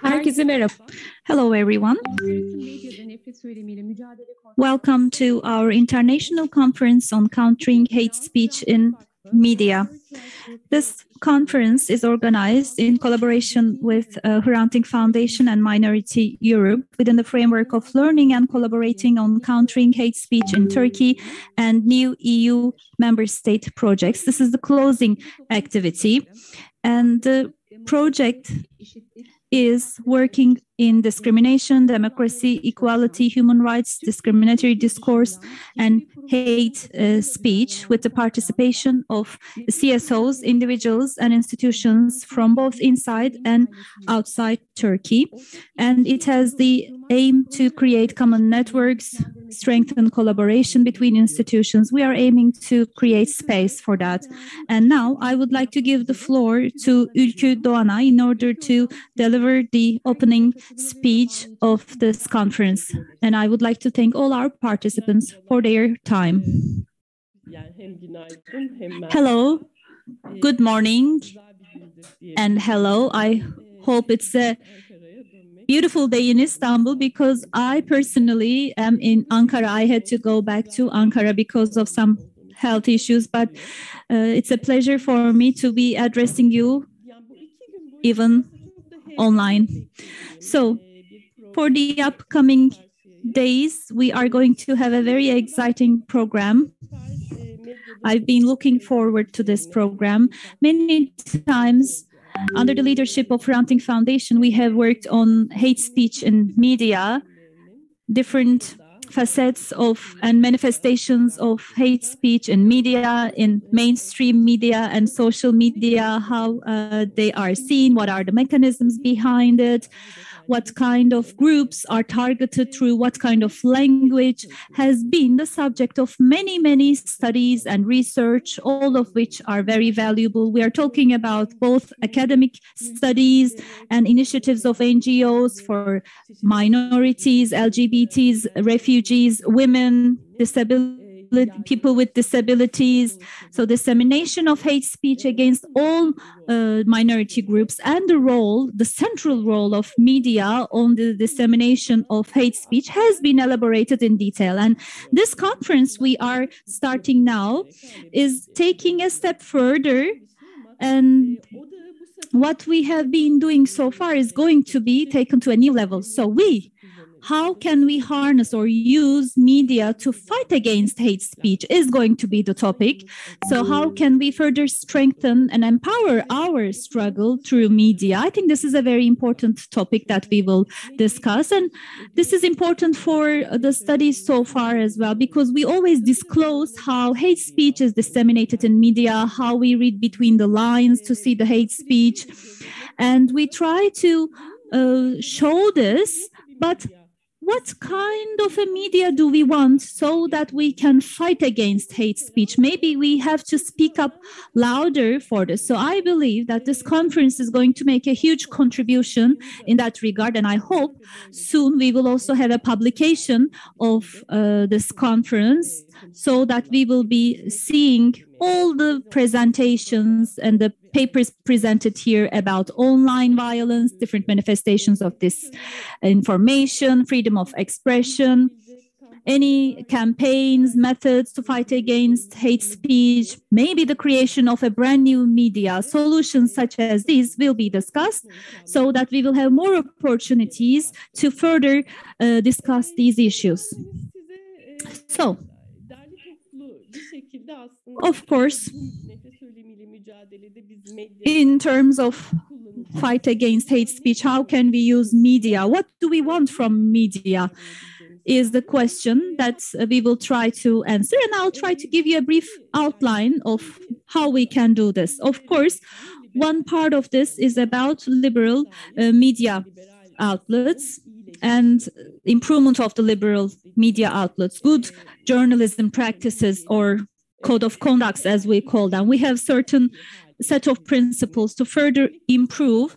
Herkese merhaba. Hello, everyone. Welcome to our international conference on countering hate speech in media. This conference is organized in collaboration with Hrant Dink Foundation and Minority Europe within the framework of learning and collaborating on countering hate speech in Turkey and new EU member state projects. This is the closing activity, and the project is working in discrimination, democracy, equality, human rights, discriminatory discourse, and hate speech with the participation of CSOs, individuals, and institutions from both inside and outside Turkey. And it has the aim to create common networks, strengthen collaboration between institutions. We are aiming to create space for that. And now I would like to give the floor to Ülkü Doğanay in order to deliver the opening speech of this conference. And I would like to thank all our participants for their time. Hello, good morning, and hello. I hope it's a beautiful day in Istanbul, because I personally am in Ankara. I had to go back to Ankara because of some health issues, but it's a pleasure for me to be addressing you even online. So for the upcoming days, we are going to have a very exciting program. I've been looking forward to this program. Many times, under the leadership of Hrant Dink Foundation, we have worked on hate speech in media, different facets of and manifestations of hate speech in media, in mainstream media and social media, how they are seen, what are the mechanisms behind it, what kind of groups are targeted through what kind of language, has been the subject of many, many studies and research, all of which are very valuable. We are talking about both academic studies and initiatives of NGOs for minorities, LGBTs, refugees, women, people with disabilities. So dissemination of hate speech against all minority groups, and the central role of media on the dissemination of hate speech has been elaborated in detail. And this conference we are starting now is taking a step further, and what we have been doing so far is going to be taken to a new level. So how can we harness or use media to fight against hate speech is going to be the topic. So how can we further strengthen and empower our struggle through media? I think this is a very important topic that we will discuss. And this is important for the studies so far as well, because we always disclose how hate speech is disseminated in media, how we read between the lines to see the hate speech. And we try to show this, but what kind of a media do we want so that we can fight against hate speech? Maybe we have to speak up louder for this. So I believe that this conference is going to make a huge contribution in that regard. And I hope soon we will also have a publication of this conference so that we will be seeing all the presentations and the papers presented here about online violence, different manifestations of this information, freedom of expression, any campaigns, methods to fight against hate speech, maybe the creation of a brand new media. Solutions such as these will be discussed so that we will have more opportunities to further discuss these issues. So, of course, in terms of fight against hate speech, how can we use media? What do we want from media is the question that we will try to answer. And I'll try to give you a brief outline of how we can do this. Of course, one part of this is about liberal media outlets and improvement of the liberal media outlets, good journalism practices or code of conducts, as we call them. We have certain set of principles to further improve.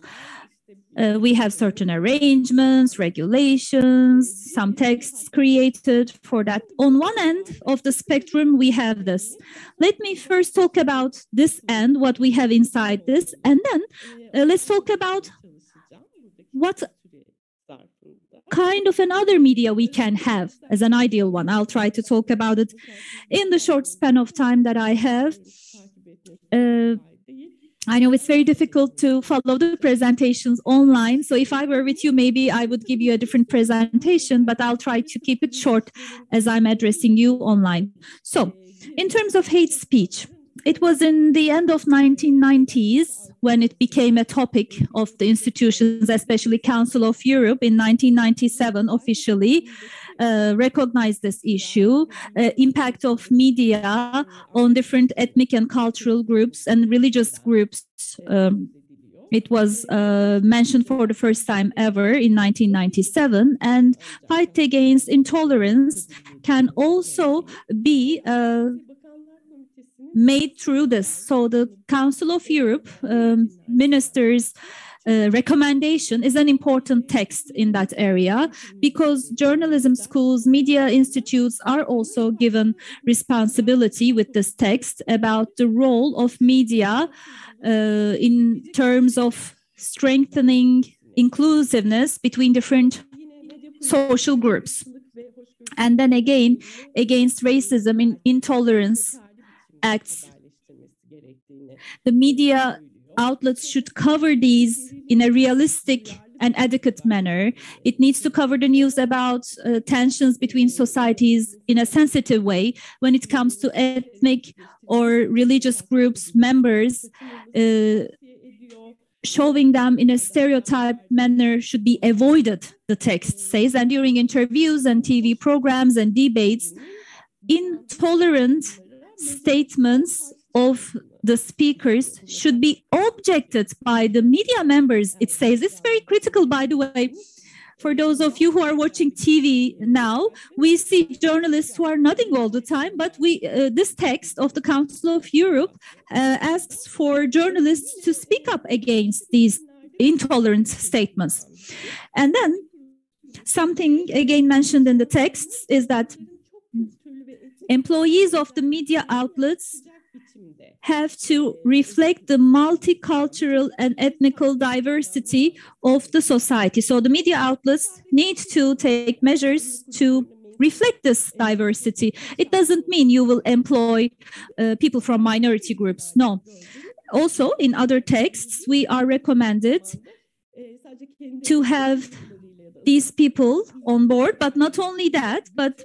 We have certain arrangements, regulations, some texts created for that. On one end of the spectrum, we have this. Let me first talk about this end, what we have inside this, and then let's talk about what kind of another media we can have as an ideal one. I'll try to talk about it in the short span of time that I have. I know it's very difficult to follow the presentations online. So if I were with you, maybe I would give you a different presentation, but I'll try to keep it short as I'm addressing you online. So in terms of hate speech, it was in the end of 1990s when it became a topic of the institutions, especially Council of Europe in 1997 officially recognized this issue, impact of media on different ethnic and cultural groups and religious groups. It was mentioned for the first time ever in 1997, and fight against intolerance can also be made through this. So the Council of Europe ministers' recommendation is an important text in that area, because journalism schools, media institutes are also given responsibility with this text about the role of media in terms of strengthening inclusiveness between different social groups. And then again, against racism and intolerance acts. The media outlets should cover these in a realistic and adequate manner. It needs to cover the news about tensions between societies in a sensitive way. When it comes to ethnic or religious groups, members, showing them in a stereotype manner should be avoided, the text says. And during interviews and TV programs and debates, intolerant statements of the speakers should be objected by the media members, it says. It's very critical, by the way. For those of you who are watching TV now, we see journalists who are nodding all the time, but this text of the Council of Europe asks for journalists to speak up against these intolerant statements. And then something again mentioned in the texts is that employees of the media outlets have to reflect the multicultural and ethnical diversity of the society. So the media outlets need to take measures to reflect this diversity. It doesn't mean you will employ people from minority groups. No. also, in other texts, we are recommended to have these people on board, but not only that, but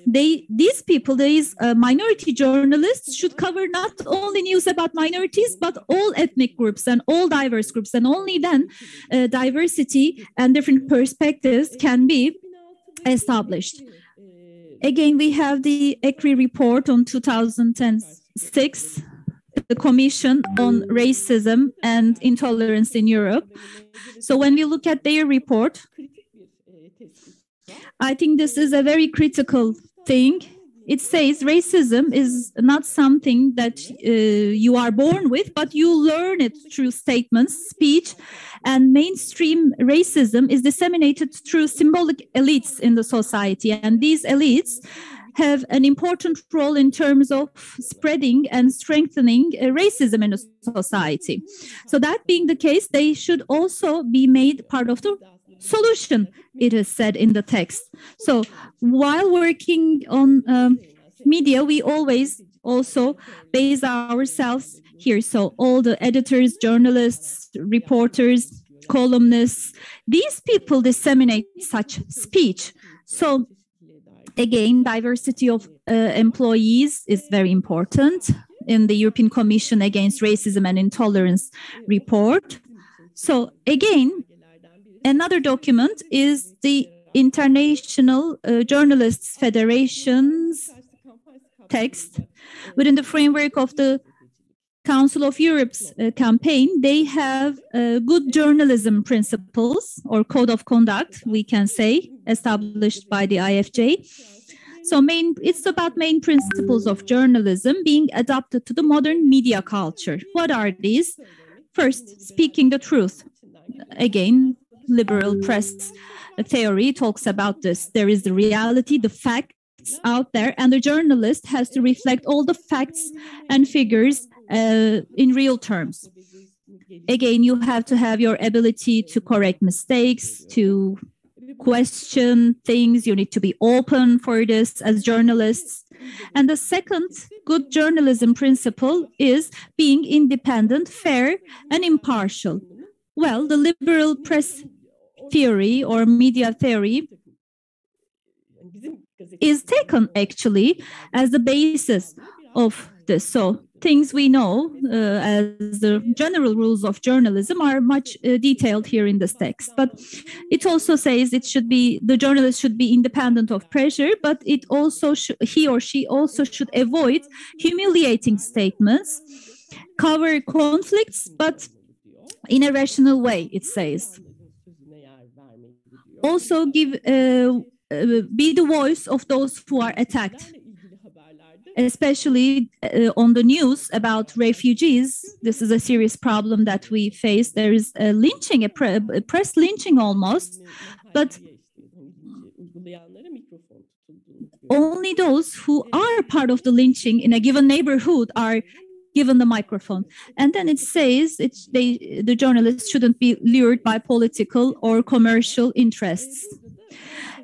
these people, these minority journalists should cover not only news about minorities, but all ethnic groups and all diverse groups. And only then diversity and different perspectives can be established. Again, we have the ECRI report on 2006, the Commission on Racism and Intolerance in Europe. So when we look at their report, I think this is a very critical thing. It says racism is not something that you are born with, but you learn it through statements, speech, and mainstream racism is disseminated through symbolic elites in the society. And these elites have an important role in terms of spreading and strengthening racism in a society. So that being the case, they should also be made part of the solution, it is said in the text. So while working on media, we always also base ourselves here. So all the editors, journalists, reporters, columnists, these people disseminate such speech. So again, diversity of employees is very important in the European Commission Against Racism and Intolerance report. So again, another document is the International Journalists Federation's text. Within the framework of the Council of Europe's campaign, they have good journalism principles or code of conduct, we can say, established by the IFJ. So it's about main principles of journalism being adapted to the modern media culture. What are these? First, speaking the truth. Again, liberal press theory talks about this. There is the reality, the facts out there, and the journalist has to reflect all the facts and figures in real terms. Again, you have to have your ability to correct mistakes, to question things. You need to be open for this as journalists. And the second good journalism principle is being independent, fair, and impartial. Well, the liberal press theory or media theory is taken actually as the basis of this. So things we know as the general rules of journalism are much detailed here in this text. But it also says the journalist should be independent of pressure, but it also he or she also should avoid humiliating statements, cover conflicts, but in a rational way, it says. Also be the voice of those who are attacked, especially on the news about refugees. This is a serious problem that we face. There is a lynching, a press lynching almost, but only those who are part of the lynching in a given neighborhood are given the microphone. And then it says the journalists shouldn't be lured by political or commercial interests.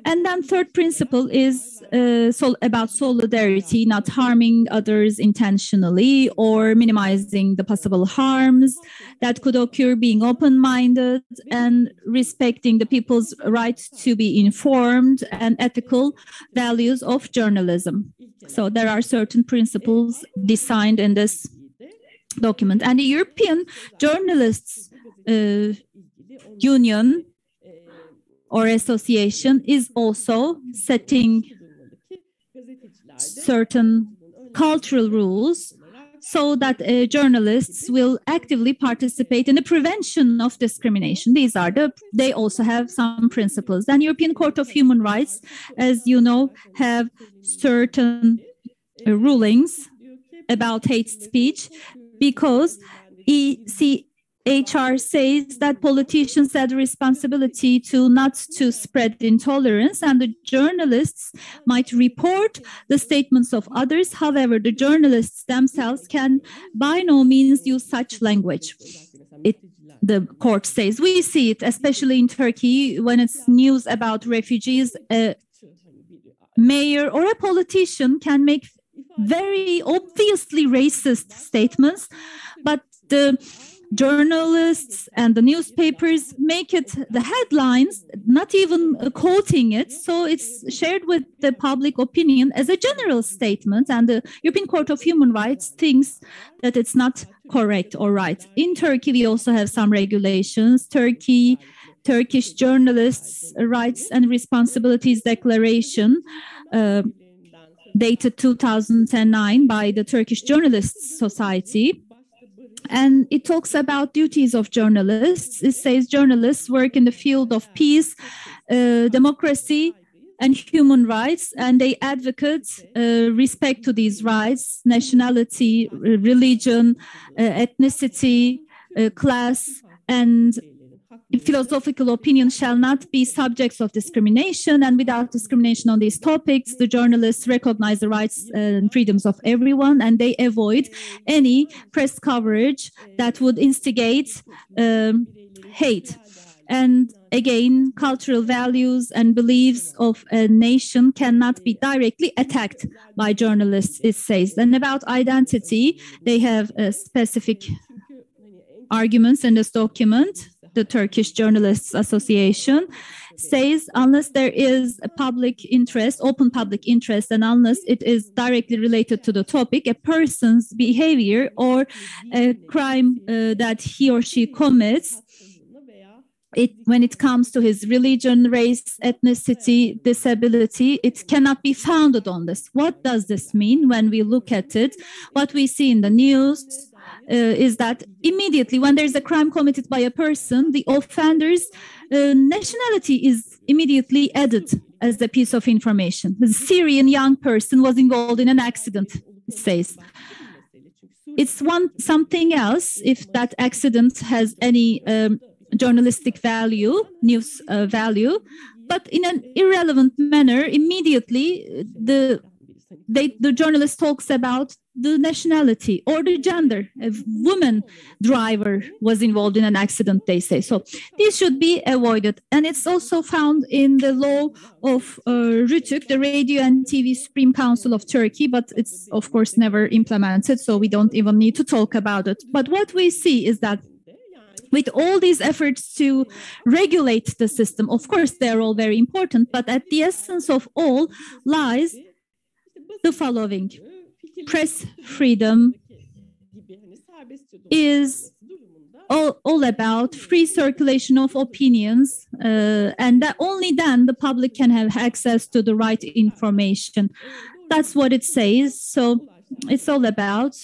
And then third principle is about solidarity, not harming others intentionally or minimizing the possible harms that could occur, being open-minded and respecting the people's right to be informed and ethical values of journalism. So there are certain principles designed in this document. And the European Journalists Union or association is also setting certain cultural rules so that journalists will actively participate in the prevention of discrimination. They also have some principles. And European Court of Human Rights, as you know, have certain rulings about hate speech because ECHR says that politicians have the responsibility not to spread intolerance, and the journalists might report the statements of others. However, the journalists themselves can by no means use such language. The court says. We see it, especially in Turkey, when it's news about refugees, a mayor or a politician can make very obviously racist statements, but the journalists and the newspapers make it the headlines, not even quoting it. So it's shared with the public opinion as a general statement. And the European Court of Human Rights thinks that it's not correct or right. In Turkey, we also have some regulations. Turkish Journalists' Rights and Responsibilities Declaration, dated 2009 by the Turkish Journalists Society. And it talks about duties of journalists. It says journalists work in the field of peace, democracy, and human rights, and they advocate respect to these rights, nationality, religion, ethnicity, class, and philosophical opinion shall not be subjects of discrimination, and without discrimination on these topics, the journalists recognize the rights and freedoms of everyone, and they avoid any press coverage that would instigate hate. And again, cultural values and beliefs of a nation cannot be directly attacked by journalists, it says. And about identity, they have specific arguments in this document. The Turkish Journalists Association says unless there is a public interest, open public interest, and unless it is directly related to the topic, a person's behavior or a crime that he or she commits, when it comes to his religion, race, ethnicity, disability, it cannot be founded on this. What does this mean when we look at it? What we see in the news is that immediately when there's a crime committed by a person, the offender's nationality is immediately added as a piece of information. The Syrian young person was involved in an accident, it says. It's something else if that accident has any journalistic value, news value, but in an irrelevant manner, immediately the journalist talks about the nationality or the gender. A woman driver was involved in an accident, they say. So this should be avoided. And it's also found in the law of RTÜK, the Radio and TV Supreme Council of Turkey, but it's of course never implemented, so we don't even need to talk about it. But what we see is that with all these efforts to regulate the system, of course, they're all very important, but at the essence of all lies the following. Press freedom is all about free circulation of opinions, and that only then the public can have access to the right information. That's what it says. So it's all about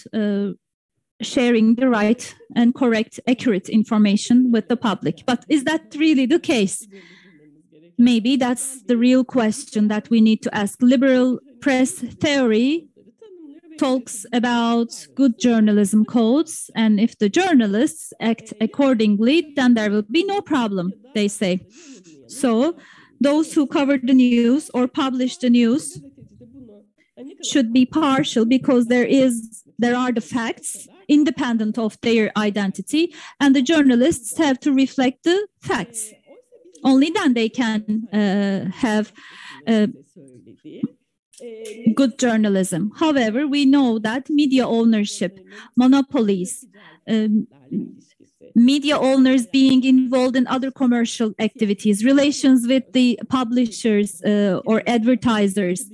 sharing the right and correct, accurate information with the public. But is that really the case? Maybe that's the real question that we need to ask. Liberal press theory talks about good journalism codes, and if the journalists act accordingly, then there will be no problem, they say. So those who cover the news or publish the news should be partial because there are the facts independent of their identity, and the journalists have to reflect the facts. Only then they can have good journalism. However, we know that media ownership, monopolies, media owners being involved in other commercial activities, relations with the publishers or advertisers,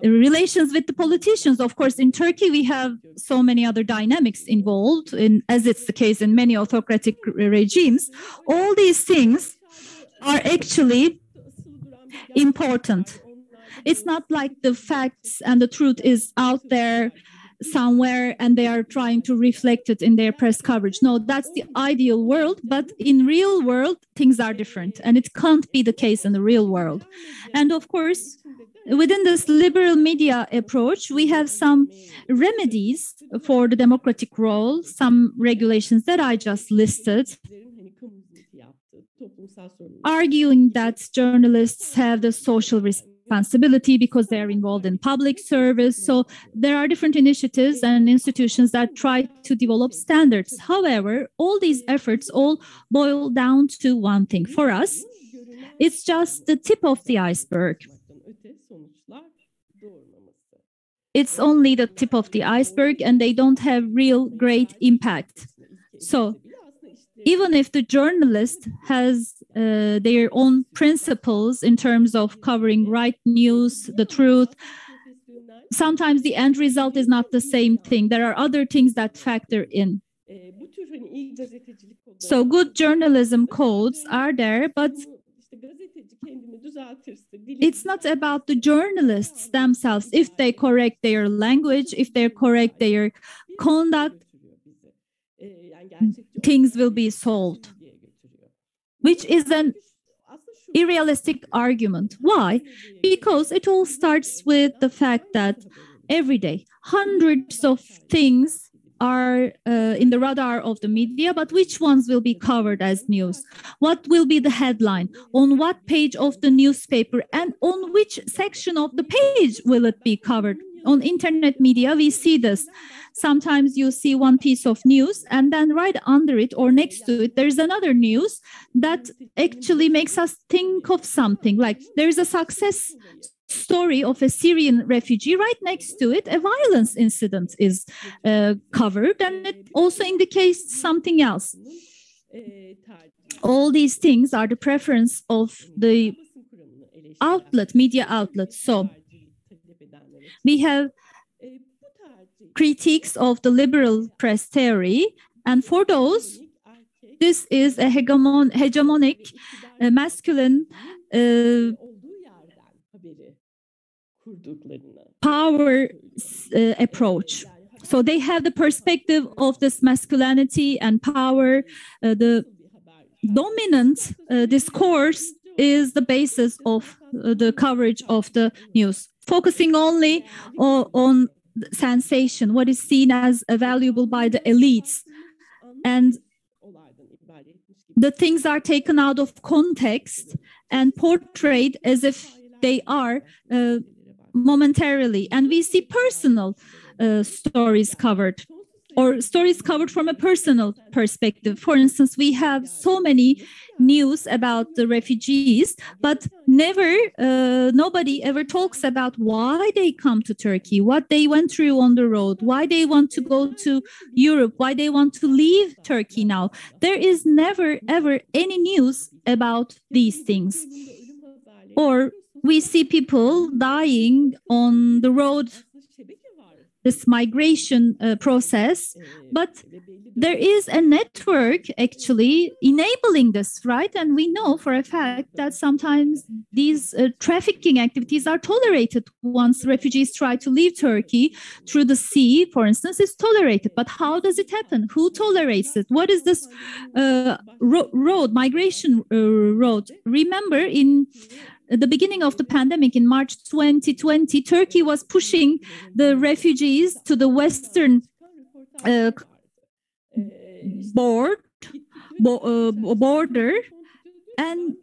relations with the politicians. Of course, in Turkey, we have so many other dynamics involved, as it's the case in many autocratic regimes. All these things are actually important. It's not like the facts and the truth is out there somewhere and they are trying to reflect it in their press coverage. No, that's the ideal world, but in real world, things are different, and it can't be the case in the real world. And of course, within this liberal media approach, we have some remedies for the democratic role, some regulations that I just listed, arguing that journalists have the social responsibility because they are involved in public service. So there are different initiatives and institutions that try to develop standards. However, all these efforts all boil down to one thing. For us, it's just the tip of the iceberg. it's only the tip of the iceberg and they don't have real great impact. So even if the journalist has their own principles in terms of covering right news, the truth, sometimes the end result is not the same thing. There are other things that factor in. So good journalism codes are there, but it's not about the journalists themselves. If they correct their language, if they correct their conduct, things will be solved, which is an unrealistic argument. Why? Because it all starts with the fact that every day, hundreds of things are in the radar of the media, but which ones will be covered as news? What will be the headline? On what page of the newspaper? And on which section of the page will it be covered? On internet media, we see this. Sometimes you see one piece of news and then right under it or next to it, there's another news that actually makes us think of something. Like there's a success story of a Syrian refugee, right next to it, a violence incident is covered, and it also indicates something else. All these things are the preference of the outlet, media outlet. So we have critiques of the liberal press theory, and for those, this is a hegemonic, masculine power approach. So they have the perspective of this masculinity and power. The dominant discourse is the basis of the coverage of the news, focusing only on sensation, what is seen as valuable by the elites. And the things are taken out of context and portrayed as if they are momentarily. And we see personal stories covered, or stories covered from a personal perspective. For instance, we have so many news about the refugees, but nobody ever talks about why they come to Turkey, what they went through on the road, why they want to go to Europe, why they want to leave Turkey now. There is never, ever any news about these things. Or we see people dying on the road, this migration process, but there is a network actually enabling this, right? And we know for a fact that sometimes these trafficking activities are tolerated. Once refugees try to leave Turkey through the sea, for instance, it's tolerated. But how does it happen? Who tolerates it? What is this migration road? Remember, in the beginning of the pandemic in March 2020, Turkey was pushing the refugees to the western border, and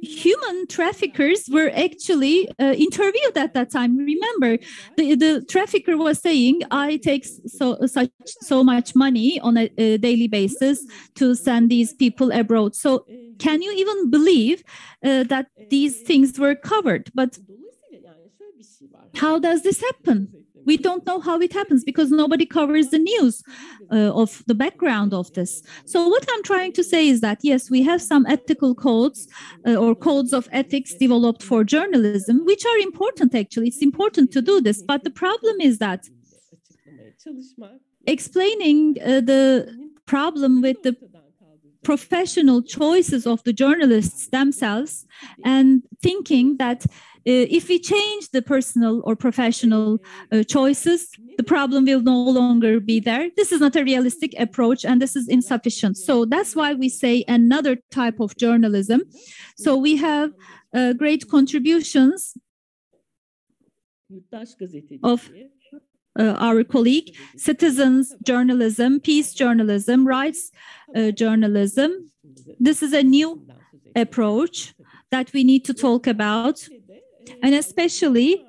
human traffickers were actually interviewed at that time. Remember, the trafficker was saying, I take so much money on a daily basis to send these people abroad. So can you even believe that these things were covered? But how does this happen? We don't know how it happens because nobody covers the news of the background of this. So what I'm trying to say is that, yes, we have some ethical codes or codes of ethics developed for journalism, which are important, actually. It's important to do this. But the problem is that explaining the problem with the professional choices of the journalists themselves and thinking that if we change the personal or professional choices, the problem will no longer be there. This is not a realistic approach and this is insufficient. So that's why we say another type of journalism. So we have great contributions of our colleague, citizens journalism, peace journalism, rights journalism. This is a new approach that we need to talk about, and especially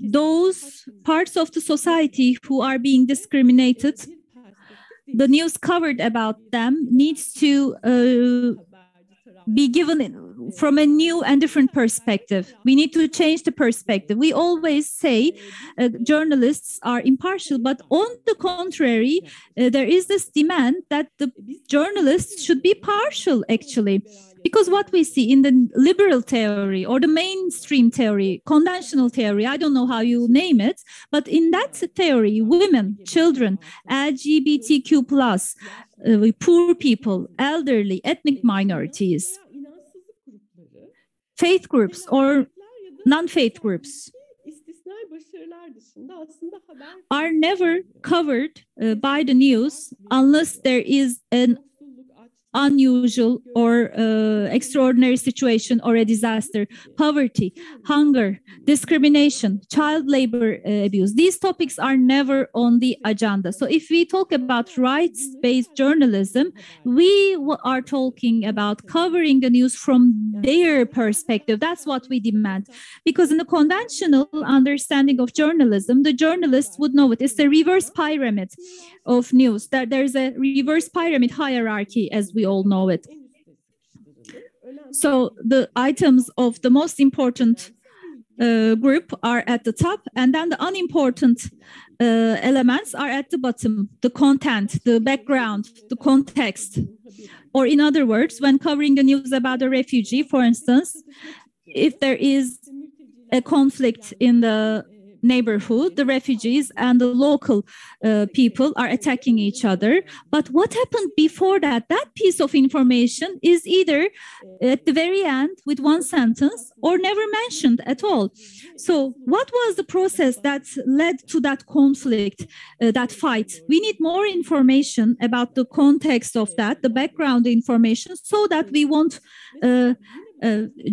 those parts of the society who are being discriminated. The news covered about them needs to be given from a new and different perspective. We need to change the perspective. We always say journalists are impartial, but on the contrary, there is this demand that the journalists should be partial, actually. Because what we see in the liberal theory or the mainstream theory, conventional theory, I don't know how you name it, but in that theory, women, children, LGBTQ+, poor people, elderly, ethnic minorities, faith groups or non-faith groups are never covered by the news unless there is an unusual or extraordinary situation or a disaster, poverty, hunger, discrimination, child labor abuse. These topics are never on the agenda. So if we talk about rights-based journalism, we are talking about covering the news from their perspective. That's what we demand. Because in the conventional understanding of journalism, the journalist would know it. It's the reverse pyramid of news. That there's a reverse pyramid hierarchy, as we all know it. So the items of the most important group are at the top, and then the unimportant elements are at the bottom. The content, the background, the context. Or in other words, when covering the news about a refugee, for instance, if there is a conflict in the neighborhood, the refugees and the local people are attacking each other. But what happened before that? That piece of information is either at the very end with one sentence or never mentioned at all. So what was the process that led to that conflict, that fight? We need more information about the context of that, the background information, so that we won't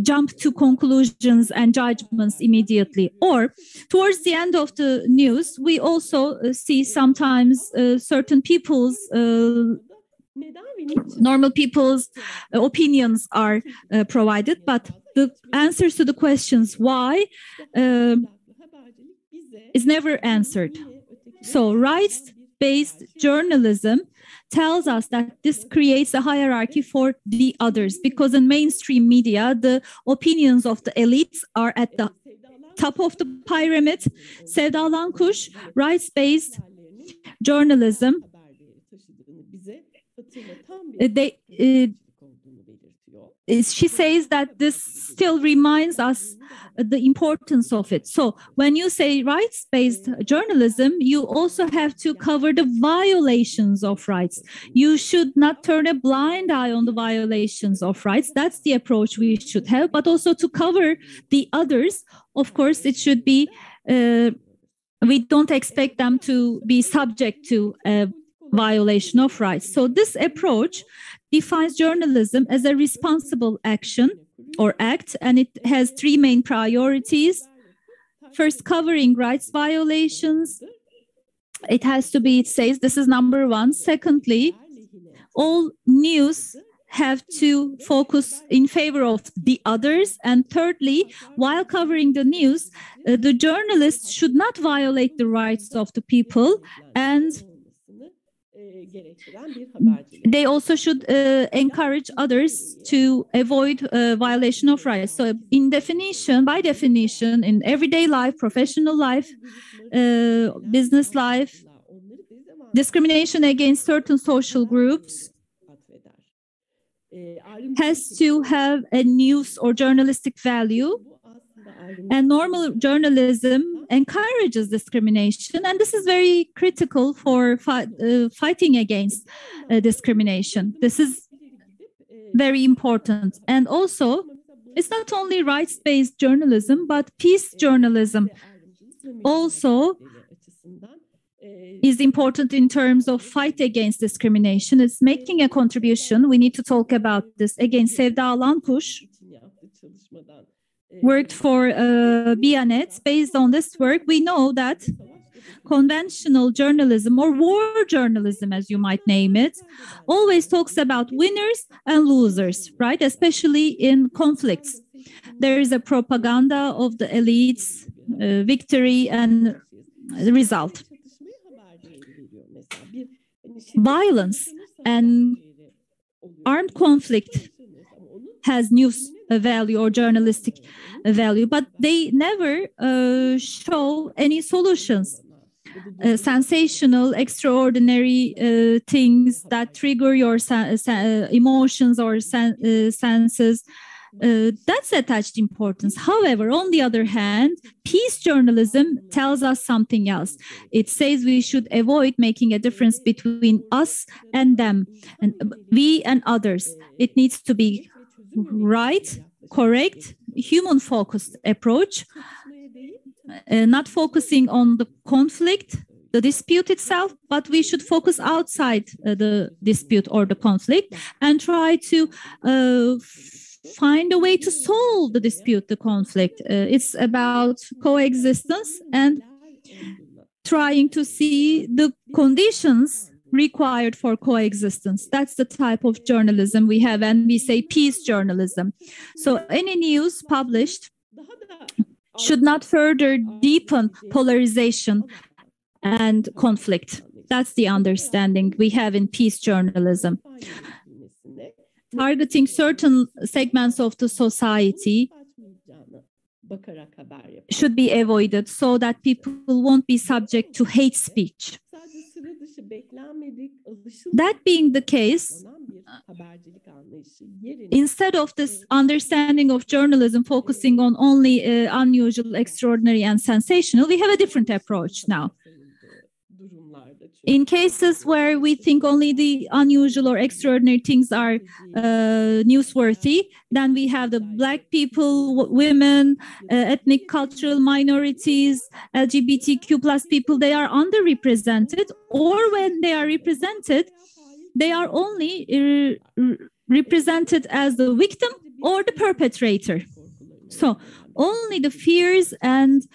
jump to conclusions and judgments immediately. Or towards the end of the news, we also see sometimes certain people's, normal people's opinions are provided, but the answers to the questions why is never answered. So rights-based journalism tells us that this creates a hierarchy for the others, because in mainstream media, the opinions of the elites are at the top of the pyramid. Sevda Lankuş, rights-based journalism, she says that this still reminds us the importance of it. So when you say rights-based journalism, you also have to cover the violations of rights. You should not turn a blind eye on the violations of rights. That's the approach we should have, but also to cover the others. Of course, it should be, we don't expect them to be subject to a violation of rights. So this approach defines journalism as a responsible action or act, and it has three main priorities. First, covering rights violations. It has to be, it says, this is number one. Secondly, all news have to focus in favor of the others. And thirdly, while covering the news, the journalists should not violate the rights of the people, and they also should encourage others to avoid violation of rights. So by definition, in everyday life, professional life, business life, discrimination against certain social groups has to have a news or journalistic value. And normal journalism encourages discrimination, and this is very critical for fighting against discrimination. This is very important. And also, it's not only rights-based journalism, but peace journalism also is important in terms of fight against discrimination. It's making a contribution. We need to talk about this. Again, Sevda Lankuş worked for Biyanet. Based on this work, we know that conventional journalism, or war journalism as you might name it, always talks about winners and losers, right? Especially in conflicts. There is a propaganda of the elites, victory and result. Violence and armed conflict has news value or journalistic value, but they never show any solutions. Sensational, extraordinary things that trigger your emotions or senses. That's attached importance. However, on the other hand, peace journalism tells us something else. It says we should avoid making a difference between us and them, and we and others. It needs to be right, correct, human-focused approach, not focusing on the conflict, the dispute itself, but we should focus outside the dispute or the conflict and try to find a way to solve the dispute, the conflict. It's about coexistence and trying to see the conditions required for coexistence. That's the type of journalism we have, and we say peace journalism. So any news published should not further deepen polarization and conflict. That's the understanding we have in peace journalism. Targeting certain segments of the society should be avoided so that people won't be subject to hate speech. That being the case, instead of this understanding of journalism focusing on only unusual, extraordinary, and sensational, we have a different approach now. In cases where we think only the unusual or extraordinary things are newsworthy, then we have the Black people, women, ethnic cultural minorities, LGBTQ plus people. They are underrepresented, or when they are represented, they are only represented as the victim or the perpetrator. So only the fears and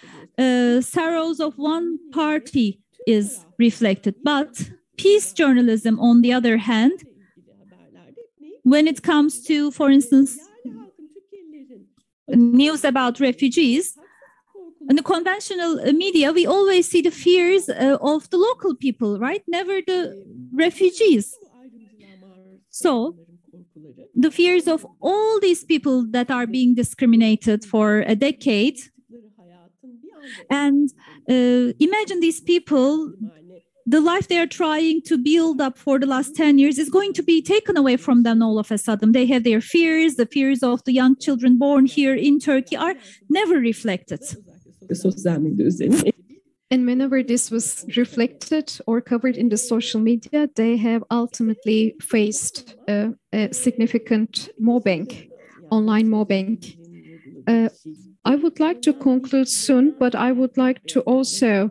sorrows of one party is reflected. But peace journalism, on the other hand, when it comes to, for instance, news about refugees, in the conventional media, we always see the fears of the local people, right? Never the refugees. So the fears of all these people that are being discriminated for a decade. And imagine these people, the life they are trying to build up for the last 10 years is going to be taken away from them all of a sudden. They have their fears. The fears of the young children born here in Turkey are never reflected. And whenever this was reflected or covered in the social media, they have ultimately faced a significant mobbing, online mobbing. I would like to conclude soon, but I would like to also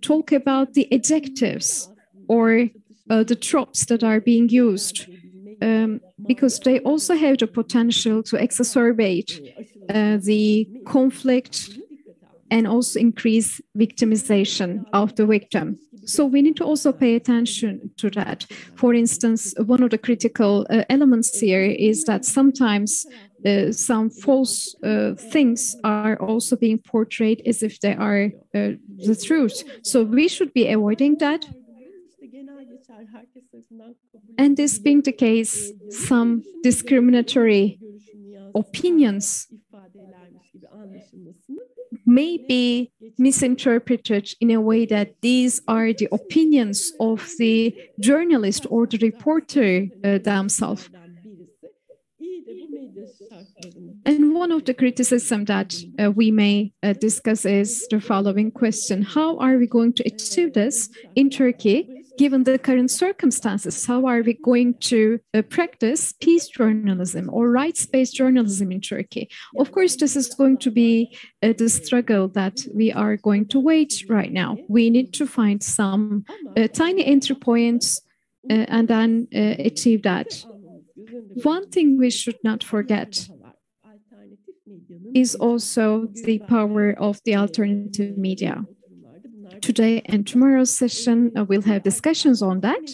talk about the adjectives or the tropes that are being used, because they also have the potential to exacerbate the conflict and also increase victimization of the victim. So we need to also pay attention to that. For instance, one of the critical elements here is that sometimes some false things are also being portrayed as if they are the truth. So we should be avoiding that. And this being the case, some discriminatory opinions may be misinterpreted in a way that these are the opinions of the journalist or the reporter themselves. And one of the criticisms that we may discuss is the following question: how are we going to achieve this in Turkey, given the current circumstances? How are we going to practice peace journalism or rights-based journalism in Turkey? Of course, this is going to be the struggle that we are going to wage right now. We need to find some tiny entry points and then achieve that. One thing we should not forget is also the power of the alternative media. Today and tomorrow's session, we'll have discussions on that.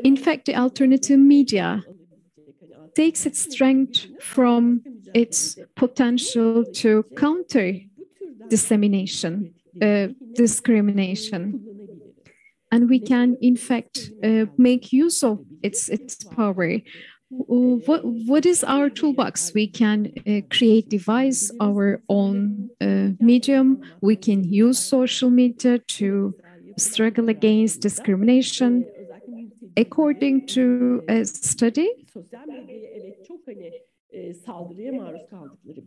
In fact, the alternative media takes its strength from its potential to counter dissemination, discrimination. And we can, in fact, make use of its power. what is our toolbox? We can create, devise our own medium. We can use social media to struggle against discrimination. According to a study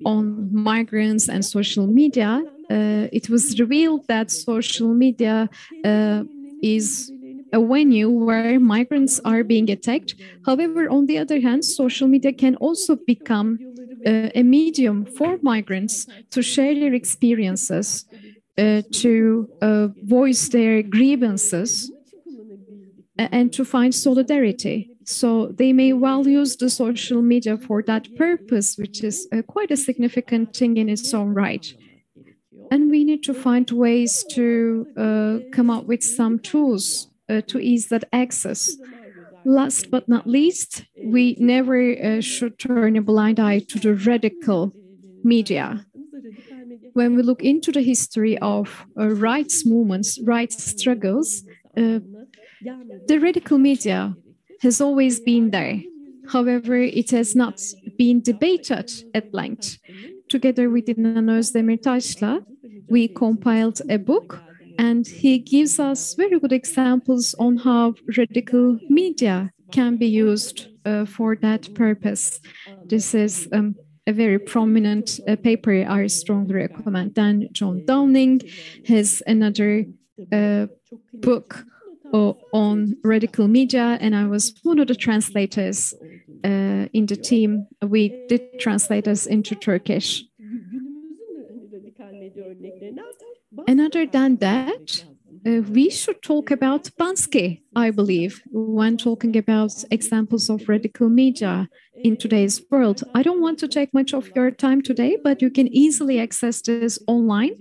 on migrants and social media, it was revealed that social media is a venue where migrants are being attacked. However, on the other hand, social media can also become a medium for migrants to share their experiences, to voice their grievances, and to find solidarity. So they may well use the social media for that purpose, which is quite a significant thing in its own right. And we need to find ways to come up with some tools to ease that access. Last but not least, we never should turn a blind eye to the radical media. When we look into the history of rights movements, rights struggles, the radical media has always been there. However, it has not been debated at length. Together with İnanır Demirtaş'la, we compiled a book, and he gives us very good examples on how radical media can be used for that purpose. This is a very prominent paper I strongly recommend. Then John Downing has another book on radical media, and I was one of the translators in the team. We did translate us into Turkish. And other than that, we should talk about Bansky, I believe, when talking about examples of radical media in today's world. I don't want to take much of your time today, but you can easily access this online.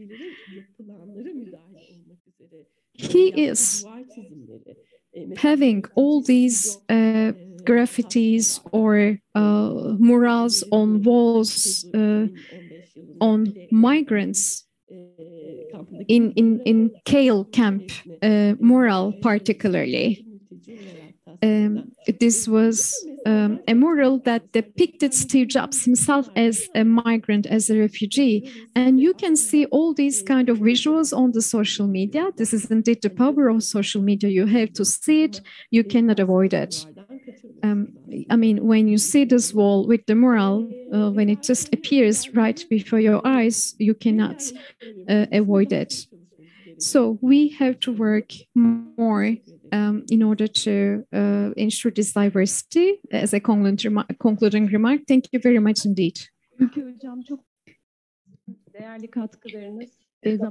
He is having all these graffitis or murals on walls on migrants in Kale camp mural particularly. This was a mural that depicted Steve Jobs himself as a migrant, as a refugee. And you can see all these kind of visuals on the social media. This is indeed the power of social media. You have to see it. You cannot avoid it. I mean, when you see this wall with the mural, when it just appears right before your eyes, you cannot avoid it. So we have to work more in order to ensure this diversity. As a concluding remark, thank you very much indeed.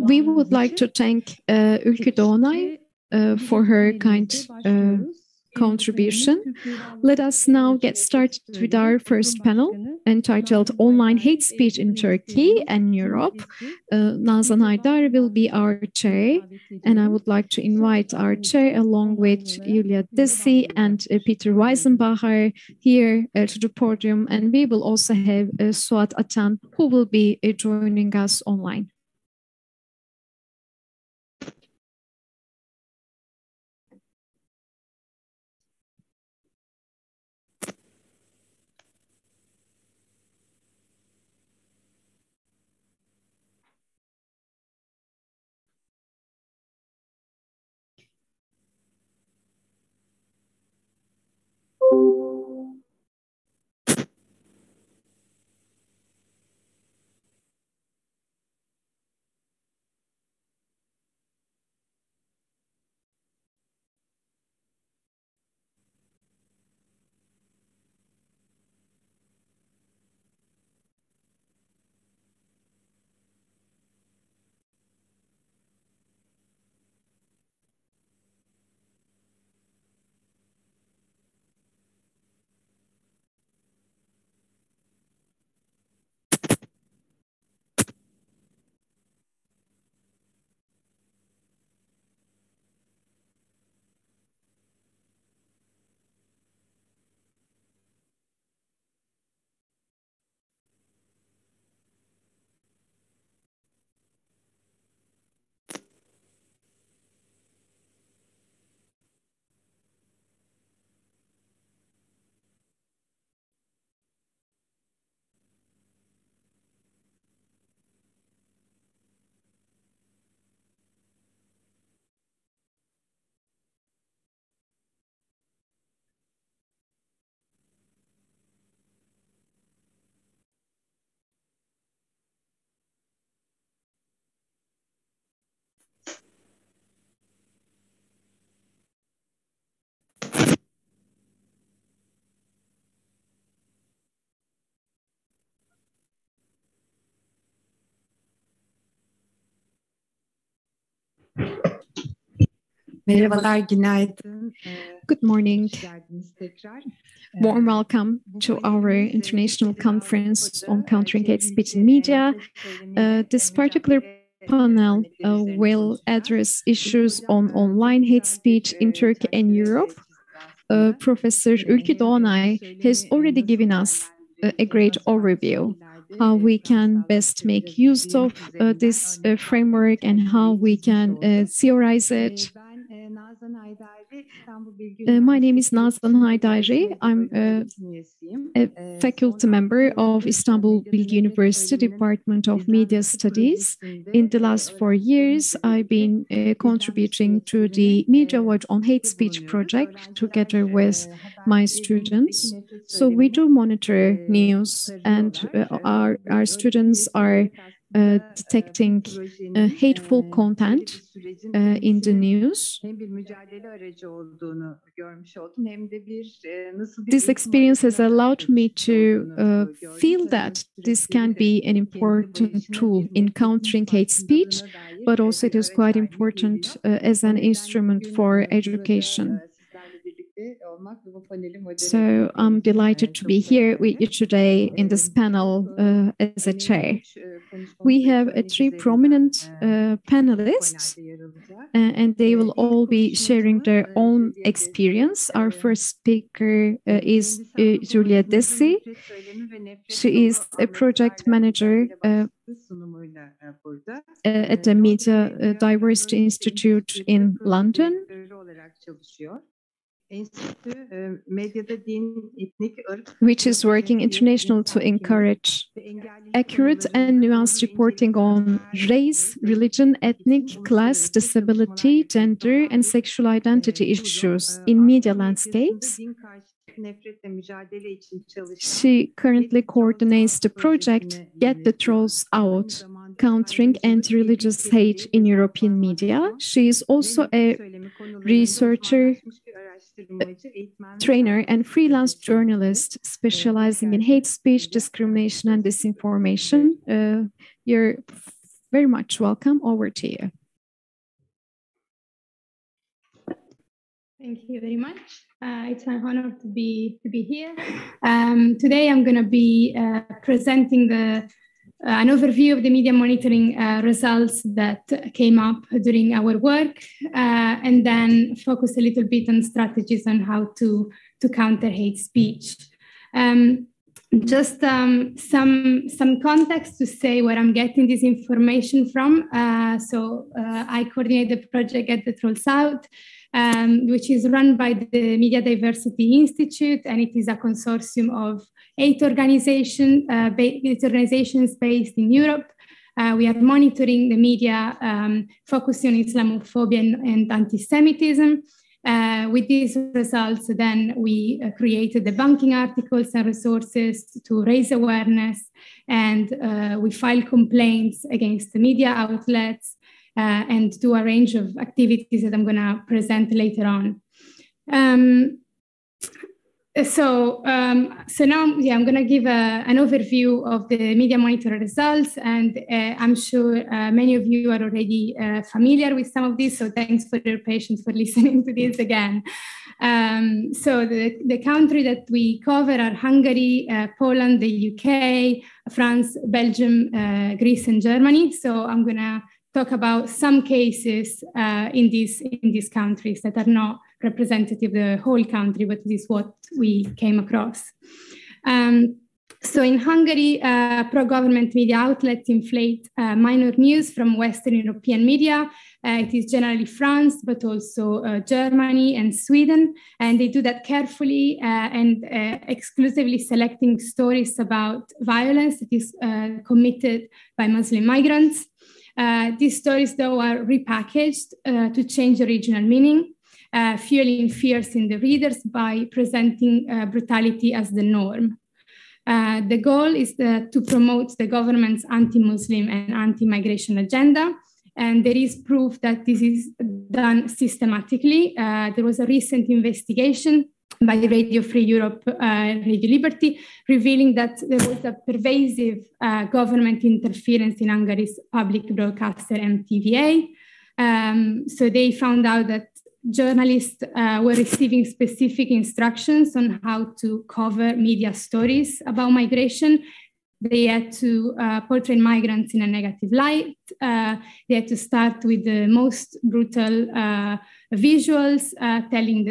We would like to thank Ülkü Doğanay for her kind contribution. Let us now get started with our first panel entitled Online Hate Speech in Turkey and Europe. Nazan Haydar will be our chair, and I would like to invite our chair along with Julia Desi and Peter Weisenbacher here to the podium, and we will also have Suat Atan, who will be joining us online. Merhabalar, günaydın. Good morning. Warm welcome to our international conference on countering hate speech in media. This particular panel will address issues on online hate speech in Turkey and Europe. Professor Ülkü Doğanay has already given us a great overview how we can best make use of this framework and how we can theorize it. My name is Nazan Haydari. I'm a faculty member of Istanbul Bilgi University Department of Media Studies. In the last 4 years, I've been contributing to the Media Watch on Hate Speech project together with my students. So we do monitor news, and our students are detecting hateful content in the news. This experience has allowed me to feel that this can be an important tool in countering hate speech, but also it is quite important as an instrument for education. So I'm delighted to be here with you today in this panel as a chair. We have 3 prominent panelists, and they will all be sharing their own experience. Our first speaker is Julia Desi. She is a project manager at the Media Diversity Institute in London. Which is working international to encourage accurate and nuanced reporting on race, religion, ethnic, class, disability, gender, and sexual identity issues in media landscapes. She currently coordinates the project Get the Trolls Out, Countering Anti-Religious Hate in European Media. She is also a researcher, trainer, and freelance journalist specializing in hate speech, discrimination, and disinformation. You're very much welcome. Over to you. Thank you very much. It's my honor to be here. Today I'm going to be presenting an overview of the media monitoring results that came up during our work, and then focus a little bit on strategies on how to counter hate speech. Just some context to say where I'm getting this information from. I coordinate the project Get the Trolls Out, which is run by the Media Diversity Institute, and it is a consortium of 8 organizations based in Europe. We are monitoring the media, focusing on Islamophobia and anti-Semitism. With these results, then we created debunking articles and resources to raise awareness, and we file complaints against the media outlets and do a range of activities that I'm going to present later on. So now, I'm going to give an overview of the media monitor results, and I'm sure many of you are already familiar with some of these, so thanks for your patience for listening to this again. So the country that we cover are Hungary, Poland, the UK, France, Belgium, Greece, and Germany. So I'm going to talk about some cases in these countries that are not representative of the whole country, but this is what we came across. So in Hungary, pro-government media outlets inflate minor news from Western European media. It is generally France, but also Germany and Sweden. And they do that carefully and exclusively selecting stories about violence that is committed by Muslim migrants. These stories, though, are repackaged to change original meaning, fueling fears in the readers by presenting brutality as the norm. The goal is to promote the government's anti-Muslim and anti-migration agenda, and there is proof that this is done systematically. There was a recent investigation by Radio Free Europe, Radio Liberty, revealing that there was a pervasive government interference in Hungary's public broadcaster MTVA. So they found out that journalists were receiving specific instructions on how to cover media stories about migration. They had to portray migrants in a negative light. They had to start with the most brutal visuals, telling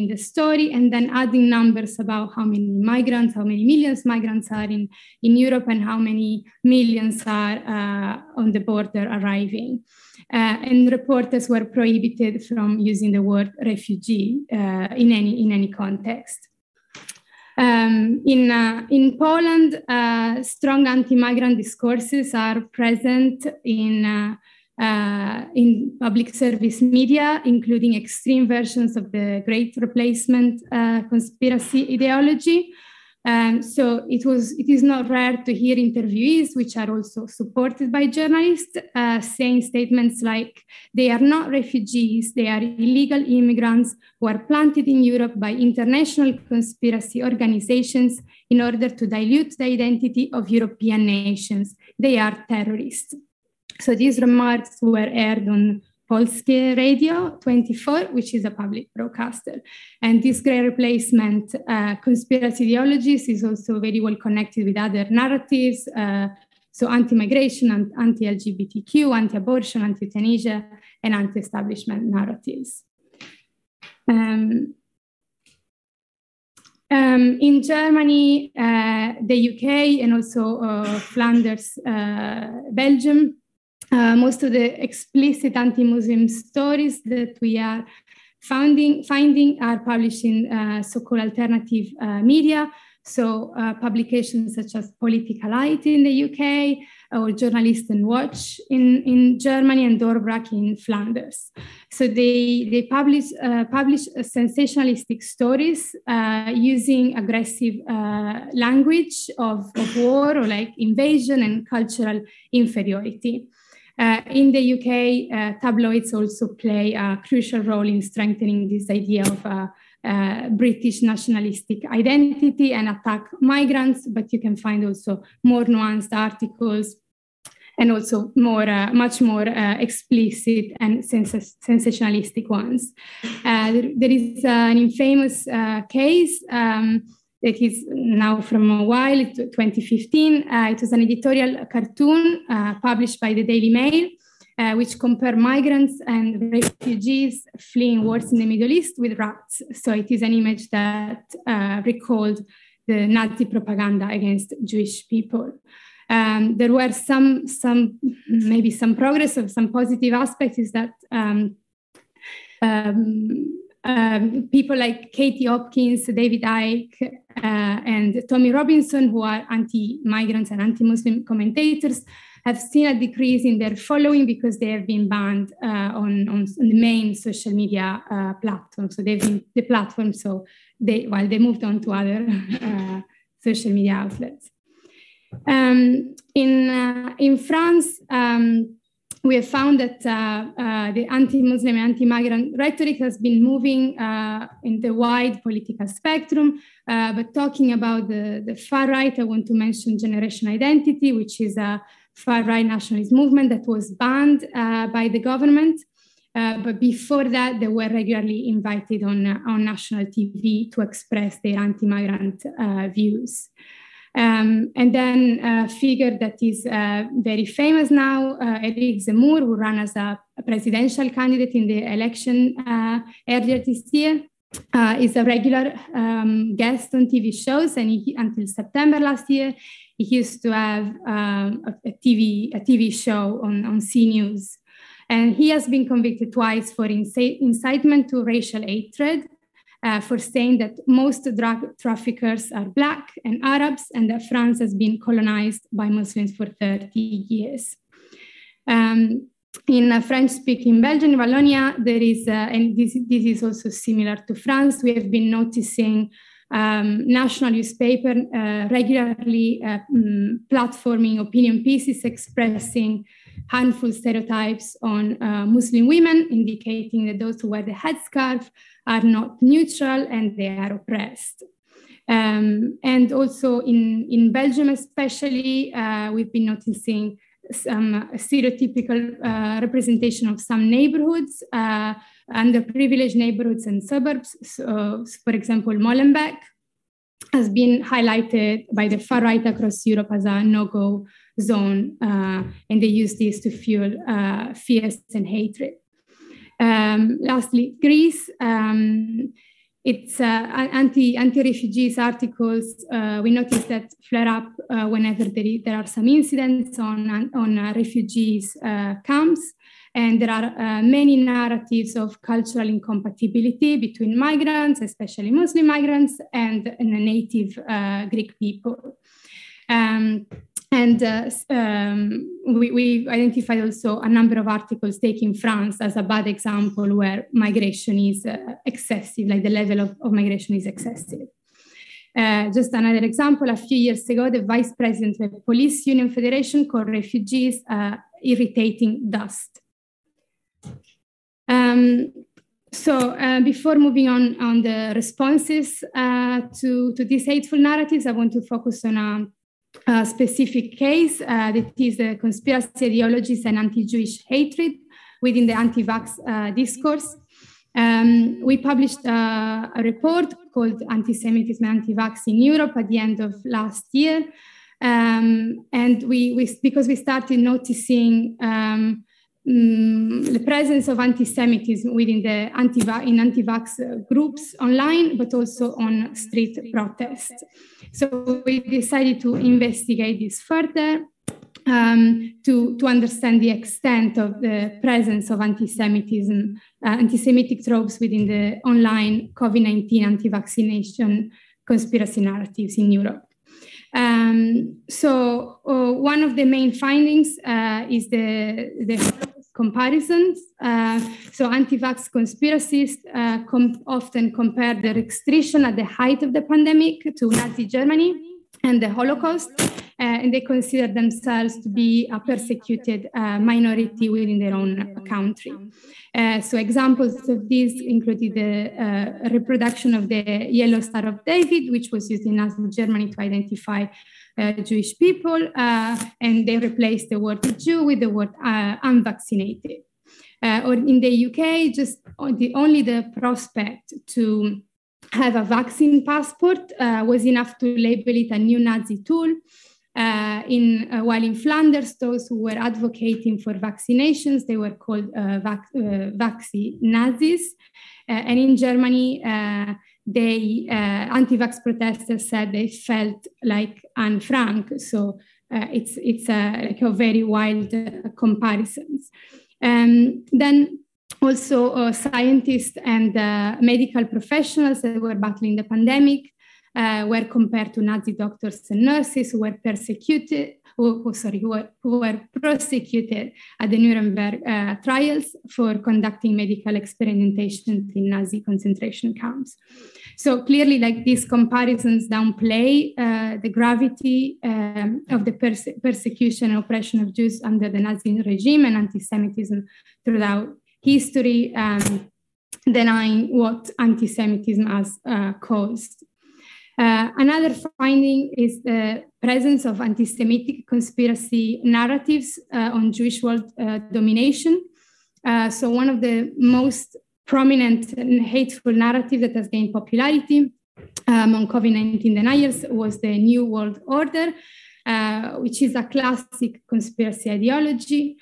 the story, and then adding numbers about how many migrants, how many millions migrants are in Europe, and how many millions are on the border arriving. And reporters were prohibited from using the word refugee in any context. In Poland, strong anti-migrant discourses are present in public service media, including extreme versions of the Great Replacement conspiracy ideology. So it is not rare to hear interviewees, which are also supported by journalists, saying statements like, they are not refugees, they are illegal immigrants who are planted in Europe by international conspiracy organizations in order to dilute the identity of European nations. They are terrorists. So these remarks were aired on Polskie Radio 24, which is a public broadcaster. And this Great Replacement conspiracy ideologies is also very well connected with other narratives, so anti-migration, anti-LGBTQ, anti-abortion, anti-euthanasia, and anti-establishment narratives. In Germany, the UK, and also Flanders, Belgium, most of the explicit anti-Muslim stories that we are finding are published in so-called alternative media. So publications such as Politicalite in the UK, or Journalisten Watch in Germany, and Doorbraak in Flanders. So they publish sensationalistic stories using aggressive language of war, or like invasion and cultural inferiority. In the UK, tabloids also play a crucial role in strengthening this idea of British nationalistic identity and attack migrants, but you can find also more nuanced articles and also much more explicit and sensationalistic ones. There is an infamous case that is now from a while, 2015. It was an editorial cartoon published by the Daily Mail, which compared migrants and refugees fleeing wars in the Middle East with rats. So it is an image that recalled the Nazi propaganda against Jewish people. There were maybe some progress of some positive aspects, is that people like Katie Hopkins, David Icke, and Tommy Robinson, who are anti-migrants and anti-Muslim commentators, have seen a decrease in their following because they have been banned on the main social media platforms. So they've been deplatformed, so they moved on to other social media outlets. In France, we have found that the anti-Muslim and anti-migrant rhetoric has been moving in the wide political spectrum. But talking about the far right, I want to mention Generation Identity, which is a far-right nationalist movement that was banned by the government. But before that, they were regularly invited on national TV to express their anti-migrant views. And then a figure that is very famous now, Eric Zemmour, who ran as a presidential candidate in the election earlier this year, is a regular guest on TV shows, and until September last year, he used to have a TV show on C News. And he has been convicted twice for incitement to racial hatred, for saying that most drug traffickers are Black and Arabs, and that France has been colonized by Muslims for 30 years. In French-speaking Belgium, Wallonia, there is, and this is also similar to France, we have been noticing national newspaper regularly platforming opinion pieces expressing harmful stereotypes on Muslim women, indicating that those who wear the headscarf are not neutral and they are oppressed. And also in Belgium especially, we've been noticing some stereotypical representation of some neighborhoods, underprivileged neighborhoods and suburbs. So, for example, Molenbeek has been highlighted by the far right across Europe as a no-go zone, and they use this to fuel fears and hatred. Lastly, Greece. It's anti-refugees articles. We notice that flare up whenever there are some incidents on refugees camps, and there are many narratives of cultural incompatibility between migrants, especially Muslim migrants, and native Greek people. We identified also a number of articles taking France as a bad example where migration is excessive, like the level of migration is excessive. Just another example, a few years ago, the vice president of the Police Union Federation called refugees irritating dust. Before moving on the responses to these hateful narratives, I want to focus on a specific case that is the conspiracy ideologies and anti-Jewish hatred within the anti-vax discourse. We published a report called Anti-Semitism and Anti-Vax in Europe at the end of last year. And because we started noticing the presence of anti-Semitism within the anti-vax groups online, but also on street protests. So we decided to investigate this further to understand the extent of the presence of anti-Semitism, anti-Semitic tropes within the online COVID-19 anti-vaccination conspiracy narratives in Europe. One of the main findings is the comparisons. So anti-vax conspiracists often compare the restriction at the height of the pandemic to Nazi Germany and the Holocaust, and they consider themselves to be a persecuted minority within their own country. So examples of this included the reproduction of the Yellow Star of David, which was used in Nazi Germany to identify Jewish people, and they replaced the word Jew with the word unvaccinated. Or in the UK, just only the prospect to have a vaccine passport was enough to label it a new Nazi tool. While in Flanders, those who were advocating for vaccinations, they were called vaccine Nazis. And in Germany, anti-vax protesters said they felt like Anne Frank. So it's like a very wild comparisons. Then also scientists and medical professionals that were battling the pandemic were compared to Nazi doctors and nurses who were persecuted, who were prosecuted at the Nuremberg trials for conducting medical experimentation in Nazi concentration camps. So clearly, like these comparisons downplay the gravity of the persecution and oppression of Jews under the Nazi regime and anti-Semitism throughout history, denying what anti-Semitism has caused. Another finding is the presence of anti-Semitic conspiracy narratives on Jewish world domination. So one of the most prominent and hateful narratives that has gained popularity among COVID-19 deniers was the New World Order, which is a classic conspiracy ideology,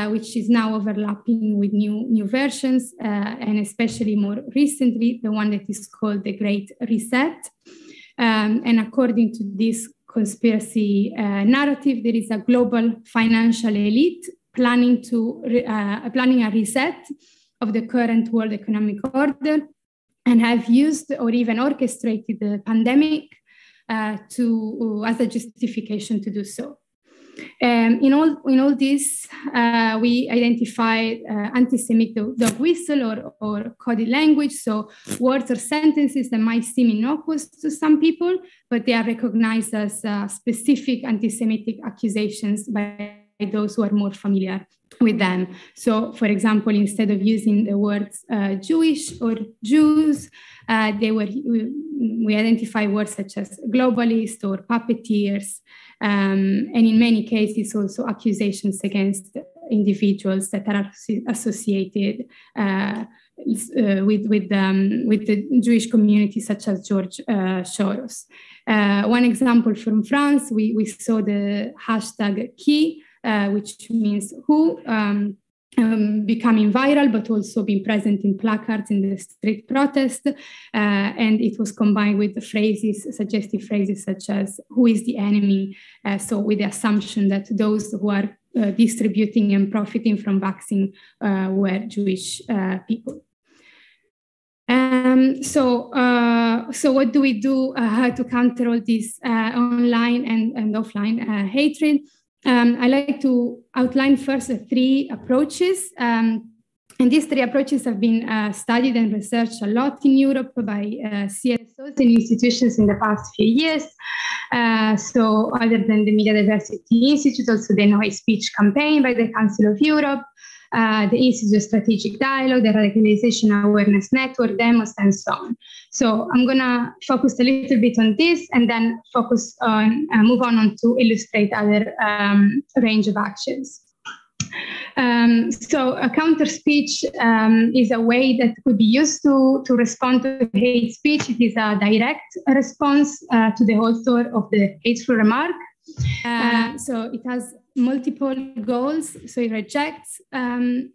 which is now overlapping with new versions, and especially more recently, the one that is called the Great Reset. And according to this conspiracy narrative, there is a global financial elite planning a reset of the current world economic order, and have used or even orchestrated the pandemic as a justification to do so. In all this, we identified anti-Semitic dog whistle or coded language, so words or sentences that might seem innocuous to some people, but they are recognized as specific anti-Semitic accusations by those who are more familiar with them. So, for example, instead of using the words Jewish or Jews, they were we identify words such as globalist or puppeteers, and in many cases also accusations against individuals that are associated with the Jewish community, such as George Soros. One example from France, we saw the hashtag Qui, which means who, becoming viral, but also being present in placards in the street protest. And it was combined with the phrases, suggestive phrases such as, who is the enemy? So with the assumption that those who are distributing and profiting from vaccine were Jewish people. So what do we do to counter all this online and offline hatred? I like to outline first 3 approaches. And these 3 approaches have been studied and researched a lot in Europe by CSOs and institutions in the past few years. So other than the Media Diversity Institute, also the No Hate Speech campaign by the Council of Europe, the Institute of Strategic Dialogue, the Radicalization Awareness Network, demos, and so on. So I'm going to focus a little bit on this and then focus on, move on to illustrate other range of actions. So a counter speech is a way that could be used to respond to hate speech. It is a direct response to the author of the hateful remark. So it has multiple goals. So it rejects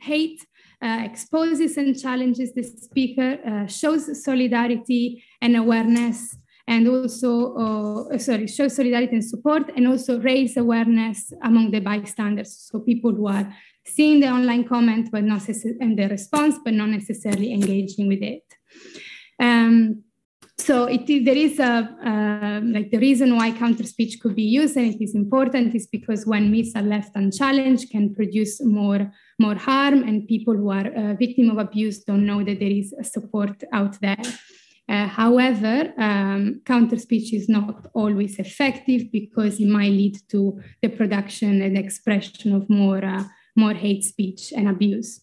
hate, exposes and challenges the speaker, shows solidarity and awareness, and also, shows solidarity and support, and also raise awareness among the bystanders. So people who are seeing the online comment but not and the response, but not necessarily engaging with it. So there is the reason why counter speech could be used, and it is important, is because when myths are left unchallenged, can produce more harm, and people who are victim of abuse don't know that there is support out there. However, counter speech is not always effective because it might lead to the production and expression of more hate speech and abuse.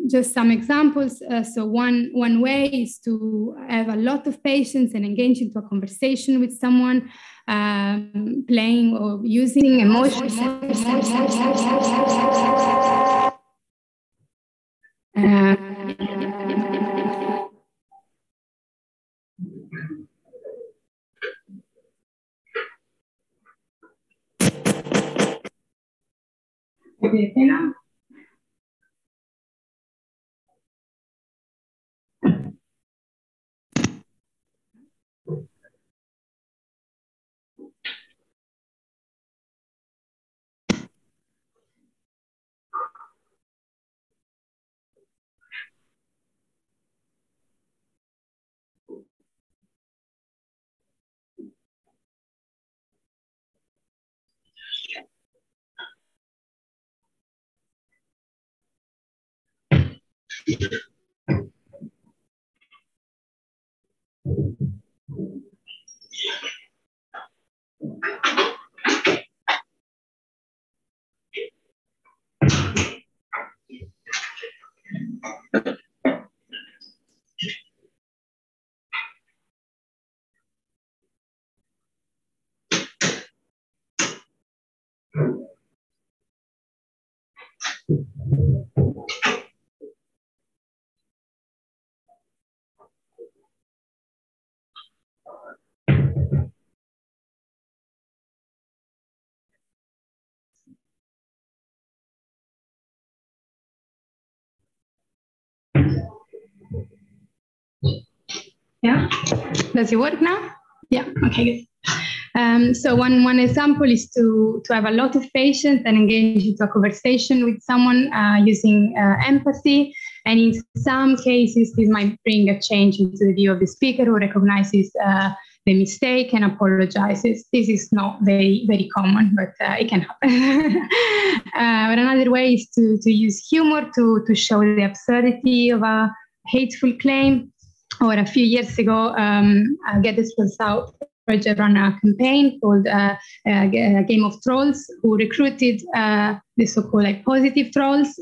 Just some examples. So one way is to have a lot of patience and engage into a conversation with someone, playing or using emotions. Yeah, does it work now? Yeah, okay, good. So one example is to have a lot of patience and engage into a conversation with someone using empathy. And in some cases, this might bring a change into the view of the speaker, who recognizes the mistake and apologizes. This is not very, very common, but it can happen. But another way is to use humor to show the absurdity of a hateful claim. Or a few years ago, Get This Was Out project ran a campaign called Game of Trolls, who recruited the so-called positive trolls.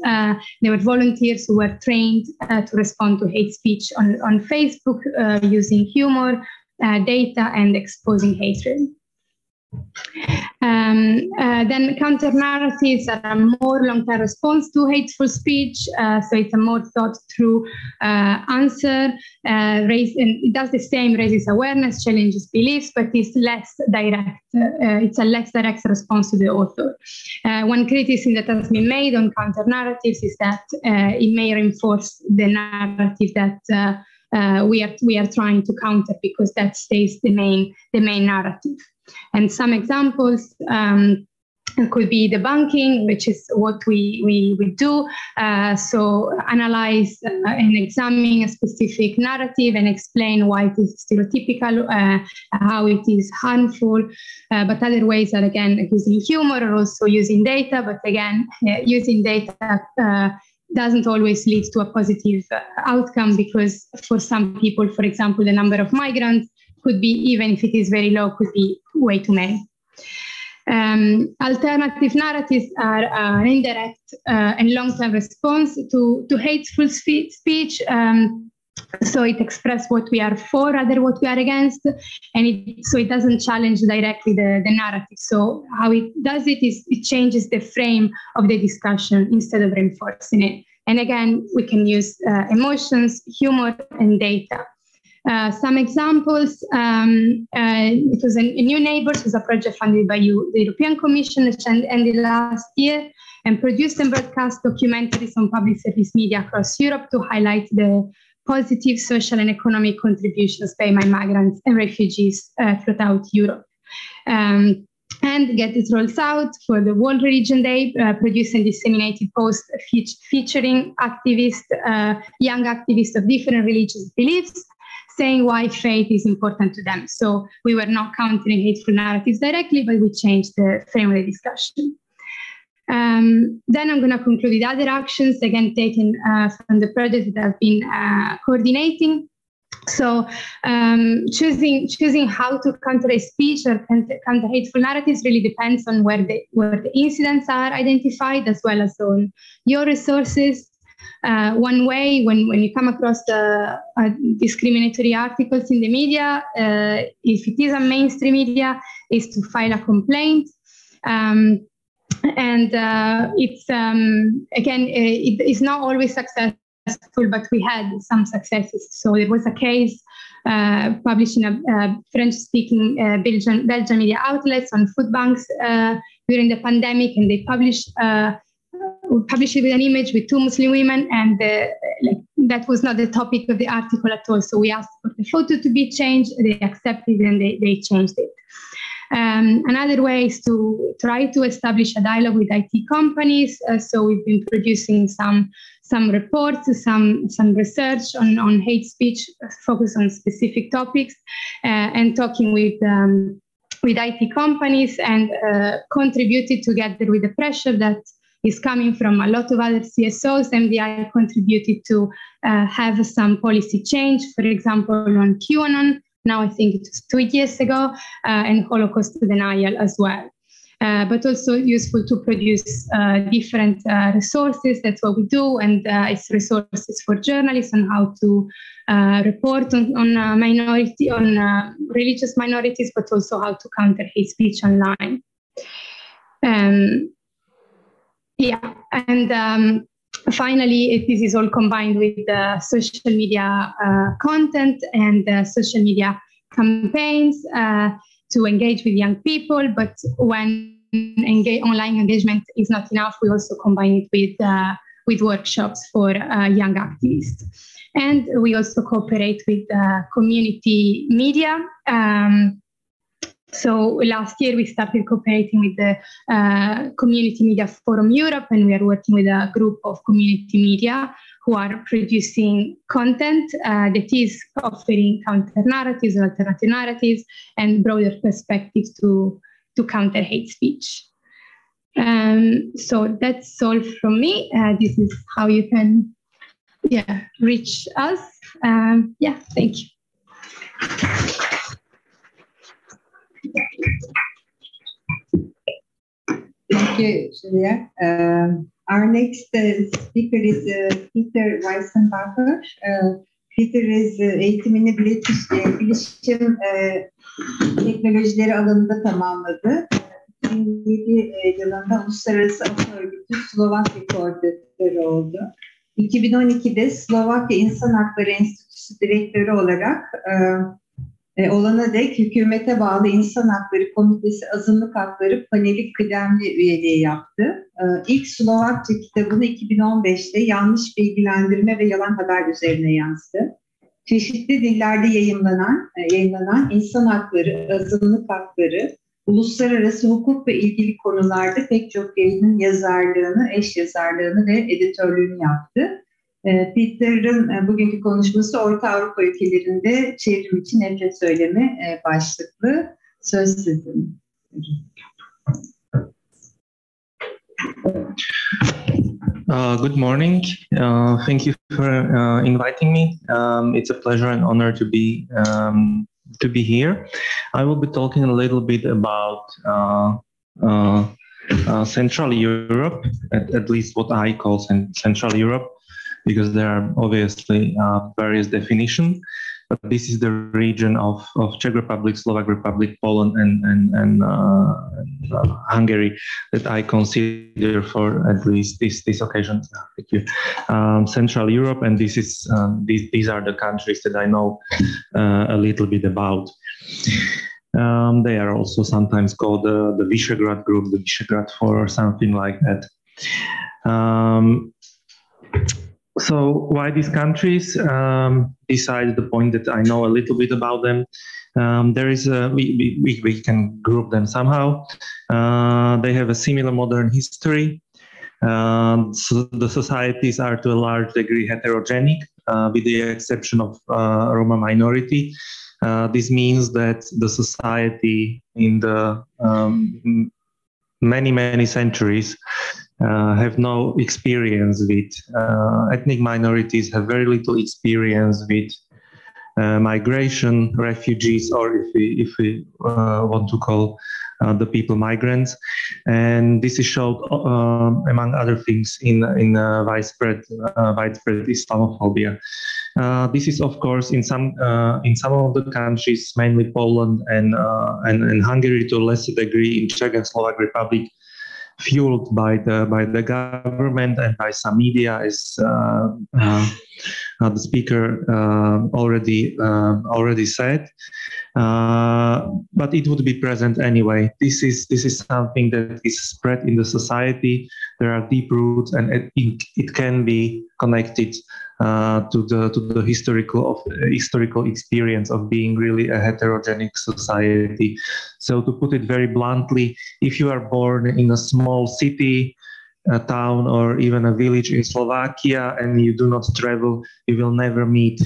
They were volunteers who were trained to respond to hate speech on Facebook using humor, data, and exposing hatred. Then counter narratives are a more long-term response to hateful speech. So it's a more thought-through answer. And it does the same, raises awareness, challenges beliefs, but it's less direct. It's a less direct response to the author. One criticism that has been made on counter narratives is that it may reinforce the narrative that we are trying to counter, because that stays the main narrative. And some examples could be debunking, which is what we do. So analyze and examine a specific narrative and explain why it is stereotypical, how it is harmful. But other ways are, again, using humor or also using data. But again, using data doesn't always lead to a positive outcome, because for some people, for example, the number of migrants could be, even if it is very low, could be way too many. Alternative narratives are an indirect and long-term response to hateful speech. So it expresses what we are for rather what we are against, and so it doesn't challenge directly the narrative. So how it does it is it changes the frame of the discussion instead of reinforcing it. And again, we can use emotions, humor, and data. Some examples, it was a New Neighbors, was a project funded by the European Commission, which ended last year, and produced and broadcast documentaries on public service media across Europe to highlight the positive social and economic contributions made by migrants and refugees throughout Europe. And Get It Rolls Out for the World Religion Day, produced and disseminated posts featuring activists, young activists of different religious beliefs, saying why faith is important to them. So we were not countering hateful narratives directly, but we changed the frame of the discussion. Then I'm going to conclude with other actions, again, taken from the project that I've been coordinating. So choosing how to counter a speech or counter hateful narratives really depends on where the incidents are identified, as well as on your resources. One way, when you come across discriminatory articles in the media, if it is a mainstream media, is to file a complaint. It's again, it is not always successful, but we had some successes. So there was a case published in a French-speaking Belgian media outlets on food banks during the pandemic, and they published it with an image with two Muslim women, and that was not the topic of the article at all. So we asked for the photo to be changed, they accepted, and they changed it. Another way is to try to establish a dialogue with IT companies. So we've been producing some reports, some research on hate speech, focused on specific topics, and talking with IT companies, and contributed together with the pressure that is coming from a lot of other CSOs. MDI contributed to have some policy change, for example, on QAnon. Now I think it was 2 years ago, and Holocaust denial as well. But also useful to produce different resources. That's what we do, and it's resources for journalists on how to report on religious minorities, but also how to counter hate speech online. Finally, this is all combined with social media content and social media campaigns to engage with young people. But when online engagement is not enough, we also combine it with workshops for young activists. And we also cooperate with community media. So last year we started cooperating with the Community Media Forum Europe, and we are working with a group of community media who are producing content that is offering counter narratives, alternative narratives, and broader perspectives to counter hate speech. So that's all from me. This is how you can reach us. Thank you. Thank you, Julia. Our next speaker is Peter Weissenbacher. Peter is eğitimini bilişim teknolojileri alanında tamamladı. 2007 yılında Uluslararası Af Örgütü Slovakya Koordinatörü oldu. 2012'de Slovakya İnsan Hakları Enstitüsü Direktörü olarak olana dek hükümete bağlı İnsan Hakları Komitesi Azınlık Hakları Paneli kıdemli üyeliği yaptı. İlk Slovakça kitabını 2015'te yanlış bilgilendirme ve yalan haber üzerine yazdı. Çeşitli dillerde yayınlanan İnsan Hakları, Azınlık Hakları, uluslararası hukuk ve ilgili konularda pek çok yayının yazarlığını, eş yazarlığını ve editörlüğünü yaptı. Peter'ın bugünkü konuşması Orta Avrupa ülkelerinde çevrim içi nefret söylemi başlıklı. Söz sizin. Good morning. Thank you for inviting me. It's a pleasure and honor to be here. I will be talking a little bit about Central Europe, at least what I call Central Europe, because there are obviously various definitions. But this is the region of Czech Republic, Slovak Republic, Poland, and Hungary that I consider for at least this occasion. Thank you. Central Europe, and these are the countries that I know a little bit about. They are also sometimes called the Visegrad Group, the Visegrad Four, or something like that. So why these countries? Besides the point that I know a little bit about them, there is we can group them somehow. They have a similar modern history. So the societies are to a large degree heterogenic, with the exception of Roma minority. This means that the society in the many centuries have no experience with ethnic minorities, have very little experience with migration, refugees, or if we want to call the people migrants. And this is showed, among other things, in widespread Islamophobia. This is, of course, in some of the countries, mainly Poland and Hungary, to a lesser degree in Czech and Slovak Republic, fueled by the government and by some media, as the speaker already said. But it would be present anyway. This is something that is spread in the society. There are deep roots, and it can be connected to the historical experience of being really a heterogenic society. So to put it very bluntly, if you are born in a small city, a town, or even a village in Slovakia, and you do not travel, you will never meet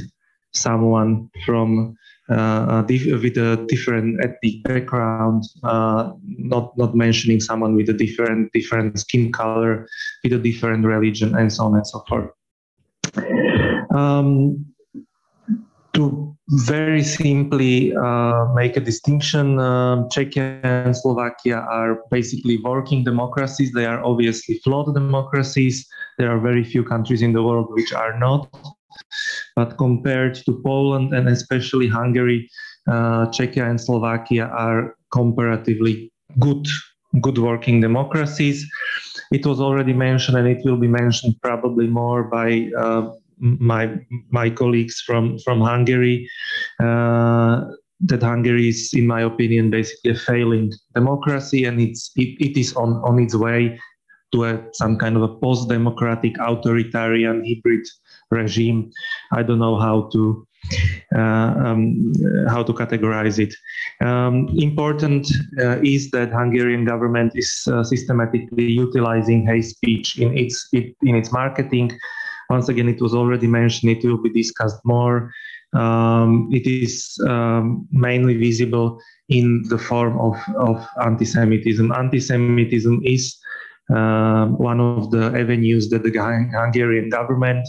someone from with a different ethnic background, not mentioning someone with a different skin color, with a different religion, and so on and so forth. To very simply make a distinction, Czechia and Slovakia are basically working democracies. They are obviously flawed democracies. There are very few countries in the world which are not. But compared to Poland and especially Hungary, Czechia and Slovakia are comparatively good working democracies. It was already mentioned, and it will be mentioned probably more by my colleagues from Hungary, that Hungary is, in my opinion, basically a failing democracy, and it is on its way to some kind of a post-democratic, authoritarian hybrid regime. I don't know how to categorize it. Important is that Hungarian government is systematically utilizing hate speech in its marketing. Once again, it was already mentioned. It will be discussed more. It is mainly visible in the form of anti-Semitism. Anti-Semitism is one of the avenues that the Hungarian government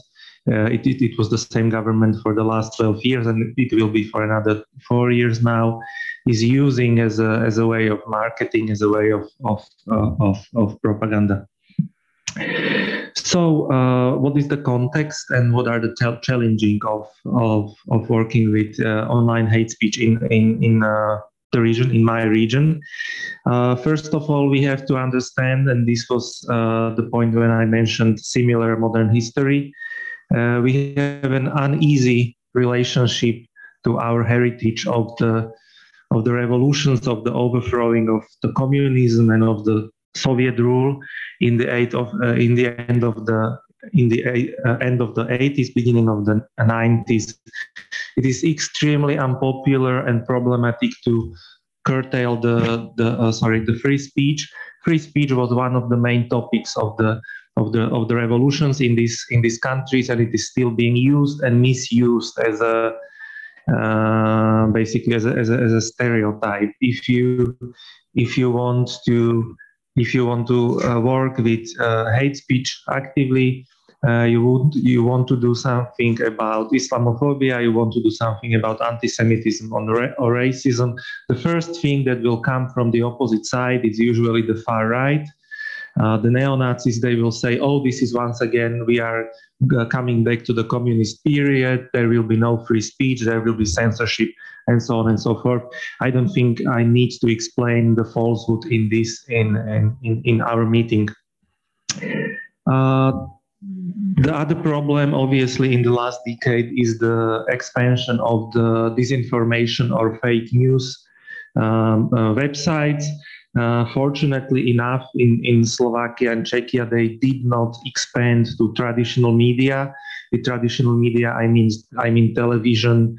it was the same government for the last 12 years, and it will be for another 4 years now, is using as a way of marketing, as a way of propaganda. So, what is the context, and what are the challenging of working with online hate speech in the region, in my region? First of all, we have to understand, and this was the point when I mentioned similar modern history. We have an uneasy relationship to our heritage of the revolutions, of the overthrowing of the communism and of the Soviet rule in the end of the 80s, beginning of the 90s. It is extremely unpopular and problematic to curtail the free speech. Free speech was one of the main topics of the revolutions in these countries, and it is still being used and misused as a basically as a stereotype. If you want to work with hate speech actively, you want to do something about Islamophobia, you want to do something about anti-Semitism or racism, the first thing that will come from the opposite side is usually the far right. The neo-Nazis, they will say, oh, this is once again, we are coming back to the communist period, there will be no free speech, there will be censorship, and so on and so forth. I don't think I need to explain the falsehood in this in our meeting. The other problem, obviously, in the last decade is the expansion of the disinformation or fake news websites. Fortunately enough, in Slovakia and Czechia, they did not expand to traditional media. With traditional media, I mean television,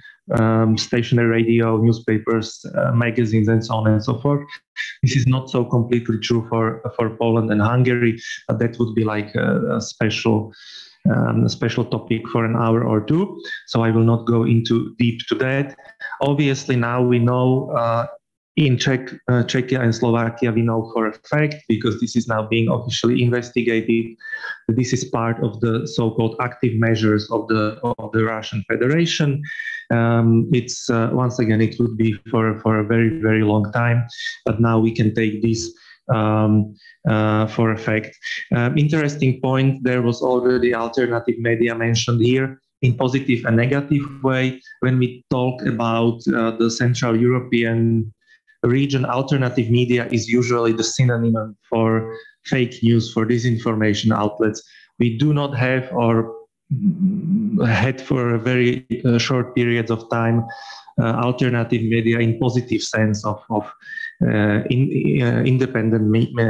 stationary radio, newspapers, magazines, and so on and so forth. This is not so completely true for Poland and Hungary, but that would be like a special topic for an hour or two. So I will not go into deep to that. Obviously, now we know. In Czechia and Slovakia, we know for a fact, because this is now being officially investigated, that this is part of the so-called active measures of the Russian Federation. It's once again, it would be for a very, very long time, but now we can take this for a fact. Interesting point, there was already alternative media mentioned here in positive and negative way. When we talk about the Central European region, alternative media is usually the synonym for fake news, for disinformation outlets. We do not have or had for a very short periods of time alternative media in positive sense of independent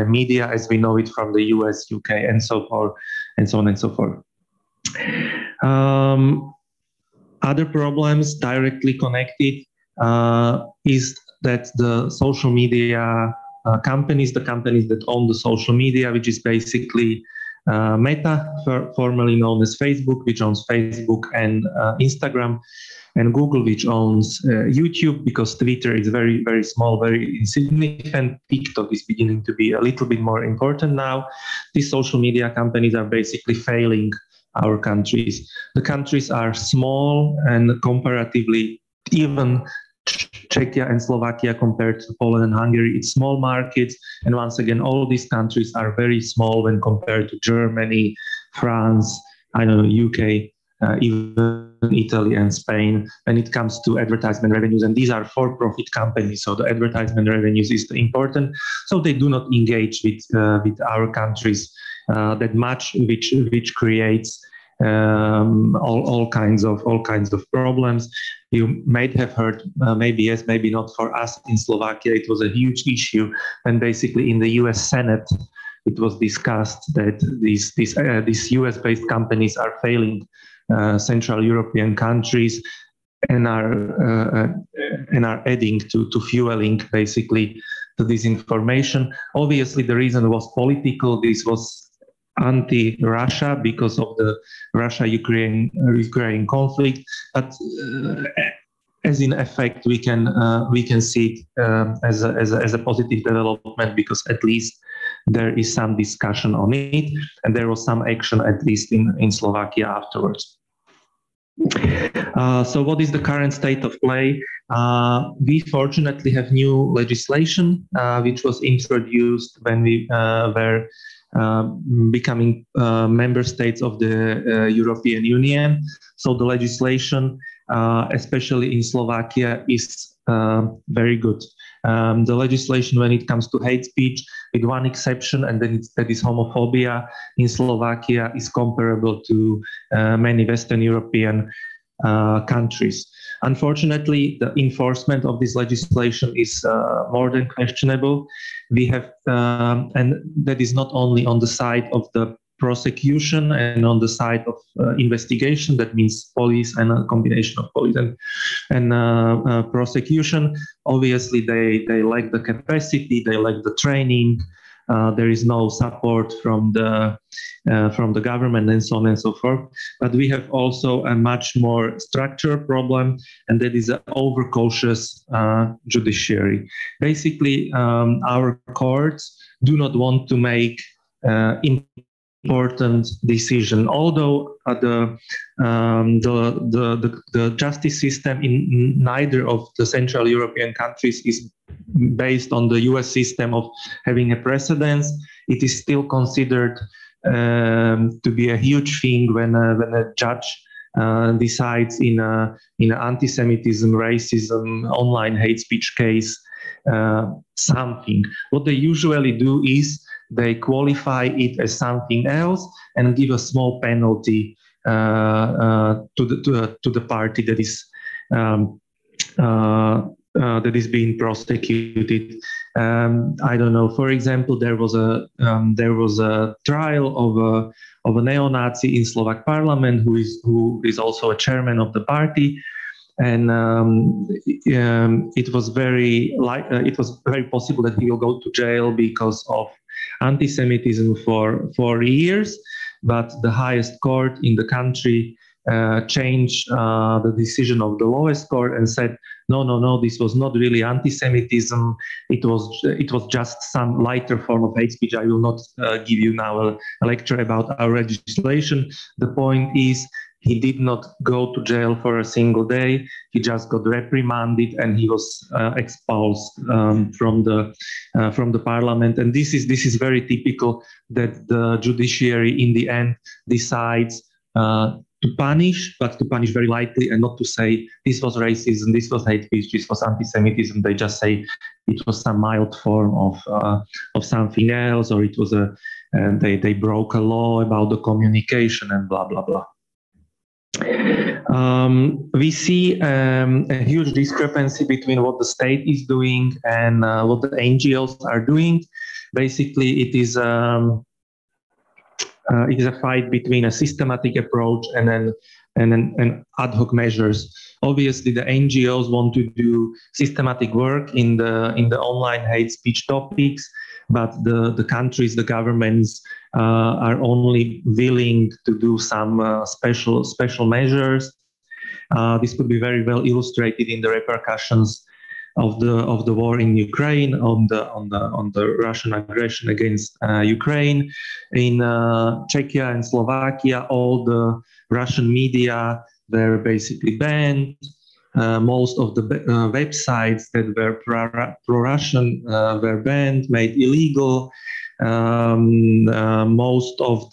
media as we know it from the US, UK, and so forth, and so on and so forth. Other problems directly connected is that the social media companies, the companies that own the social media, which is basically Meta, formerly known as Facebook, which owns Facebook and Instagram, and Google, which owns YouTube, because Twitter is very, very small, very insignificant. TikTok is beginning to be a little bit more important now. These social media companies are basically failing our countries. The countries are small and comparatively, even Czechia and Slovakia compared to Poland and Hungary, it's small markets. And once again, all these countries are very small when compared to Germany, France, UK, even Italy and Spain, when it comes to advertisement revenues. And these are for-profit companies, so the advertisement revenues is important. So they do not engage with our countries that much, which creates all kinds of problems. You might have heard, maybe yes, maybe not. For us in Slovakia, it was a huge issue when basically in the U.S. Senate it was discussed that these U.S.-based companies are failing Central European countries and are adding to fueling basically the disinformation. Obviously, the reason was political. This was anti-Russia because of the Russia-Ukraine conflict, but as in effect, we can see it as a positive development, because at least there is some discussion on it, and there was some action at least in Slovakia afterwards. So what is the current state of play? We fortunately have new legislation which was introduced when we were becoming member states of the European Union. So the legislation, especially in Slovakia, is very good. The legislation when it comes to hate speech, with one exception, and then that is homophobia in Slovakia, is comparable to many Western European countries. Unfortunately, the enforcement of this legislation is more than questionable. We have, and that is not only on the side of the prosecution and on the side of investigation, that means police and a combination of police and prosecution. Obviously, they lack the capacity, they lack the training. There is no support from the government and so on and so forth. But we have also a much more structural problem, and that is an overcautious judiciary. Basically, our courts do not want to make important decision. Although the justice system in neither of the Central European countries is based on the US system of having a precedence, it is still considered to be a huge thing when a judge decides in an anti-Semitism, racism, online hate speech case something. What they usually do is they qualify it as something else and give a small penalty to the party that is being prosecuted. I don't know. For example, there was a trial of a neo-Nazi in Slovak Parliament who is also a chairman of the party. And it was very possible that he will go to jail because of anti-Semitism for 4 years. But the highest court in the country changed the decision of the lowest court and said, no, this was not really anti-Semitism. It was just some lighter form of hate speech. I will not give you now a lecture about our legislation. The point is, he did not go to jail for a single day. He just got reprimanded and he was expelled from the parliament. And this is very typical that the judiciary in the end decides to punish, but to punish very lightly and not to say this was racism, this was hate speech, this was anti-Semitism. They just say it was some mild form of something else, or it was they broke a law about the communication and blah blah blah. We see a huge discrepancy between what the state is doing and what the NGOs are doing. Basically, it is a fight between a systematic approach and an ad hoc measures. Obviously, the NGOs want to do systematic work in the online hate speech topics, but the countries, the governments are only willing to do some special measures. This could be very well illustrated in the repercussions of the war in Ukraine, on the Russian aggression against Ukraine. In Czechia and Slovakia, all the Russian media were basically banned. Most of the websites that were pro-Russian were banned, made illegal. Most of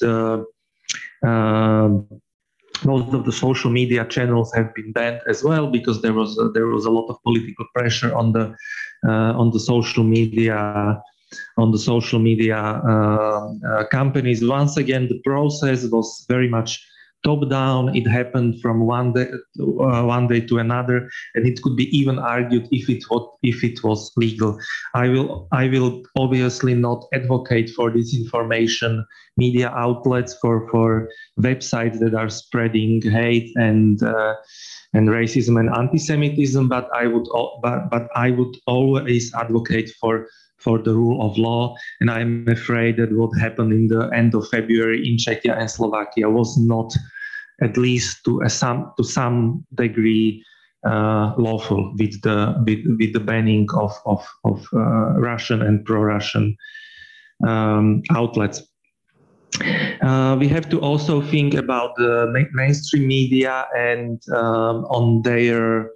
the social media channels have been banned as well, because there was a lot of political pressure on the social media companies. Once again, the process was very much top down. It happened from one day to another, and it could be even argued if it was legal. I will obviously not advocate for disinformation media outlets, for websites that are spreading hate and racism and anti-Semitism, but I would always advocate for the rule of law. And I'm afraid that what happened in the end of February in Czechia and Slovakia was not, at least to some degree, lawful with the banning of Russian and pro-Russian outlets. We have to also think about the mainstream media and on their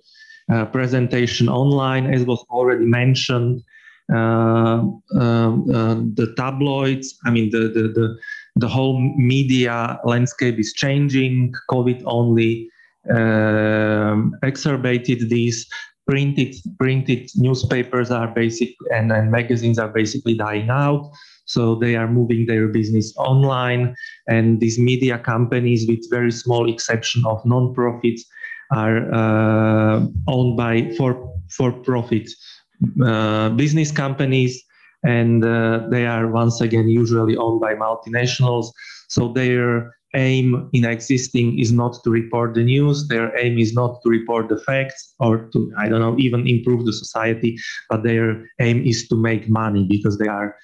presentation online, as was already mentioned. The tabloids, I mean, the whole media landscape is changing. COVID only exacerbated this. Printed newspapers are and magazines are basically dying out. So they are moving their business online, and these media companies, with very small exception of non-profits, are owned by for-profit business companies, and they are once again usually owned by multinationals. So their aim in existing is not to report the news. Their aim is not to report the facts or to, I don't know, even improve the society, but their aim is to make money because they are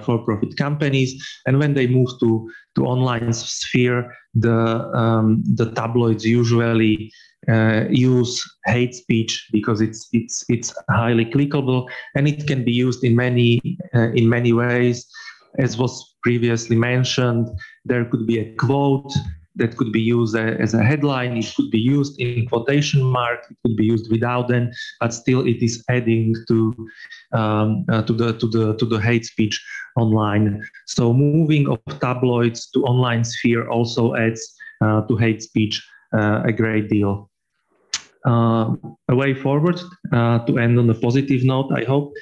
for-profit companies. And when they move to online sphere, the tabloids usually use hate speech because it's highly clickable, and it can be used in many ways. As was previously mentioned, there could be a quote that could be used as a headline. It could be used in quotation marks. It could be used without them, but still it is adding to the hate speech online. So moving of tabloids to online sphere also adds to hate speech a great deal. A way forward to end on a positive note, I hope.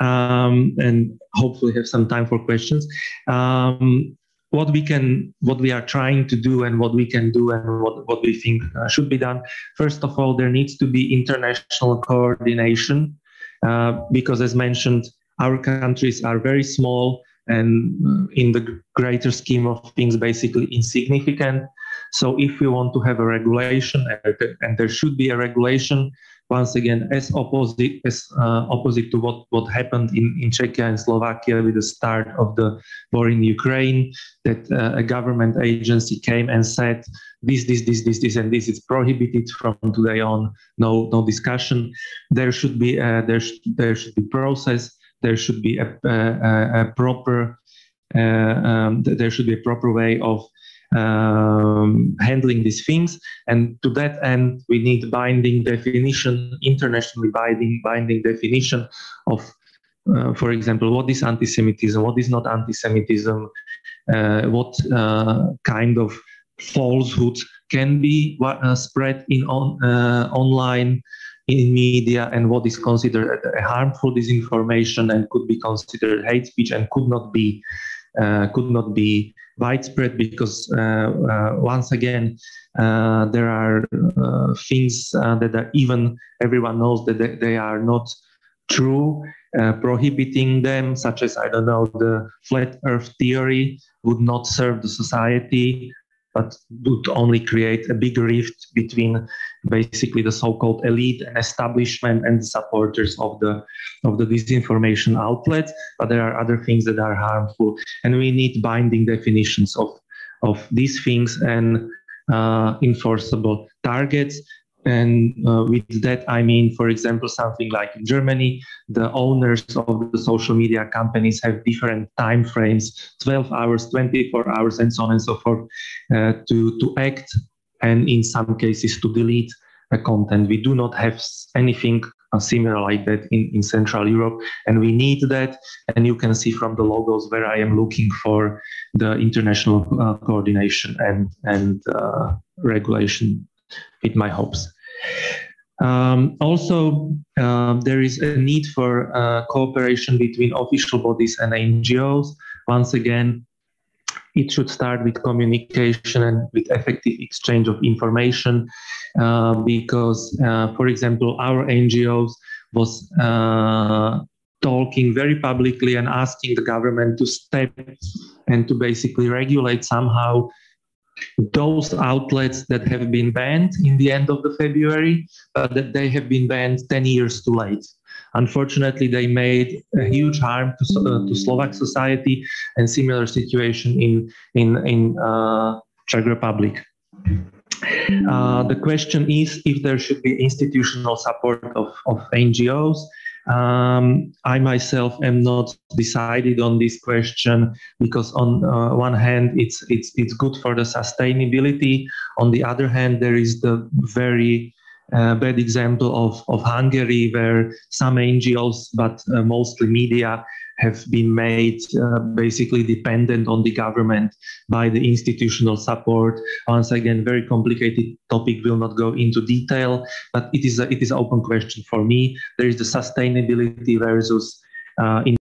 And hopefully have some time for questions. What we are trying to do and what we can do and what we think should be done. First of all, there needs to be international coordination because, as mentioned, our countries are very small and in the greater scheme of things, basically insignificant. So if we want to have a regulation, and there should be a regulation, once again, as opposite to what happened in Czechia and Slovakia with the start of the war in Ukraine, that a government agency came and said this, and this is prohibited from today on. No discussion. There should be process. There should be a proper way of handling these things, and to that end we need binding definition, internationally binding definition of for example, what is anti-Semitism, what is not anti-Semitism, what kind of falsehoods can be spread in online in media, and what is considered a harmful disinformation and could be considered hate speech and could not be widespread, because once again there are things that are even everyone knows that they are not true. Prohibiting them, such as, I don't know, the flat earth theory would not serve the society, but would only create a big rift between basically the so-called elite and establishment and the supporters of the disinformation outlets. But there are other things that are harmful, and we need binding definitions of these things and enforceable targets. And with that, I mean, for example, something like in Germany, the owners of the social media companies have different time frames, 12 hours, 24 hours, and so on and so forth, to act, and in some cases to delete the content. We do not have anything similar like that in Central Europe, and we need that. And you can see from the logos where I am looking for the international coordination and regulation with my hopes. Also, there is a need for cooperation between official bodies and NGOs. Once again, it should start with communication and with effective exchange of information, because, for example, our NGOs was talking very publicly and asking the government to step and to basically regulate somehow those outlets that have been banned in the end of the February, but that they have been banned 10 years too late. Unfortunately, they made a huge harm to Slovak society, and similar situation in Czech Republic. The question is if there should be institutional support of NGOs. I myself am not decided on this question because on one hand it's good for the sustainability. On the other hand, there is the very bad example of Hungary, where some NGOs, but mostly media, have been made basically dependent on the government by the institutional support. Once again, very complicated topic, will not go into detail, but it is an open question for me. There is the sustainability versus in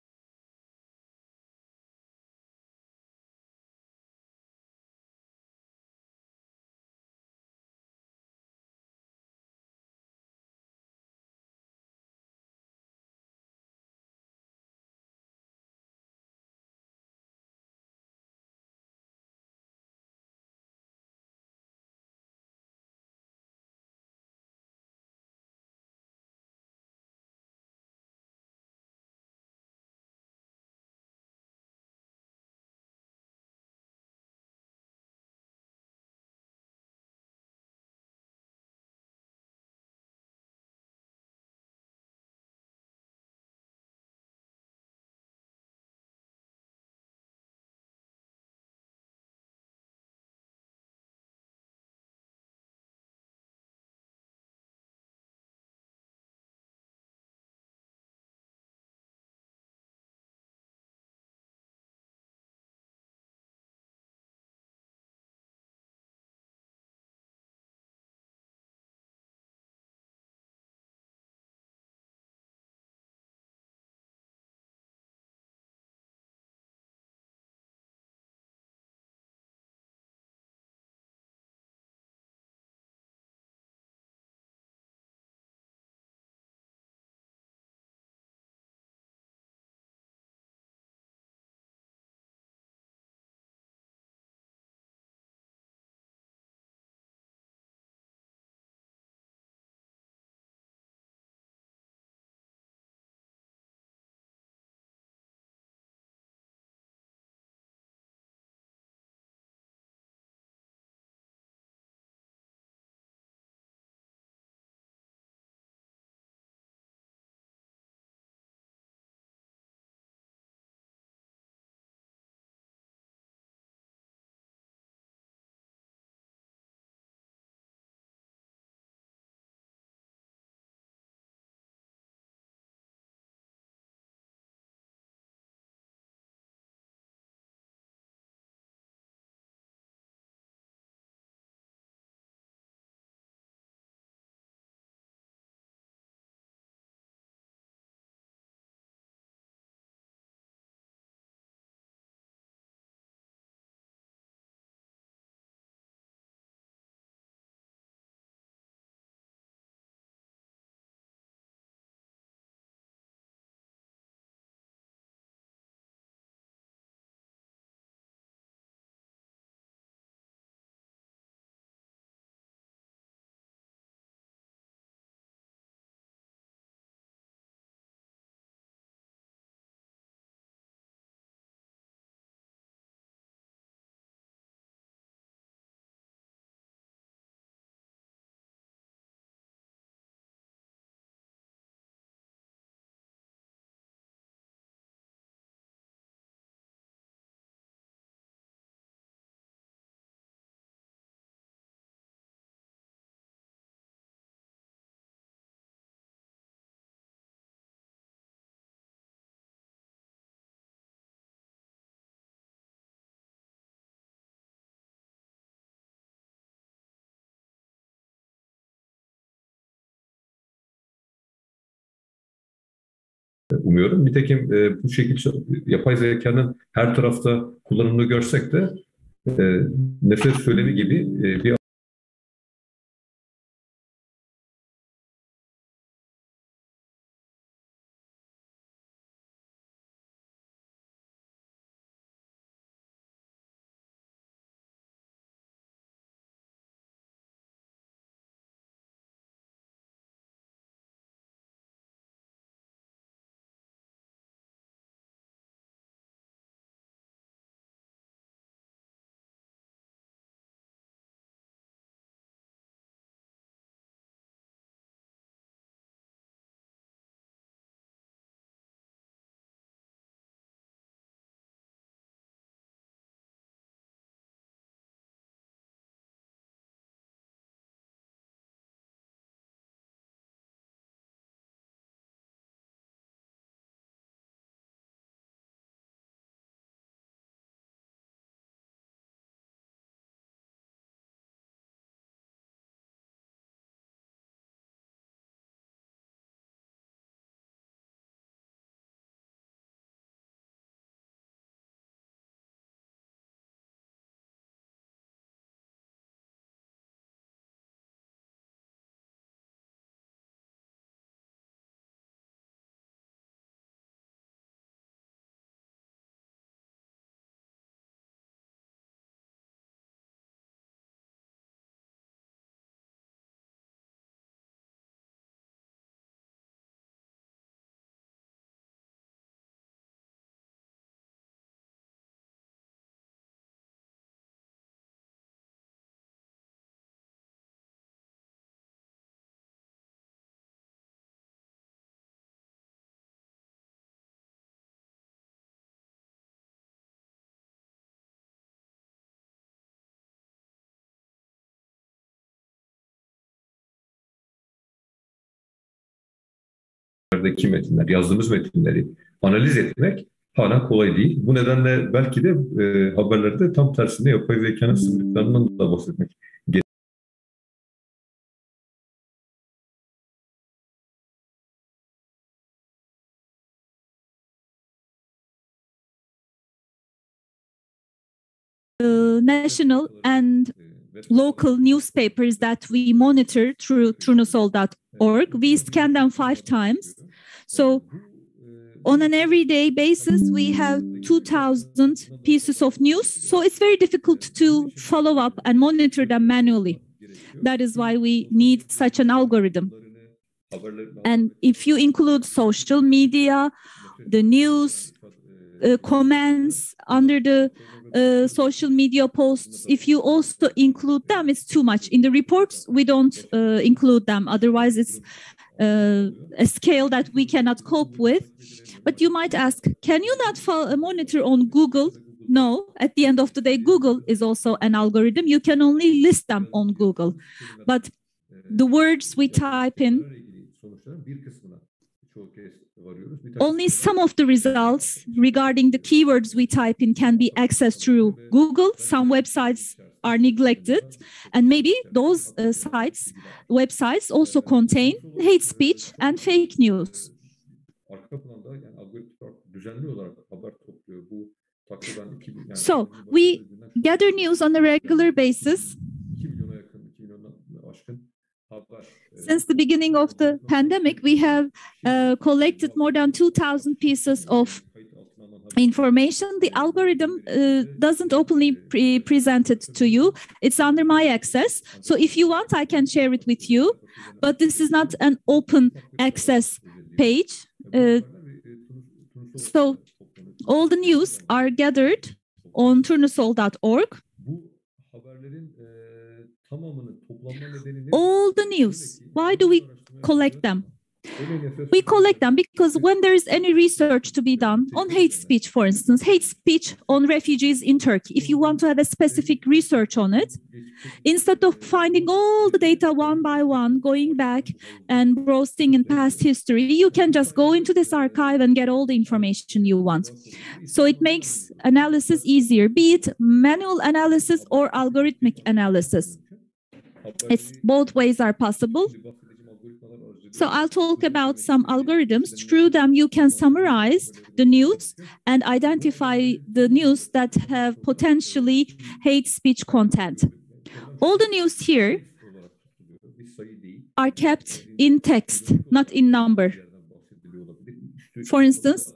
umuyorum. Nitekim bu şekilde yapay zekanın her tarafta kullanımını görsek de nefret söylemi gibi bir içerideki metinler, yazdığımız metinleri analiz etmek hala kolay değil. Bu nedenle belki de haberlerde tam tersine yapay zekanın sınırlarından da bahsetmek gerekiyor. National and local newspapers that we monitor through turnusol.org. We scan them 5 times. So on an everyday basis, we have 2,000 pieces of news. So it's very difficult to follow up and monitor them manually. That is why we need such an algorithm. And if you include social media, the news, comments under the social media posts, if you also include them, it's too much. In the reports, we don't include them. Otherwise, it's a scale that we cannot cope with. But you might ask, can you not monitor on Google? No, at the end of the day, Google is also an algorithm. You can only list them on Google. But the words we type in, only some of the results regarding the keywords we type in can be accessed through Google. Some websites are neglected, and maybe those websites also contain hate speech and fake news. So we gather news on a regular basis. Since the beginning of the pandemic, we have collected more than 2,000 pieces of information. The algorithm doesn't openly present it to you. It's under my access. So if you want, I can share it with you. But this is not an open access page. So all the news are gathered on turnusol.org. All the news. Why do we collect them? We collect them because when there is any research to be done on hate speech, for instance, hate speech on refugees in Turkey, if you want to have a specific research on it, instead of finding all the data one by one, going back and browsing in past history, you can just go into this archive and get all the information you want. So it makes analysis easier, be it manual analysis or algorithmic analysis. It's both ways are possible. So I'll talk about some algorithms. Through them, you can summarize the news and identify the news that have potentially hate speech content. All the news here are kept in text, not in number. For instance,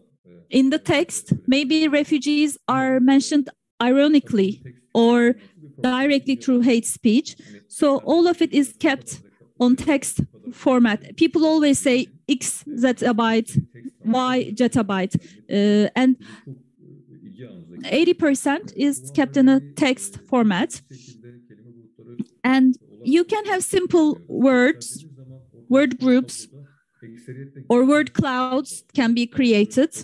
in the text, maybe refugees are mentioned ironically or directly through hate speech. So all of it is kept on text format. People always say X zettabyte, Y zettabyte, and 80% is kept in a text format. And you can have simple words, word groups, or word clouds can be created.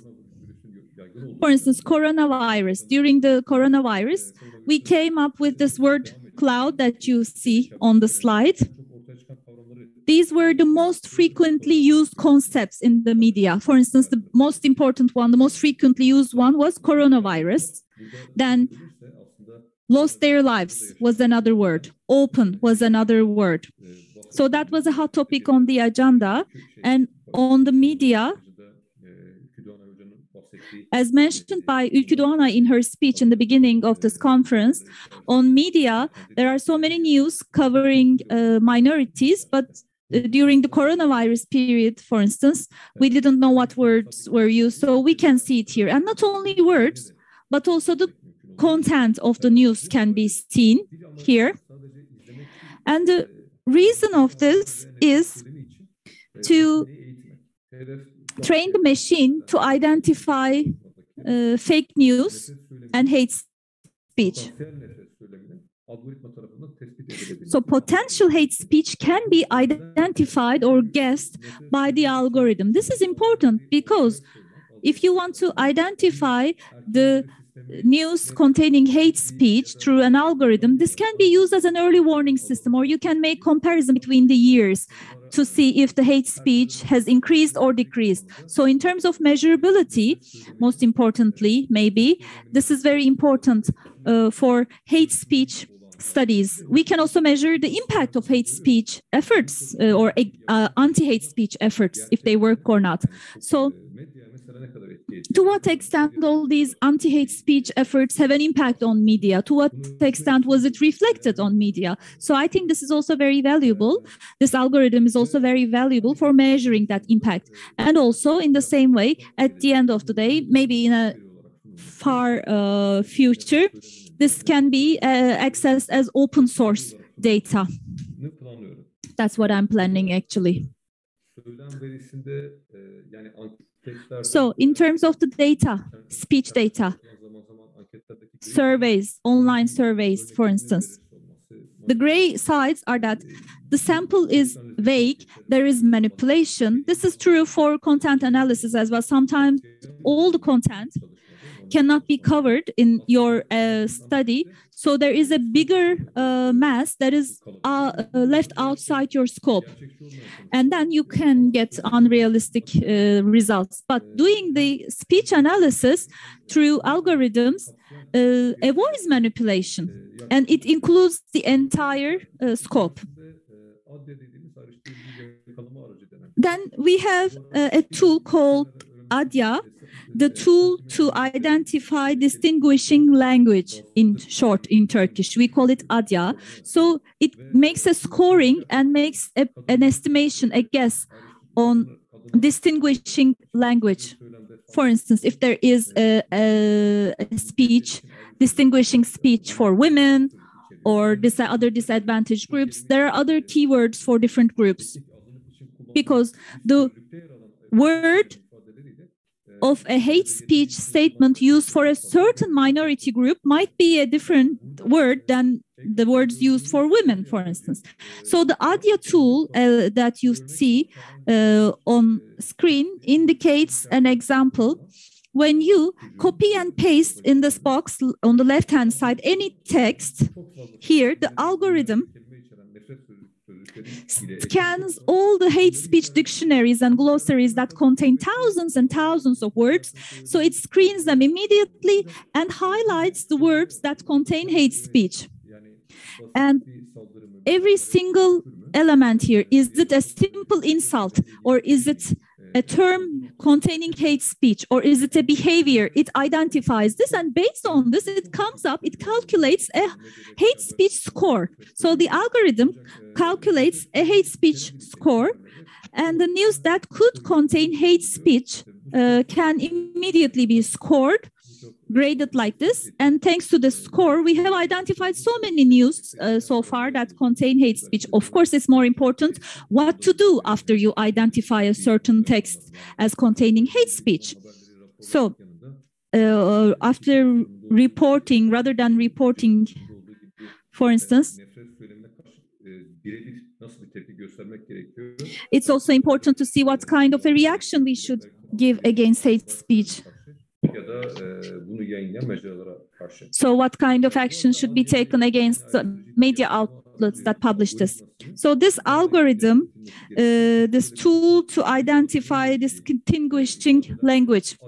For instance, coronavirus. During the coronavirus, we came up with this word cloud that you see on the slide. These were the most frequently used concepts in the media. For instance, the most important one, the most frequently used one was coronavirus. Then lost their lives was another word. Open was another word. So that was a hot topic on the agenda. And on the media, as mentioned by Ülkü Doğanay in her speech in the beginning of this conference, on media, there are so many news covering minorities, but during the coronavirus period, for instance, we didn't know what words were used, so we can see it here. And not only words, but also the content of the news can be seen here. And the reason of this is to train the machine to identify fake news and hate speech. So potential hate speech can be identified or guessed by the algorithm. This is important because if you want to identify the news containing hate speech through an algorithm, this can be used as an early warning system, or you can make comparison between the years. to see if the hate speech has increased or decreased. So in terms of measurability, most importantly, maybe, this is very important for hate speech studies. We can also measure the impact of hate speech efforts or anti-hate speech efforts, if they work or not. So to what extent all these anti-hate speech efforts have an impact on media? To what extent was it reflected on media? So I think this is also very valuable. This algorithm is also very valuable for measuring that impact. And also in the same way, at the end of the day, maybe in a far future, this can be accessed as open source data. That's what I'm planning actually. So in terms of the data, speech data, surveys, online surveys, for instance, the gray sides are that the sample is vague, there is manipulation. This is true for content analysis as well. Sometimes all the content cannot be covered in your study. So there is a bigger mass that is left outside your scope. And then you can get unrealistic results. But doing the speech analysis through algorithms avoids manipulation. And it includes the entire scope. Then we have a tool called ADYA, the tool to identify distinguishing language, in short, in Turkish. We call it ADYA. So it makes a scoring and makes an estimation, a guess on distinguishing language. For instance, if there is a speech, distinguishing speech for women or other disadvantaged groups, there are other keywords for different groups. Because the word of a hate speech statement used for a certain minority group might be a different word than the words used for women, for instance. So the ADYA tool that you see on screen indicates an example. When you copy and paste in this box on the left-hand side any text, here the algorithm scans all the hate speech dictionaries and glossaries that contain thousands and thousands of words. So it screens them immediately and highlights the words that contain hate speech. And every single element here, is it a simple insult, or is it a term containing hate speech, or is it a behavior? It identifies this, and based on this, it comes up, it calculates a hate speech score. So the algorithm calculates a hate speech score, and the news that could contain hate speech can immediately be scored, graded like this. And thanks to the score, we have identified so many news so far that contain hate speech. Of course, it's more important what to do after you identify a certain text as containing hate speech. So after reporting, rather than reporting, for instance, it's also important to see what kind of a reaction we should give against hate speech. So what kind of action should be taken against the media outlets that publish this? So this algorithm, this tool to identify distinguishing language.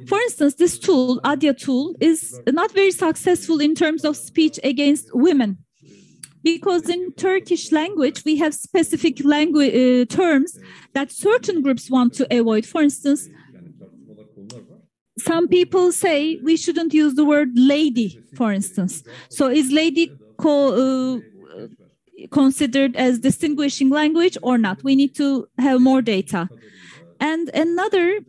For instance, this tool, ADYA tool, is not very successful in terms of speech against women. Because in Turkish language, we have specific language terms that certain groups want to avoid. For instance, some people say we shouldn't use the word lady, for instance. So is lady considered as distinguishing language or not? We need to have more data. And another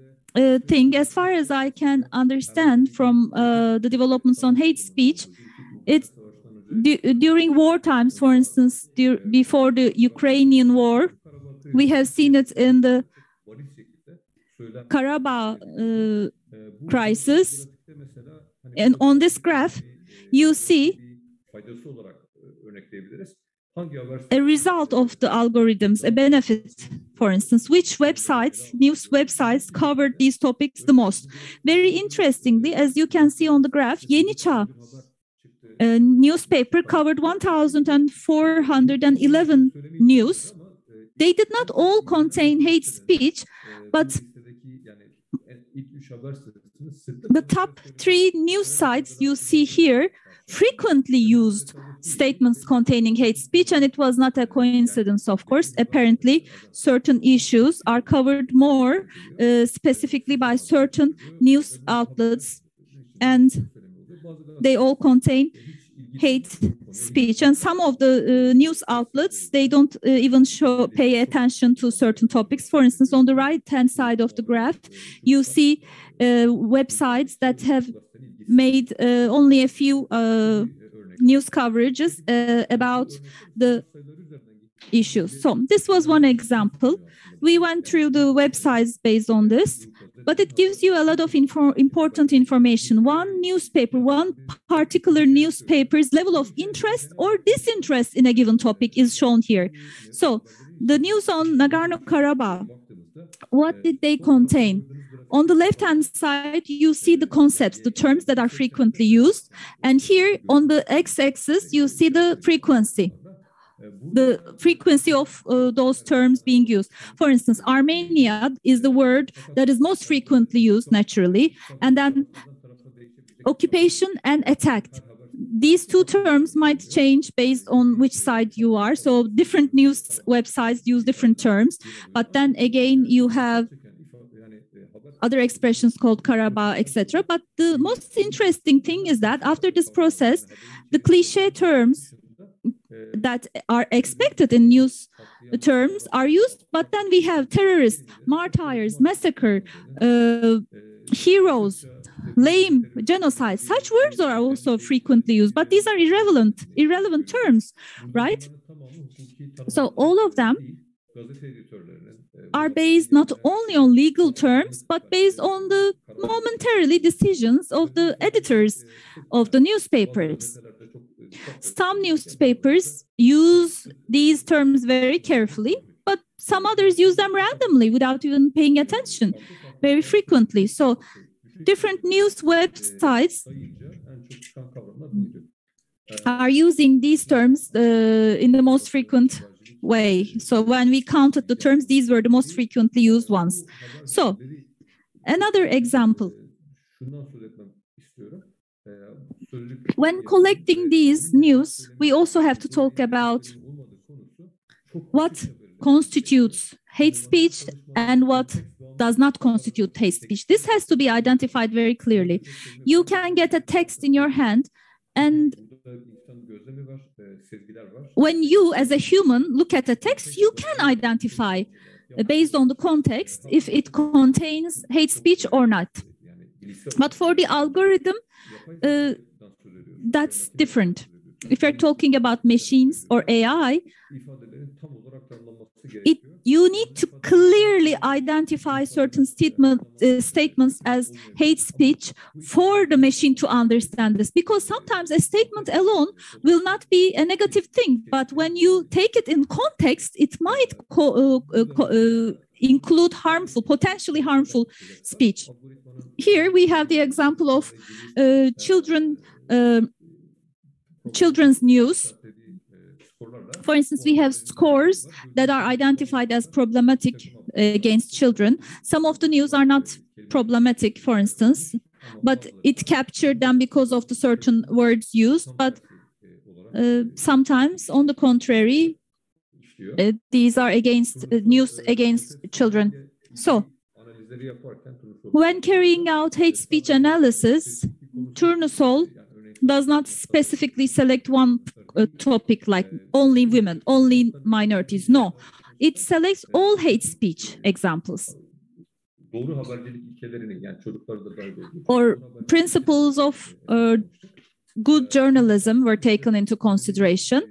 thing, as far as I can understand from the developments on hate speech, it's during war times, for instance, before the Ukrainian war, we have seen it in the Karabakh crisis. And on this graph, you see a result of the algorithms, a benefit, for instance, which websites, news websites covered these topics the most. Very interestingly, as you can see on the graph, Yeni Çağ newspaper covered 1,411 news. They did not all contain hate speech, but the top 3 news sites you see here frequently used statements containing hate speech, and it was not a coincidence, of course. Apparently, certain issues are covered more specifically by certain news outlets, and they all contain hate speech. And some of the news outlets, they don't even pay attention to certain topics. For instance, on the right-hand side of the graph, you see websites that have made only a few news coverages about the issues. So this was one example. We went through the websites based on this, but it gives you a lot of important information. One particular newspaper's level of interest or disinterest in a given topic is shown here. So the news on Nagorno-Karabakh, what did they contain? On the left-hand side, you see the concepts, the terms that are frequently used. And here on the x-axis, you see the frequency of those terms being used. For instance, Armenia is the word that is most frequently used, naturally. And then occupation and attacked. These 2 terms might change based on which side you are. So different news websites use different terms. But then again, you have other expressions called Karabakh, etc. But the most interesting thing is that after this process, the cliche terms that are expected in news terms are used, but then we have terrorists, martyrs, massacre, heroes, lame, genocide. Such words are also frequently used, but these are irrelevant terms, right? So all of them are based not only on legal terms, but based on the momentarily decisions of the editors of the newspapers. Some newspapers use these terms very carefully, but some others use them randomly without even paying attention very frequently. So different news websites are using these terms in the most frequent way. So when we counted the terms, these were the most frequently used ones. So another example. When collecting these news, we also have to talk about what constitutes hate speech and what does not constitute hate speech. This has to be identified very clearly. You can get a text in your hand, and when you, as a human, look at a text, you can identify, based on the context, if it contains hate speech or not. But for the algorithm, that's different. If you're talking about machines or AI, you need to clearly identify certain statements as hate speech for the machine to understand this. Because sometimes a statement alone will not be a negative thing, but when you take it in context, it might include potentially harmful speech. Here we have the example of children's news. For instance, we have scores that are identified as problematic against children. Some of the news are not problematic, for instance, but it captured them because of the certain words used. But sometimes, on the contrary, these are news against children. So, when carrying out hate speech analysis, Turnusol does not specifically select one topic like only women, only minorities. No, it selects all hate speech examples. Or principles of good journalism were taken into consideration.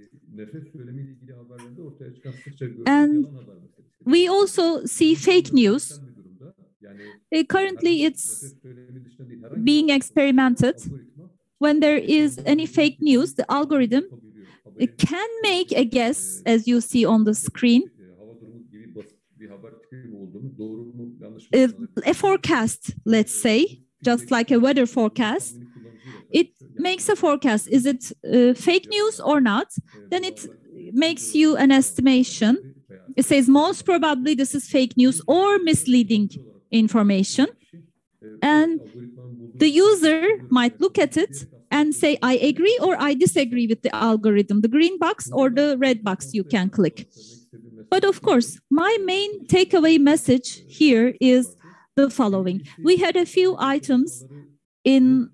And we also see fake news. Currently, it's being experimented. When there is any fake news, the algorithm can make a guess, as you see on the screen, a forecast, let's say, just like a weather forecast. It makes a forecast. Is it fake news or not? Then it makes you an estimation. It says most probably this is fake news or misleading information. And the user might look at it and say, I agree or I disagree with the algorithm, the green box or the red box you can click. But of course, my main takeaway message here is the following. We had a few items in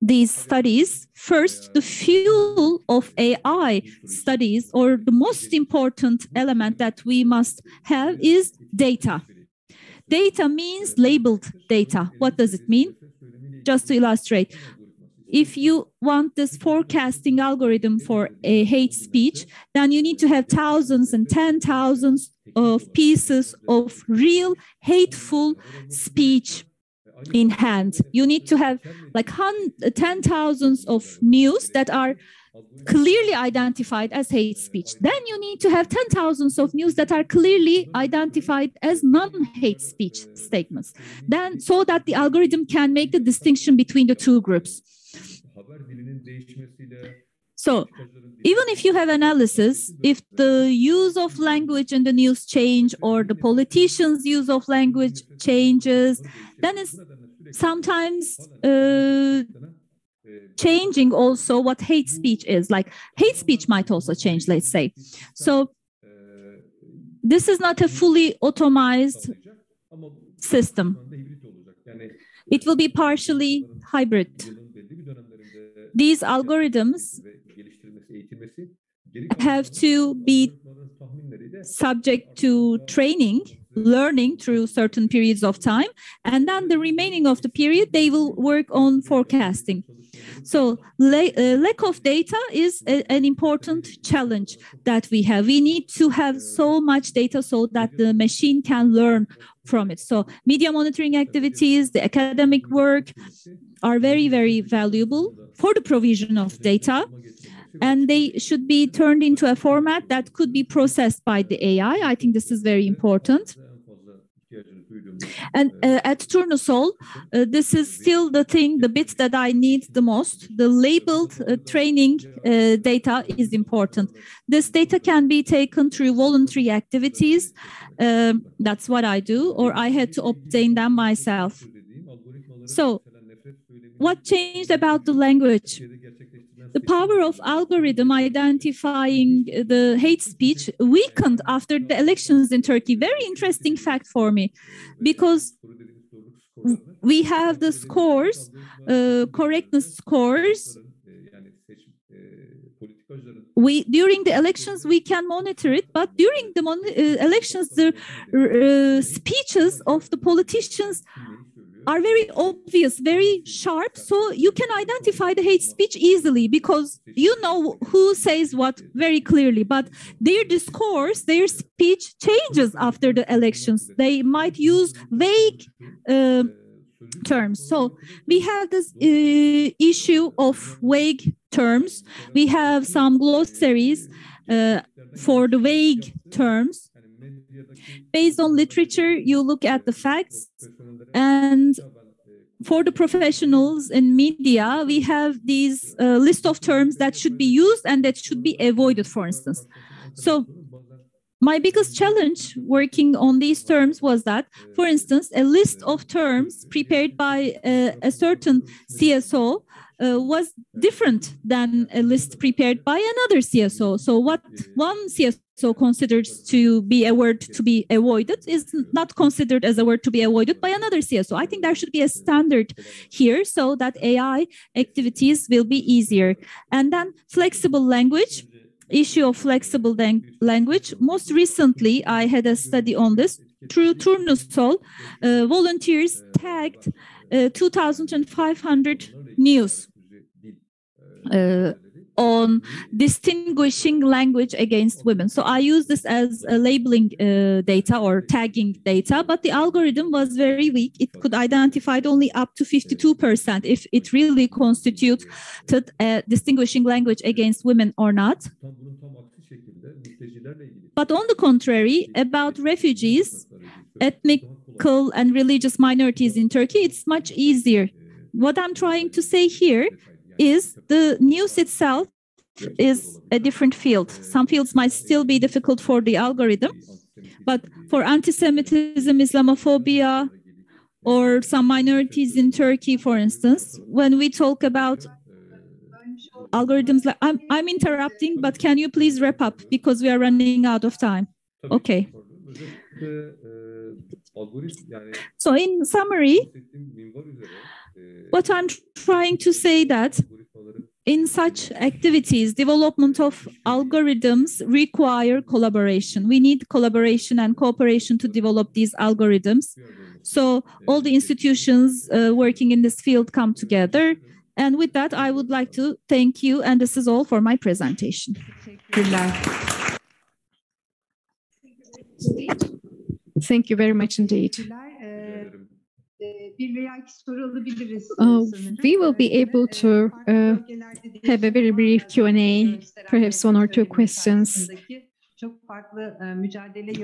these studies. First, the fuel of AI studies, or the most important element that we must have, is data. Data means labeled data. What does it mean? Just to illustrate, if you want this forecasting algorithm for a hate speech, then you need to have thousands and 10,000s of pieces of real hateful speech in hand. You need to have like 10,000s of news that are clearly identified as hate speech. Then you need to have 10,000s of news that are clearly identified as non-hate speech statements. Then, so that the algorithm can make the distinction between the two groups. So even if you have analysis, if the use of language in the news change or the politicians' use of language changes, then it's sometimes changing also what hate speech is. Like hate speech might also change, let's say. So this is not a fully automized system. It will be partially hybrid. These algorithms have to be subject to training, learning through certain periods of time, and then the remaining of the period, they will work on forecasting. So lack of data is an important challenge that we have. We need to have so much data so that the machine can learn from it. So media monitoring activities, the academic work are very, very valuable for the provision of data. And they should be turned into a format that could be processed by the AI. I think this is very important. And at Turnusol, this is still the thing, the bit that I need the most. The labeled training data is important. This data can be taken through voluntary activities. That's what I do, or I had to obtain them myself. So what changed about the language? The power of algorithm identifying the hate speech weakened after the elections in Turkey. Very interesting fact for me, because we have the scores, correctness scores. During the elections, we can monitor it, but during the elections, the speeches of the politicians are very obvious, very sharp, so you can identify the hate speech easily because you know who says what very clearly, but their discourse, their speech changes after the elections. They might use vague terms. So we have this issue of vague terms. We have some glossaries for the vague terms. Based on literature, you look at the facts, and for the professionals in media, we have these list of terms that should be used and that should be avoided, for instance. So my biggest challenge working on these terms was that, for instance, a list of terms prepared by a certain CSO was different than a list prepared by another CSO. So what one CSO considers to be a word to be avoided is not considered as a word to be avoided by another CSO. I think there should be a standard here so that AI activities will be easier. And then flexible language, issue of flexible language. Most recently, I had a study on this. Through Turnusol, volunteers tagged 2,500 news on distinguishing language against women. So I use this as a labeling data or tagging data, but the algorithm was very weak. It could identify only up to 52% if it really constituted a distinguishing language against women or not. But on the contrary, about refugees, ethnic and religious minorities in Turkey, it's much easier what I'm trying to say here is the news itself is a different field. Some fields might still be difficult for the algorithm, but for anti-Semitism, Islamophobia, or some minorities in Turkey, for instance, when we talk about algorithms, like I'm interrupting, but can you please wrap up because we are running out of time? Okay. So in summary, what I'm trying to say that in such activities, development of algorithms require collaboration. We need collaboration and cooperation to develop these algorithms. So all the institutions working in this field come together. And with that, I would like to thank you. And this is all for my presentation. Thank you very much indeed. We will be able to have a very brief Q&A, perhaps one or two questions.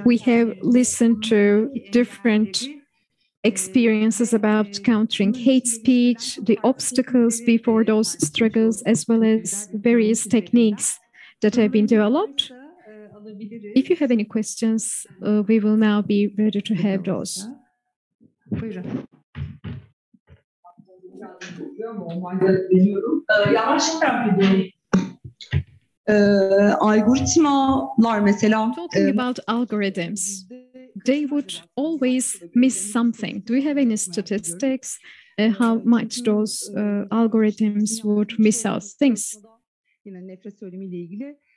We have listened to different experiences about countering hate speech, the obstacles before those struggles, as well as various techniques that have been developed. If you have any questions, we will now be ready to have those. Talking about algorithms, they would always miss something. Do you have any statistics how much those algorithms would miss out things?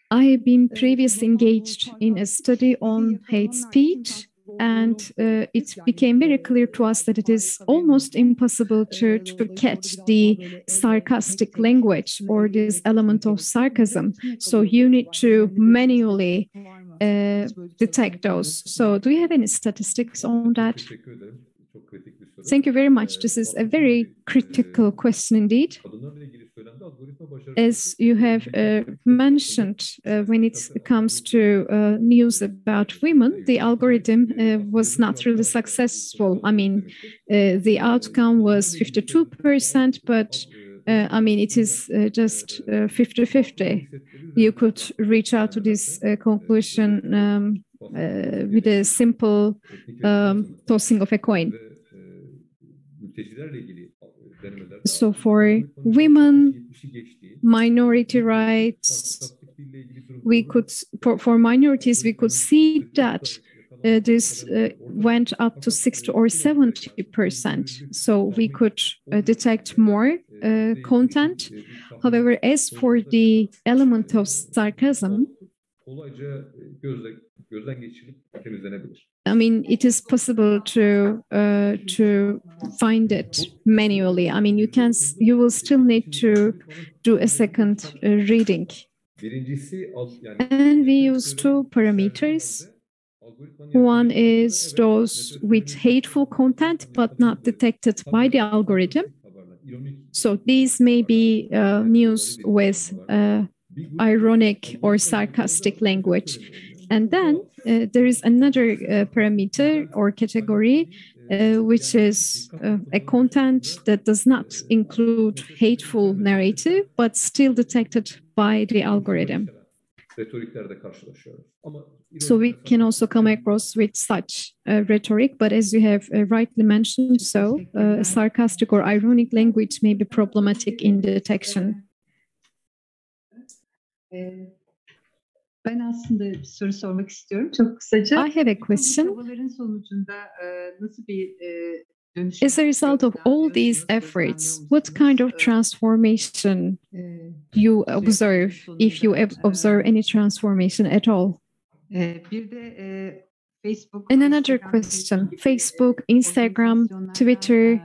I have been previously engaged in a study on hate speech, and it became very clear to us that it is almost impossible to catch the sarcastic language or this element of sarcasm. So you need to manually detect those. So do you have any statistics on that? Thank you very much. This is a very critical question indeed. As you have mentioned, when it comes to news about women, the algorithm was not really successful. I mean, the outcome was 52%, but I mean, it is just 50-50. You could reach out to this conclusion with a simple tossing of a coin. So for women, minority rights, we could, for minorities, we could see that this went up to 60 or 70%. So we could detect more content. However, as for the element of sarcasm, I mean, it is possible to find it manually. I mean, you will still need to do a second reading. And we use two parameters. One is those with hateful content, but not detected by the algorithm. So these may be news with ironic or sarcastic language. And then there is another parameter or category, which is a content that does not include hateful narrative, but still detected by the algorithm. So we can also come across with such rhetoric, but as you have rightly mentioned, so sarcastic or ironic language may be problematic in detection. Ben aslında bir soru sormak istiyorum çok kısaca. I have a question. As a result of all these efforts, what kind of transformation you observe, if you observe any transformation at all? And another question, Facebook, Instagram, Twitter,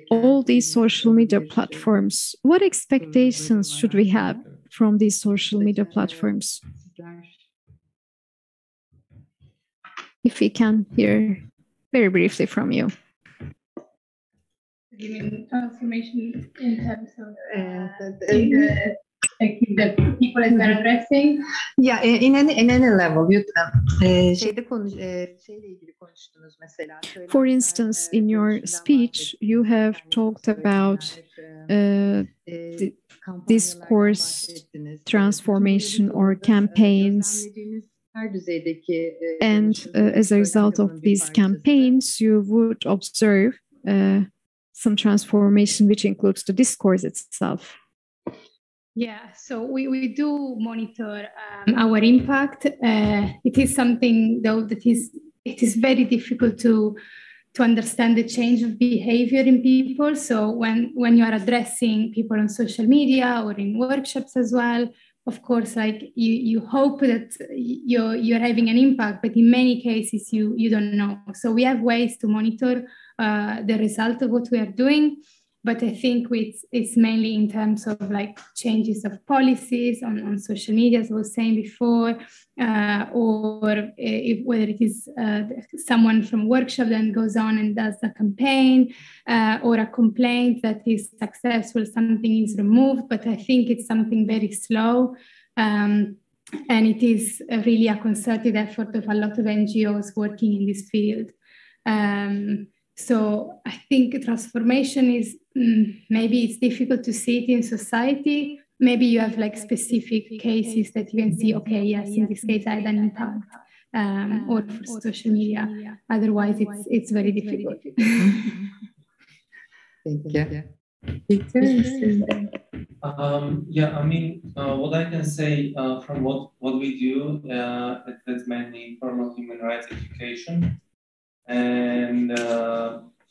all these social media platforms, what expectations should we have from these social media platforms? If we can hear very briefly from you. You mean transformation in terms of perspective that people that are addressing? Yeah, in any level. Şeyle ilgili konuştunuz mesela. For instance, in your speech, you have talked about discourse transformation or campaigns. And as a result of these campaigns, you would observe some transformation, which includes the discourse itself. Yeah, so we do monitor our impact. It is something, though, that it is very difficult to understand the change of behavior in people. So when you are addressing people on social media or in workshops as well, of course, like you hope that you're having an impact, but in many cases you don't know. So we have ways to monitor the result of what we are doing. But I think it's mainly in terms of like changes of policies on social media, as I was saying before, or whether it is someone from workshop that goes on and does a campaign, or a complaint that is successful, something is removed. But I think it's something very slow. And it is really a concerted effort of a lot of NGOs working in this field. So I think transformation is, maybe it's difficult to see it in society. Maybe you have like specific cases that you can see, okay, yes, in this case I had an impact, or for social media. Otherwise, it's very difficult. Thank you. Yeah, I mean, what I can say from what we do, it's mainly informal human rights education. And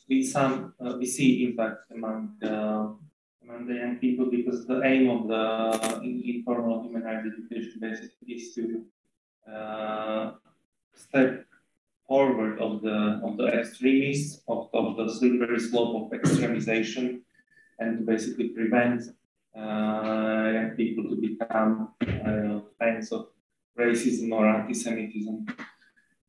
we see impact among the young people, because the aim of the informal human rights education basically is to step forward of the extremists, of the slippery slope of extremization, and to basically prevent young people to become fans of racism or anti-Semitism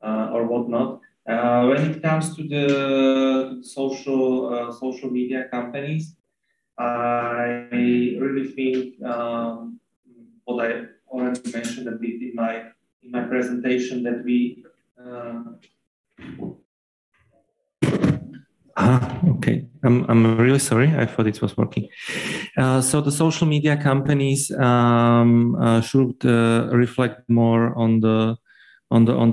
or whatnot. When it comes to the social media companies, I really think what I already mentioned a bit in my presentation, that we. Okay, I'm really sorry. I thought it was working. So the social media companies should reflect more on the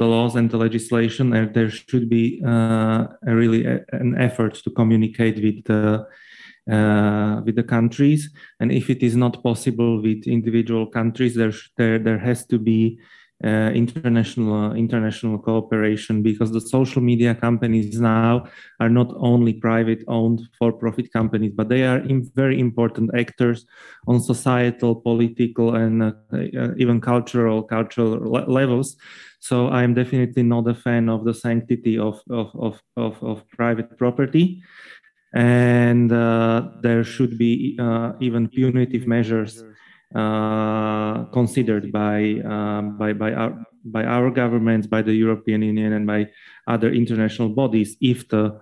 laws and the legislation, and there should be really an effort to communicate with the countries. And if it is not possible with individual countries, there has to be international cooperation, because the social media companies now are not only private-owned for-profit companies, but they are very important actors on societal, political, and even cultural levels. So I am definitely not a fan of the sanctity of private property, and there should be even punitive measures considered by our governments, by the European Union, and by other international bodies if the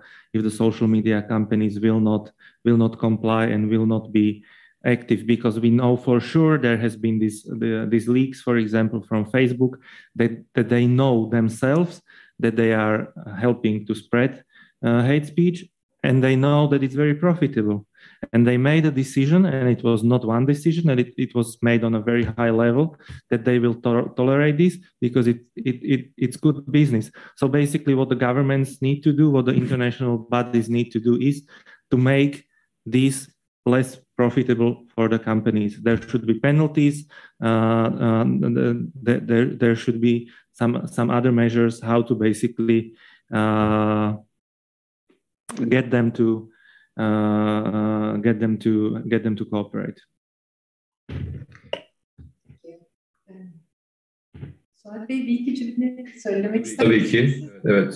social media companies will not comply and will not be active, because we know for sure there has been these leaks, for example, from Facebook, that they know themselves that they are helping to spread hate speech, and they know that it's very profitable. And they made a decision, and it was not one decision, and it was made on a very high level, that they will tolerate this because it's good business. So basically what the governments need to do, what the international bodies need to do, is to make this less profitable for the companies. There should be penalties. There should be some other measures how to basically get them to cooperate. Suat Bey, bir iki cümle söylemek ister Tabii misiniz? ki, evet.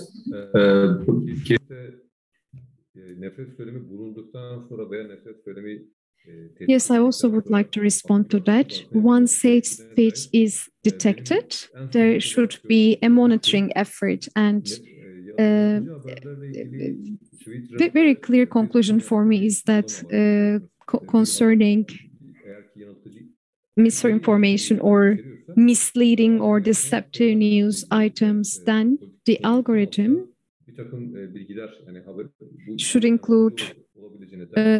Nefret söylemi bulunduktan sonra veya nefret söylemi Yes, I also would like to respond to that. Once hate speech is detected, there should be a monitoring effort, and the very clear conclusion for me is that concerning misinformation or misleading or deceptive news items, then the algorithm should include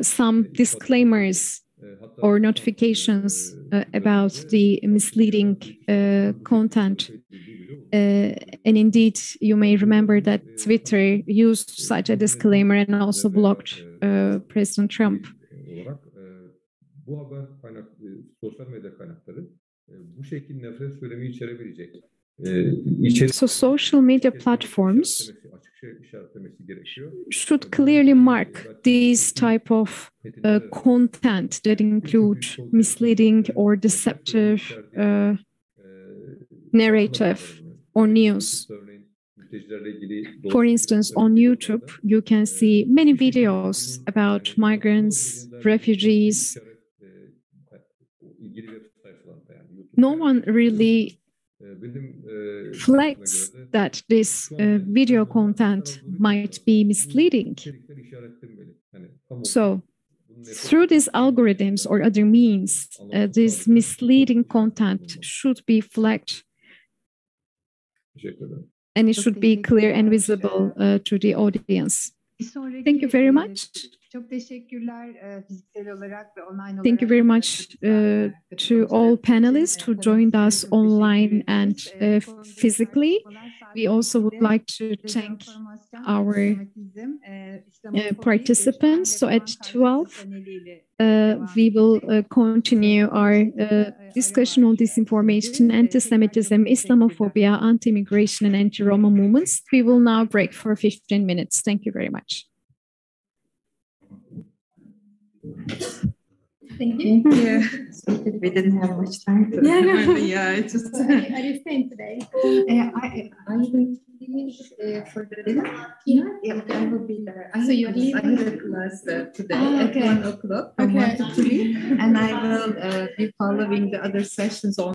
some disclaimers or notifications about the misleading content. And indeed, you may remember that Twitter used such a disclaimer and also blocked President Trump. Bu haber sosyal medya kaynakları bu şekil nefret söylemi içerebilecek. So social media platforms should clearly mark these type of content that include misleading or deceptive narrative or news. For instance, on YouTube, you can see many videos about migrants, refugees. No one really flags that this video content might be misleading. So, through these algorithms or other means, this misleading content should be flagged. And it should be clear and visible to the audience. Thank you very much. Çok teşekkürler fiziksel olarak ve online Thank you very much to all panelists who joined us online and physically. We also would like to thank our participants. So at 12, we will continue our discussion on disinformation, anti-Semitism, Islamophobia, anti-immigration, and anti-Roma movements. We will now break for 15 minutes. Thank you very much. Thank you. Yeah. We didn't have much time to. Yeah, it's just. Are you staying today? Are you going to be for the dinner? Yeah, I will be there. So you're leaving? I have a class today at 1 o'clock from 1 to 3, and I will be following the other sessions on.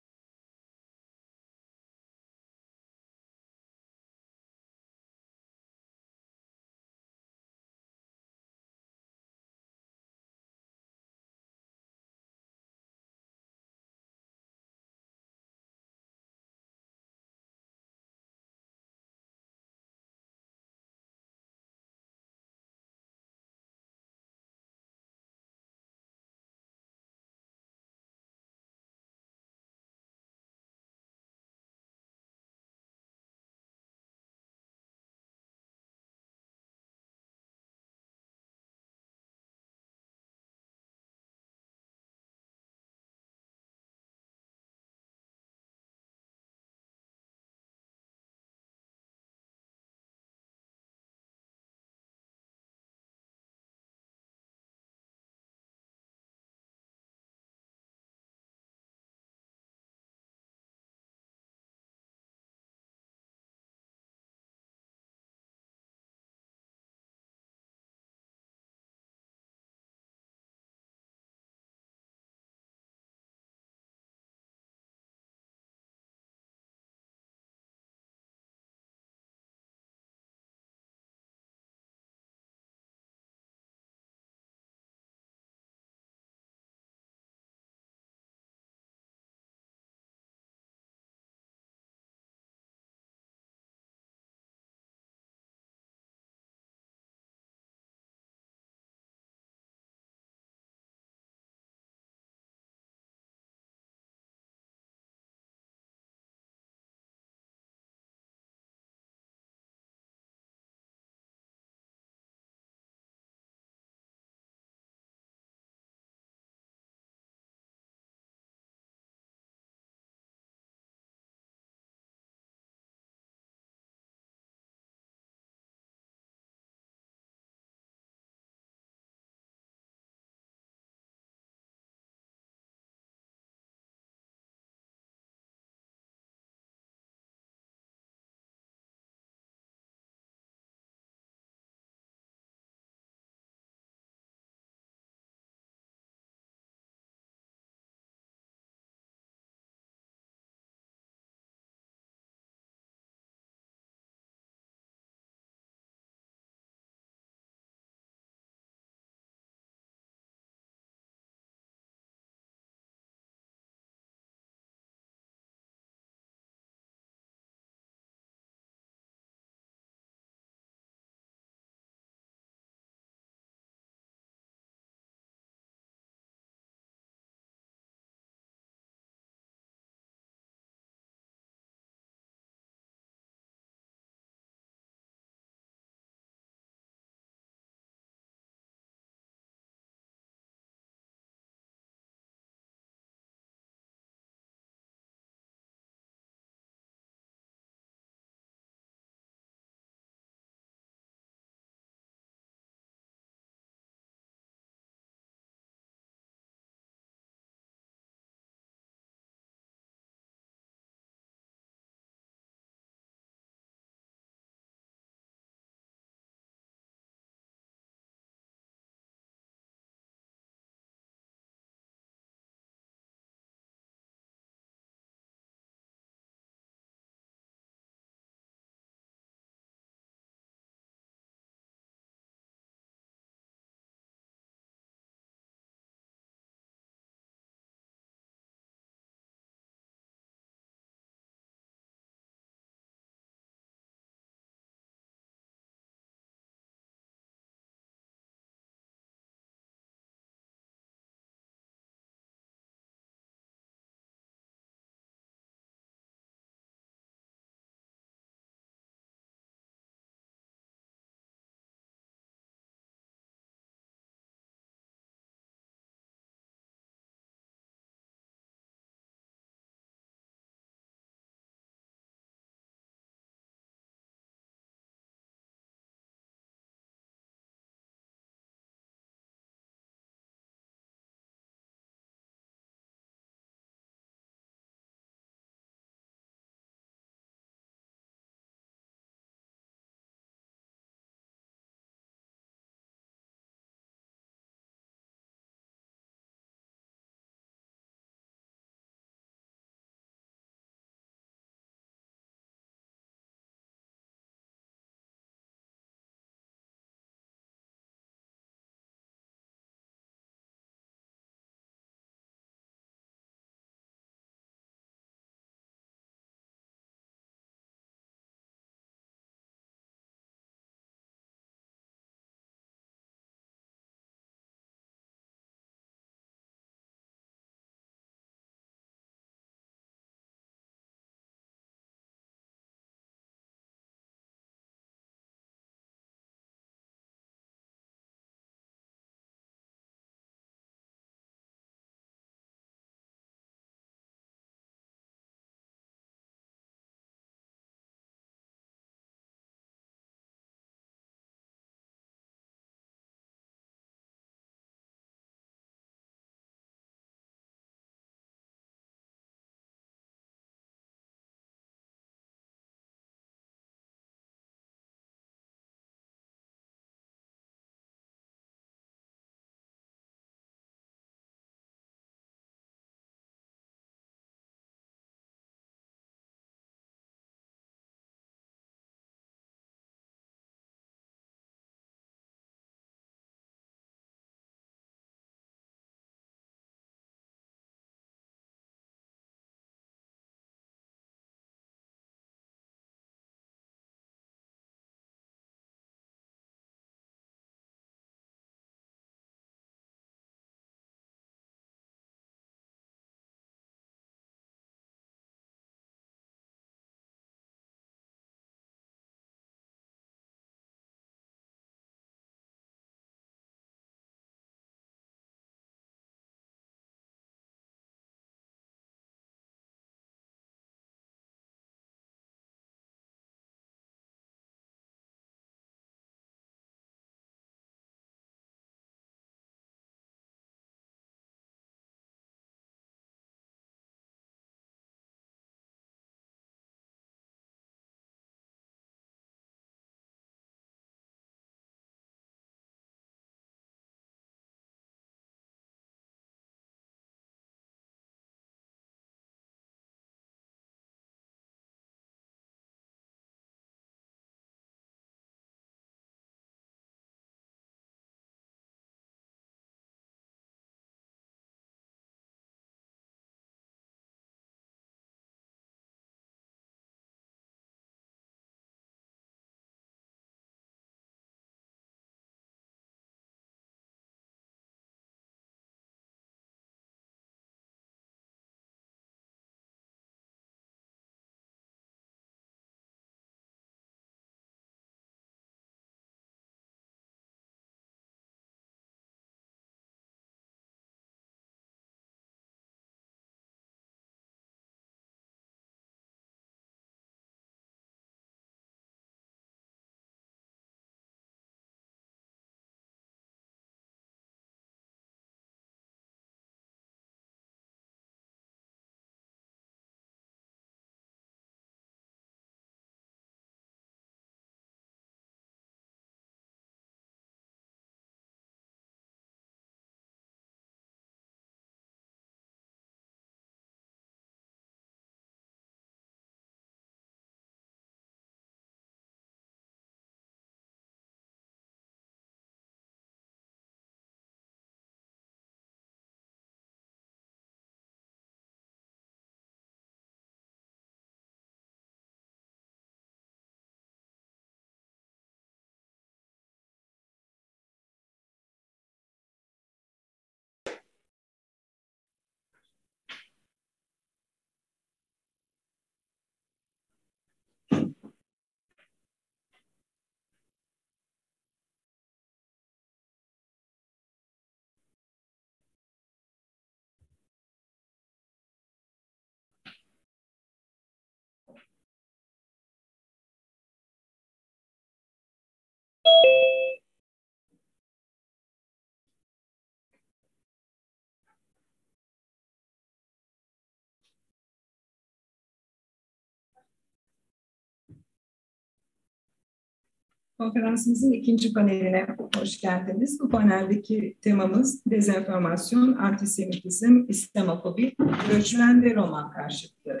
Konferansımızın ikinci paneline hoş geldiniz. Bu paneldeki temamız dezenformasyon, antisemitizm, İslamofobi, göçmen ve Roma karşıtı.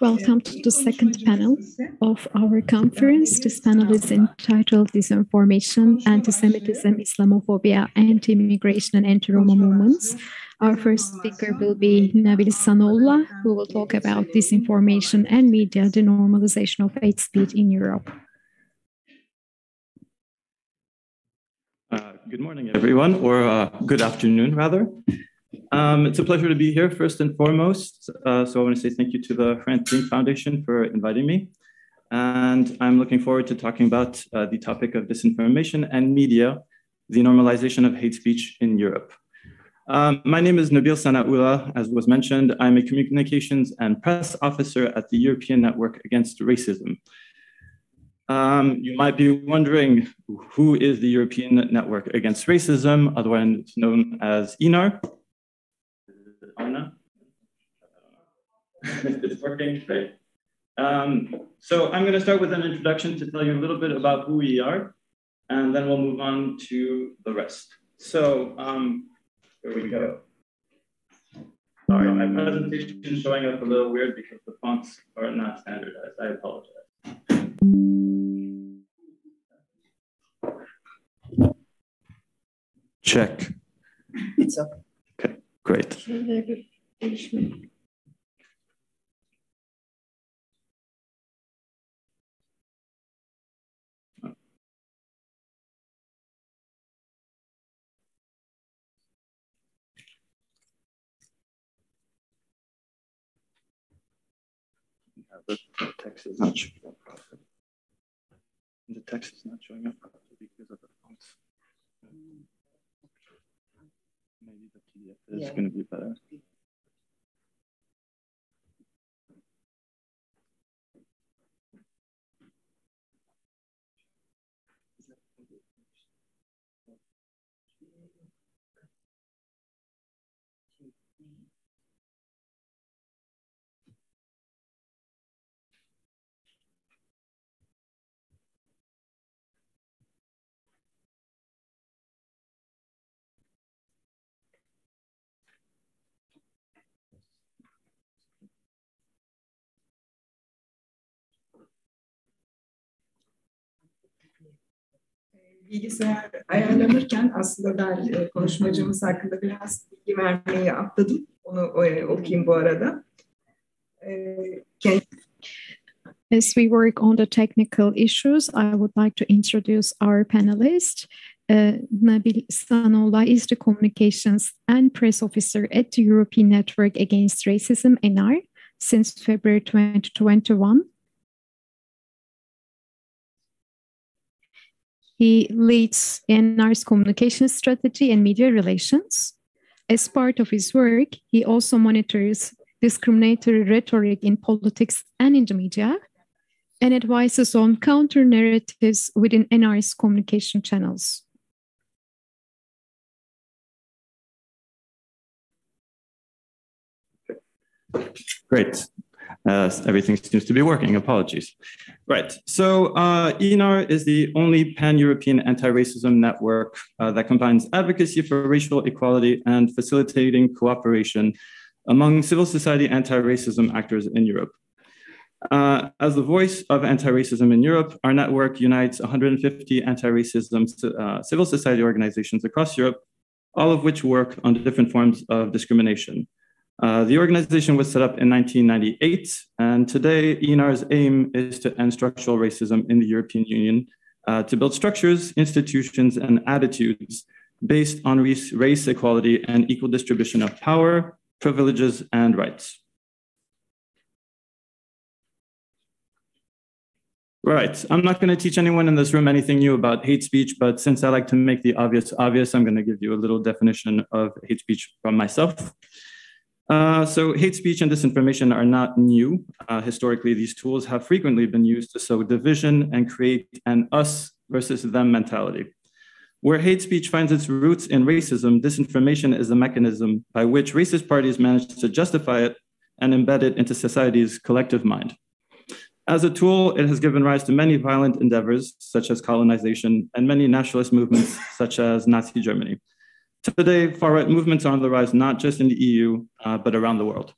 Welcome to the second panel of our conference. This panel is entitled Disinformation, Antisemitism, Islamophobia, Anti-Immigration and Anti-Roma Movements. Our first speaker will be Nabil Sanoğlu, who will talk about disinformation and media denormalization of hate speech in Europe. Good morning, everyone, or good afternoon, rather. It's a pleasure to be here, first and foremost. So I want to say thank you to the Hrant Dink Foundation for inviting me. And I'm looking forward to talking about the topic of disinformation and media, the normalization of hate speech in Europe. My name is Nabil Sanoğlu, as was mentioned. I'm a communications and press officer at the European Network Against Racism. You might be wondering, who is the European Network Against Racism, otherwise known as ENAR? It's working, great. So I'm going to start with an introduction to tell you a little bit about who we are, and then we'll move on to the rest. So here we go. Sorry, my presentation is showing up a little weird because the fonts are not standardized. I apologize. Check. It's okay. Okay, great. The text is not showing up properly. The text is not showing up properly because of the fonts. Maybe the PDF is going to be better. Bilgisayar ayarlanırken aslında ben konuşmacımız hakkında biraz bilgi vermeyi atladım. Onu okuyayım bu arada. As we work on the technical issues, I would like to introduce our panelist. Nabil Sanoğlu is the Communications and Press Officer at the European Network Against Racism, ENAR, since February 2021. He leads ENAR's communication strategy and media relations. As part of his work, he also monitors discriminatory rhetoric in politics and in the media, and advises on counter-narratives within ENAR's communication channels. Great. Everything seems to be working. Apologies. Right. So ENAR is the only pan-European anti-racism network that combines advocacy for racial equality and facilitating cooperation among civil society anti-racism actors in Europe. As the voice of anti-racism in Europe, our network unites 150 anti-racism civil society organizations across Europe, all of which work on different forms of discrimination. The organization was set up in 1998, and today ENAR's aim is to end structural racism in the European Union, to build structures, institutions, and attitudes based on race equality and equal distribution of power, privileges, and rights. Right, I'm not going to teach anyone in this room anything new about hate speech, but since I like to make the obvious obvious, I'm going to give you a little definition of hate speech from myself. So hate speech and disinformation are not new. Historically, these tools have frequently been used to sow division and create an us versus them mentality. Where hate speech finds its roots in racism, disinformation is a mechanism by which racist parties manage to justify it and embed it into society's collective mind. As a tool, it has given rise to many violent endeavors, such as colonization, and many nationalist movements, such as Nazi Germany. Today, far-right movements are on the rise, not just in the EU, but around the world.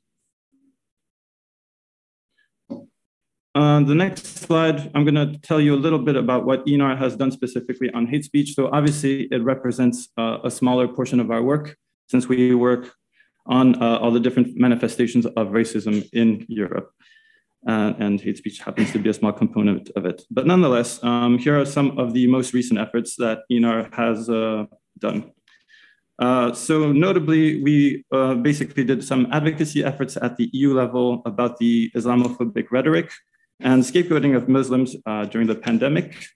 On the next slide, I'm going to tell you a little bit about what ENAR has done specifically on hate speech. So obviously, it represents a smaller portion of our work, since we work on all the different manifestations of racism in Europe. And hate speech happens to be a small component of it. But nonetheless, here are some of the most recent efforts that ENAR has done. So notably, we basically did some advocacy efforts at the EU level about the Islamophobic rhetoric and scapegoating of Muslims during the pandemic.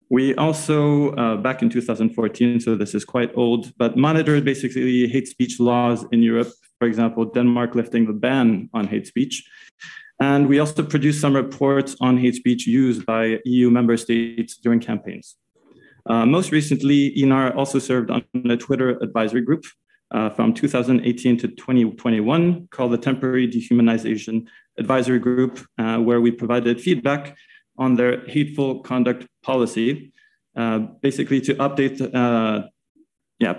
We also, back in 2014, so this is quite old, but monitored basically hate speech laws in Europe. For example, Denmark lifting the ban on hate speech. And we also produced some reports on hate speech used by EU member states during campaigns. Most recently, ENAR also served on a Twitter advisory group from 2018 to 2021 called the Temporary Dehumanization Advisory Group, where we provided feedback on their hateful conduct policy, basically to update,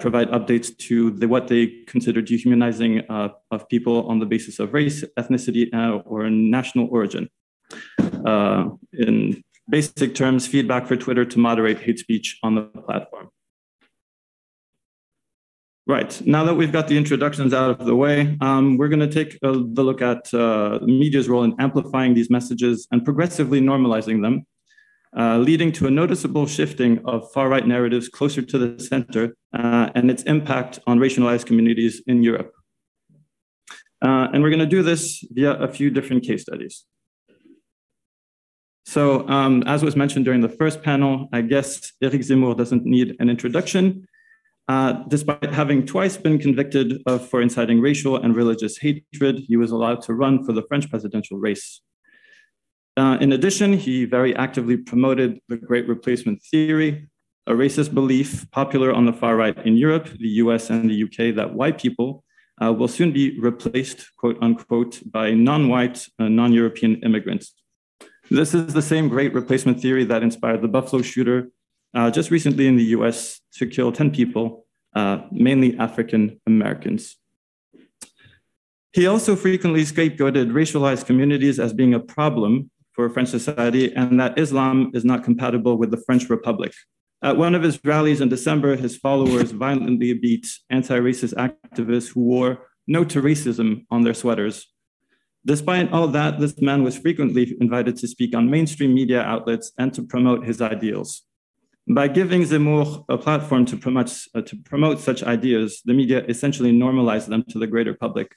provide updates to what they consider dehumanizing of people on the basis of race, ethnicity, or national origin. In basic terms, feedback for Twitter to moderate hate speech on the platform. Right, now that we've got the introductions out of the way, we're going to take the look at the media's role in amplifying these messages and progressively normalizing them, leading to a noticeable shifting of far-right narratives closer to the center and its impact on racialized communities in Europe. And we're going to do this via a few different case studies. So as was mentioned during the first panel, I guess Eric Zemmour doesn't need an introduction. Despite having twice been convicted for inciting racial and religious hatred, he was allowed to run for the French presidential race. In addition, he very actively promoted the Great Replacement theory, a racist belief popular on the far right in Europe, the US, and the UK that white people will soon be replaced, quote unquote, by non-white, non-European immigrants. This is the same Great Replacement theory that inspired the Buffalo shooter just recently in the US to kill 10 people, mainly African Americans. He also frequently scapegoated racialized communities as being a problem for French society and that Islam is not compatible with the French Republic. At one of his rallies in December, his followers violently beat anti-racist activists who wore "No to Racism" on their sweaters. Despite all that, this man was frequently invited to speak on mainstream media outlets and to promote his ideals. By giving Zemmour a platform to promote such ideas, the media essentially normalized them to the greater public.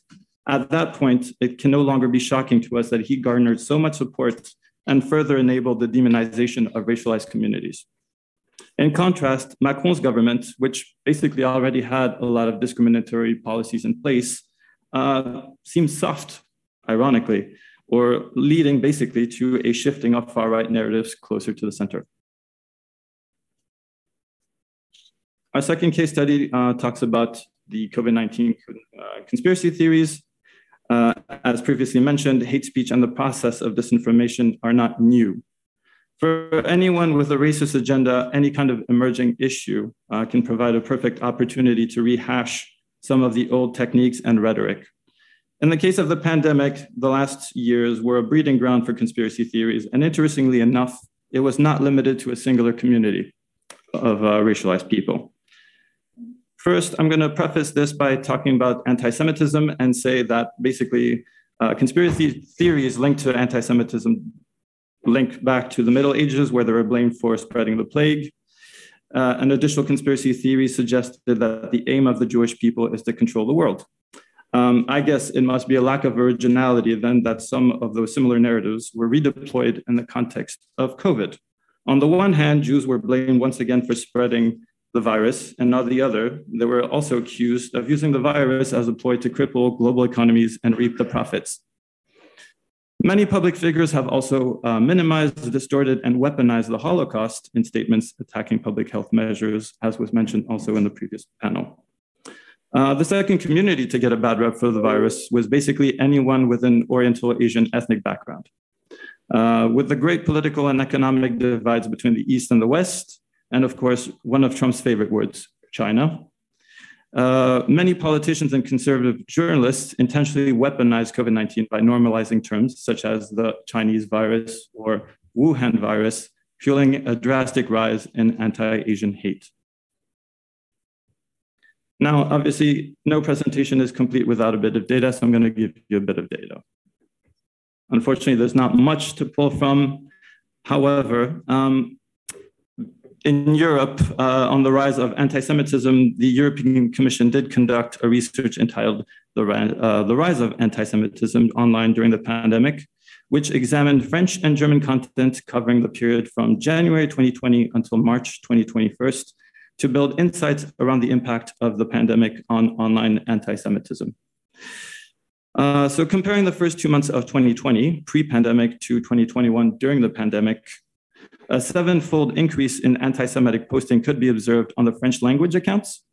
At that point, it can no longer be shocking to us that he garnered so much support and further enabled the demonization of racialized communities. In contrast, Macron's government, which basically already had a lot of discriminatory policies in place, seems soft, ironically, or leading basically to a shifting of far-right narratives closer to the center. Our second case study talks about the COVID-19 conspiracy theories. As previously mentioned, hate speech and the process of disinformation are not new. For anyone with a racist agenda, any kind of emerging issue can provide a perfect opportunity to rehash some of the old techniques and rhetoric. In the case of the pandemic, the last years were a breeding ground for conspiracy theories. And interestingly enough, it was not limited to a singular community of racialized people. First, I'm going to preface this by talking about anti-Semitism and say that basically conspiracy theories linked to anti-Semitism link back to the Middle Ages, where they were blamed for spreading the plague. An additional conspiracy theory suggested that the aim of the Jewish people is to control the world. I guess it must be a lack of originality then that some of those similar narratives were redeployed in the context of COVID. On the one hand, Jews were blamed once again for spreading the virus, and on the other, they were also accused of using the virus as a ploy to cripple global economies and reap the profits. Many public figures have also minimized, distorted, and weaponized the Holocaust in statements attacking public health measures, as was mentioned also in the previous panel. The second community to get a bad rep for the virus was basically anyone with an Oriental Asian ethnic background. with the great political and economic divides between the East and the West, and of course, one of Trump's favorite words, China. Many politicians and conservative journalists intentionally weaponize COVID-19 by normalizing terms such as the Chinese virus or Wuhan virus, fueling a drastic rise in anti-Asian hate. Now, obviously, no presentation is complete without a bit of data, so I'm going to give you a bit of data. Unfortunately, there's not much to pull from. However, in Europe, on the rise of anti-Semitism, the European Commission did conduct a research entitled The Rise of Anti-Semitism Online During the Pandemic, which examined French and German content covering the period from January 2020 until March 2021 to build insights around the impact of the pandemic on online anti-Semitism. So comparing the first 2 months of 2020, pre-pandemic, to 2021 during the pandemic, a 7-fold increase in anti-Semitic posting could be observed on the French language accounts,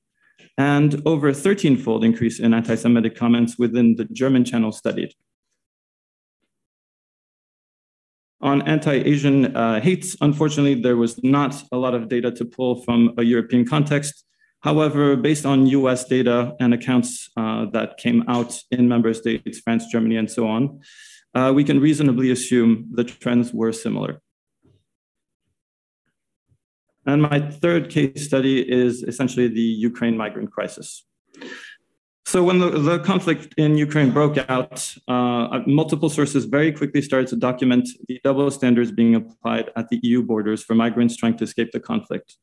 and over a 13-fold increase in anti-Semitic comments within the German channel studied. On anti-Asian hate, unfortunately, there was not a lot of data to pull from a European context. However, based on US data and accounts that came out in member states, France, Germany, and so on, we can reasonably assume the trends were similar. And my third case study is essentially the Ukraine migrant crisis. So when the conflict in Ukraine broke out, multiple sources very quickly started to document the double standards being applied at the EU borders for migrants trying to escape the conflict.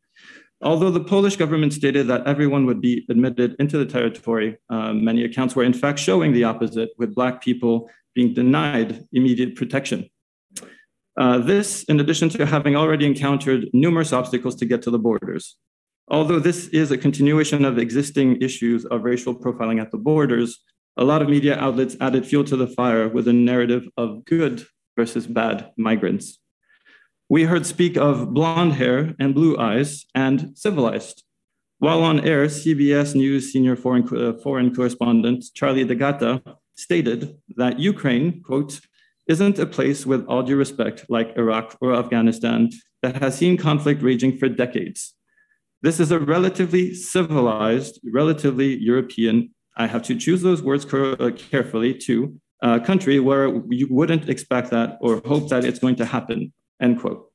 Although the Polish government stated that everyone would be admitted into the territory, many accounts were in fact showing the opposite, with Black people being denied immediate protection. This, in addition to having already encountered numerous obstacles to get to the borders. Although this is a continuation of existing issues of racial profiling at the borders, a lot of media outlets added fuel to the fire with a narrative of good versus bad migrants. We heard speak of blonde hair and blue eyes and civilized. While on air, CBS News senior foreign correspondent Charlie DeGatta stated that Ukraine, quote, isn't a place, with all due respect, like Iraq or Afghanistan, that has seen conflict raging for decades. This is a relatively civilized, relatively European, I have to choose those words carefully, to country where you wouldn't expect that or hope that it's going to happen, end quote.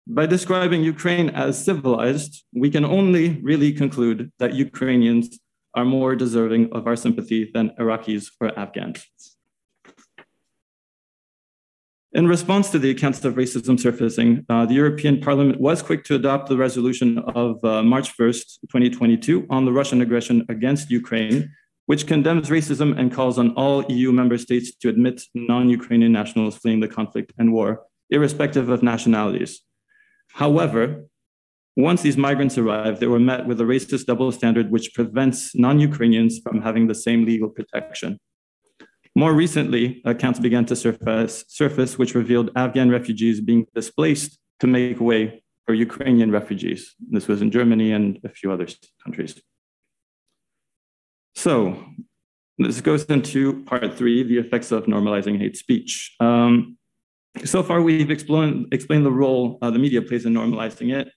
By describing Ukraine as civilized, we can only really conclude that Ukrainians are more deserving of our sympathy than Iraqis or Afghans. In response to the accounts of racism surfacing, the European Parliament was quick to adopt the resolution of March 1st, 2022 on the Russian aggression against Ukraine, which condemns racism and calls on all EU member states to admit non-Ukrainian nationals fleeing the conflict and war, irrespective of nationalities. However, once these migrants arrived, they were met with a racist double standard which prevents non-Ukrainians from having the same legal protection. More recently, accounts began to surface which revealed Afghan refugees being displaced to make way for Ukrainian refugees. This was in Germany and a few other countries. So this goes into part 3, the effects of normalizing hate speech. So far, we've explained the role the media plays in normalizing it.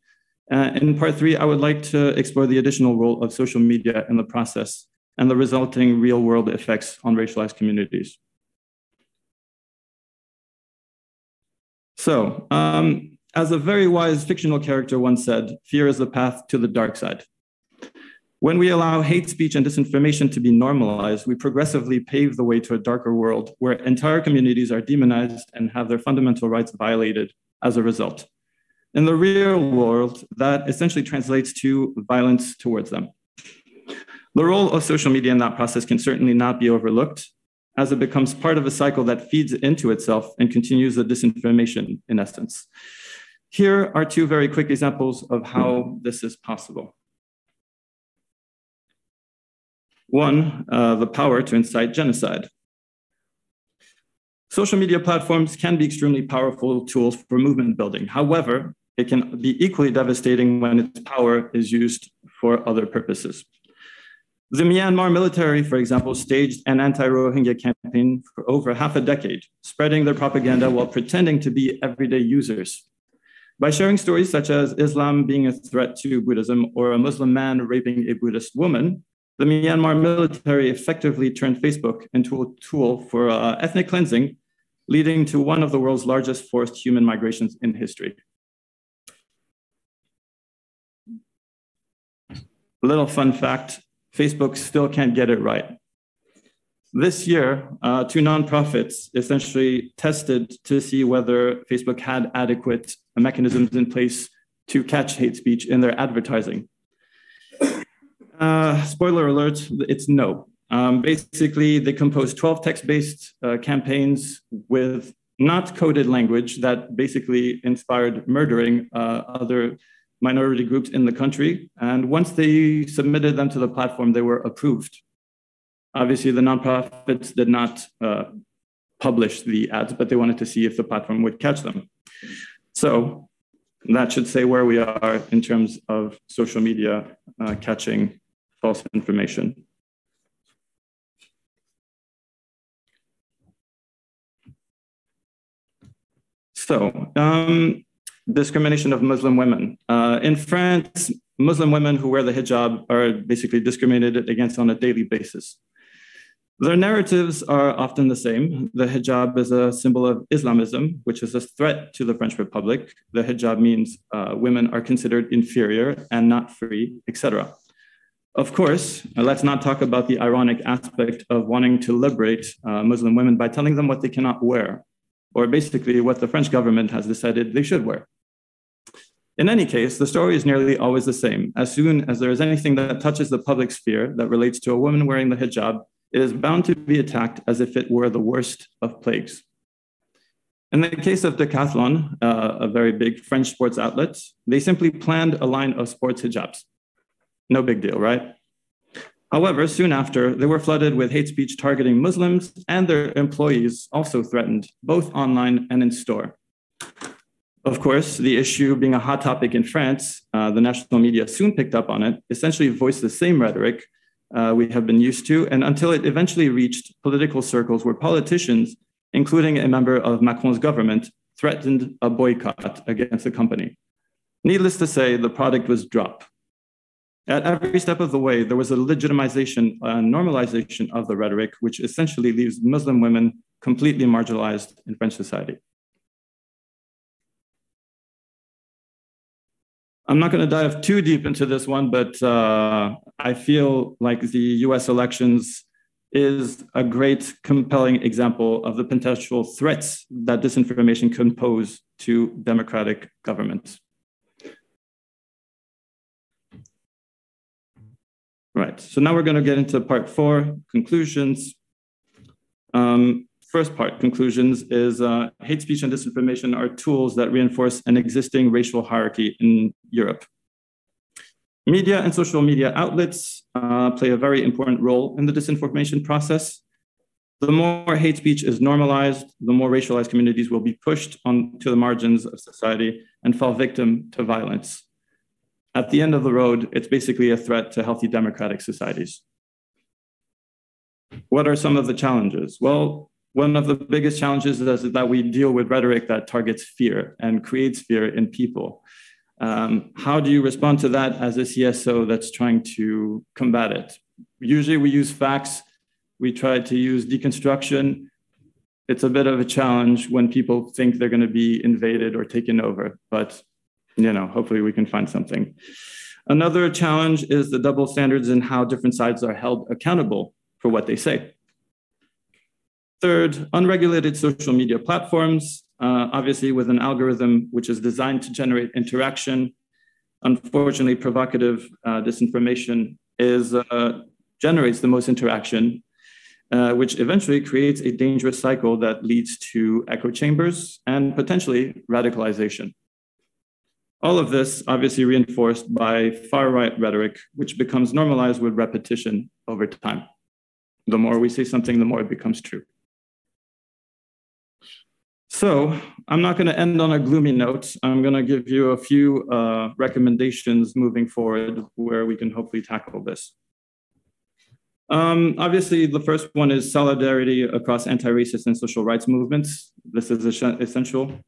In part 3, I would like to explore the additional role of social media in the process and the resulting real-world effects on racialized communities. So, as a very wise fictional character once said, fear is the path to the dark side. When we allow hate speech and disinformation to be normalized, we progressively pave the way to a darker world where entire communities are demonized and have their fundamental rights violated as a result. In the real world, that essentially translates to violence towards them. The role of social media in that process can certainly not be overlooked, as it becomes part of a cycle that feeds into itself and continues the disinformation in essence. Here are 2 very quick examples of how this is possible. One, the power to incite genocide. Social media platforms can be extremely powerful tools for movement building. However, it can be equally devastating when its power is used for other purposes. The Myanmar military, for example, staged an anti-Rohingya campaign for over half a decade, spreading their propaganda while pretending to be everyday users. By sharing stories such as Islam being a threat to Buddhism or a Muslim man raping a Buddhist woman, the Myanmar military effectively turned Facebook into a tool for ethnic cleansing, leading to one of the world's largest forced human migrations in history. Little fun fact, Facebook still can't get it right. This year, two nonprofits essentially tested to see whether Facebook had adequate mechanisms in place to catch hate speech in their advertising. Spoiler alert, it's no. Basically, they composed 12 text-based campaigns with not coded language that basically inspired murdering other minority groups in the country. And once they submitted them to the platform, they were approved. Obviously, the nonprofits did not publish the ads, but they wanted to see if the platform would catch them. So that should say where we are in terms of social media catching false information. So, discrimination of Muslim women. In France, Muslim women who wear the hijab are basically discriminated against on a daily basis. Their narratives are often the same. The hijab is a symbol of Islamism, which is a threat to the French Republic. The hijab means women are considered inferior and not free, etc. Of course, let's not talk about the ironic aspect of wanting to liberate Muslim women by telling them what they cannot wear, or basically what the French government has decided they should wear. In any case, the story is nearly always the same. As soon as there is anything that touches the public sphere that relates to a woman wearing the hijab, it is bound to be attacked as if it were the worst of plagues. In the case of Decathlon, a very big French sports outlet, they simply planned a line of sports hijabs. No big deal, right? However, soon after, they were flooded with hate speech targeting Muslims, and their employees also threatened, both online and in store. Of course, the issue being a hot topic in France, the national media soon picked up on it, essentially voiced the same rhetoric we have been used to, and until it eventually reached political circles where politicians, including a member of Macron's government, threatened a boycott against the company. Needless to say, the product was dropped. At every step of the way, there was a legitimization and normalization of the rhetoric, which essentially leaves Muslim women completely marginalized in French society. I'm not going to dive too deep into this one, but I feel like the US elections is a great, compelling example of the potential threats that disinformation can pose to democratic governments. Right, so now we're going to get into part 4, conclusions. First part, conclusions, is hate speech and disinformation are tools that reinforce an existing racial hierarchy in Europe. Media and social media outlets play a very important role in the disinformation process. The more hate speech is normalized, the more racialized communities will be pushed onto the margins of society and fall victim to violence. At the end of the road, it's basically a threat to healthy democratic societies. What are some of the challenges? Well, one of the biggest challenges is that we deal with rhetoric that targets fear and creates fear in people. How do you respond to that as a CSO that's trying to combat it? Usually we use facts. We try to use deconstruction. It's a bit of a challenge when people think they're going to be invaded or taken over, but hopefully we can find something. Another challenge is the double standards in how different sides are held accountable for what they say. Third, unregulated social media platforms, obviously with an algorithm which is designed to generate interaction. Unfortunately, provocative disinformation generates the most interaction, which eventually creates a dangerous cycle that leads to echo chambers and potentially radicalization. All of this obviously reinforced by far-right rhetoric, which becomes normalized with repetition over time. The more we say something, the more it becomes true. So I'm not going to end on a gloomy note. I'm going to give you a few recommendations moving forward where we can hopefully tackle this. Obviously, the first one is solidarity across anti-racist and social rights movements. This is essential.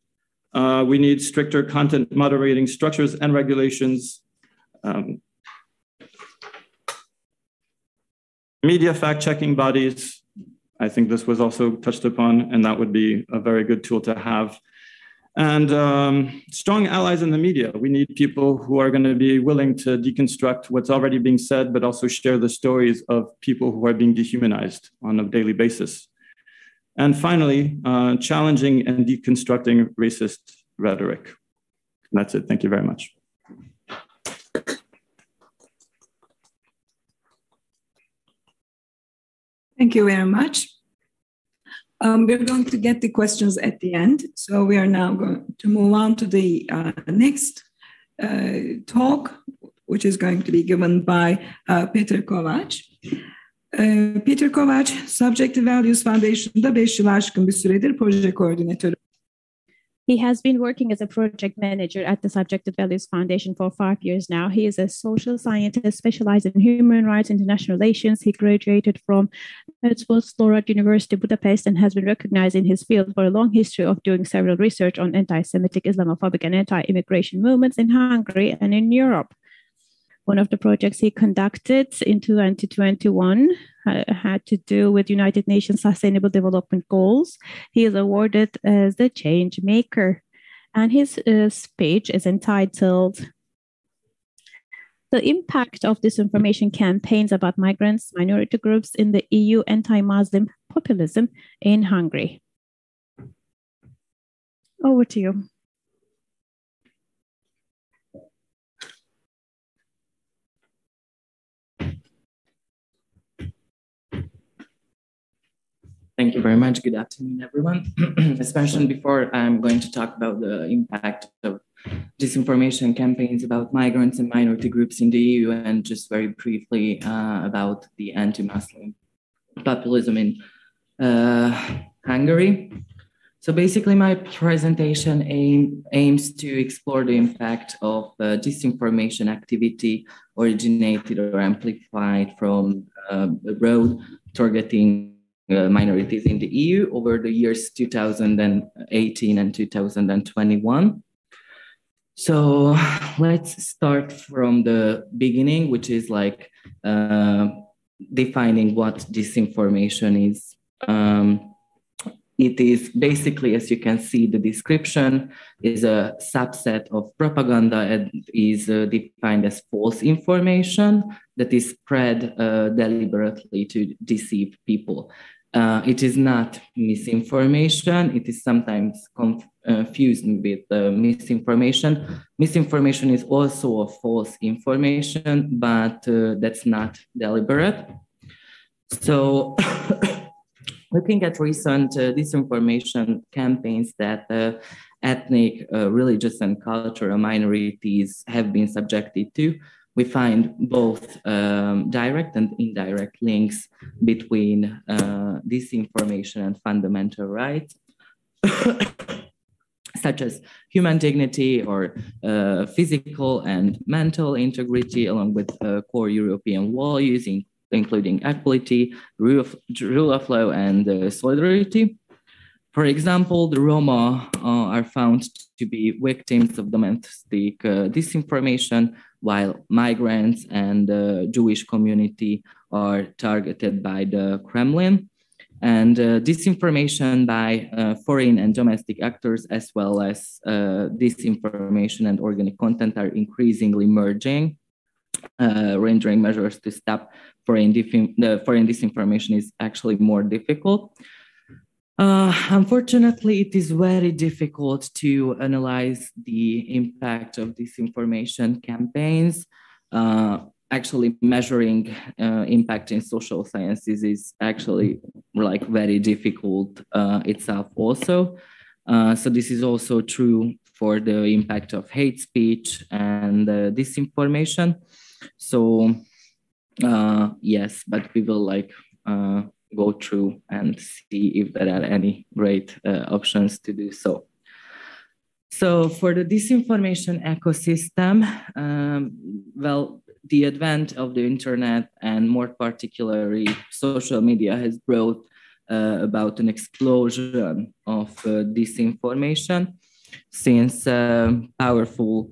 We need stricter content moderating structures and regulations. Media fact-checking bodies. I think this was also touched upon, and that would be a very good tool to have. And strong allies in the media. We need people who are going to be willing to deconstruct what's already being said, but also share the stories of people who are being dehumanized on a daily basis. And finally, challenging and deconstructing racist rhetoric. That's it. Thank you very much. Thank you very much. We're going to get the questions at the end. So we are now going to move on to the next talk, which is going to be given by Peter Kovac. Peter Kovac, Subjective Values Foundation'da 5 yıl aşkın bir süredir proje koordinatörü. He has been working as a project manager at the Subjective Values Foundation for 5 years now. He is a social scientist specialized in human rights and international relations. He graduated from Lorad University, Budapest, and has been recognized in his field for a long history of doing several research on anti-Semitic, Islamophobic, and anti-immigration movements in Hungary and in Europe. One of the projects he conducted in 2021 had to do with United Nations Sustainable Development Goals. He is awarded as the change maker. And his speech is entitled The Impact of Disinformation Campaigns About Migrants, Minority Groups in the EU Anti-Muslim Populism in Hungary. Over to you. Thank you very much. Good afternoon, everyone. As mentioned before, I'm going to talk about the impact of disinformation campaigns about migrants and minority groups in the EU, and just very briefly about the anti-Muslim populism in Hungary. So basically, my presentation aims to explore the impact of disinformation activity originated or amplified from abroad, targeting minorities in the EU over the years 2018 and 2021. So let's start from the beginning, which is like defining what disinformation is. It is basically, as you can see, the description is a subset of propaganda and is defined as false information that is spread deliberately to deceive people. It is not misinformation. It is sometimes confused with misinformation. Misinformation is also a false information, but that's not deliberate. So looking at recent disinformation campaigns that ethnic, religious, and cultural minorities have been subjected to, we find both direct and indirect links between disinformation and fundamental rights, such as human dignity or physical and mental integrity, along with core European values, including equality, rule of law, and solidarity. For example, the Roma are found to be victims of domestic disinformation, while migrants and the Jewish community are targeted by the Kremlin. And disinformation by foreign and domestic actors, as well as disinformation and organic content, are increasingly merging. Rendering measures to stop foreign disinformation is actually more difficult. Unfortunately, it is very difficult to analyze the impact of disinformation campaigns. Actually, measuring impact in social sciences is actually like very difficult itself also. So this is also true for the impact of hate speech and disinformation. So yes, but we will like go through and see if there are any great options to do so. So for the disinformation ecosystem, well, the advent of the internet and more particularly social media has brought about an explosion of disinformation, since powerful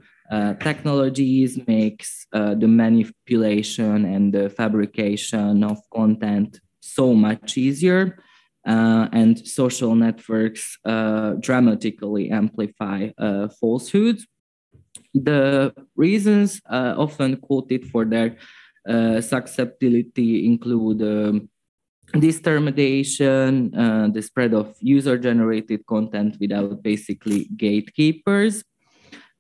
technologies makes the manipulation and the fabrication of content so much easier, and social networks dramatically amplify falsehoods. The reasons often quoted for their susceptibility include disintermediation, the spread of user-generated content without basically gatekeepers.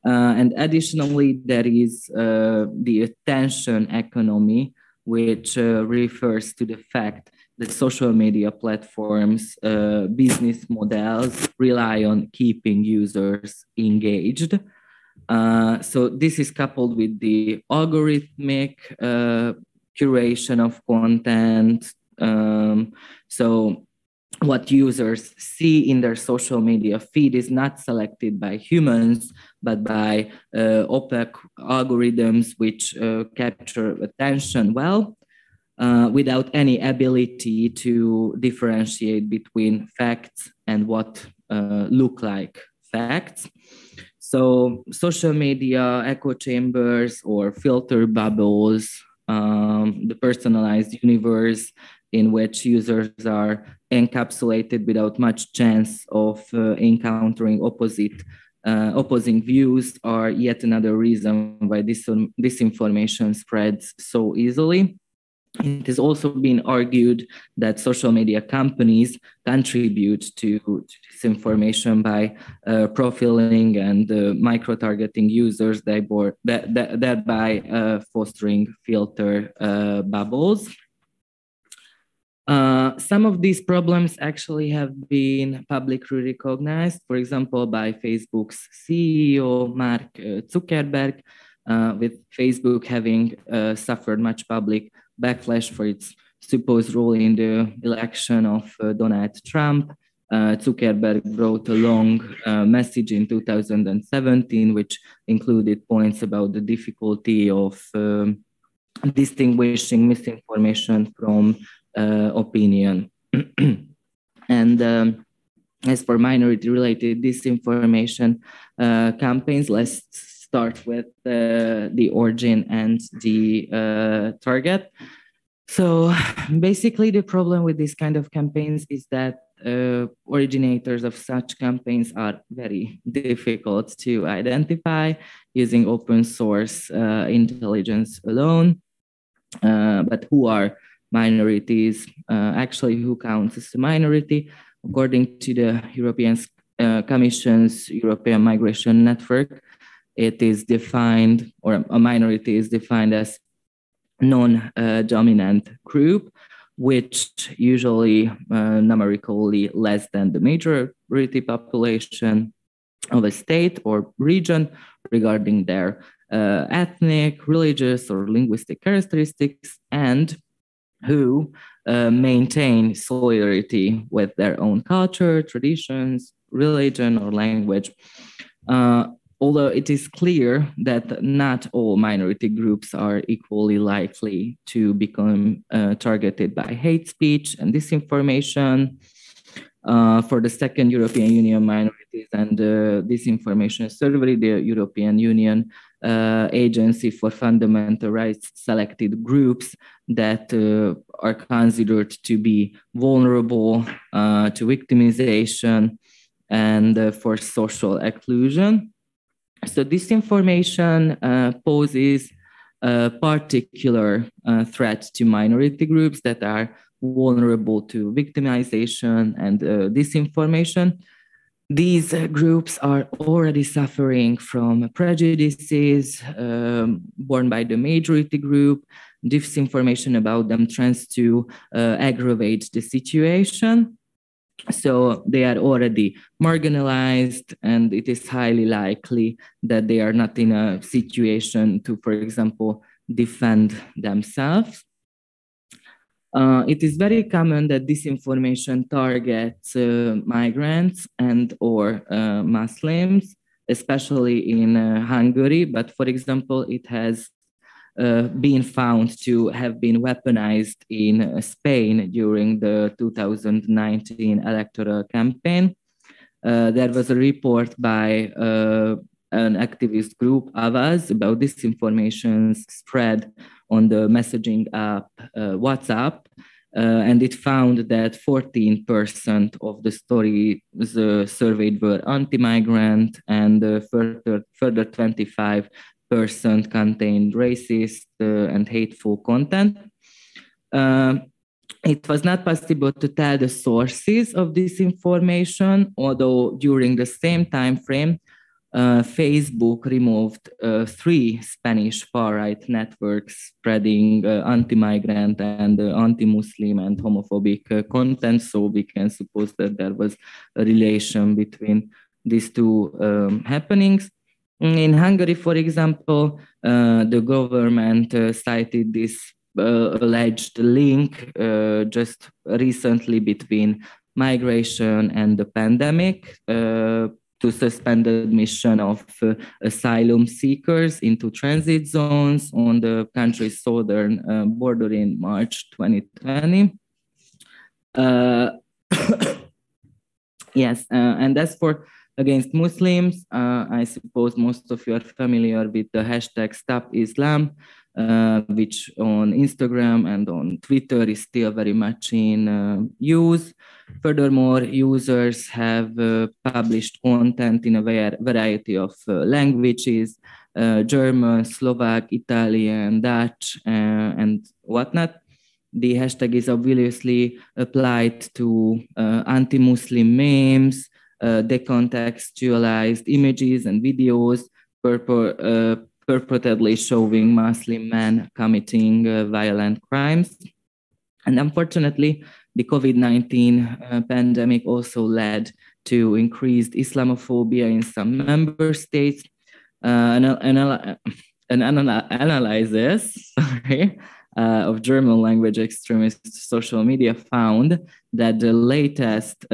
And additionally, there is the attention economy, which refers to the fact that social media platforms' business models rely on keeping users engaged. So this is coupled with the algorithmic curation of content. So what users see in their social media feed is not selected by humans, but by opaque algorithms which capture attention well, without any ability to differentiate between facts and what look like facts. So social media echo chambers or filter bubbles, the personalized universe in which users are encapsulated without much chance of encountering opposing views, are yet another reason why disinformation spreads so easily. It has also been argued that social media companies contribute to disinformation by profiling and micro-targeting users, thereby fostering filter bubbles. Some of these problems actually have been publicly recognized, for example, by Facebook's CEO, Mark Zuckerberg, with Facebook having suffered much public backlash for its supposed role in the election of Donald Trump. Zuckerberg wrote a long message in 2017, which included points about the difficulty of distinguishing misinformation from opinion. And as for minority-related disinformation campaigns, let's start with the origin and the target. So basically the problem with this kind of campaigns is that originators of such campaigns are very difficult to identify using open source intelligence alone. But who are minorities? Actually, who counts as a minority? According to the European Commission's European Migration Network, it is defined, or a minority is defined as non-dominant group, which usually numerically less than the majority population of a state or region regarding their ethnic, religious, or linguistic characteristics, and who maintain solidarity with their own culture, traditions, religion, or language. Although it is clear that not all minority groups are equally likely to become targeted by hate speech and disinformation. For the second European Union Minorities and Disinformation Survey, the European Union Agency for Fundamental Rights selected groups that are considered to be vulnerable to victimization and for social exclusion. So disinformation poses a particular threat to minority groups that are vulnerable to victimization and disinformation. These groups are already suffering from prejudices borne by the majority group. Disinformation about them tends to aggravate the situation. So they are already marginalized, and it is highly likely that they are not in a situation to, for example, defend themselves. It is very common that disinformation targets migrants and or Muslims, especially in Hungary. But for example, it has been found to have been weaponized in Spain during the 2019 electoral campaign. There was a report by an activist group, Avaz, about disinformation spread on the messaging app WhatsApp. And it found that 14% of the stories surveyed were anti-migrant, and further 25% contained racist and hateful content. It was not possible to tell the sources of this information, although during the same time frame, Facebook removed 3 Spanish far-right networks spreading anti-migrant and anti-Muslim and homophobic content. So we can suppose that there was a relation between these two happenings. In Hungary, for example, the government cited this alleged link just recently between migration and the pandemic to suspend the admission of asylum seekers into transit zones on the country's southern border in March 2020. Yes, and as for against Muslims, I suppose most of you are familiar with the hashtag Stop Islam, which on Instagram and on Twitter is still very much in use. Furthermore, users have published content in a variety of languages, German, Slovak, Italian, Dutch, and whatnot. The hashtag is obviously applied to anti-Muslim memes, decontextualized images and videos, purportedly showing Muslim men committing violent crimes. And unfortunately, the COVID-19 pandemic also led to increased Islamophobia in some member states. An analysis of German language extremist social media found that the latest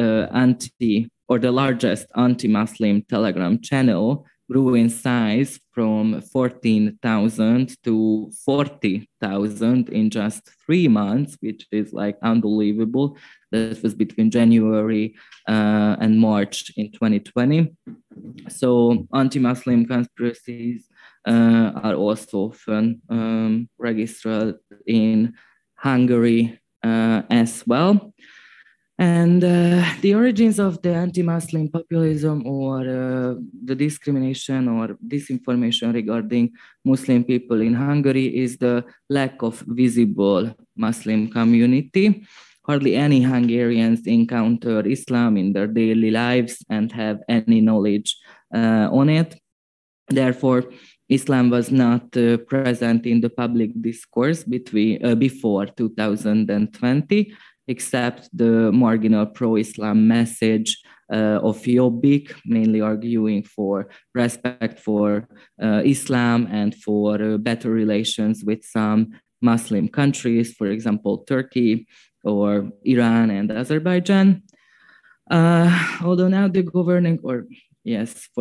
the largest anti-Muslim Telegram channel grew in size from 14,000 to 40,000 in just 3 months, which is like unbelievable. That was between January and March in 2020. So anti-Muslim conspiracies are also often registered in Hungary as well. And the origins of the anti-Muslim populism or the discrimination or disinformation regarding Muslim people in Hungary is the lack of visible Muslim community. Hardly any Hungarians encounter Islam in their daily lives and have any knowledge on it. Therefore, Islam was not present in the public discourse before 2020, except the marginal pro-Islam message of Jobbik, mainly arguing for respect for Islam and for better relations with some Muslim countries, for example, Turkey or Iran and Azerbaijan. Although now the governing, for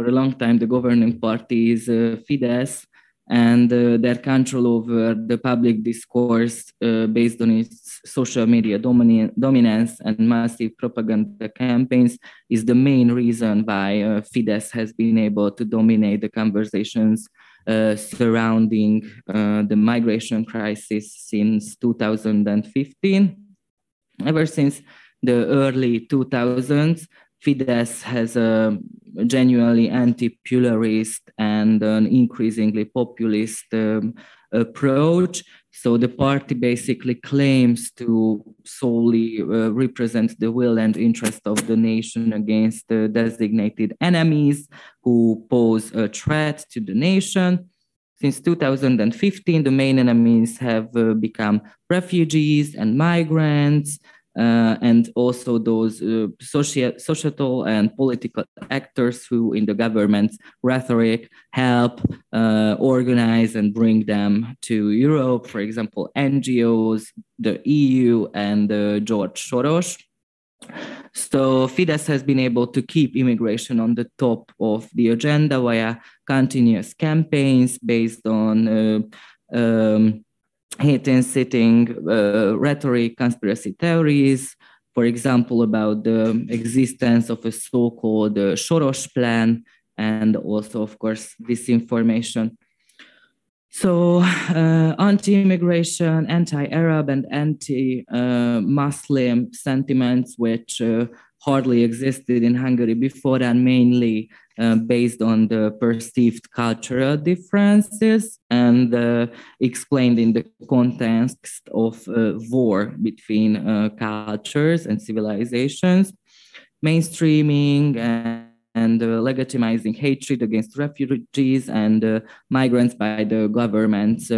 a long time, the governing party is Fidesz, and their control over the public discourse based on its social media dominance and massive propaganda campaigns is the main reason why Fidesz has been able to dominate the conversations surrounding the migration crisis since 2015. Ever since the early 2000s, Fidesz has a genuinely anti-pluralist and an increasingly populist approach. So the party basically claims to solely represent the will and interest of the nation against designated enemies who pose a threat to the nation. Since 2015, the main enemies have become refugees and migrants, and also those societal and political actors who in the government's rhetoric help organize and bring them to Europe, for example, NGOs, the EU, and George Soros. So Fidesz has been able to keep immigration on the top of the agenda via continuous campaigns based on hate-inciting rhetoric, conspiracy theories, for example, about the existence of a so-called Soros plan, and also, of course, disinformation. So anti-immigration, anti-Arab, and anti-Muslim sentiments, which hardly existed in Hungary before, and mainly based on the perceived cultural differences and explained in the context of war between cultures and civilizations, mainstreaming and legitimizing hatred against refugees and migrants by the government's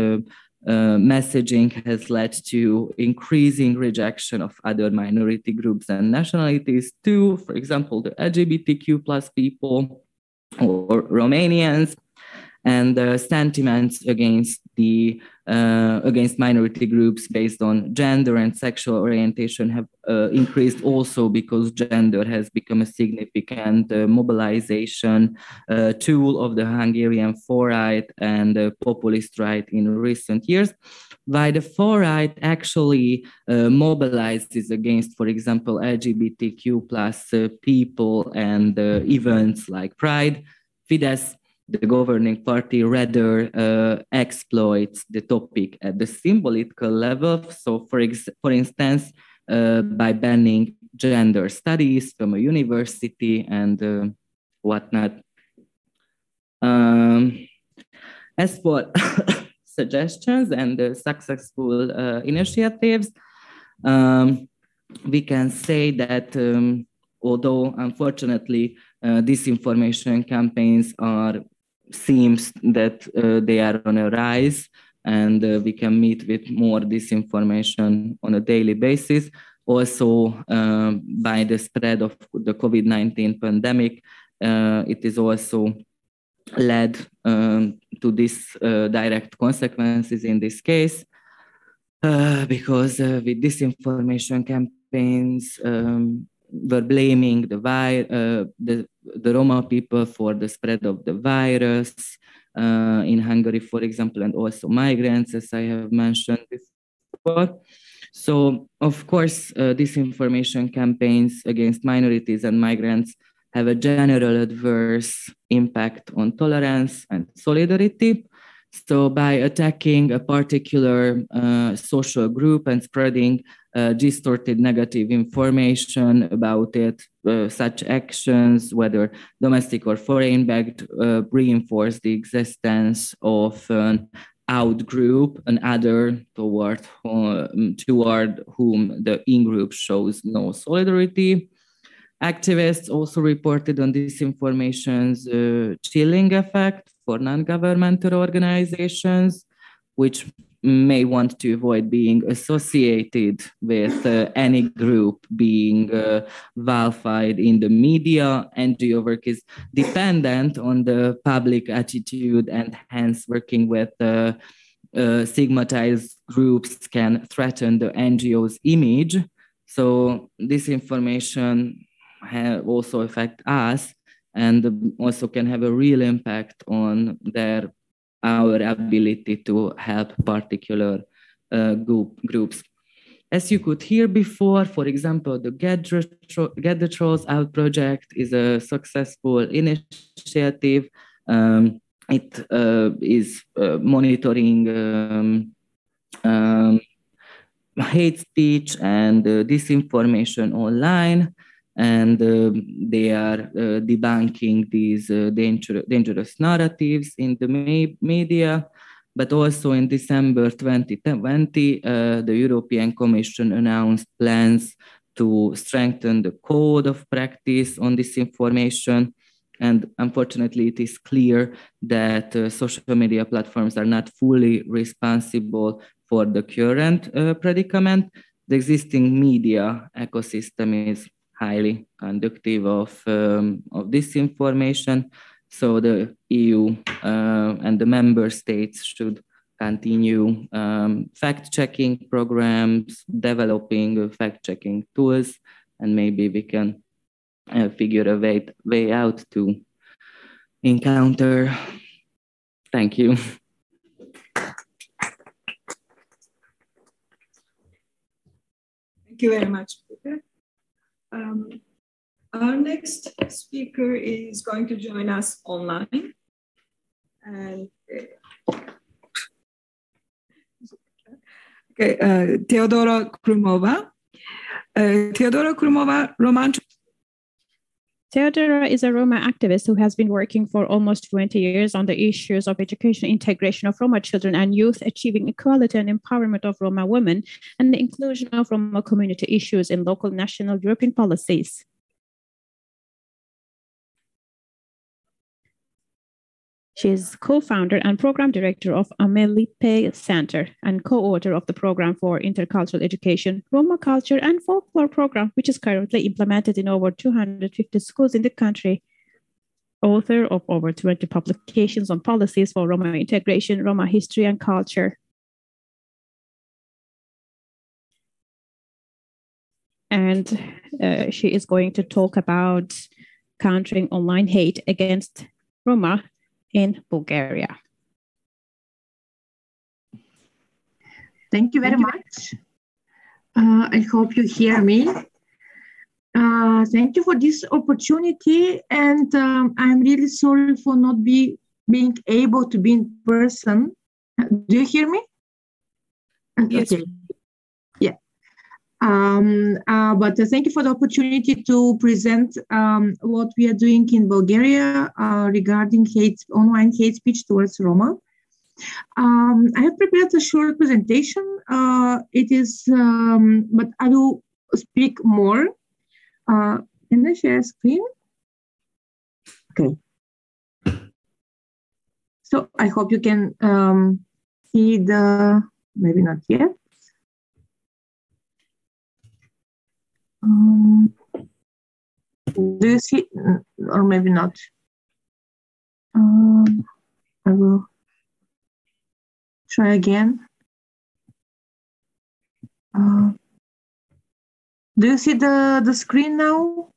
messaging has led to increasing rejection of other minority groups and nationalities too, for example, the LGBTQ plus people or Romanians, and sentiments against minority groups based on gender and sexual orientation have increased also because gender has become a significant mobilization tool of the Hungarian far-right and populist right in recent years, while the far-right actually mobilizes against, for example, LGBTQ plus people and events like Pride. Fidesz, the governing party, rather exploits the topic at the symbolical level. So, for instance, by banning gender studies from a university and whatnot. As for suggestions and successful initiatives, we can say that although unfortunately disinformation campaigns seems that they are on a rise, and we can meet with more disinformation on a daily basis. Also, by the spread of the COVID-19 pandemic, it is also led to this direct consequences in this case, because with disinformation campaigns, were blaming the Roma people for the spread of the virus in Hungary, for example, and also migrants, as I have mentioned before. So, of course, disinformation campaigns against minorities and migrants have a general adverse impact on tolerance and solidarity. So by attacking a particular social group and spreading distorted negative information about it, such actions, whether domestic or foreign-backed, reinforce the existence of an out group, an other toward whom the in-group shows no solidarity. Activists also reported on disinformation's chilling effect for non-governmental organizations, which may want to avoid being associated with any group being vilified in the media. NGO work is dependent on the public attitude, and hence working with stigmatized groups can threaten the NGO's image. So disinformation also affect us, and also can have a real impact on our ability to help particular groups. As you could hear before, for example, the Get the Trolls Out project is a successful initiative. It is monitoring hate speech and disinformation online, and they are debunking these dangerous narratives in the media. But also in December 2020, the European Commission announced plans to strengthen the code of practice on disinformation. And unfortunately, it is clear that social media platforms are not fully responsible for the current predicament. The existing media ecosystem is highly conducive of disinformation. So the EU and the member states should continue fact-checking programs, developing fact-checking tools, and maybe we can figure a way out to encounter. Thank you. Thank you very much, Peter. Our next speaker is going to join us online. And Teodora Krumova. Teodora Krumova, Theodora is a Roma activist who has been working for almost 20 years on the issues of education integration of Roma children and youth, achieving equality and empowerment of Roma women, and the inclusion of Roma community issues in local, national, European policies. She is co-founder and program director of Amelipe Center and co-author of the program for intercultural education, Roma culture and folklore program, which is currently implemented in over 250 schools in the country. Author of over 20 publications on policies for Roma integration, Roma history and culture. And she is going to talk about countering online hate against Roma in Bulgaria. Thank you very much. I hope you hear me. Thank you for this opportunity, and I'm really sorry for not being able to be in person. Do you hear me? Yes. Okay. Yeah. But thank you for the opportunity to present what we are doing in Bulgaria regarding online hate speech towards Roma. I have prepared a short presentation. But I will speak more. Can I share a screen? Okay. So I hope you can see maybe not yet. Do you see, or maybe not? I will try again. Do you see the screen now?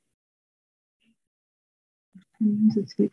Let's see.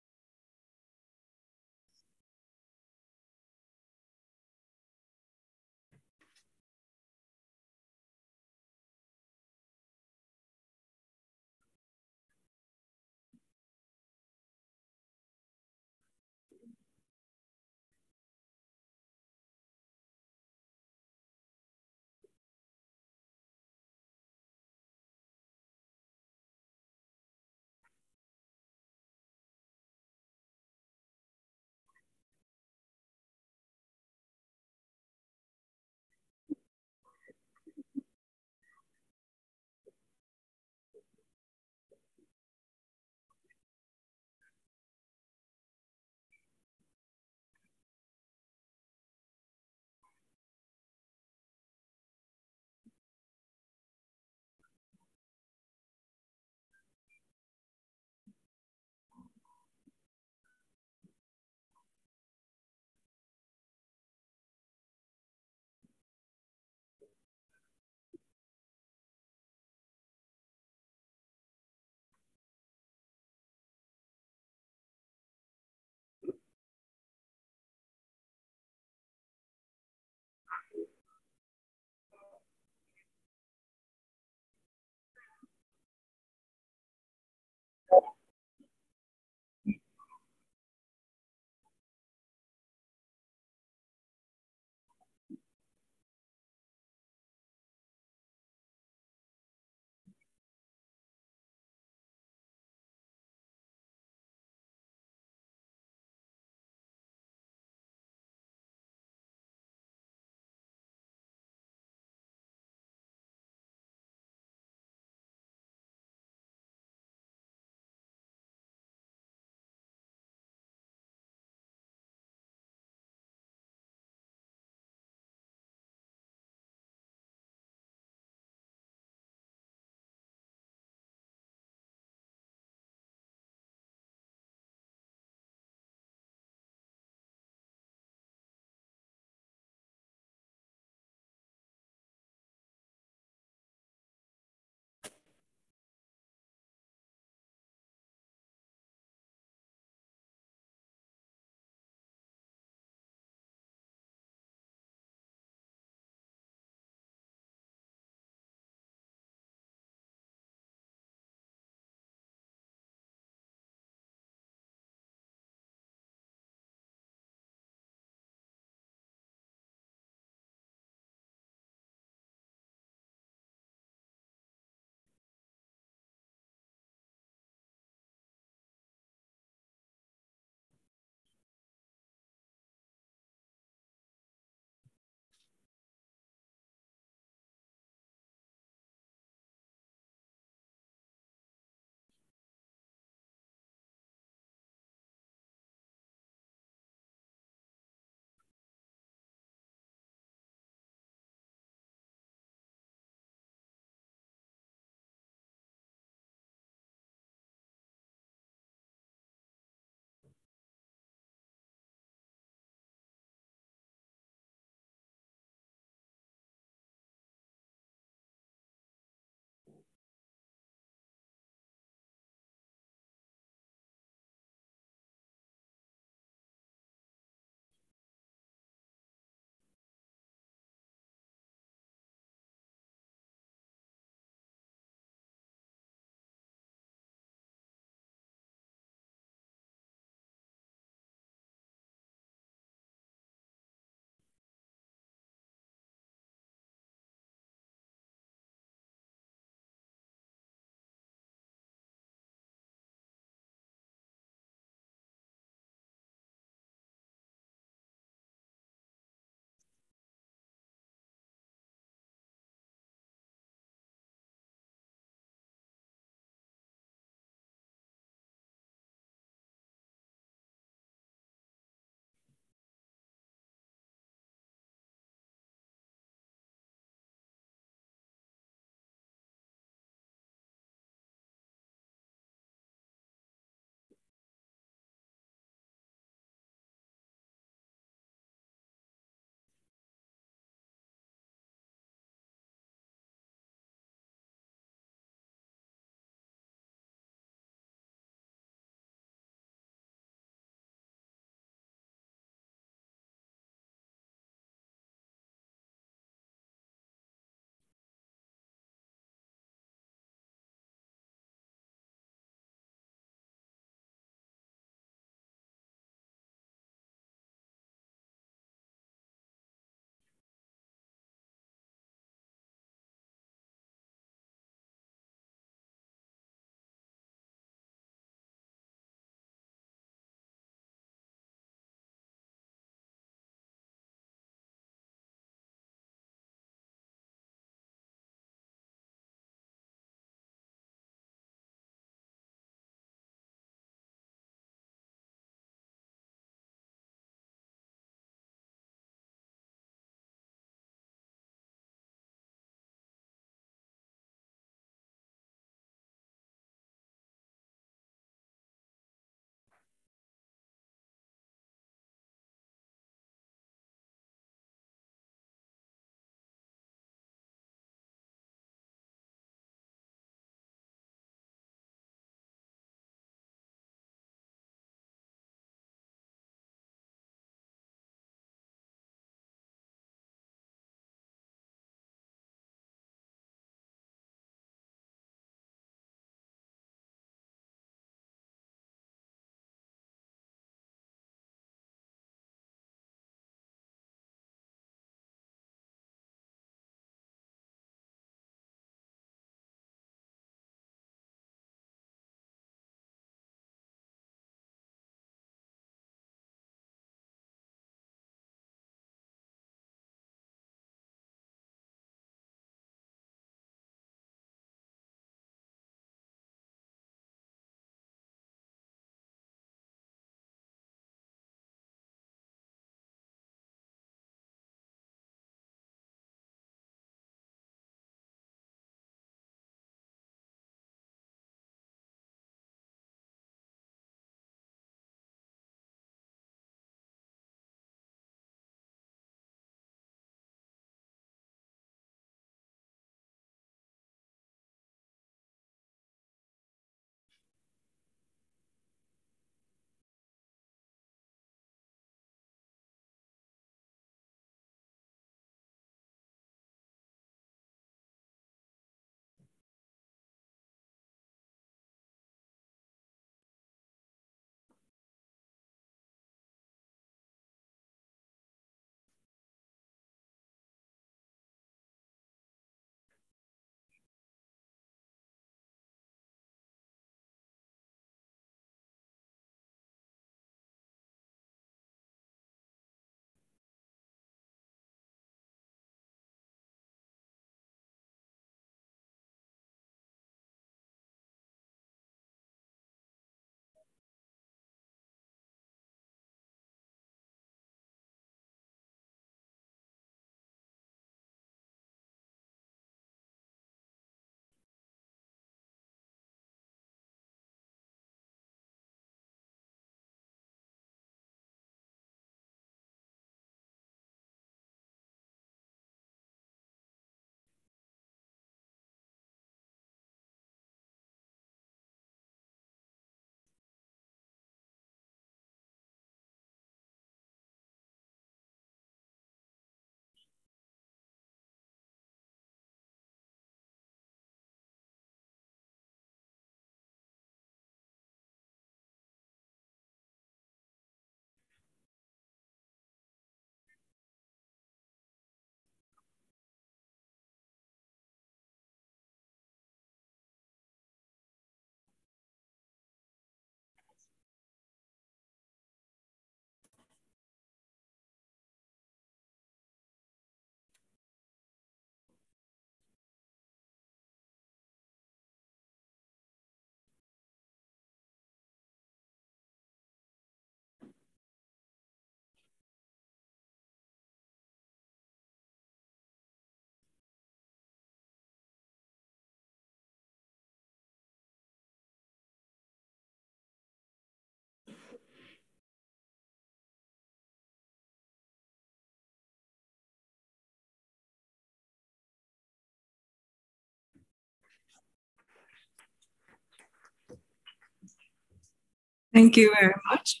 Thank you very much.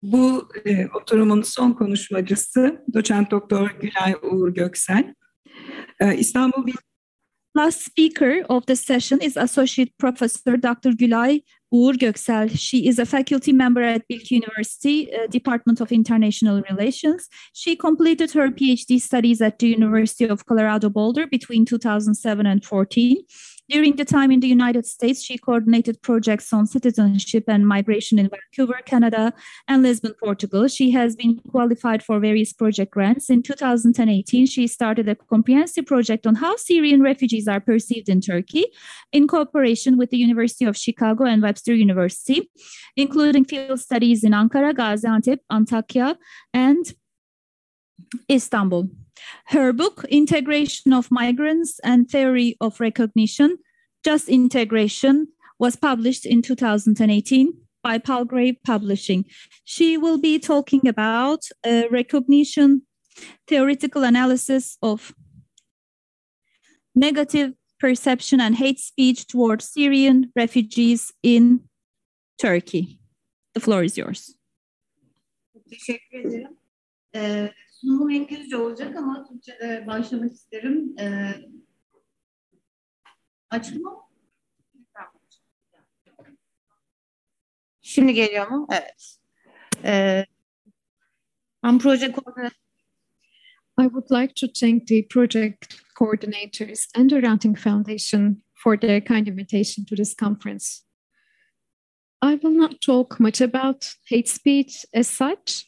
Bu oturumun son konuşmacısı Doçent Doktor Gülay Uğur Göksel. İstanbul Last speaker of the session is Associate Professor Dr. Gülay Uğur Göksel. She is a faculty member at Bilgi University, Department of International Relations. She completed her PhD studies at the University of Colorado Boulder between 2007 and 2014. During the time in the United States, she coordinated projects on citizenship and migration in Vancouver, Canada, and Lisbon, Portugal. She has been qualified for various project grants. In 2018, she started a comprehensive project on how Syrian refugees are perceived in Turkey in cooperation with the University of Chicago and Webster University, including field studies in Ankara, Gaziantep, Antakya, and Istanbul. Her book, Integration of Migrants and Theory of Recognition, Just Integration, was published in 2018 by Palgrave Publishing. She will be talking about recognition, theoretical analysis of negative perception and hate speech towards Syrian refugees in Turkey. The floor is yours. Teşekkür ederim. Sunumum İngilizce olacak ama Türkçe'de başlamak isterim. Açık mı? Şimdi geliyor mu? Evet. I'm project coordinator. I would like to thank the project coordinators and the Hrant Dink Foundation for their kind invitation to this conference. I will not talk much about hate speech as such.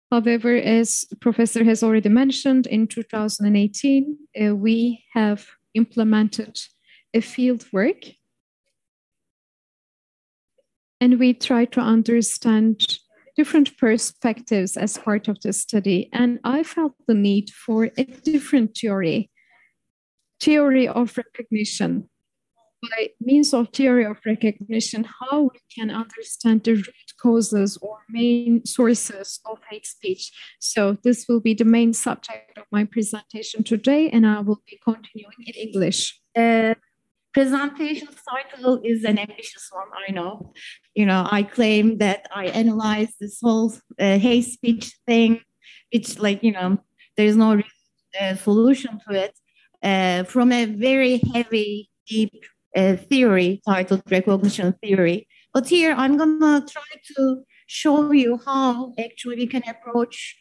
However, as the professor has already mentioned, in 2018, we have implemented a field work and we try to understand different perspectives as part of the study. And I felt the need for a different theory of recognition. By means of theory of recognition, how we can understand the root causes or main sources of hate speech. So this will be the main subject of my presentation today, and I will be continuing in English. Presentation title is an ambitious one, I know. I claim that I analyzed this whole hate speech thing, which there is no solution to it, from a very heavy, deep theory titled recognition theory. But here I'm gonna try to show you how actually we can approach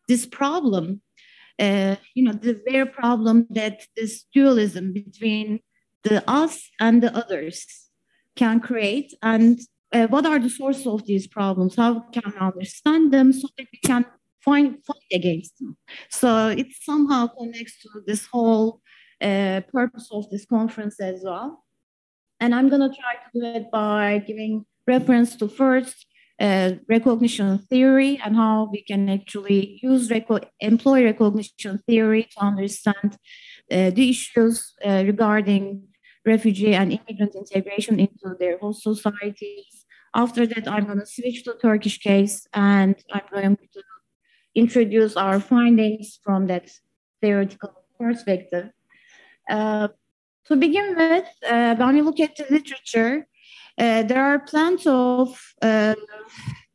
this problem. The very problem that this dualism between the us and the others can create, and what are the sources of these problems? How can we understand them so that we can fight against them? So it somehow connects to this whole purpose of this conference as well. And I'm going to try to do it by giving reference to first recognition theory and how we can actually use employee recognition theory to understand the issues regarding refugee and immigrant integration into their host societies. After that, I'm going to switch to Turkish case and I'm going to introduce our findings from that theoretical perspective. To begin with, when we look at the literature, there are plenty of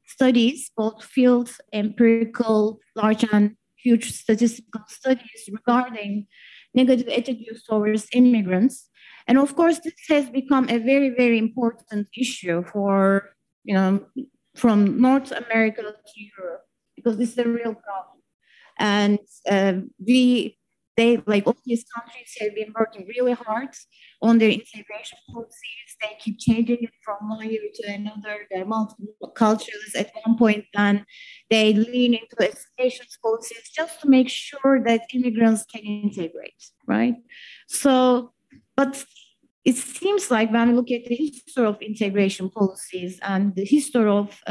studies, both field, empirical, large and huge statistical studies regarding negative attitudes towards immigrants. And of course, this has become a very, very important issue for, from North America to Europe, because this is a real problem. And all these countries have been working really hard on their integration policies. They keep changing it from one year to another. There are multiple cultures at one point, and they lean into assimilation policies just to make sure that immigrants can integrate, right? So, but it seems like when we look at the history of integration policies and the history of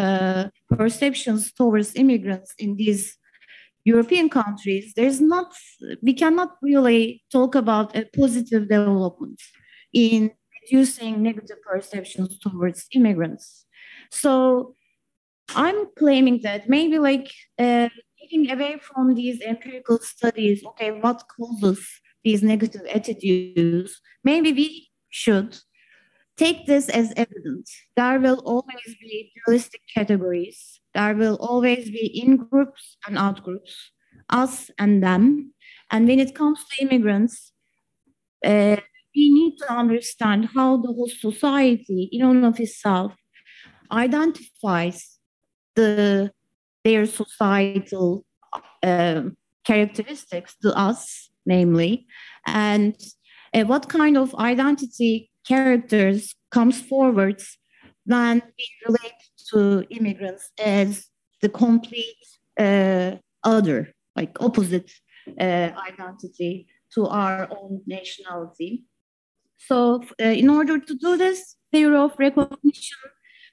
perceptions towards immigrants in these European countries, we cannot really talk about a positive development in reducing negative perceptions towards immigrants. So I'm claiming that maybe taking away from these empirical studies, okay, what causes these negative attitudes, maybe we should take this as evidence. There will always be dualistic categories. There will always be in-groups and out-groups, us and them. And when it comes to immigrants, we need to understand how the whole society, in and of itself, identifies their societal characteristics to us, namely, and what kind of identity characters comes forward when we relate to immigrants as the complete other, like opposite identity to our own nationality. So in order to do this, theory of recognition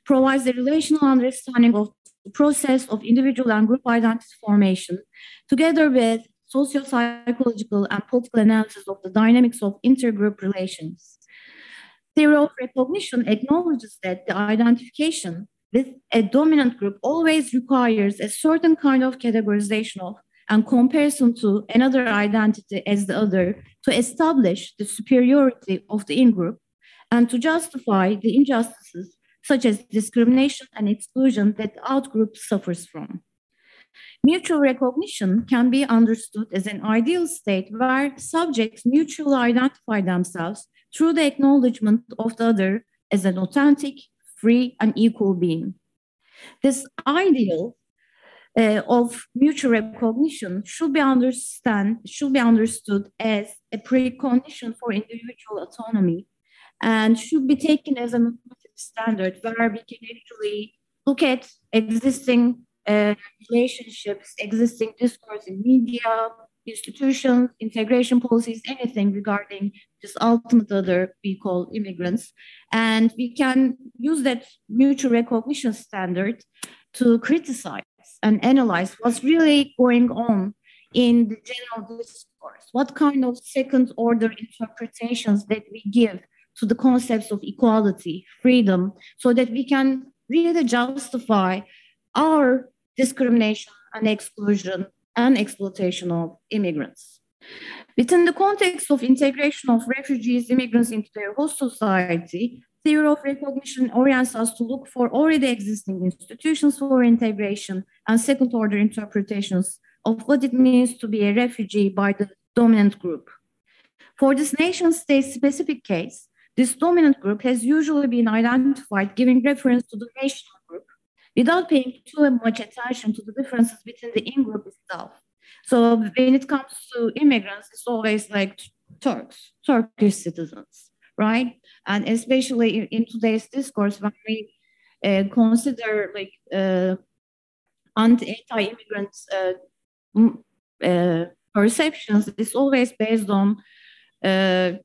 provides a relational understanding of the process of individual and group identity formation, together with socio-psychological and political analysis of the dynamics of intergroup relations. Theory of recognition acknowledges that the identification with a dominant group always requires a certain kind of categorization of and comparison to another identity as the other to establish the superiority of the in-group and to justify the injustices such as discrimination and exclusion that the out-group suffers from. Mutual recognition can be understood as an ideal state where subjects mutually identify themselves through the acknowledgement of the other as an authentic, free, and equal being. This ideal of mutual recognition should be understood as a precondition for individual autonomy and should be taken as a normative standard where we can actually look at existing relationships, existing discourse in media, institutions, integration policies, anything regarding this ultimate other we call immigrants. And we can use that mutual recognition standard to criticize and analyze what's really going on in the general discourse, what kind of second order interpretations that we give to the concepts of equality, freedom, so that we can really justify our discrimination and exclusion and exploitation of immigrants. Within the context of integration of refugees, immigrants into their host society, theory of recognition orients us to look for already existing institutions for integration and second-order interpretations of what it means to be a refugee by the dominant group. For this nation-state specific case, this dominant group has usually been identified giving reference to the national group without paying too much attention to the differences within the in-group itself. So when it comes to immigrants, it's always like Turkish citizens, right? And especially in today's discourse, when we consider like anti-immigrant perceptions, it's always based on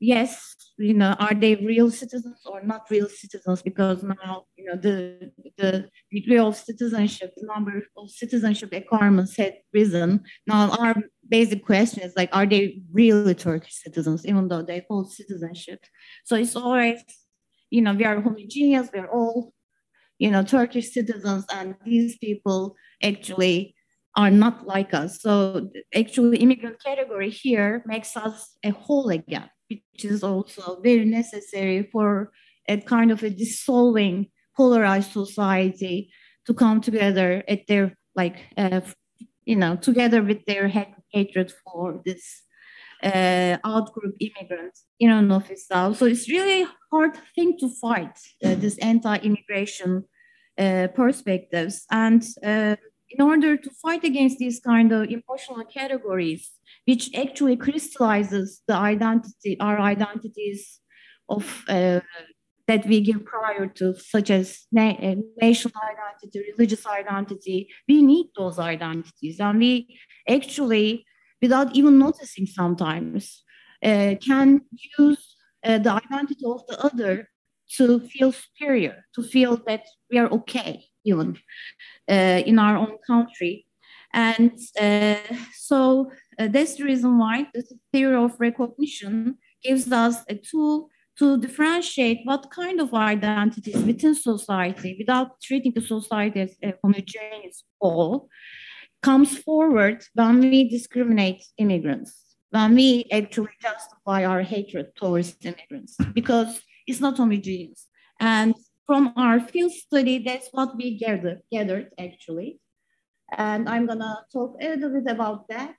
yes, you know, are they real citizens or not real citizens? Because now, you know, the degree of citizenship, the number of citizenship requirements had risen. Now, our basic question is like, are they really Turkish citizens, even though they hold citizenship? So it's always, you know, we are homogeneous, we're all, you know, Turkish citizens, and these people actually are not like us. So actually immigrant category here makes us a whole again, which is also very necessary for a kind of a dissolving, polarized society to come together at their, like, you know, together with their hatred for this out-group immigrants in and of itself. So it's really hard thing to fight, this anti-immigration perspectives. And in order to fight against these kind of emotional categories, which actually crystallizes the identity, our identities of that we give prior to, such as national identity, religious identity, we need those identities. And we actually, without even noticing sometimes, can use the identity of the other to feel superior, to feel that we are okay, even in our own country. And so that's the reason why the theory of recognition gives us a tool to differentiate what kind of identities within society, without treating the society as a homogeneous whole, comes forward when we discriminate immigrants, when we actually justify our hatred towards immigrants, because it's not homogeneous. And from our field study, that's what we gathered actually. And I'm gonna talk a little bit about that.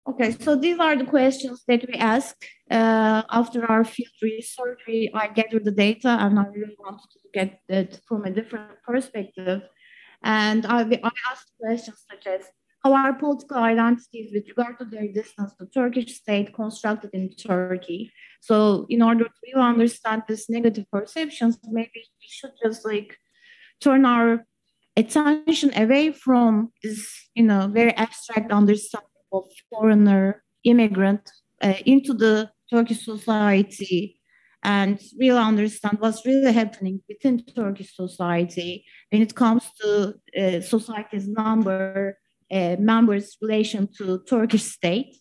Okay, so these are the questions that we ask after our field research. I gathered the data, and I really wanted to look at it from a different perspective. And I asked questions such as, how are political identities with regard to their distance to Turkish state constructed in Turkey? So in order to really understand this negative perceptions, maybe we should just like turn our attention away from this, very abstract understanding of foreigner immigrant into the Turkish society and really understand what's really happening within Turkish society when it comes to society's members' relation to Turkish state.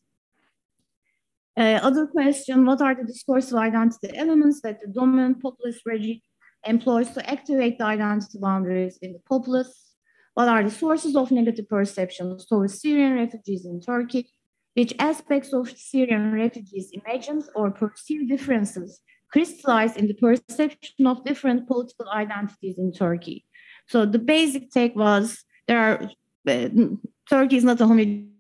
Other question, what are the discursive identity elements that the dominant populist regime employs to activate the identity boundaries in the populace? What are the sources of negative perceptions towards Syrian refugees in Turkey? Which aspects of Syrian refugees imagine or perceive differences crystallize in the perception of different political identities in Turkey? So the basic take was Turkey is not a homogeneous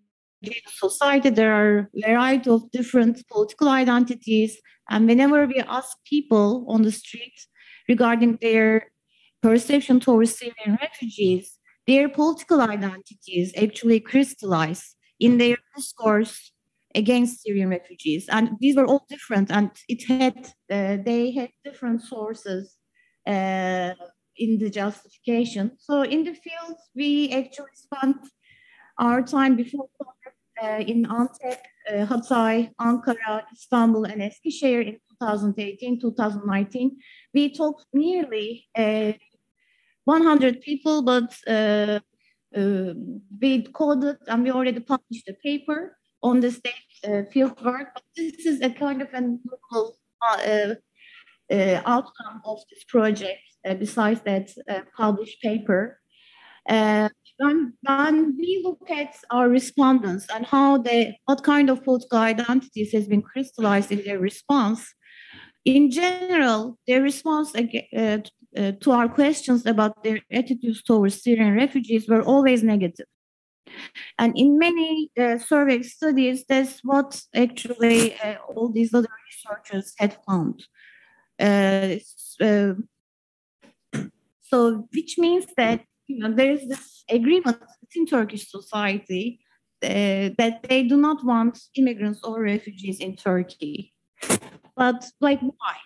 society. There are a variety of different political identities. And whenever we ask people on the street regarding their perception towards Syrian refugees, their political identities actually crystallize in their discourse against Syrian refugees. And these were all different, and they had different sources in the justification. So in the field, we actually spent our time before in Antep, Hatay, Ankara, Istanbul, and Eskişehir in 2018, 2019. We talked nearly 100 people, but we coded and we already published a paper on the state field work. But this is a kind of a local outcome of this project, besides that published paper. When we look at our respondents and what kind of political identities has been crystallized in their response, in general, their response to our questions about their attitudes towards Syrian refugees were always negative. And in many survey studies, that's what actually all these other researchers had found. So which means that there is this agreement within Turkish society that they do not want immigrants or refugees in Turkey. But why?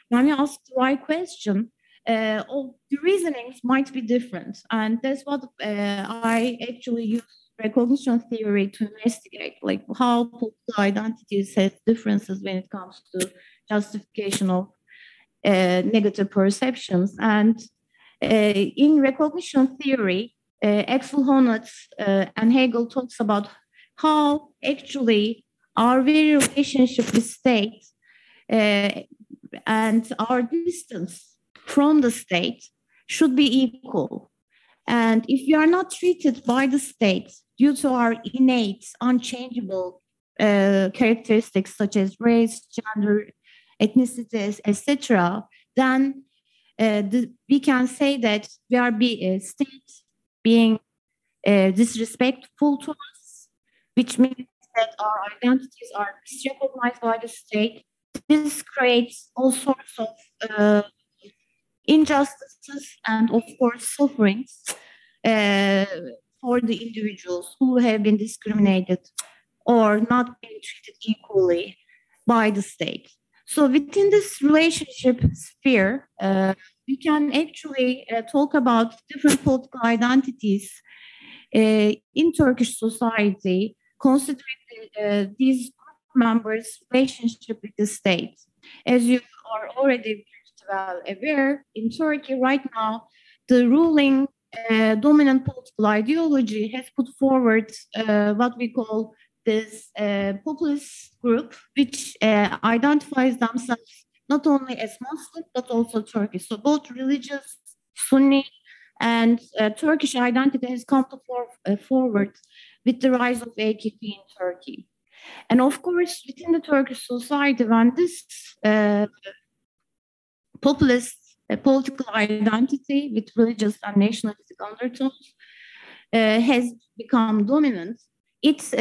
When you ask the why question, all the reasonings might be different. And that's what I actually use recognition theory to investigate, how political identities have differences when it comes to justification of negative perceptions. And in recognition theory, Axel Honneth and Hegel talks about how actually our very relationship with state and our distance from the state should be equal. And if we are not treated by the state due to our innate, unchangeable characteristics such as race, gender, ethnicities, etc., then we can say that we are state being disrespectful to us, which means that our identities are misrecognized by the state. This creates all sorts of injustices and, of course, sufferings for the individuals who have been discriminated or not being treated equally by the state. So within this relationship sphere, we can actually talk about different political identities in Turkish society, considering these members' relationship with the state. As you are already well aware, in Turkey right now, the ruling dominant political ideology has put forward what we call this populist group, which identifies themselves not only as Muslim, but also Turkish. So both religious, Sunni, and Turkish identity has come to forward with the rise of AKP in Turkey. And of course, within the Turkish society, when this populist political identity with religious and nationalistic undertones has become dominant, it's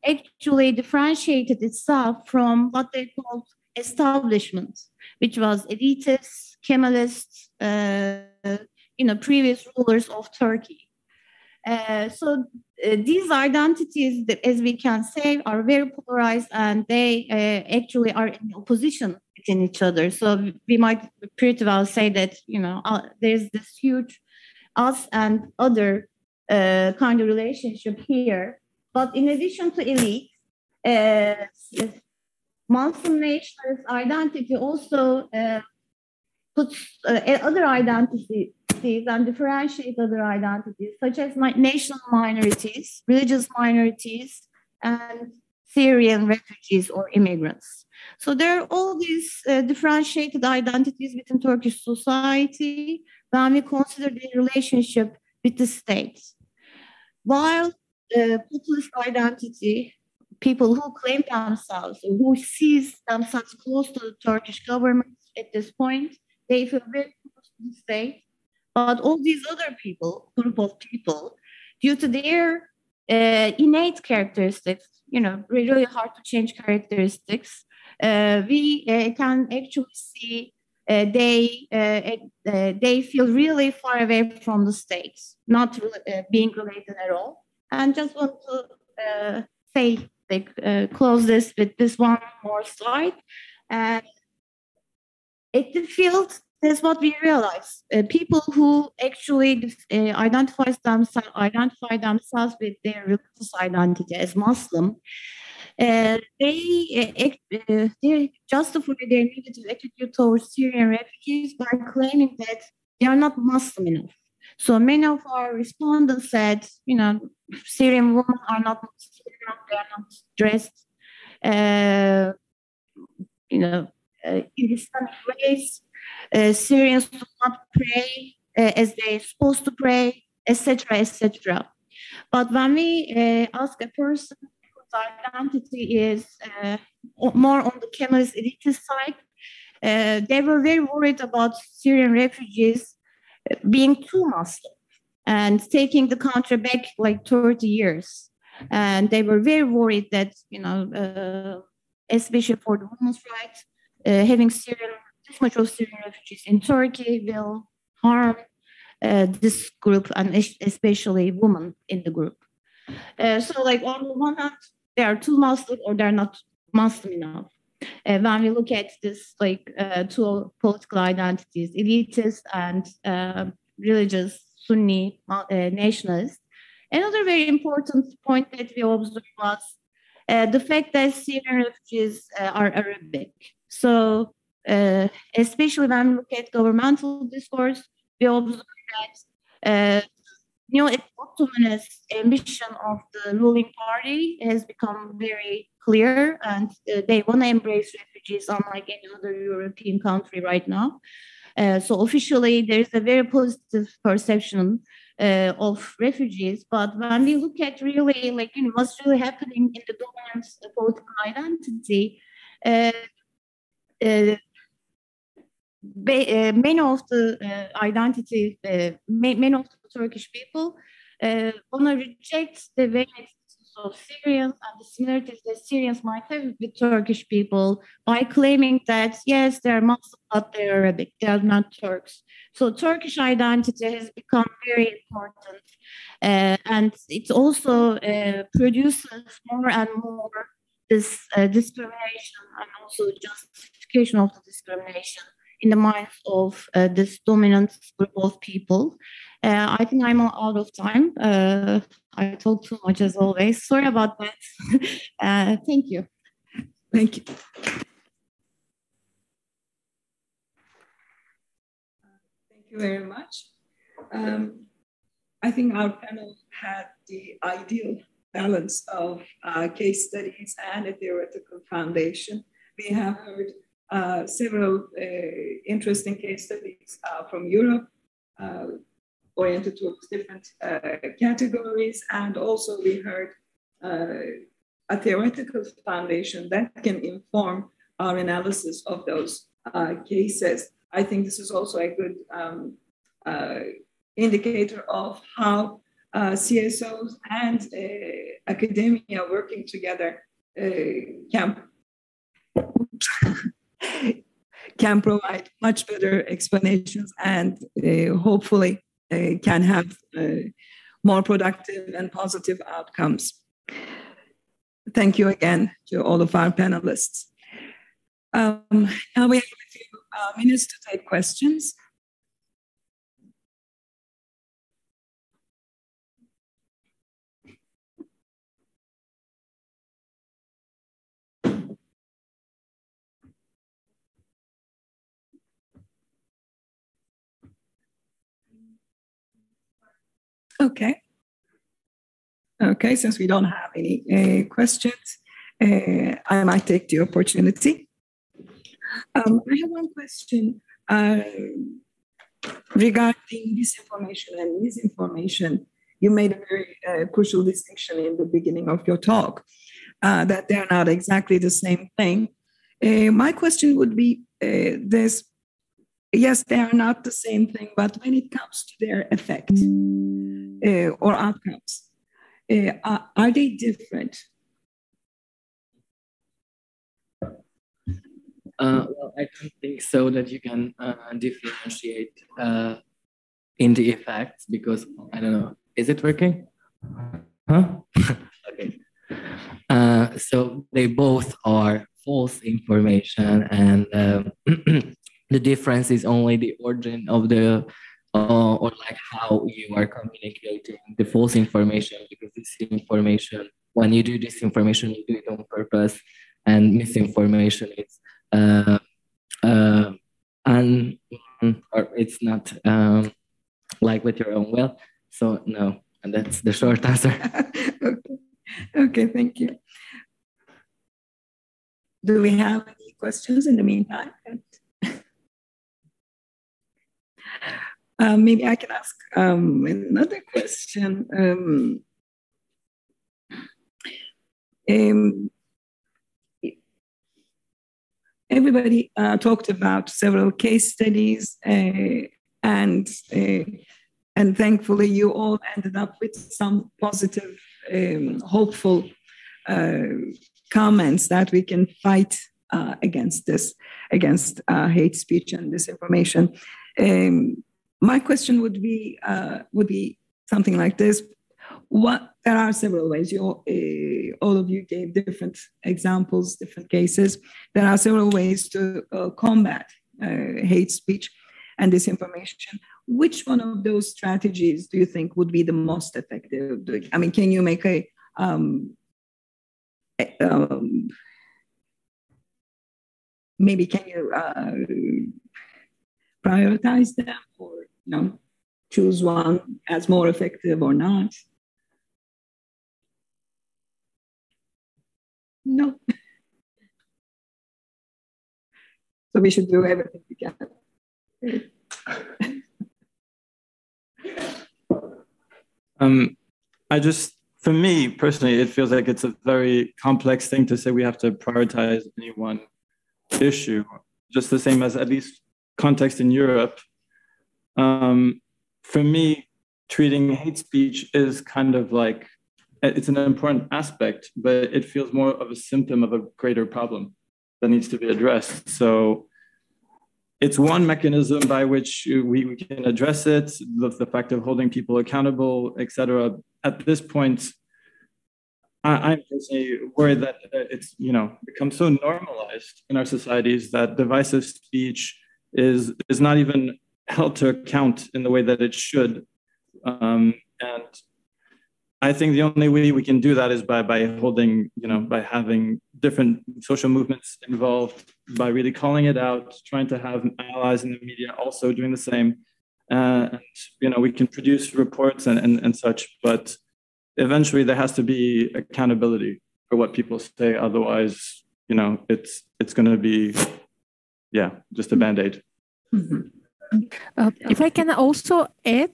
actually differentiated itself from what they called establishment, which was elitists, Kemalists, previous rulers of Turkey. So these identities, as we can say, are very polarized, and they actually are in opposition within each other. So we might pretty well say that, there's this huge us and other kind of relationship here. But in addition to elite, Muslim nationalist identity also puts other identities and differentiate other identities, such as national minorities, religious minorities, and Syrian refugees or immigrants. So there are all these differentiated identities within Turkish society when we consider the relationship with the state. While populist identity, people who claim themselves or who sees themselves close to the Turkish government at this point, they feel very close to the state. But all these other people, group of people, due to their innate characteristics, really hard to change characteristics, we can actually see they feel really far away from the state, not being related at all. And just want to close this with this one more slide. At the field, that's what we realize. People who actually identify themselves with their religious identity as Muslim, they justify their negative attitude towards Syrian refugees by claiming that they are not Muslim enough. So many of our respondents said, Syrian women are not Muslim enough, they are not dressed, in Islamic ways. Syrians do not pray as they're supposed to pray, etc., etc. But when we ask a person whose identity is more on the Kemalist elitist side, they were very worried about Syrian refugees being too Muslim and taking the country back like 30 years. And they were very worried that, especially for the women's rights, having this much of Syrian refugees in Turkey will harm this group, and especially women in the group. So on the one hand, they are too Muslim or they're not Muslim enough. When we look at this, two political identities, elitist and religious Sunni nationalists, another very important point that we observed was the fact that Syrian refugees are Arabic. So, especially when we look at governmental discourse, we observe that Ottomanist ambition of the ruling party has become very clear, and they want to embrace refugees unlike any other European country right now. So officially, there is a very positive perception of refugees, but when we look at really what's really happening in the dominant political identity, many of the many of the Turkish people want to reject the various of Syrians and the similarities that Syrians might have with Turkish people by claiming that, yes, they're Muslim, but they're Arabic, they are not Turks. So Turkish identity has become very important. And it also produces more and more this discrimination and also justification of the discrimination in the minds of this dominant group of people. I think I'm out of time. I talk too much as always. Sorry about that. Thank you. Thank you. Thank you very much. I think our panel had the ideal balance of case studies and a theoretical foundation. We have heard several interesting case studies from Europe, oriented towards different categories, and also we heard a theoretical foundation that can inform our analysis of those cases. I think this is also a good indicator of how CSOs and academia working together can provide much better explanations and hopefully can have more productive and positive outcomes. Thank you again to all of our panelists. Now we have a few minutes to take questions. Okay. Okay, since we don't have any questions, I might take the opportunity. I have one question regarding disinformation and misinformation. You made a very crucial distinction in the beginning of your talk, that they're not exactly the same thing. My question would be this. Yes, they are not the same thing, but when it comes to their effect or outcomes, are they different? Well, I don't think so that you can differentiate in the effects because, I don't know, is it working? Huh? Okay. So they both are false information, and the difference is only the origin of the or like how you are communicating the false information, because this information, when you do disinformation, you do it on purpose, and misinformation is or it's not like with your own will. So no, and that's the short answer. Okay. Okay, thank you. Do we have any questions in the meantime? Maybe I can ask another question. Everybody talked about several case studies, and thankfully you all ended up with some positive, hopeful comments that we can fight against this, against hate speech and disinformation. My question would be something like this. There are several ways. All of you gave different examples, different cases. There are several ways to combat hate speech and disinformation. Which one of those strategies do you think would be the most effective? I mean, can you make a maybe can you prioritize them, or choose one as more effective or not? No. So we should do everything we can. For me personally, it feels like it's a very complex thing to say we have to prioritize any one issue, just the same as at least context in Europe. For me, treating hate speech is kind of like, it's an important aspect, but it feels more of a symptom of a greater problem that needs to be addressed. So it's one mechanism by which we can address it, the fact of holding people accountable, etc. At this point, I'm personally worried that it's become so normalized in our societies that divisive speech is not even held to account in the way that it should. And I think the only way we can do that is by holding, by having different social movements involved, by really calling it out, trying to have allies in the media also doing the same. And, we can produce reports and such, but eventually there has to be accountability for what people say. Otherwise, it's going to be, just a Band-Aid. Mm-hmm. If I can also add,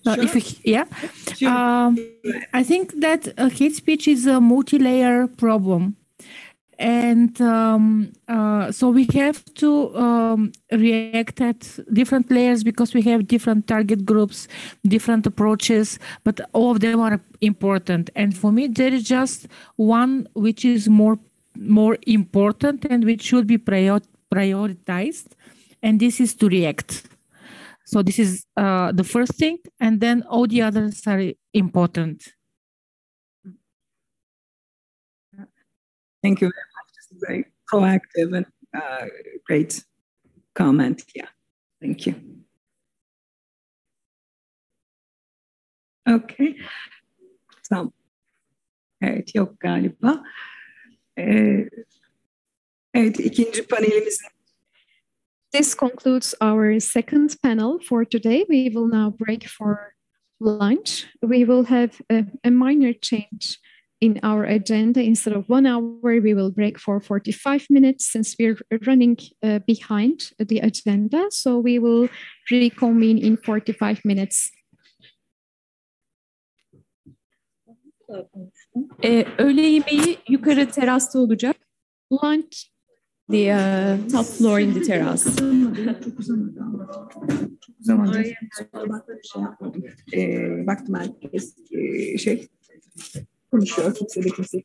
Yeah. I think that hate speech is a multi-layer problem. And so we have to react at different layers because we have different target groups, different approaches, but all of them are important. And for me, there is just one which is more important and which should be prioritized, and this is to react. So this is the first thing, and then all the others are important. Thank you very much. This is very proactive and great comment. Yeah, thank you. Okay. Tamam. Evet, yok galiba. Evet, ikinci panelimizin. This concludes our second panel for today. We will now break for lunch. We will have a minor change in our agenda. Instead of 1 hour, we will break for 45 minutes since we're running behind the agenda. So we will reconvene in 45 minutes. Öğle yemeği yukarı terasta olacak. Lunch. The top floor in the terrace. Baktım herkes konuşuyor. Kimse de kimse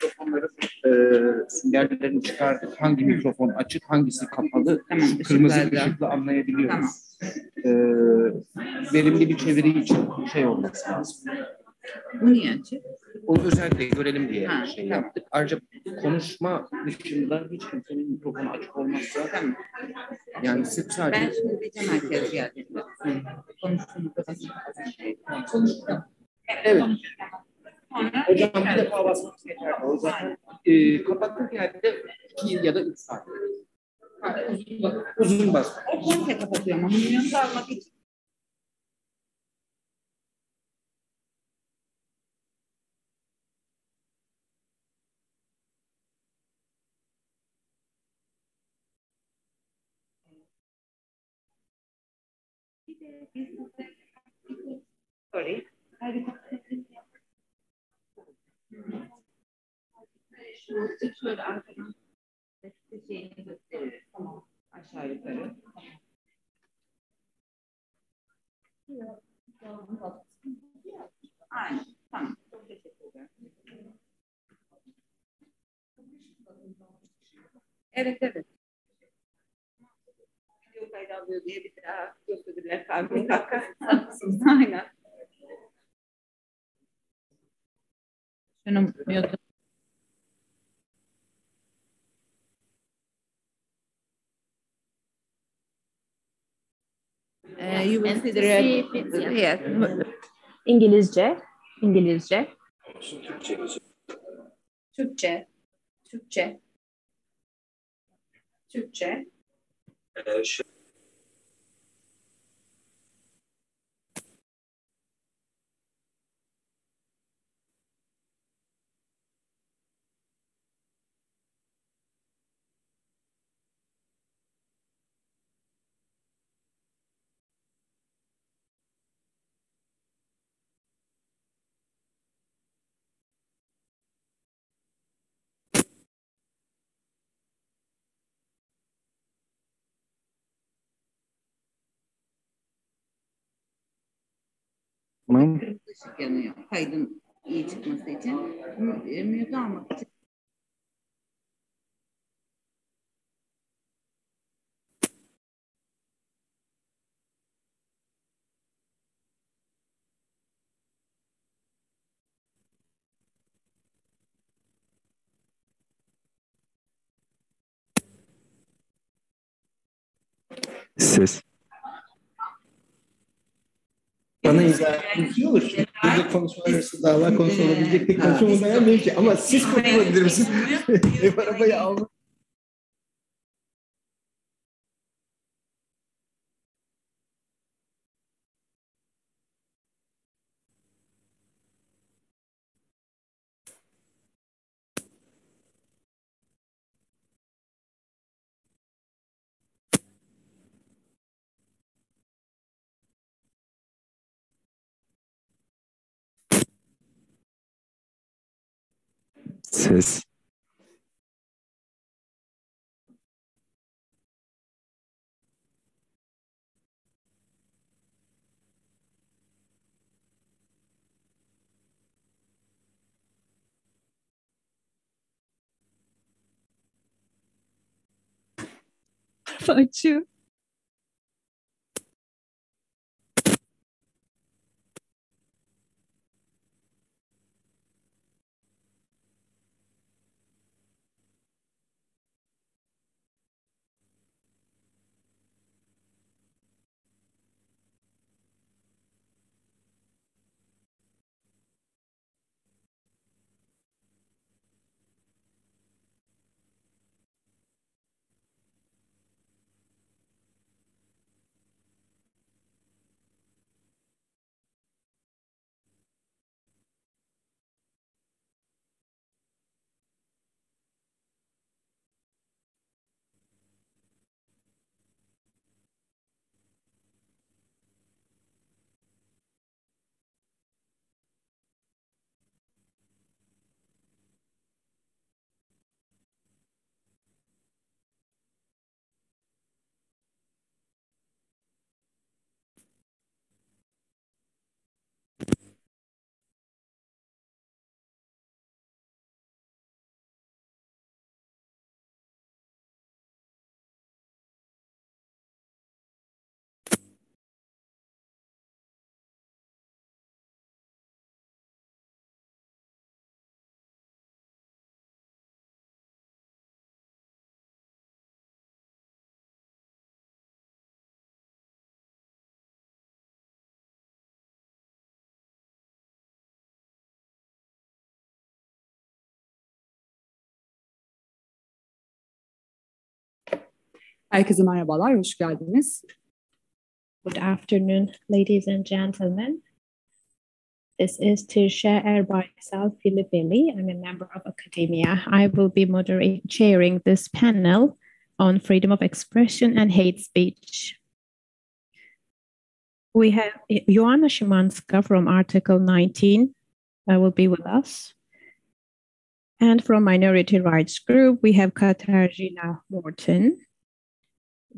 Mikrofonları süngerlerini çıkardık. Hangi mikrofon açık, hangisi kapalı? Tamam, kırmızı ışıkla anlayabiliyoruz. Verimli bir çeviri için şey olması lazım. Bu niye açık? Onu özellikle görelim diye yaptık. Ayrıca konuşma dışında hiç kimsenin mikrofonu açık olmazsa yani sırf sadece... Ben şimdi diyeceğim herkes geldiğinde. Konuştuğumuzda konuştum. Evet. Hocam bir defa basmak yeterli. O zaman kapatırken de 2 ya da 3 saat. Uzun basmak. Komple kapatıyorum ama milyonu almak için. Sorry. Şöyle arkadan şeyini gösteriyoruz. Tamam. Aşağı yukarı. Aynen. Tamam. Çok teşekkür ederim. Evet, evet. Video kaydı alıyor diye bir daha gösterdiler. Kahve dakika. Aynen. Şunu mute. You will see the red. Yes. İngilizce. İngilizce. Türkçe. Türkçe. Türkçe. Tamam. Kırmızı ışık yanıyor. Kaydın iyi çıkması için. Mute almak için. Ses. Bana izah etmiş olur. Burada konuşma arası dava konusu olabilecek bir konuşma beğenmiyorum ki. Ama siz konuşabilir misiniz? Ev arabayı almak. Ses. Açıyor. Herkese merhabalar, hoş geldiniz. Good afternoon, ladies and gentlemen. This is Tirşa Erbaysal Filipelli. I'm a member of academia. I will be chairing this panel on freedom of expression and hate speech. We have Joanna Szymanska from Article 19 will be with us. And from Minority Rights Group, we have Katarzyna Morton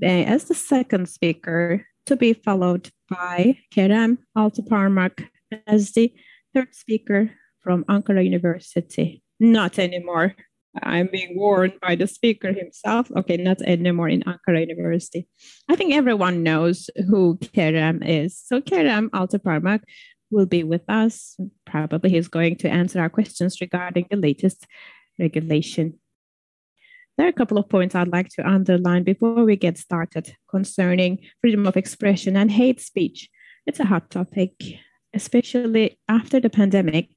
as the second speaker, to be followed by Kerem Altıparmak as the third speaker from Ankara University. Not anymore. I'm being warned by the speaker himself. Okay, not anymore in Ankara University. I think everyone knows who Kerem is. So Kerem Altıparmak will be with us. Probably he's going to answer our questions regarding the latest regulation. There are a couple of points I'd like to underline before we get started concerning freedom of expression and hate speech. It's a hot topic, especially after the pandemic.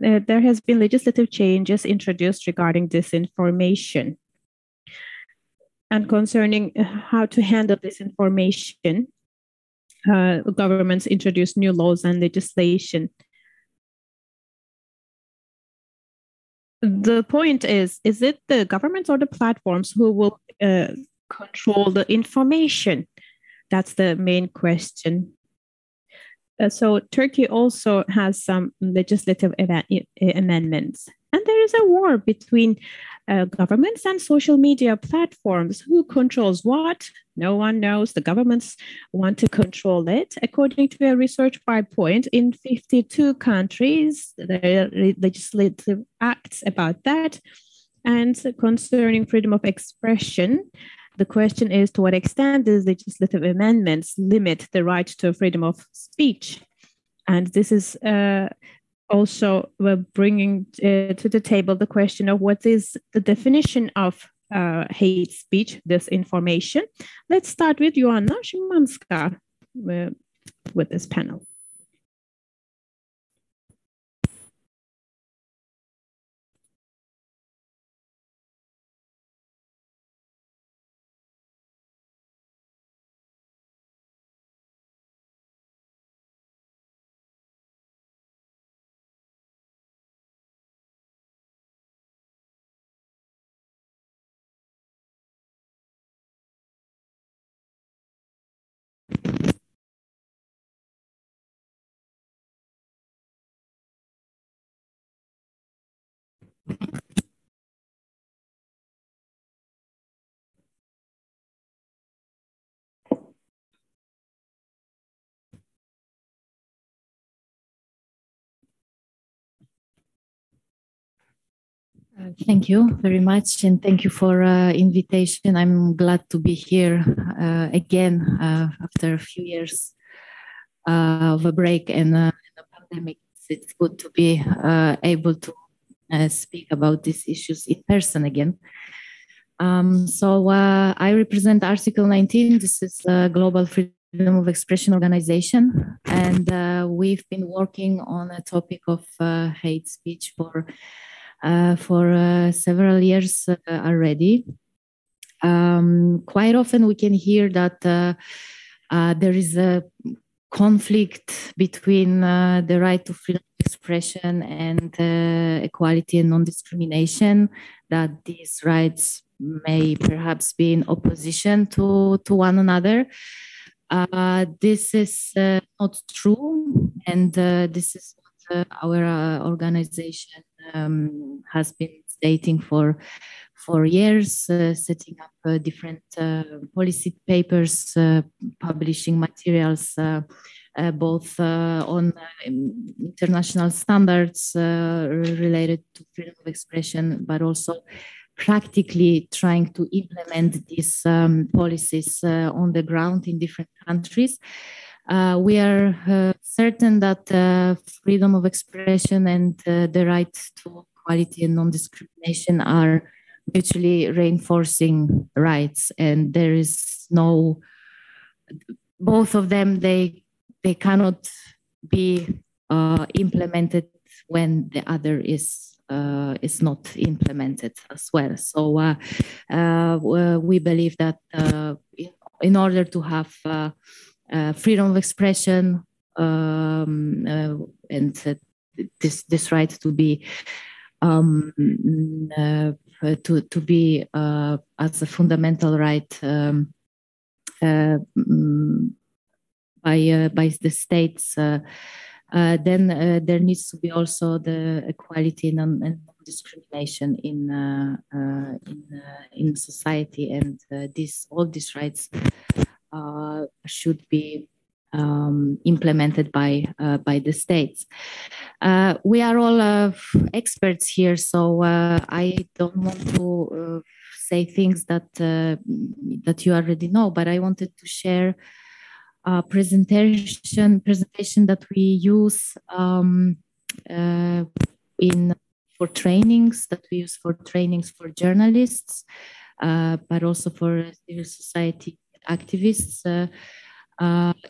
There has been legislative changes introduced regarding disinformation. And concerning how to handle disinformation, governments introduced new laws and legislation. The point is it the governments or the platforms who will control the information? That's the main question. So Turkey also has some legislative amendments. And there is a war between governments and social media platforms. Who controls what? No one knows. The governments want to control it. According to a research by Point, in 52 countries, there are legislative acts about that. And concerning freedom of expression, the question is to what extent these legislative amendments limit the right to freedom of speech? And this is also bringing to the table the question of what is the definition of hate speech, disinformation. Let's start with Joanna Szymanska with this panel. Thank you very much, and thank you for invitation. I'm glad to be here again after a few years of a break and a pandemic. It's good to be able to speak about these issues in person again. So I represent Article 19. This is a global freedom of expression organization, and we've been working on a topic of hate speech for several years already. Quite often we can hear that there is a conflict between the right to freedom of expression and equality and non-discrimination, that these rights may perhaps be in opposition to one another. This is not true, and this is what our organization has been stating for years, setting up different policy papers, publishing materials, both on international standards related to freedom of expression, but also practically trying to implement these policies on the ground in different countries. We are certain that freedom of expression and the right to equality and non-discrimination are mutually reinforcing rights, and there is no, both of them, they cannot be implemented when the other is not implemented as well. So we believe that in order to have freedom of expression and this right to be as a fundamental right by the states, then there needs to be also the equality and non-discrimination in society, and all these rights should be implemented by the states. We are all experts here, so I don't want to say things that you already know, but I wanted to share a presentation that we use for trainings for journalists, but also for civil society activists,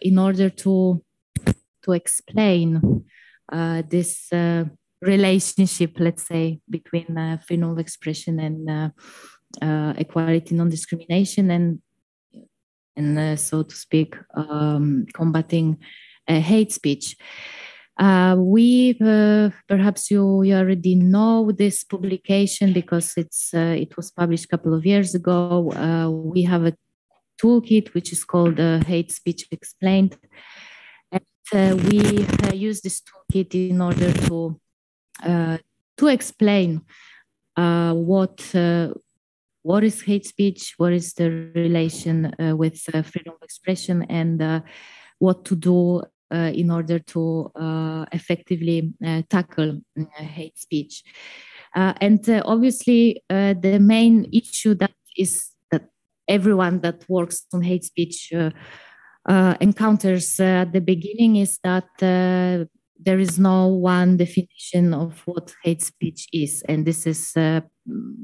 in order to explain this relationship, let's say, between freedom of expression and equality, non-discrimination, and so to speak, combating hate speech. We perhaps you already know this publication because it was published a couple of years ago. We have a toolkit which is called Hate Speech Explained, and we use this toolkit in order to explain what is hate speech, what is the relation with freedom of expression, and what to do in order to effectively tackle hate speech. And obviously, the main issue that everyone that works on hate speech encounters at the beginning is that there is no one definition of what hate speech is, and this is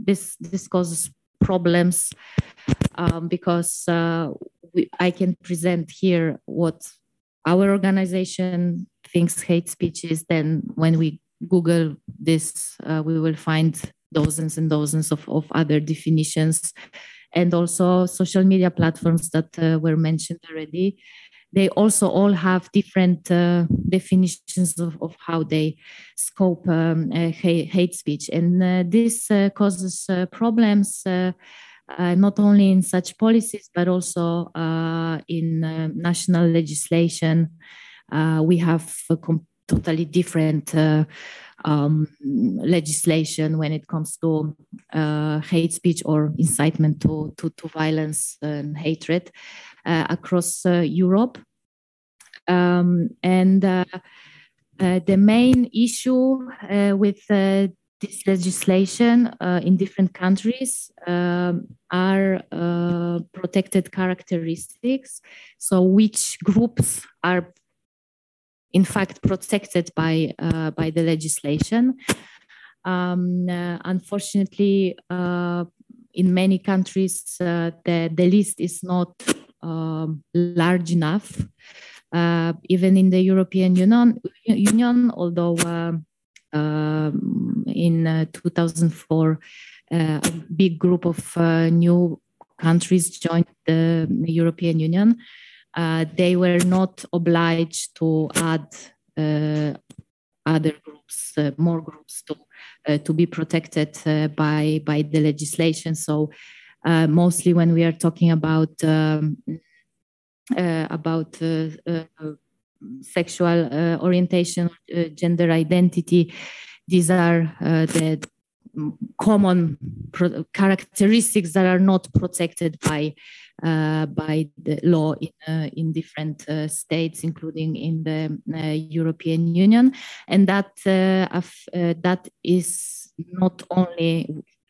this causes problems because I can present here what our organization thinks hate speech is. Then when we Google this, we will find dozens and dozens of other definitions. And also social media platforms that were mentioned already, they also all have different definitions of how they scope hate speech. And this causes problems not only in such policies, but also in national legislation. We have totally different legislation when it comes to hate speech or incitement to violence and hatred across Europe. And the main issue with this legislation in different countries are protected characteristics. So which groups are in fact protected by the legislation. Unfortunately, in many countries, the list is not large enough. Even in the European Union, although in 2004, a big group of new countries joined the European Union, they were not obliged to add other groups, more groups to be protected by the legislation. So mostly when we are talking about sexual orientation, gender identity, these are the common characteristics that are not protected by the law in different states, including in the European Union, and that is not only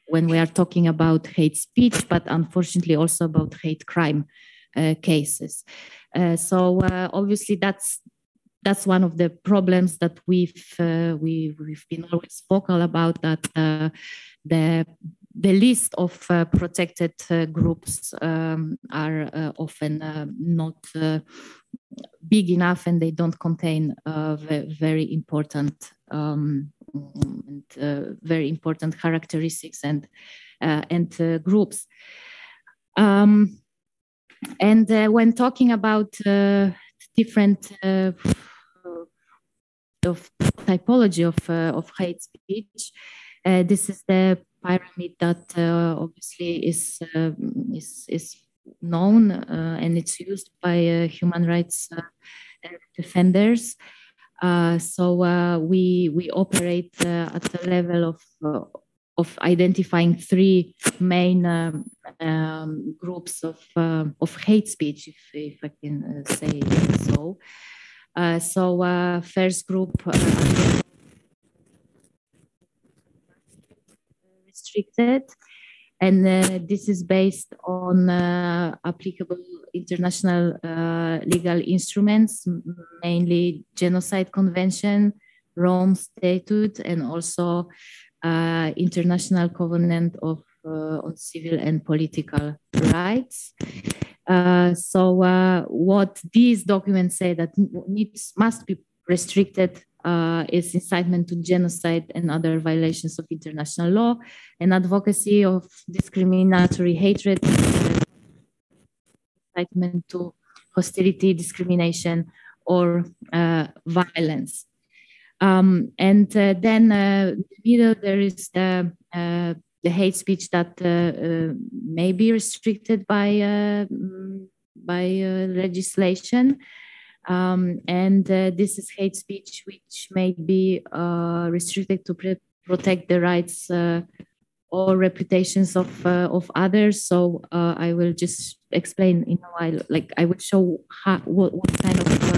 when we are talking about hate speech, but unfortunately also about hate crime cases. So obviously that's one of the problems that we've been always vocal about, that the list of protected groups are often not big enough, and they don't contain very important very important characteristics and groups. And when talking about different of typology of hate speech, this is the pyramid that obviously is known and it's used by human rights defenders. So we operate at the level of identifying three main groups of hate speech, if I can say so. So first group restricted, and this is based on applicable international legal instruments, mainly Genocide Convention, Rome Statute, and also International Covenant on Civil and Political Rights. So what these documents say that must be restricted is incitement to genocide and other violations of international law, and advocacy of discriminatory hatred, incitement to hostility, discrimination, or violence. And then middle there is the hate speech that may be restricted by legislation. And this is hate speech which may be restricted to protect the rights or reputations of others. So I will just explain in a while, like I will show what kind of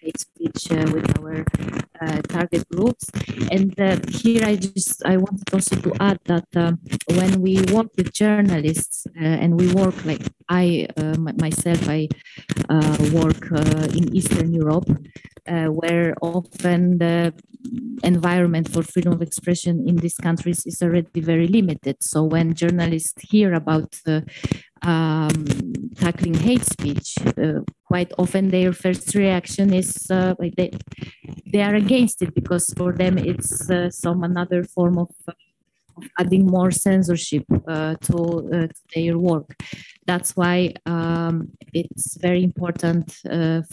hate speech with our target groups. And here I wanted also to add that when we work with journalists and we work, like myself, I work in Eastern Europe, where often the environment for freedom of expression in these countries is already very limited. So when journalists hear about tackling hate speech, quite often their first reaction is like they are against it, because for them it's some another form of adding more censorship to their work. That's why it's very important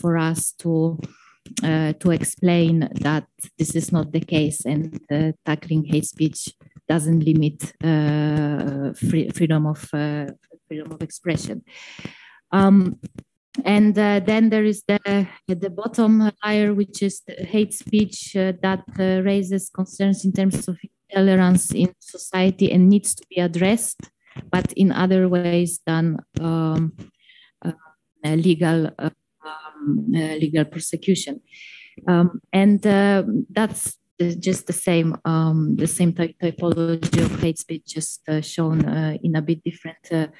for us to explain that this is not the case, and tackling hate speech doesn't limit freedom of expression. And then there is the bottom layer, which is the hate speech that raises concerns in terms of intolerance in society and needs to be addressed, but in other ways than legal legal persecution. And that's just the same typology of hate speech, just shown in a bit different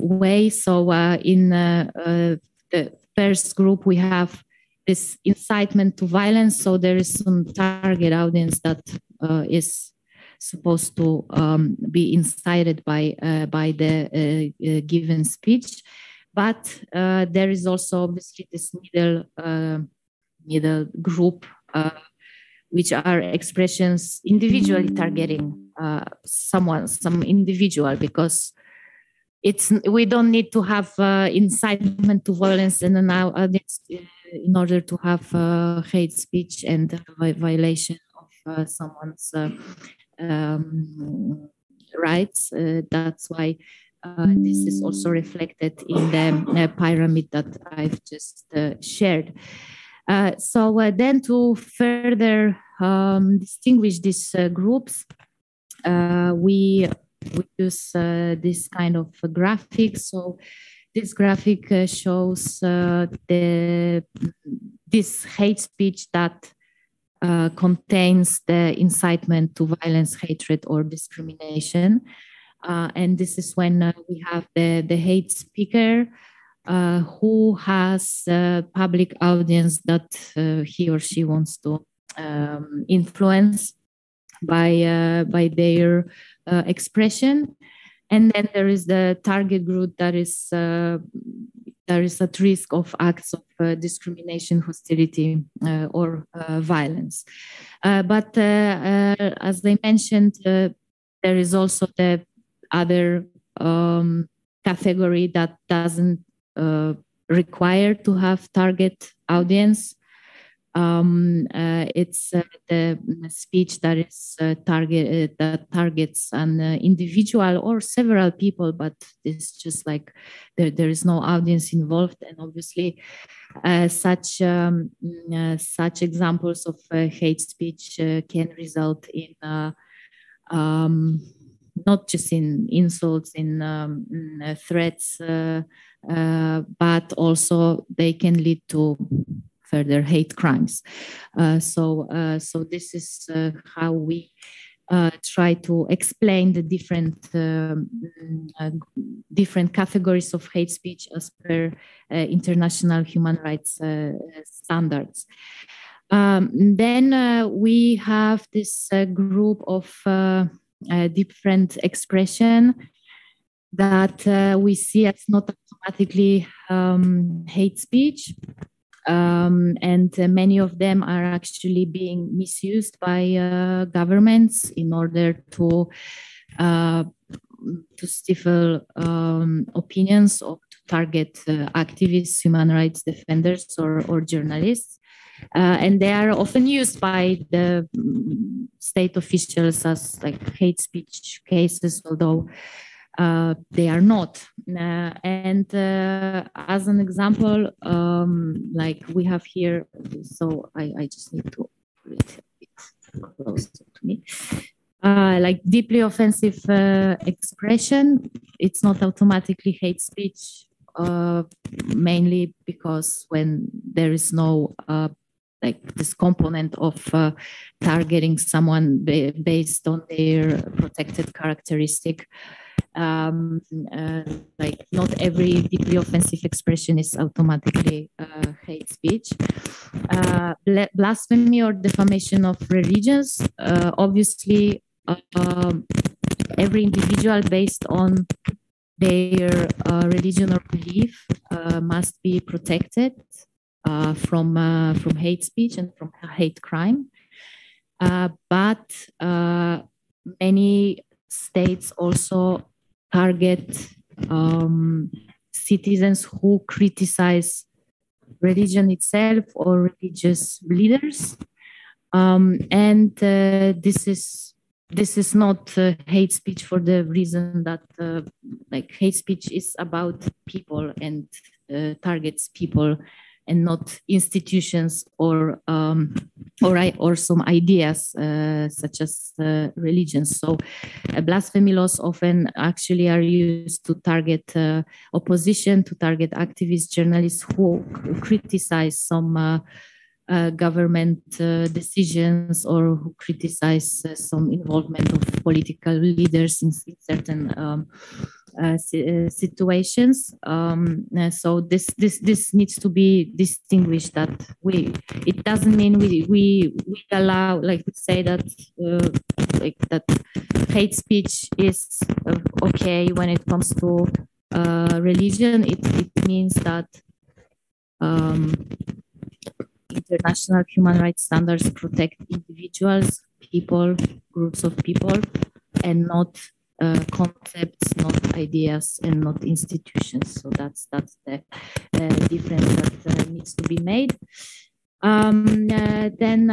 way. So in the first group, we have this incitement to violence. So there is some target audience that is supposed to be incited by the given speech. But there is also obviously this middle group, which are expressions individually targeting some individual, because we don't need to have incitement to violence in an audience in order to have hate speech and violation of someone's rights. That's why this is also reflected in the pyramid that I've just shared. So then to further distinguish these groups, we use this kind of graphic. So this graphic shows this hate speech that contains the incitement to violence, hatred, or discrimination. And this is when we have the hate speaker who has a public audience that he or she wants to influence by their expression. And then there is the target group that is at risk of acts of discrimination, hostility, or violence. But as I mentioned, there is also the other category that doesn't require to have target audience. It's the speech that is that targets an individual or several people, but it's just like there is no audience involved, and obviously such examples of hate speech can result in not just in insults, in threats, but also they can lead to further hate crimes. So this is how we try to explain the different categories of hate speech as per international human rights standards. Then we have this group of different expression that we see as not automatically hate speech. And many of them are actually being misused by governments in order to stifle opinions or to target activists, human rights defenders, or journalists. And they are often used by the state officials as like hate speech cases, although they are not. And as an example, like we have here, so I just need to put it a bit closer to me. Like deeply offensive expression, it's not automatically hate speech, mainly because when there is no like this component of targeting someone based on their protected characteristic. Like not every deeply offensive expression is automatically hate speech. Blasphemy or defamation of religions, obviously every individual based on their religion or belief must be protected from hate speech and from hate crime. But many states also target citizens who criticize religion itself or religious leaders, and this is not hate speech for the reason that like hate speech is about people and targets people and not institutions or or some ideas such as religion. So blasphemy laws often actually are used to target opposition, to target activists, journalists who criticize some government decisions or who criticize some involvement of political leaders in certain situations. So this needs to be distinguished. That it doesn't mean we allow, like, we say that like that hate speech is okay when it comes to religion. It means that international human rights standards protect individuals, people, groups of people, and not concepts, not ideas, and not institutions. So that's the difference that needs to be made. Then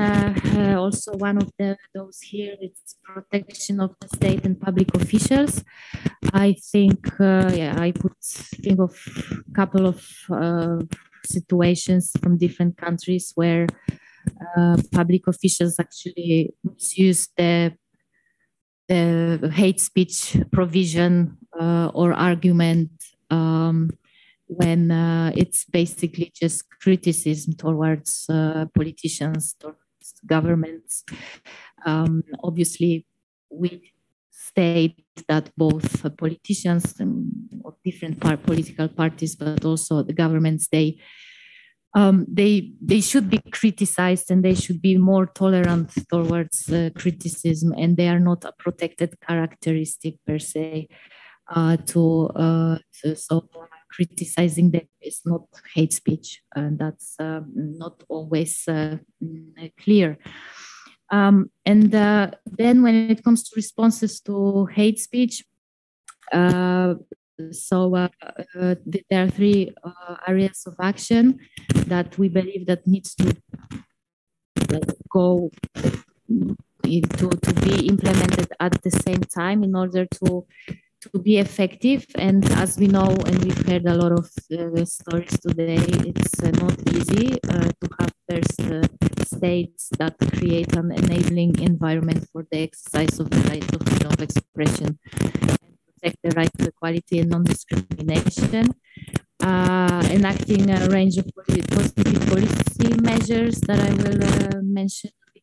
also one of those here, it's protection of the state and public officials. I think, I think of a couple of situations from different countries where public officials actually misuse the hate speech provision or argument when it's basically just criticism towards politicians, towards governments. Obviously, we state that both politicians of different political parties, but also the governments, they should be criticized and they should be more tolerant towards criticism, and they are not a protected characteristic per se. So criticizing them is not hate speech, and that's not always clear. And then when it comes to responses to hate speech, there are three areas of action that we believe that needs to go to be implemented at the same time in order to be effective. And as we know, and we've heard a lot of stories today, it's not easy to have first states that create an enabling environment for the exercise of the right of freedom of expression and protect the right to equality and non-discrimination, enacting a range of positive policy measures that I will mention in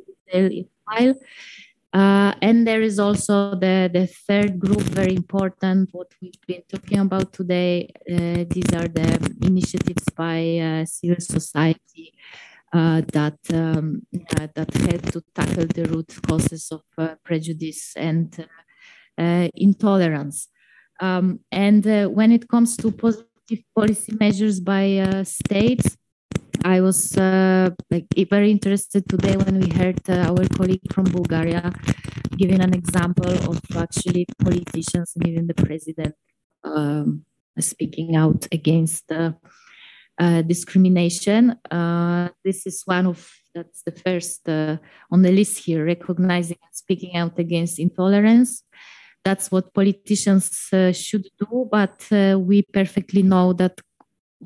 detail in a while. And there is also the third group, very important, what we've been talking about today. These are the initiatives by civil society that help to tackle the root causes of prejudice and intolerance. And when it comes to positive policy measures by states, I was very interested today when we heard our colleague from Bulgaria giving an example of actually politicians and even the president speaking out against discrimination. This is that's the first on the list here, recognizing and speaking out against intolerance. That's what politicians should do, but we perfectly know that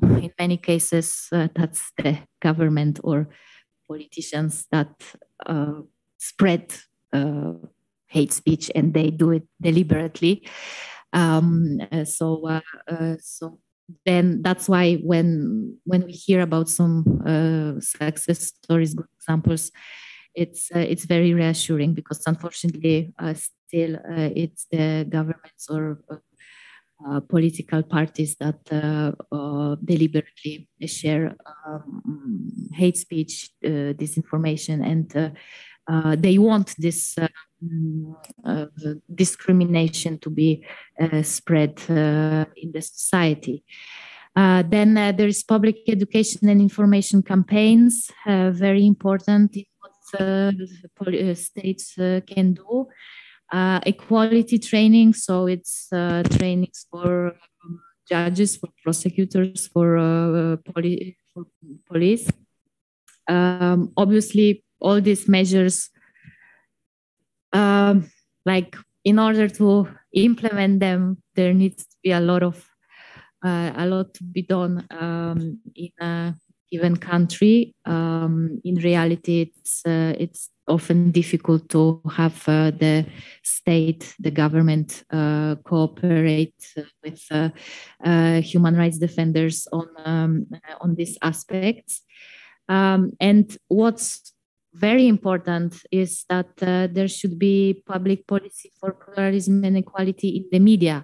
in many cases, that's the government or politicians that spread hate speech, and they do it deliberately. So then that's why when we hear about some success stories, good examples, it's very reassuring, because unfortunately, still it's the governments or political parties that deliberately share hate speech, disinformation, and they want this discrimination to be spread in the society. Then there is public education and information campaigns, very important in what states can do. Equality training, so it's trainings for judges, for prosecutors, for police. Obviously, all these measures, in order to implement them, there needs to be a lot to be done given country. In reality, it's often difficult to have the state, the government cooperate with human rights defenders on these aspects. And what's very important is that there should be public policy for pluralism and equality in the media,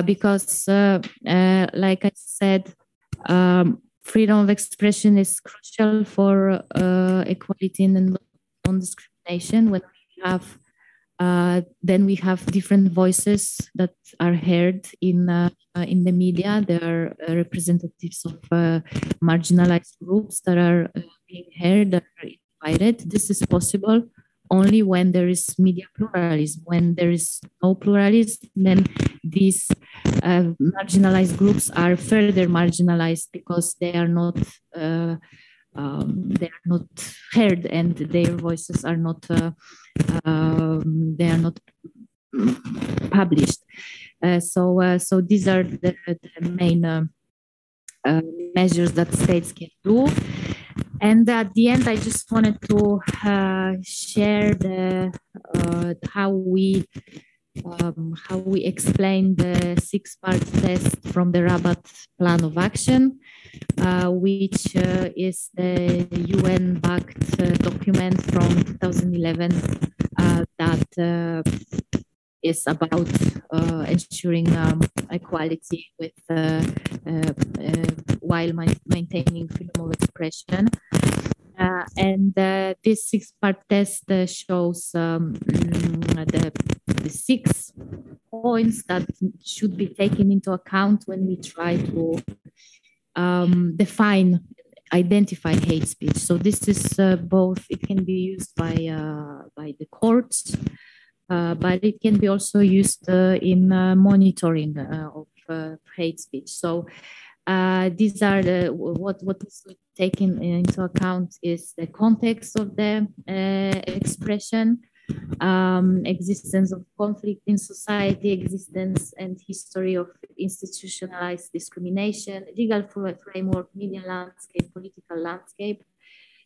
because like I said, freedom of expression is crucial for equality and non-discrimination. When we have then we have different voices that are heard in the media. There are representatives of marginalized groups that are being heard, that are invited. This is possible only when there is media pluralism. When there is no pluralism, then these marginalized groups are further marginalized because they are not heard, and their voices are not they are not published. So these are the main measures that states can do. And at the end, I just wanted to share how we explain the 6-part test from the Rabat Plan of Action, which is the UN-backed document from 2011 that is about ensuring equality with while maintaining freedom of expression. And this 6-part test shows the 6 points that should be taken into account when we try to identify hate speech. So this is both, it can be used by the courts, but it can be also used in monitoring of hate speech. So these are what is taken into account is the context of the expression, existence of conflict in society, existence and history of institutionalized discrimination, legal framework, media landscape, political landscape.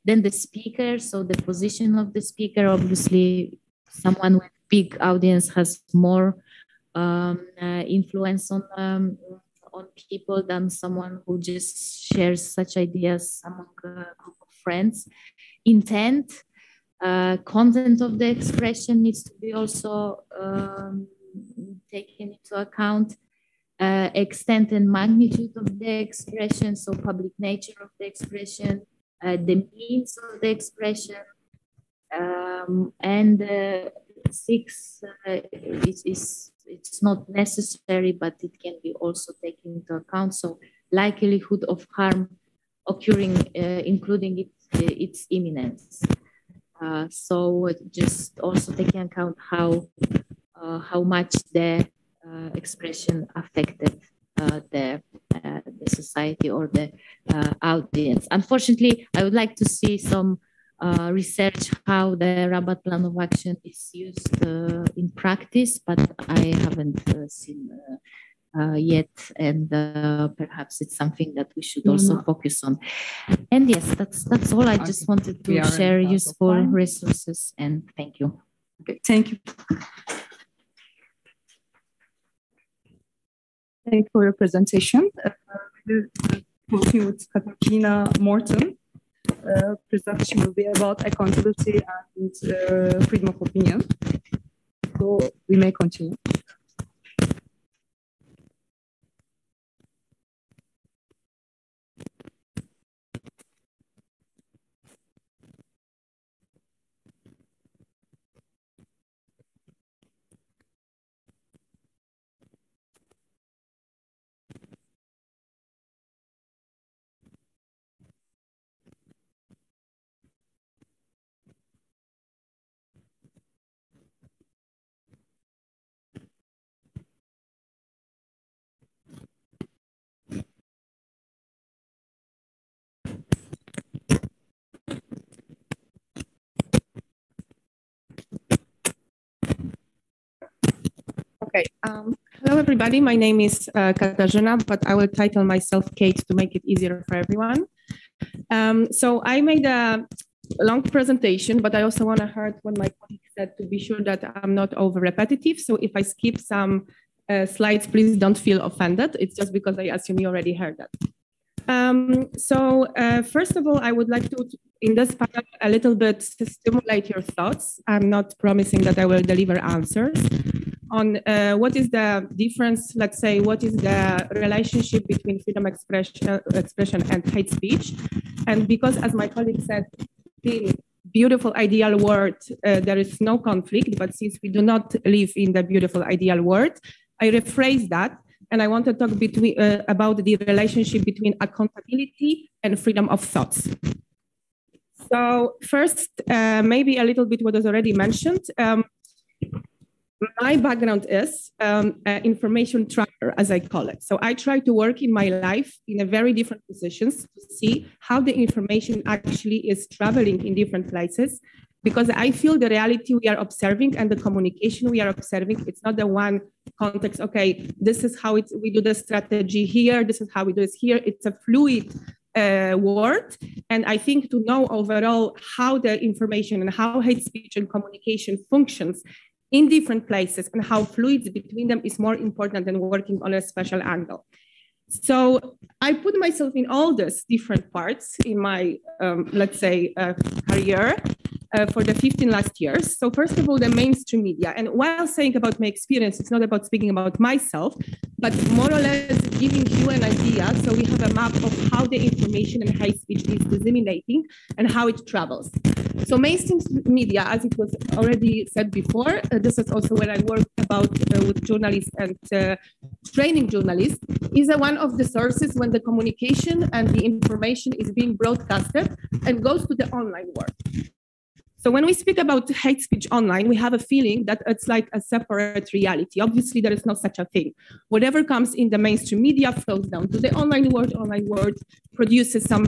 Then the speaker, so the position of the speaker. Obviously, someone with big audience has more influence on people than someone who just shares such ideas among a group of friends. Intent, content of the expression needs to be also taken into account. Extent and magnitude of the expression, so public nature of the expression, the means of the expression, and 6 it's not necessary, but it can be also taken into account. So likelihood of harm occurring, including its imminence. So just also taking account how much the expression affected the society or the audience. Unfortunately, I would like to see some research how the Rabat Plan of Action is used in practice, but I haven't seen yet, and perhaps it's something that we should also focus on. And yes, that's all. I just wanted to share useful resources, and thank you. Okay, thank you. Thank you for your presentation. We'll continue with Katarina Morton. Presentation will be about accountability and freedom of opinion. So we may continue. Okay. Hello, everybody. My name is Katarzyna, but I will title myself Kate to make it easier for everyone. So I made a long presentation, but I also want to hear what my colleague said to be sure that I'm not over repetitive. So if I skip some slides, please don't feel offended. It's just because I assume you already heard that. First of all, I would like to, in this panel, a little bit stimulate your thoughts. I'm not promising that I will deliver answers on what is the difference, let's say, what is the relationship between freedom expression and hate speech. And because, as my colleague said, the beautiful ideal world, there is no conflict, but since we do not live in the beautiful ideal world, I rephrase that. And I want to talk about the relationship between accountability and freedom of thoughts. So first, maybe a little bit what was already mentioned. My background is information tracker, as I call it. So I try to work in my life in a very different positions to see how the information actually is traveling in different places, because I feel the reality we are observing and the communication we are observing, it's not the one context, okay, this is how we do the strategy here, this is how we do this here. It's a fluid word. And I think to know overall how the information and how hate speech and communication functions in different places and how fluid between them is more important than working on a special angle. So I put myself in all these different parts in my, let's say, career for the 15 last years. So first of all, the mainstream media. And while saying about my experience, it's not about speaking about myself, but more or less giving you an idea. So we have a map of how the information and hate speech is disseminating and how it travels. So mainstream media, as it was already said before, this is also where I work about with journalists and training journalists, is one of the sources when the communication and the information is being broadcasted and goes to the online world. So when we speak about hate speech online, we have a feeling that it's like a separate reality. Obviously, there is no such a thing. Whatever comes in the mainstream media flows down to the online world produces some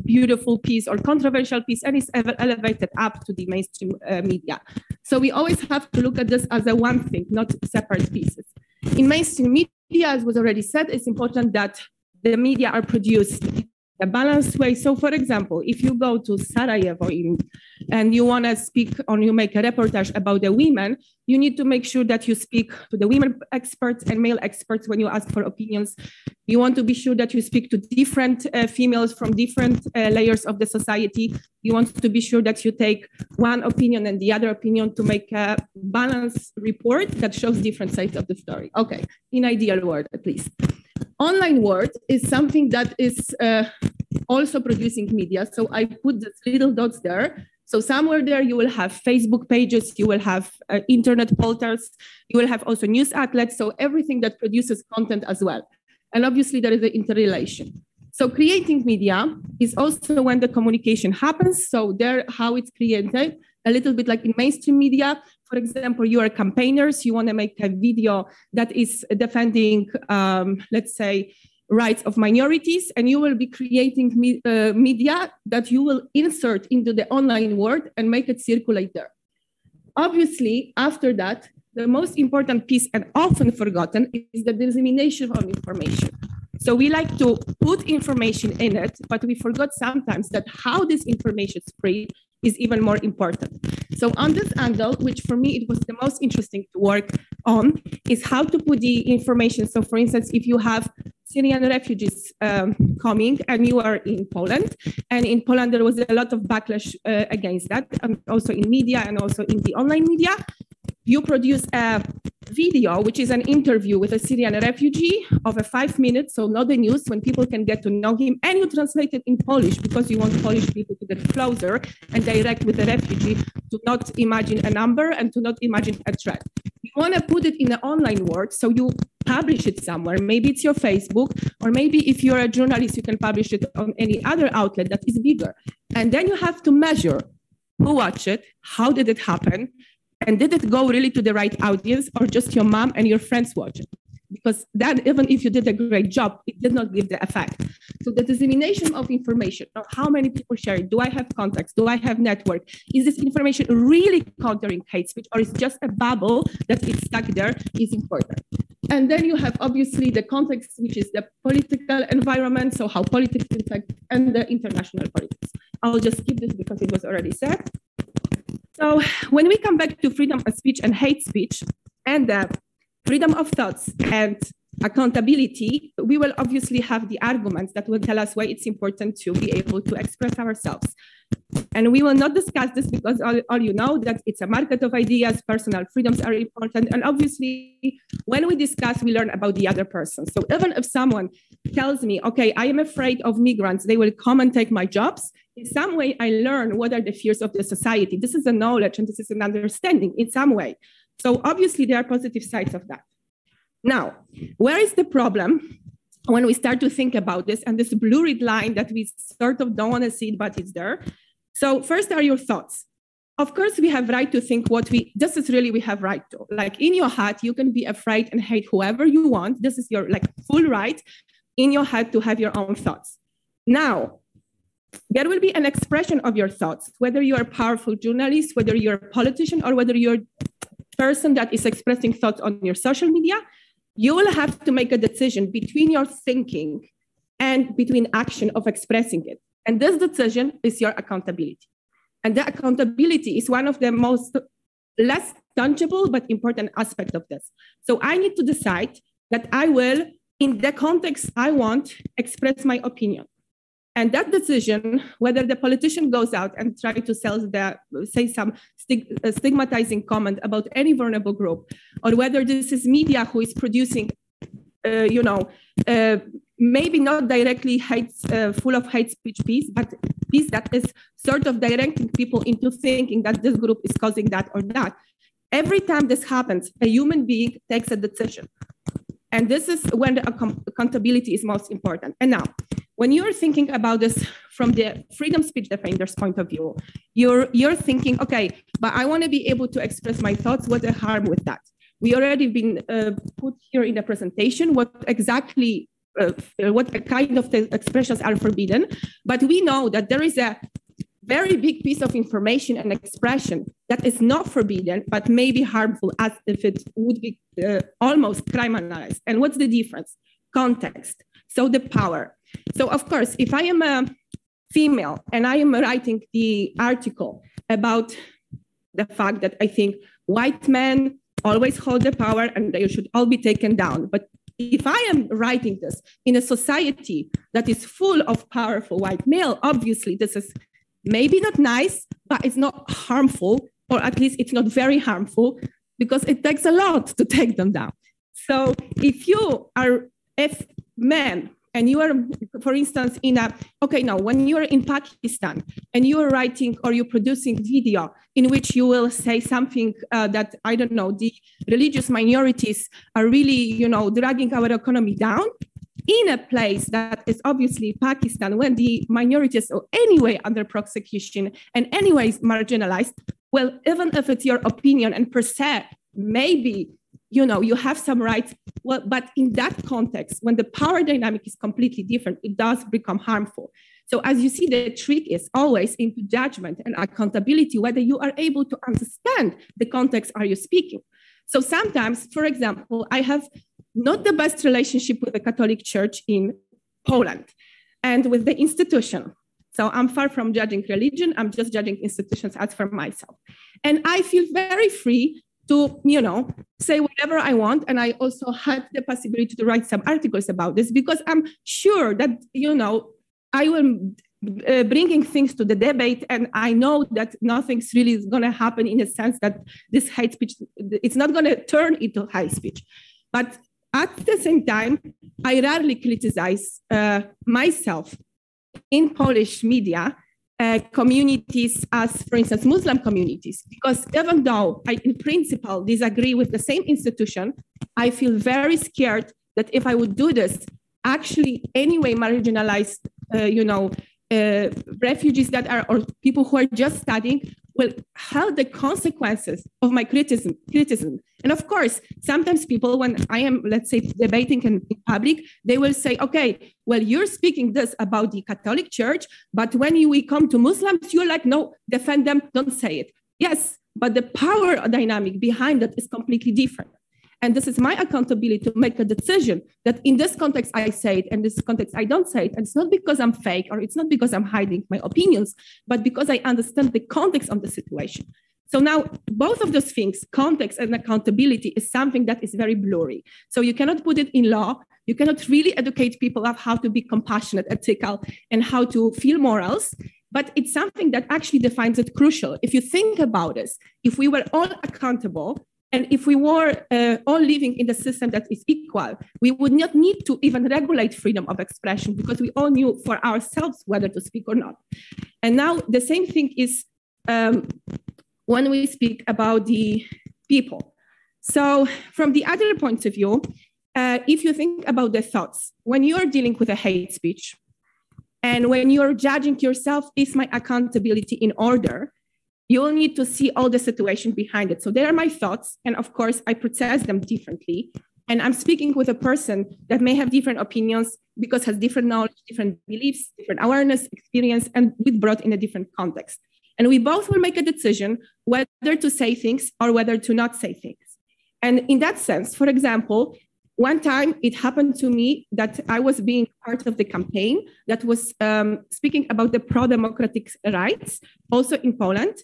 beautiful piece or controversial piece and is elevated up to the mainstream media. So we always have to look at this as a one thing, not separate pieces. In mainstream media, as was already said, it's important that the media are produced in a balanced way. So for example, if you go to Sarajevo and you want to speak or you make a reportage about the women, you need to make sure that you speak to the women experts and male experts when you ask for opinions. You want to be sure that you speak to different females from different layers of the society. You want to be sure that you take one opinion and the other opinion to make a balanced report that shows different sides of the story. Okay, in ideal world at least. Online world is something that is also producing media. So I put these little dots there. So somewhere there you will have Facebook pages, you will have internet portals, you will have also news outlets. So everything that produces content as well. And obviously there is an interrelation. So creating media is also when the communication happens. So there, how it's created, a little bit like in mainstream media. For example, you are campaigners, you want to make a video that is defending, let's say, rights of minorities, and you will be creating media that you will insert into the online world and make it circulate there. Obviously, after that, the most important piece and often forgotten is the dissemination of information. So we like to put information in it, but we forgot sometimes that how this information spread is even more important. So on this angle, which for me, it was the most interesting to work on, is how to put the information. So for instance, if you have Syrian refugees coming and you are in Poland, and in Poland, there was a lot of backlash against that, and also in media and also in the online media, you produce a video, which is an interview with a Syrian refugee of 5 minutes, so not the news, when people can get to know him, and you translate it in Polish because you want Polish people to get closer and direct with the refugee, to not imagine a number and to not imagine a threat. You want to put it in the online world, so you publish it somewhere. Maybe it's your Facebook, or maybe if you're a journalist, you can publish it on any other outlet that is bigger. And then you have to measure who watched it, how did it happen, and did it go really to the right audience, or just your mom and your friends watch it? Because then, even if you did a great job, it did not give the effect. So the dissemination of information, how many people share it? Do I have contacts? Do I have network? Is this information really countering hate speech, or is just a bubble that is stuck there, is important. And then you have obviously the context, which is the political environment, so how politics impact, and the international politics. I'll just skip this because it was already said. So when we come back to freedom of speech and hate speech and the freedom of thoughts and accountability, we will obviously have the arguments that will tell us why it's important to be able to express ourselves. And we will not discuss this because all you know that it's a market of ideas, personal freedoms are important. And obviously, when we discuss, we learn about the other person. So even if someone tells me, okay, I am afraid of migrants, they will come and take my jobs, in some way I learn what are the fears of the society. This is a knowledge and this is an understanding in some way. So obviously there are positive sides of that. Now, where is the problem when we start to think about this and this blurred line that we sort of don't want to see it, but it's there? So first are your thoughts. Of course, we have right to think this is really we have right to. Like in your heart, you can be afraid and hate whoever you want. This is your full right in your head to have your own thoughts. Now, there will be an expression of your thoughts, whether you're a powerful journalist, whether you're a politician, or whether you're a person that is expressing thoughts on your social media. You will have to make a decision between your thinking and between action of expressing it. And this decision is your accountability. And the accountability is one of the most less tangible but important aspect of this. So I need to decide that I will, in the context I want, express my opinion. And that decision, whether the politician goes out and try to say some stigmatizing comment about any vulnerable group, or whether this is media who is producing, maybe not directly full of hate speech piece, but piece that is sort of directing people into thinking that this group is causing that or that. Every time this happens, a human being takes a decision. And this is when the accountability is most important. And now, when you're thinking about this from the freedom speech defender's point of view, you're thinking, okay, but I want to be able to express my thoughts. What's the harm with that? We already been put here in the presentation what exactly, what kind of expressions are forbidden. But we know that there is a very big piece of information and expression that is not forbidden, but may be harmful as if it would be almost criminalized. And what's the difference? Context. So the power. So of course, if I am a female and I am writing the article about the fact that I think white men always hold the power and they should all be taken down. But if I am writing this in a society that is full of powerful white male, obviously this is maybe not nice, but it's not harmful, or at least it's not very harmful because it takes a lot to take them down. So if you are a man and you are, for instance, when you're in Pakistan and you are writing or you're producing video in which you will say something that, I don't know, the religious minorities are really, dragging our economy down, in a place that is obviously Pakistan, when the minorities are anyway under prosecution and anyways marginalized, well, even if it's your opinion and per se, maybe, you have some rights, well, but in that context, when the power dynamic is completely different, it does become harmful. So as you see, the trick is always into judgment and accountability, whether you are able to understand the context are you speaking. So sometimes, for example, I have not the best relationship with the Catholic Church in Poland and with the institution. So I'm far from judging religion. I'm just judging institutions as for myself. And I feel very free to, say whatever I want. And I also had the possibility to write some articles about this because I'm sure that, I will bringing things to the debate. And I know that nothing's really is going to happen in a sense that this hate speech, it's not going to turn into hate speech. But at the same time, I rarely criticize myself in Polish media communities as, for instance, Muslim communities, because even though I, in principle, disagree with the same institution, I feel very scared that if I would do this, actually anyway marginalized, refugees that are, or people who are just studying, will have the consequences of my criticism. And of course, sometimes people, when I am, let's say, debating in public, they will say, okay, well, you're speaking this about the Catholic Church, but when we come to Muslims, you're like, no, defend them, don't say it. Yes, but the power dynamic behind that is completely different. And this is my accountability to make a decision that in this context I say it, and this context I don't say it. And it's not because I'm fake, or it's not because I'm hiding my opinions, but because I understand the context of the situation. So now both of those things, context and accountability, is something that is very blurry. So you cannot put it in law. You cannot really educate people of how to be compassionate, ethical, and how to feel morals. But it's something that actually defines it crucial. If you think about this, if we were all accountable, and if we were all living in the system that is equal, we would not need to even regulate freedom of expression, because we all knew for ourselves whether to speak or not. And now the same thing is when we speak about the people. So from the other point of view, if you think about the thoughts, when you're dealing with a hate speech, and when you're judging yourself, is my accountability in order? You'll need to see all the situation behind it. So they are my thoughts, and of course I process them differently. And I'm speaking with a person that may have different opinions because has different knowledge, different beliefs, different awareness, experience, and with brought in a different context. And we both will make a decision whether to say things or whether to not say things. And in that sense, for example, one time it happened to me that I was being part of the campaign that was speaking about the pro-democratic rights, also in Poland.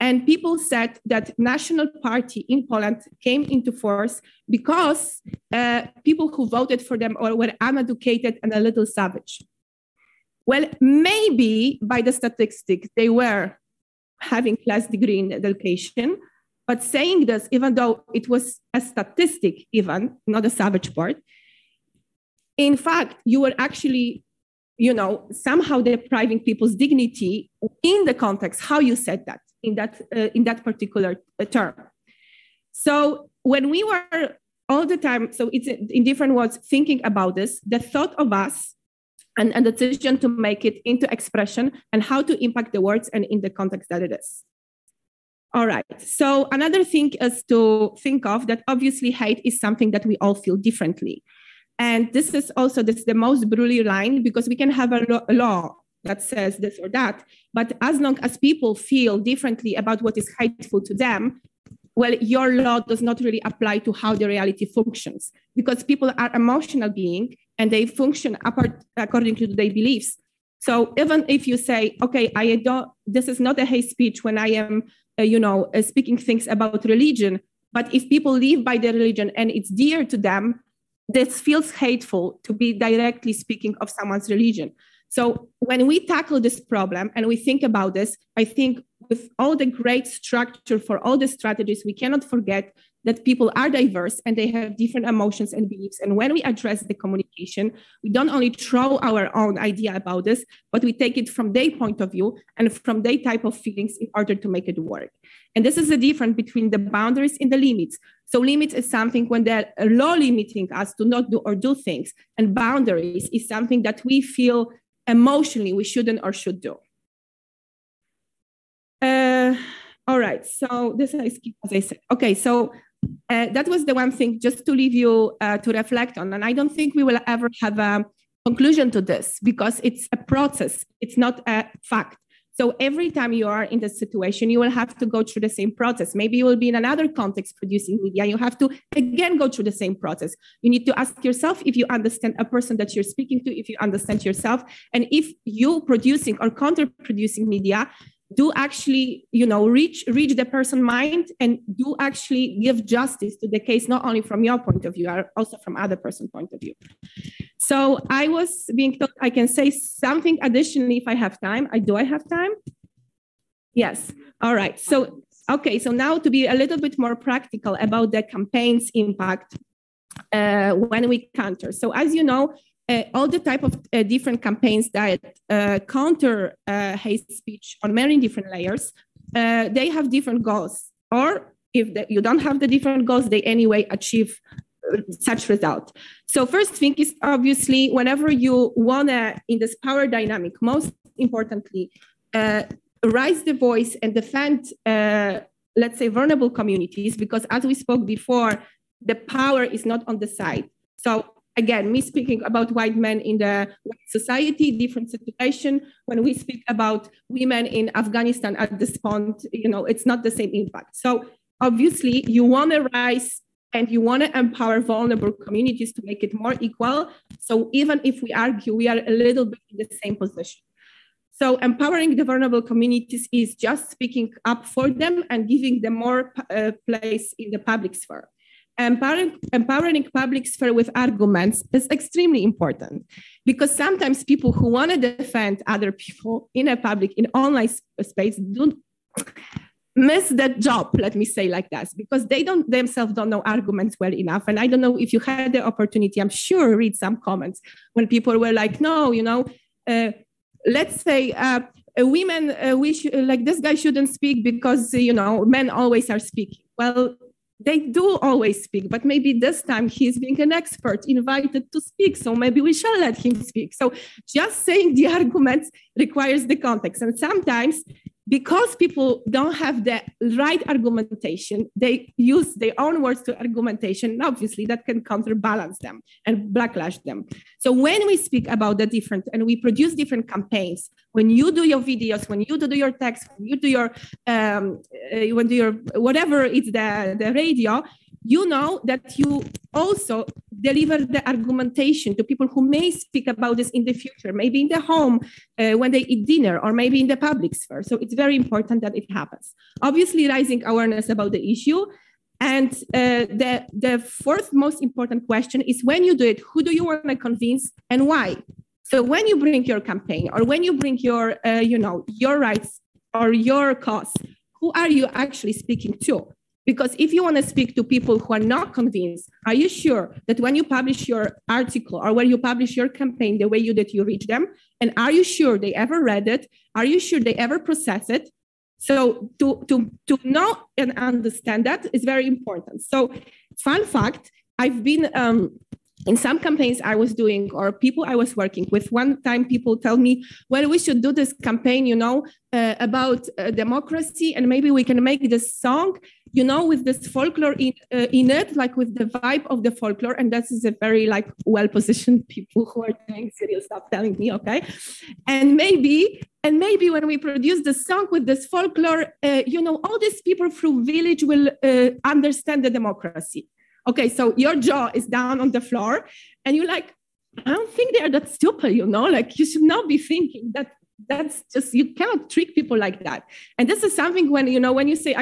And people said that National Party in Poland came into force because people who voted for them were uneducated and a little savage. Well, maybe by the statistics, they were having less degree in education, but saying this, even though it was a statistic, even not a savage part, in fact, you were actually, somehow depriving people's dignity in the context, how you said that in that particular term. So when we were all the time, so it's in different words, thinking about this, the thought of us and a decision to make it into expression and how to impact the words and in the context that it is. All right, so another thing is to think of that obviously hate is something that we all feel differently. And this is the most brilliant line, because we can have a law that says this or that, but as long as people feel differently about what is hateful to them, well, your law does not really apply to how the reality functions, because people are emotional beings and they function according to their beliefs. So even if you say, okay, this is not a hate speech when I am speaking things about religion, but if people live by their religion and it's dear to them, this feels hateful to be directly speaking of someone's religion. So when we tackle this problem and we think about this, I think with all the great structure for all the strategies, we cannot forget that people are diverse and they have different emotions and beliefs. And when we address the communication, we don't only throw our own idea about this, but we take it from their point of view and from their type of feelings in order to make it work. And this is the difference between the boundaries and the limits. So limits is something when they're law limiting us to not do or do things. And boundaries is something that we feel emotionally we shouldn't or should do. All right, so this I skip, as I said. Okay, so that was the one thing just to leave you to reflect on. And I don't think we will ever have a conclusion to this because it's a process. It's not a fact. So every time you are in this situation, you will have to go through the same process. Maybe you will be in another context producing media. You have to, again, go through the same process. You need to ask yourself if you understand a person that you're speaking to, if you understand yourself, and if you producing or counter-producing media do actually, reach the person's mind and do actually give justice to the case, not only from your point of view, also from other person's point of view. So I was being told I can say something additionally if I have time. Do I have time? Yes. All right. So, okay. So now to be a little bit more practical about the campaign's impact when we counter. So as you know, all the type of different campaigns that counter hate speech on many different layers, they have different goals. Or if you don't have the different goals, they anyway achieve such result. So first thing is obviously whenever you wanna, in this power dynamic, most importantly, raise the voice and defend, let's say, vulnerable communities, because as we spoke before, the power is not on the side. So again, me speaking about white men in the white society, different situation. When we speak about women in Afghanistan at this point, it's not the same impact. So obviously you want to raise and you want to empower vulnerable communities to make it more equal. So even if we argue, we are a little bit in the same position. So empowering the vulnerable communities is just speaking up for them and giving them more place in the public sphere. Empowering public sphere with arguments is extremely important, because sometimes people who want to defend other people in a public, in online space, don't miss that job, let me say like that, because they themselves don't know arguments well enough. And I don't know if you had the opportunity, I'm sure, read some comments when people were like, no, let's say women, like this guy shouldn't speak because, men always are speaking. Well, they do always speak, but maybe this time he's being an expert invited to speak. So maybe we shall let him speak. So just saying the arguments requires the context. And sometimes, because people don't have the right argumentation, they use their own words to argumentation, and obviously that can counterbalance them and backlash them. So when we speak about the different, and we produce different campaigns, when you do your videos, when you do your text, when you do your, whatever it's the radio, you know that you also deliver the argumentation to people who may speak about this in the future, maybe in the home, when they eat dinner, or maybe in the public sphere. So it's very important that it happens. Obviously, raising awareness about the issue. And the fourth most important question is, when you do it, who do you want to convince and why? So when you bring your campaign, or when you bring your, your rights or your cause, who are you actually speaking to? Because if you want to speak to people who are not convinced, are you sure that when you publish your article or when you publish your campaign, the way you reach them? And are you sure they ever read it? Are you sure they ever process it? So to know and understand that is very important. So fun fact, I've been in some campaigns I was doing, or people I was working with, one time people tell me, well, we should do this campaign, about democracy, and maybe we can make this song, with this folklore in it, like with the vibe of the folklore. And that is a very well-positioned people who are doing serious stuff telling me, okay. And maybe when we produce the song with this folklore, all these people from village will understand the democracy. Okay, so your jaw is down on the floor and you're like, I don't think they are that stupid, you should not be thinking that. That's just, you cannot trick people like that. And this is something when you say,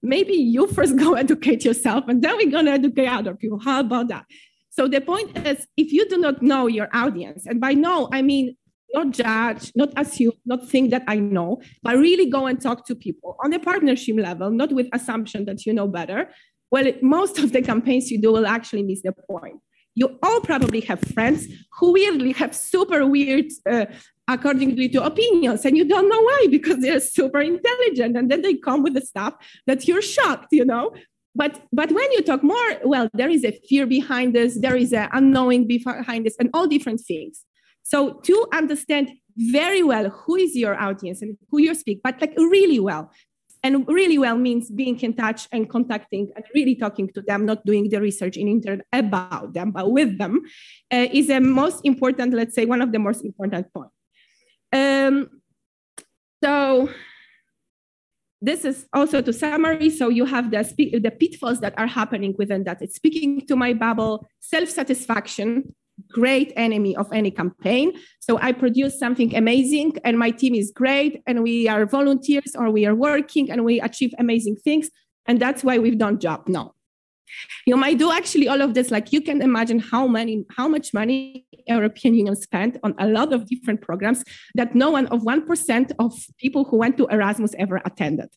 maybe you first go educate yourself and then we're going to educate other people. How about that? So the point is, if you do not know your audience, and by know, I mean, not judge, not assume, not think that I know, but really go and talk to people on the partnership level, not with assumption that you know better. Well, most of the campaigns you do will actually miss the point. You all probably have friends who weirdly have super weird, according to opinions, and you don't know why, because they're super intelligent, and then they come with the stuff that you're shocked, But when you talk more, well, there is a fear behind this, there is an unknowing behind this, and all different things. So to understand very well who is your audience and who you speak, but really well. And really well means being in touch and contacting and really talking to them, not doing the research in internet about them, but with them, is a most important, let's say, one of the most important points. So this is also to summary. So you have the pitfalls that are happening within that. It's speaking to my bubble, self-satisfaction, great enemy of any campaign. So I produce something amazing and my team is great and we are volunteers or we are working and we achieve amazing things. And that's why we've done job. No. You might do actually all of this. You can imagine how much money European Union spent on a lot of different programs that no one of 1% of people who went to Erasmus ever attended.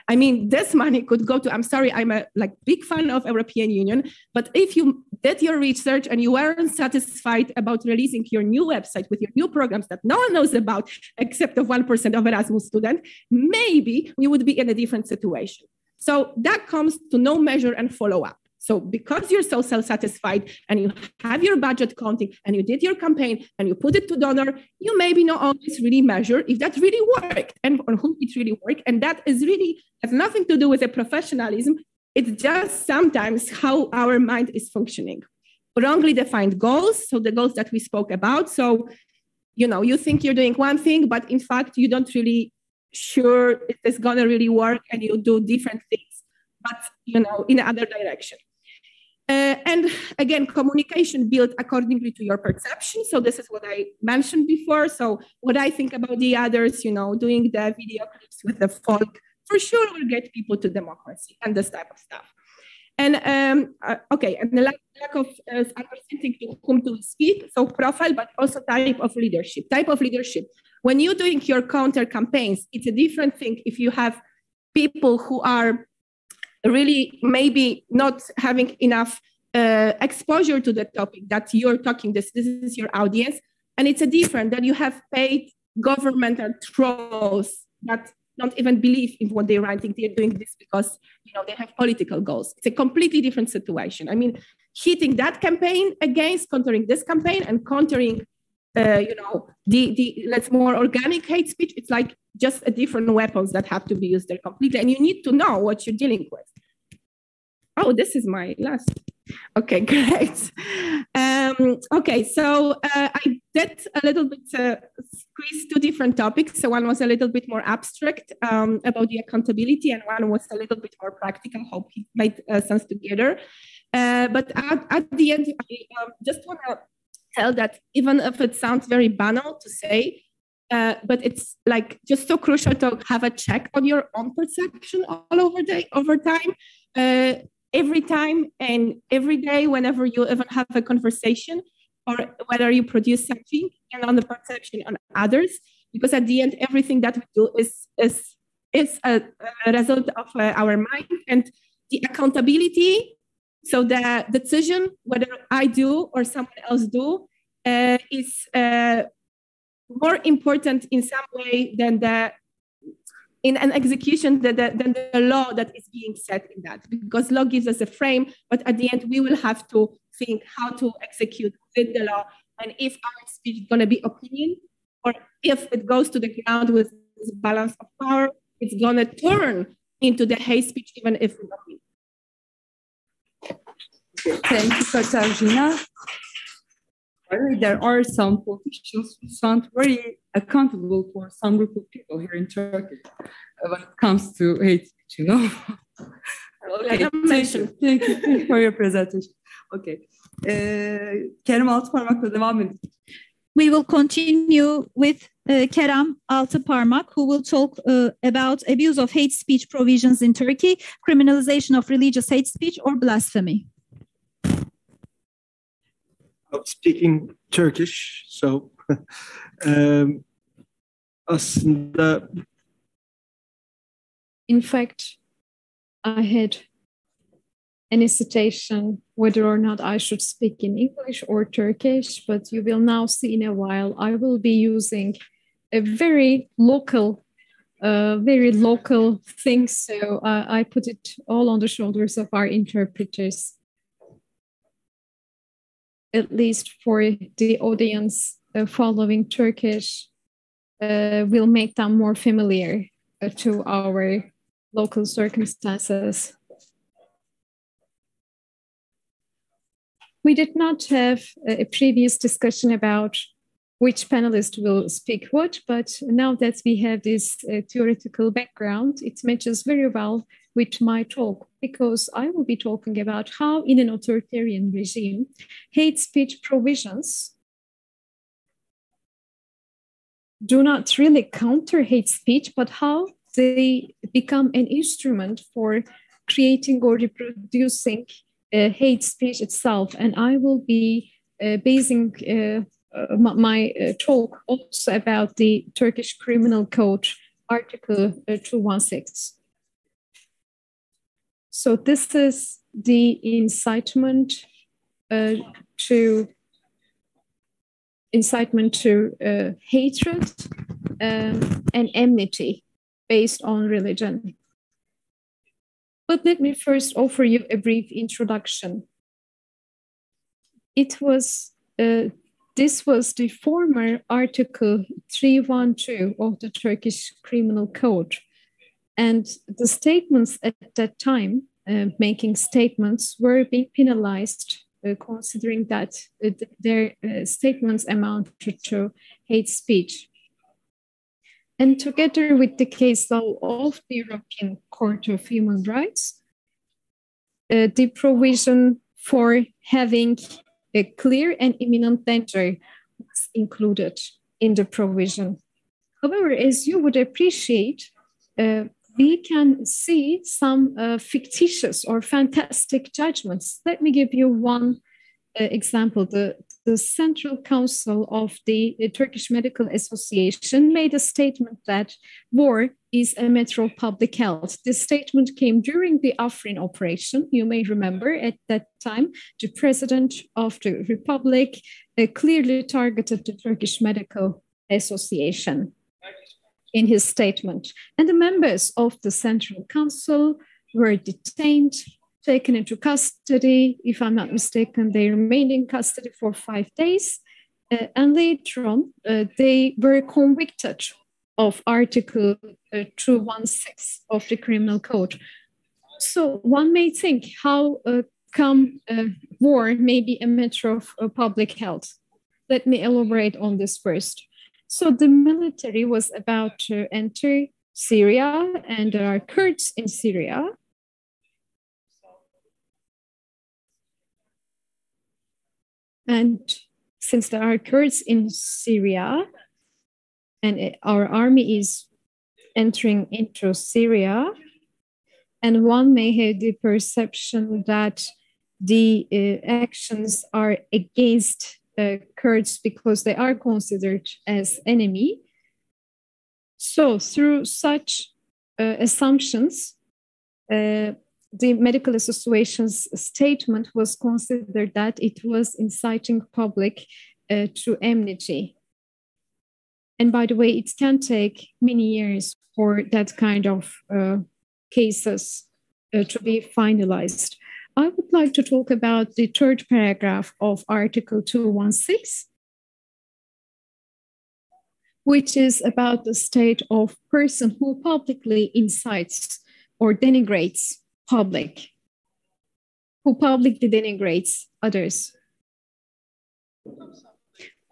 I mean, this money could go to, I'm sorry, I'm a big fan of European Union, but if you did your research and you weren't satisfied about releasing your new website with your new programs that no one knows about except of 1% of Erasmus students, maybe we would be in a different situation. So that comes to no measure and follow up. So because you're so self-satisfied and you have your budget counting and you did your campaign and you put it to donor, you maybe not always really measure if that really worked and on whom it really worked. And that is really has nothing to do with a professionalism. It's just sometimes how our mind is functioning. Wrongly defined goals. So the goals that we spoke about. So, you think you're doing one thing, but in fact, you don't really sure if it's going to really work and you do different things, but, in another direction. And again, communication built accordingly to your perception. So this is what I mentioned before. So what I think about the others, doing the video clips with the folk, for sure will get people to democracy and this type of stuff. And okay, and the lack of understanding to whom to speak, so profile, but also type of leadership. Type of leadership. When you're doing your counter campaigns, it's a different thing if you have people who are really maybe not having enough exposure to the topic that you're talking, this is your audience, and it's a different that you have paid governmental trolls that don't even believe in what they're writing. They're doing this because they have political goals. It's a completely different situation. I mean, hitting that campaign against countering this campaign and countering the let's more organic hate speech, it's like just a different weapons that have to be used there completely. And you need to know what you're dealing with. Oh, this is my last. Okay, great. Okay, so I did a little bit squeeze two different topics. So one was a little bit more abstract about the accountability, and one was a little bit more practical. Hope it made sense together. But at the end, I just want to tell that even if it sounds very banal to say, but it's like just so crucial to have a check on your own perception all over time. Every time and every day, whenever you even have a conversation, or whether you produce something, and on the perception on others, because at the end, everything that we do is a result of our mind, and the accountability. So the decision whether I do or someone else do is more important in some way than in an execution than the law that is being set in that, because law gives us a frame, but at the end we will have to think how to execute within the law, and if our speech is going to be opinion, or if it goes to the ground with this balance of power, it's going to turn into the hate speech, even if we don't mean it. Thank you, Katarzyna. There are some politicians who sound very accountable for some group of people here in Turkey when it comes to hate speech, Okay, thank you for your presentation. Okay. Kerem Altıparmak'la devam edelim. We will continue with Kerem Altıparmak, who will talk about abuse of hate speech provisions in Turkey, criminalization of religious hate speech, or blasphemy. I'm speaking Turkish, so aslında. In fact, I had an hesitation whether or not I should speak in English or Turkish, but you will now see in a while I will be using a very local thing. So I put it all on the shoulders of our interpreters, at least for the audience following Turkish, will make them more familiar to our local circumstances. We did not have a previous discussion about which panelist will speak what, but now that we have this theoretical background, it matches very well with my talk, because I will be talking about how in an authoritarian regime, hate speech provisions do not really counter hate speech, but how they become an instrument for creating or reproducing hate speech itself. And I will be basing my talk also about the Turkish Criminal Code, Article 216. So this is the incitement to hatred and enmity based on religion. But let me first offer you a brief introduction. This was the former Article 312 of the Turkish Criminal Code. And the statements at that time, making statements, were being penalized, considering that their statements amounted to hate speech. And together with the case law of the European Court of Human Rights, the provision for having a clear and imminent danger was included in the provision. However, as you would appreciate, we can see some fictitious or fantastic judgments. Let me give you one example. The Central Council of the Turkish Medical Association made a statement that war is a matter of public health. This statement came during the Afrin operation. You may remember at that time, the president of the republic clearly targeted the Turkish Medical Association in his statement. And the members of the Central Council were detained, taken into custody. If I'm not mistaken, they remained in custody for 5 days. And later on, they were convicted of Article 216 of the Criminal Code. So one may think, how come war may be a matter of public health? Let me elaborate on this first. So the military was about to enter Syria, and there are Kurds in Syria. And since there are Kurds in Syria and our army is entering into Syria, and one may have the perception that the actions are against Kurds because they are considered as enemy. So through such assumptions, the Medical Association's statement was considered that it was inciting public to enmity. And by the way, it can take many years for that kind of cases to be finalized. I would like to talk about the third paragraph of Article 216, which is about the state of person who publicly incites or denigrates public, who publicly denigrates others.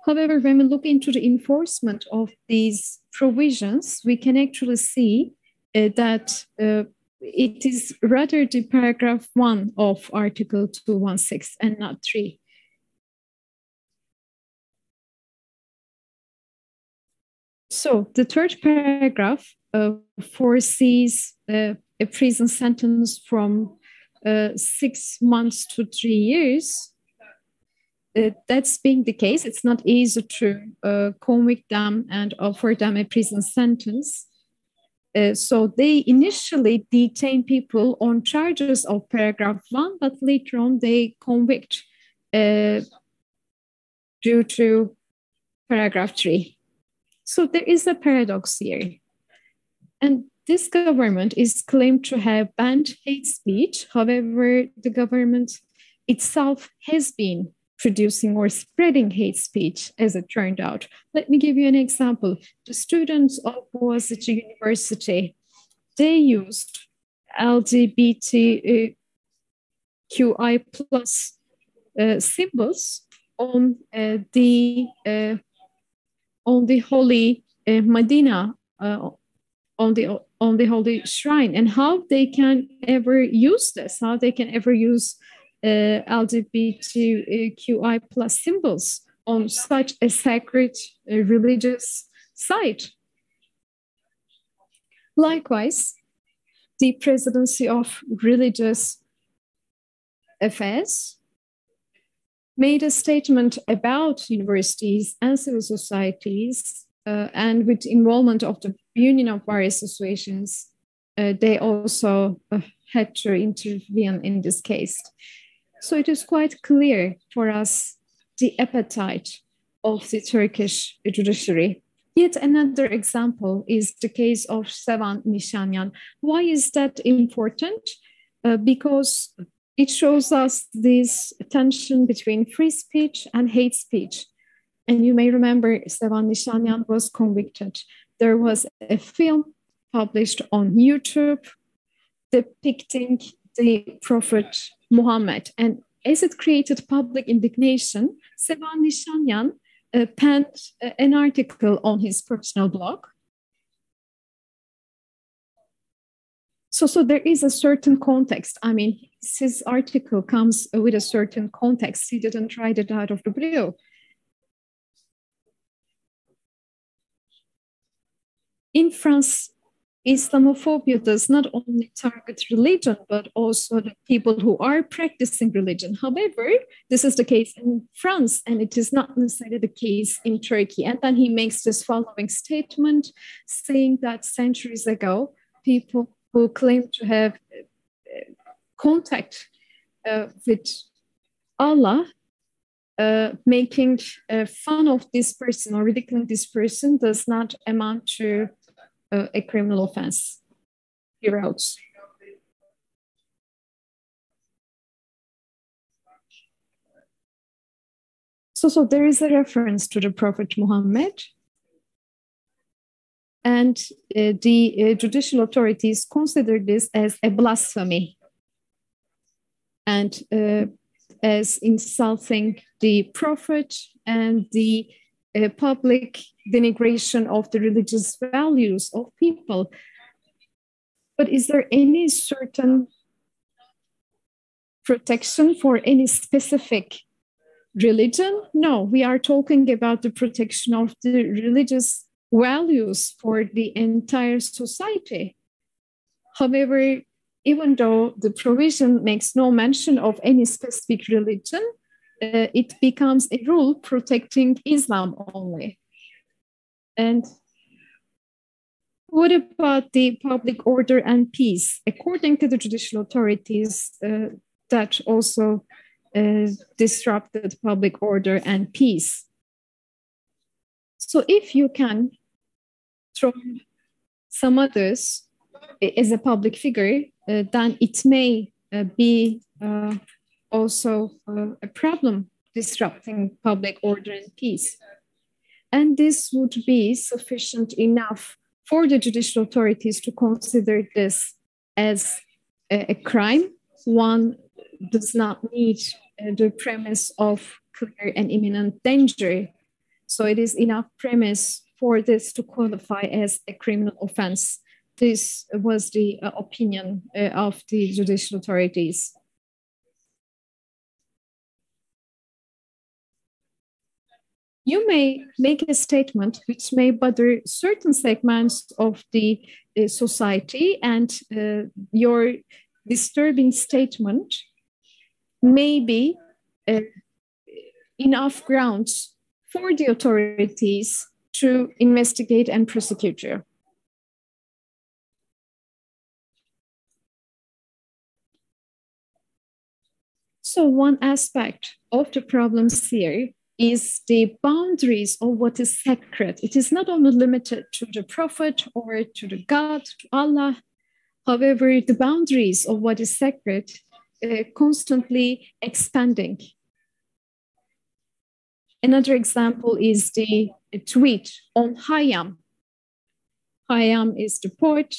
However, when we look into the enforcement of these provisions, we can actually see that it is rather the paragraph 1 of Article 216 and not 3. So the third paragraph foresees a prison sentence from 6 months to 3 years. That's being the case. It's not easy to convict them and offer them a prison sentence. So they initially detain people on charges of paragraph 1, but later on they convict due to paragraph 3. So there is a paradox here. And this government is claimed to have banned hate speech. However, the government itself has been producing or spreading hate speech, as it turned out. Let me give you an example. The students of Boğaziçi University, they used LGBTQI plus symbols on the holy Medina, on the holy shrine, and how they can ever use this, how they can ever use LGBTQI plus symbols on such a sacred religious site. Likewise, the Presidency of Religious Affairs made a statement about universities and civil societies, and with involvement of the Union of Bar Associations, they also had to intervene in this case. So it is quite clear for us the appetite of the Turkish judiciary. Yet another example is the case of Sevan Nishanyan. Why is that important? Because it shows us this tension between free speech and hate speech. And you may remember Sevan Nishanyan was convicted. There was a film published on YouTube depicting the Prophet Muhammad. And as it created public indignation, Sevan Nishanyan penned an article on his personal blog. So there is a certain context. I mean, his article comes with a certain context. He didn't write it out of the blue. In France, Islamophobia does not only target religion, but also the people who are practicing religion. However, this is the case in France, and it is not necessarily the case in Turkey. And then he makes this following statement, saying that centuries ago, people who claim to have contact with Allah, making fun of this person or ridiculing this person does not amount to a criminal offense, he wrote. So there is a reference to the Prophet Muhammad, and the judicial authorities consider this as a blasphemy and as insulting the Prophet and the public denigration of the religious values of people. But is there any certain protection for any specific religion? No, we are talking about the protection of the religious values for the entire society. However, even though the provision makes no mention of any specific religion, it becomes a rule protecting Islam only. And what about the public order and peace? According to the judicial authorities, that also disrupted public order and peace. So if you can throw some others as a public figure, then it may be also a problem disrupting public order and peace. And this would be sufficient enough for the judicial authorities to consider this as a crime. One does not need the premise of clear and imminent danger. So it is enough premise for this to qualify as a criminal offense. This was the opinion of the judicial authorities. You may make a statement which may bother certain segments of the society, and your disturbing statement may be enough grounds for the authorities to investigate and prosecute you. So one aspect of the problems here is the boundaries of what is sacred. It is not only limited to the Prophet or to the God, to Allah. However, the boundaries of what is sacred constantly expanding. Another example is the tweet on Hayam. Hayam is the poet,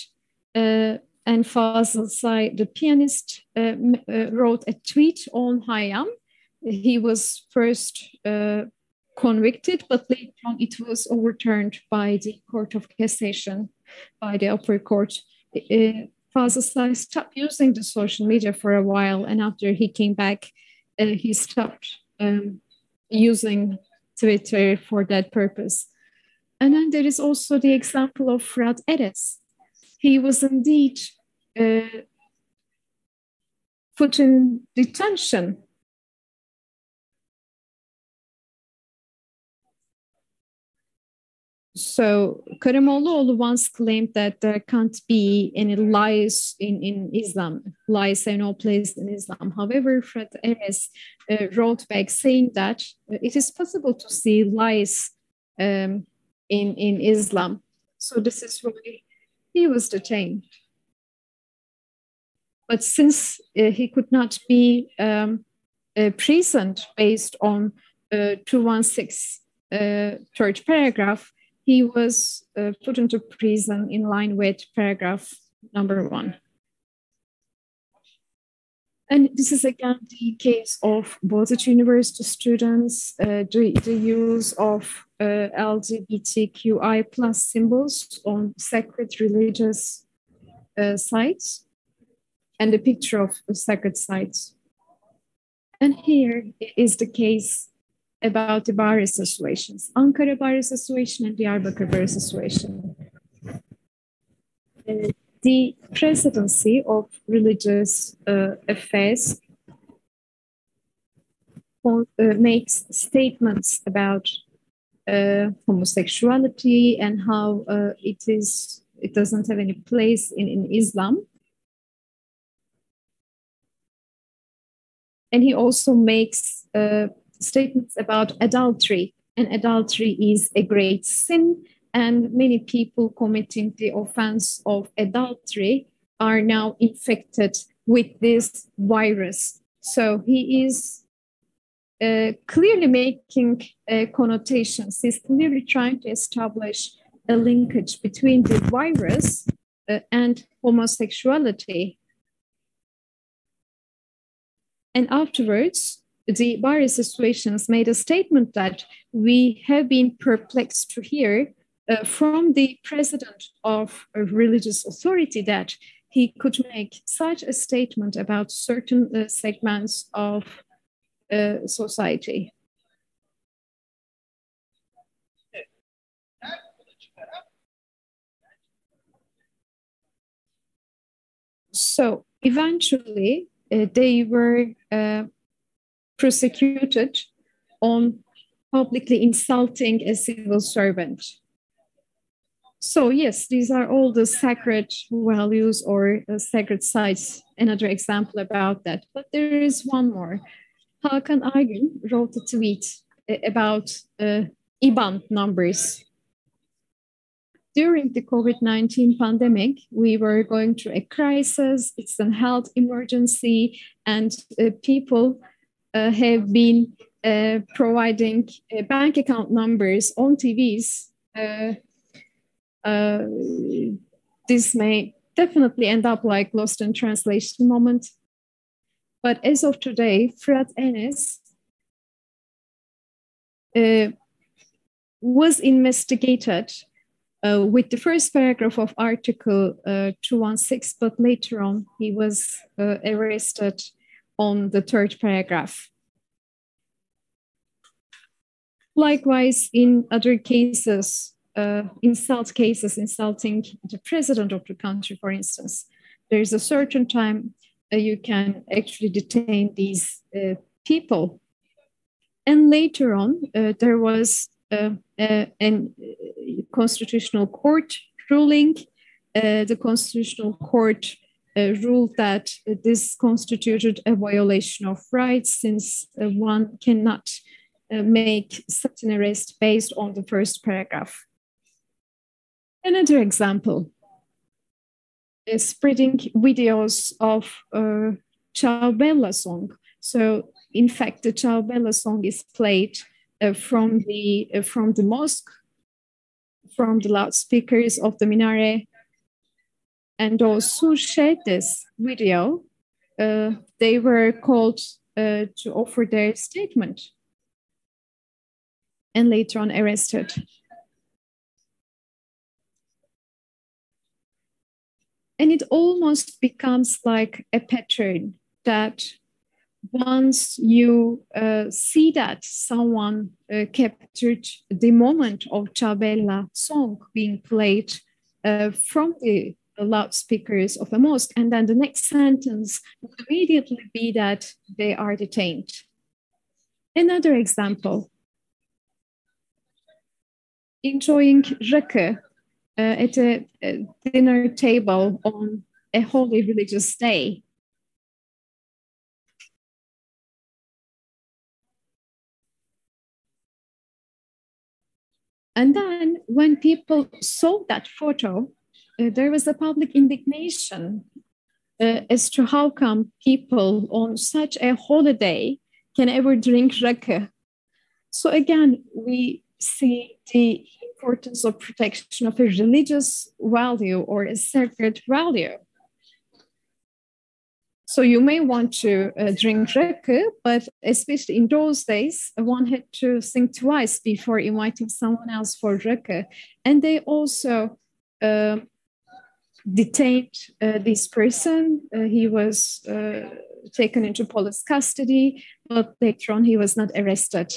and Fazıl Say, the pianist, wrote a tweet on Hayam. He was first convicted, but later on it was overturned by the Court of Cassation, by the upper court. Fazıl Say stopped using the social media for a while, and after he came back, he stopped using Twitter for that purpose. And then there is also the example of Fırat Eres. He was indeed put in detention. So Karamollaoğlu once claimed that there can't be any lies in Islam. Lies have no place in Islam. However, Fırat Eres wrote back saying that it is possible to see lies in Islam. So this is why he was detained. But since he could not be present based on 216 third paragraph, he was put into prison in line with paragraph number 1. And this is again the case of both university students, the use of LGBTQI+ symbols on sacred religious sites and a picture of sacred sites. And here is the case about the Bahri situations, Ankara Bahri situation and Diyarbakir Bahri situation. The Presidency of Religious Affairs makes statements about homosexuality and how it doesn't have any place in Islam. And he also makes statements about adultery, and adultery is a great sin, and many people committing the offense of adultery are now infected with this virus. So he is clearly making connotations. He's clearly trying to establish a linkage between the virus and homosexuality. And afterwards, the Bahri situations made a statement that we have been perplexed to hear from the president of a religious authority that he could make such a statement about certain segments of society. So eventually, they were prosecuted on publicly insulting a civil servant. So yes, these are all the sacred values or sacred sites. Another example about that. But there is one more. Hakan Aygün wrote a tweet about IBAN numbers. During the COVID-19 pandemic, we were going through a crisis. It's a health emergency, and people have been providing bank account numbers on TVs. This may definitely end up like lost in translation moment. But as of today, Fırat Enes was investigated with the first paragraph of Article 216, but later on he was arrested on the third paragraph. Likewise, in other cases, insulting the president of the country, for instance, there is a certain time you can actually detain these people. And later on, there was a constitutional court ruling. The constitutional court ruled that this constituted a violation of rights, since one cannot make such an arrest based on the first paragraph. Another example is spreading videos of Ciao Bella song. So in fact, the Ciao Bella song is played from the mosque, from the loudspeakers of the minaret. And those who shared this video, they were called to offer their statement and later on arrested. And it almost becomes like a pattern that once you see that someone captured the moment of Ciao Bella song being played from the loudspeakers of a mosque, and then the next sentence would immediately be that they are detained. Another example, enjoying rakı at a dinner table on a holy religious day. And then when people saw that photo, there was a public indignation as to how come people on such a holiday can ever drink rakı. So again, we see the importance of protection of a religious value or a sacred value. So you may want to drink rakı, but especially in those days, one had to think twice before inviting someone else for rakı. And they also detained this person. He was taken into police custody, but later on he was not arrested.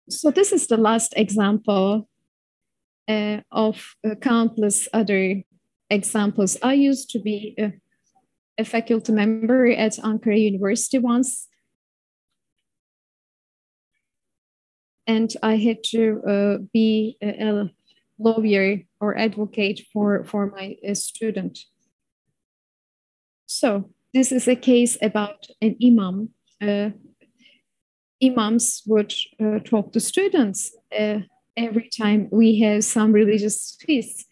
So this is the last example of countless other examples. I used to be a faculty member at Ankara University once, and I had to be a lawyer or advocate for my student. So this is a case about an imam. Imams would talk to students every time we have some religious feasts.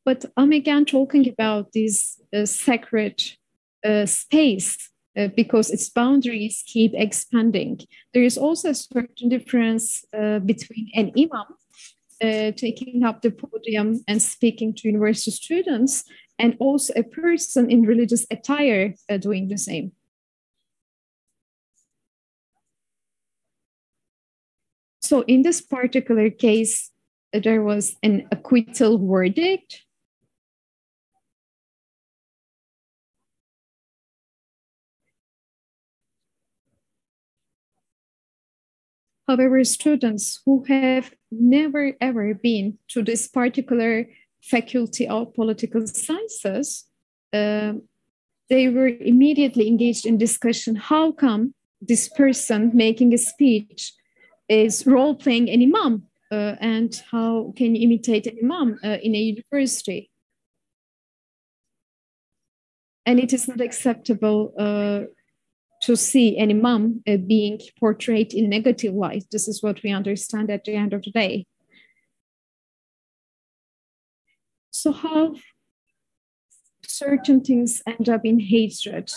But I'm again talking about this sacred space because its boundaries keep expanding. There is also a certain difference between an imam taking up the podium and speaking to university students, and also a person in religious attire doing the same. So in this particular case, there was an acquittal verdict. However, students who have never ever been to this particular faculty of political sciences, they were immediately engaged in discussion. How come this person making a speech is role-playing an imam? And how can you imitate an imam in a university? And it is not acceptable to see an imam being portrayed in negative light. This is what we understand at the end of the day. So how certain things end up in hatred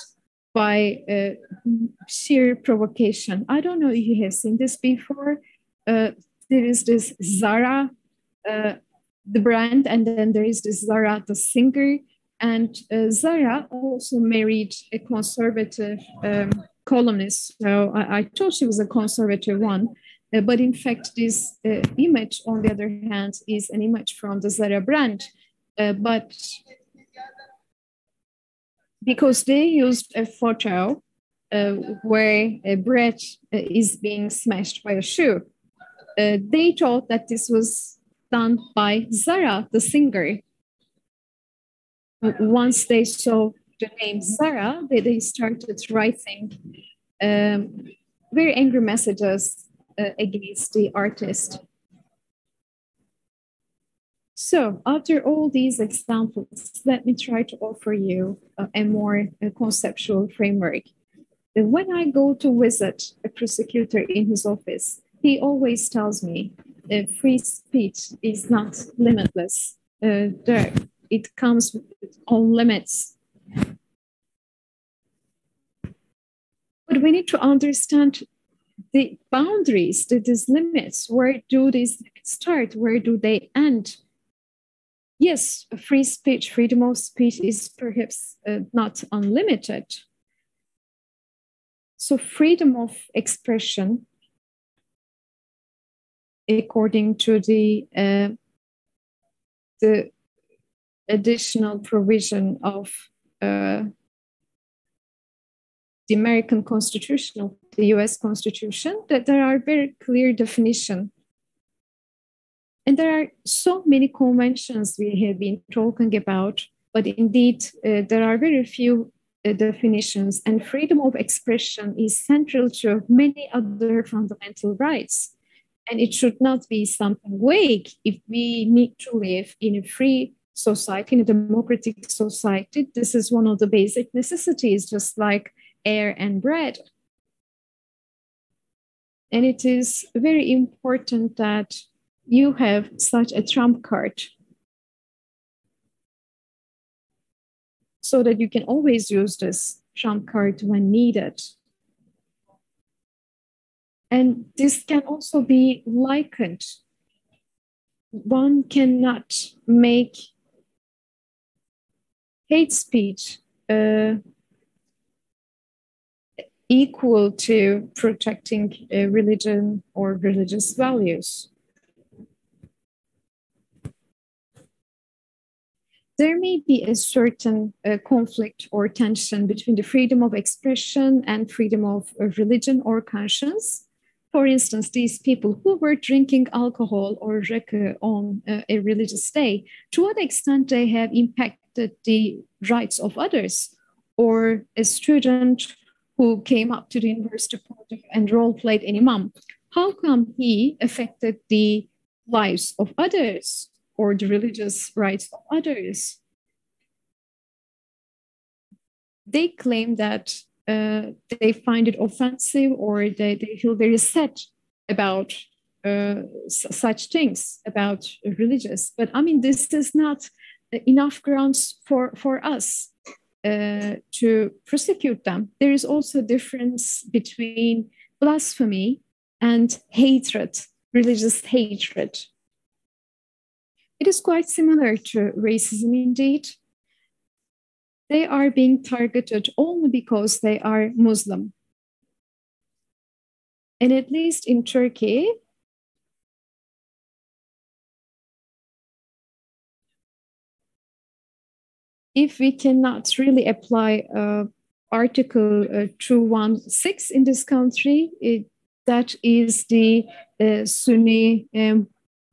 by sheer provocation. I don't know if you have seen this before. There is this Zara, the brand, and then there is this Zara, the singer. And Zara also married a conservative columnist. So I thought she was a conservative one. But in fact, this image, on the other hand, is an image from the Zara brand. But because they used a photo where a bread is being smashed by a shoe, they thought that this was done by Zara, the singer. Once they saw the name Zara, they started writing very angry messages against the artist. So after all these examples, let me try to offer you a more conceptual framework. When I go to visit a prosecutor in his office, he always tells me free speech is not limitless. It comes with its own limits. But we need to understand the boundaries, these limits. Where do these limits start? Where do they end? Yes, free speech, freedom of speech is perhaps not unlimited. So freedom of expression, according to the additional provision of the American Constitution, of the US Constitution, that there are very clear definitions. And there are so many conventions we have been talking about, but indeed there are very few definitions, and freedom of expression is central to many other fundamental rights. And it should not be something vague if we need to live in a free society, in a democratic society. This is one of the basic necessities, just like air and bread. And it is very important that you have such a trump card so that you can always use this trump card when needed. And this can also be likened. One cannot make hate speech equal to protecting religion or religious values. there may be a certain conflict or tension between the freedom of expression and freedom of religion or conscience. For instance, these people who were drinking alcohol or rekha on a religious day, to what extent they have impacted the rights of others, or a student who came up to the university podium and role-played an imam, how come he affected the lives of others or the religious rights of others? They claim that they find it offensive, or they feel very sad about such things, about religious. But I mean, this is not enough grounds for us to prosecute them. There is also a difference between blasphemy and hatred, religious hatred. It is quite similar to racism indeed. They are being targeted only because they are Muslim. And at least in Turkey, if we cannot really apply Article 216 in this country, that is the Sunni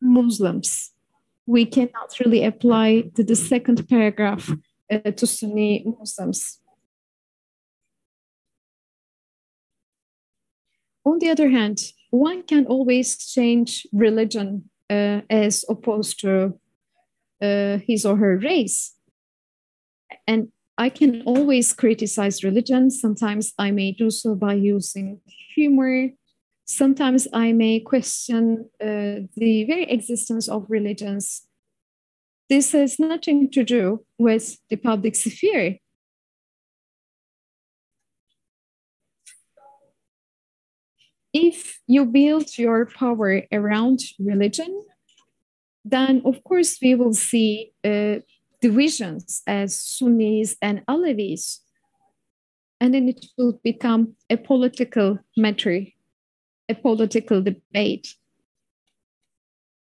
Muslims. We cannot really apply the second paragraph to Sunni Muslims. On the other hand, one can always change religion as opposed to his or her race. And I can always criticize religion. Sometimes I may do so by using humor. Sometimes I may question the very existence of religions. This has nothing to do with the public sphere. If you build your power around religion, then of course we will see divisions as Sunnis and Alevis, and then it will become a political matter, a political debate.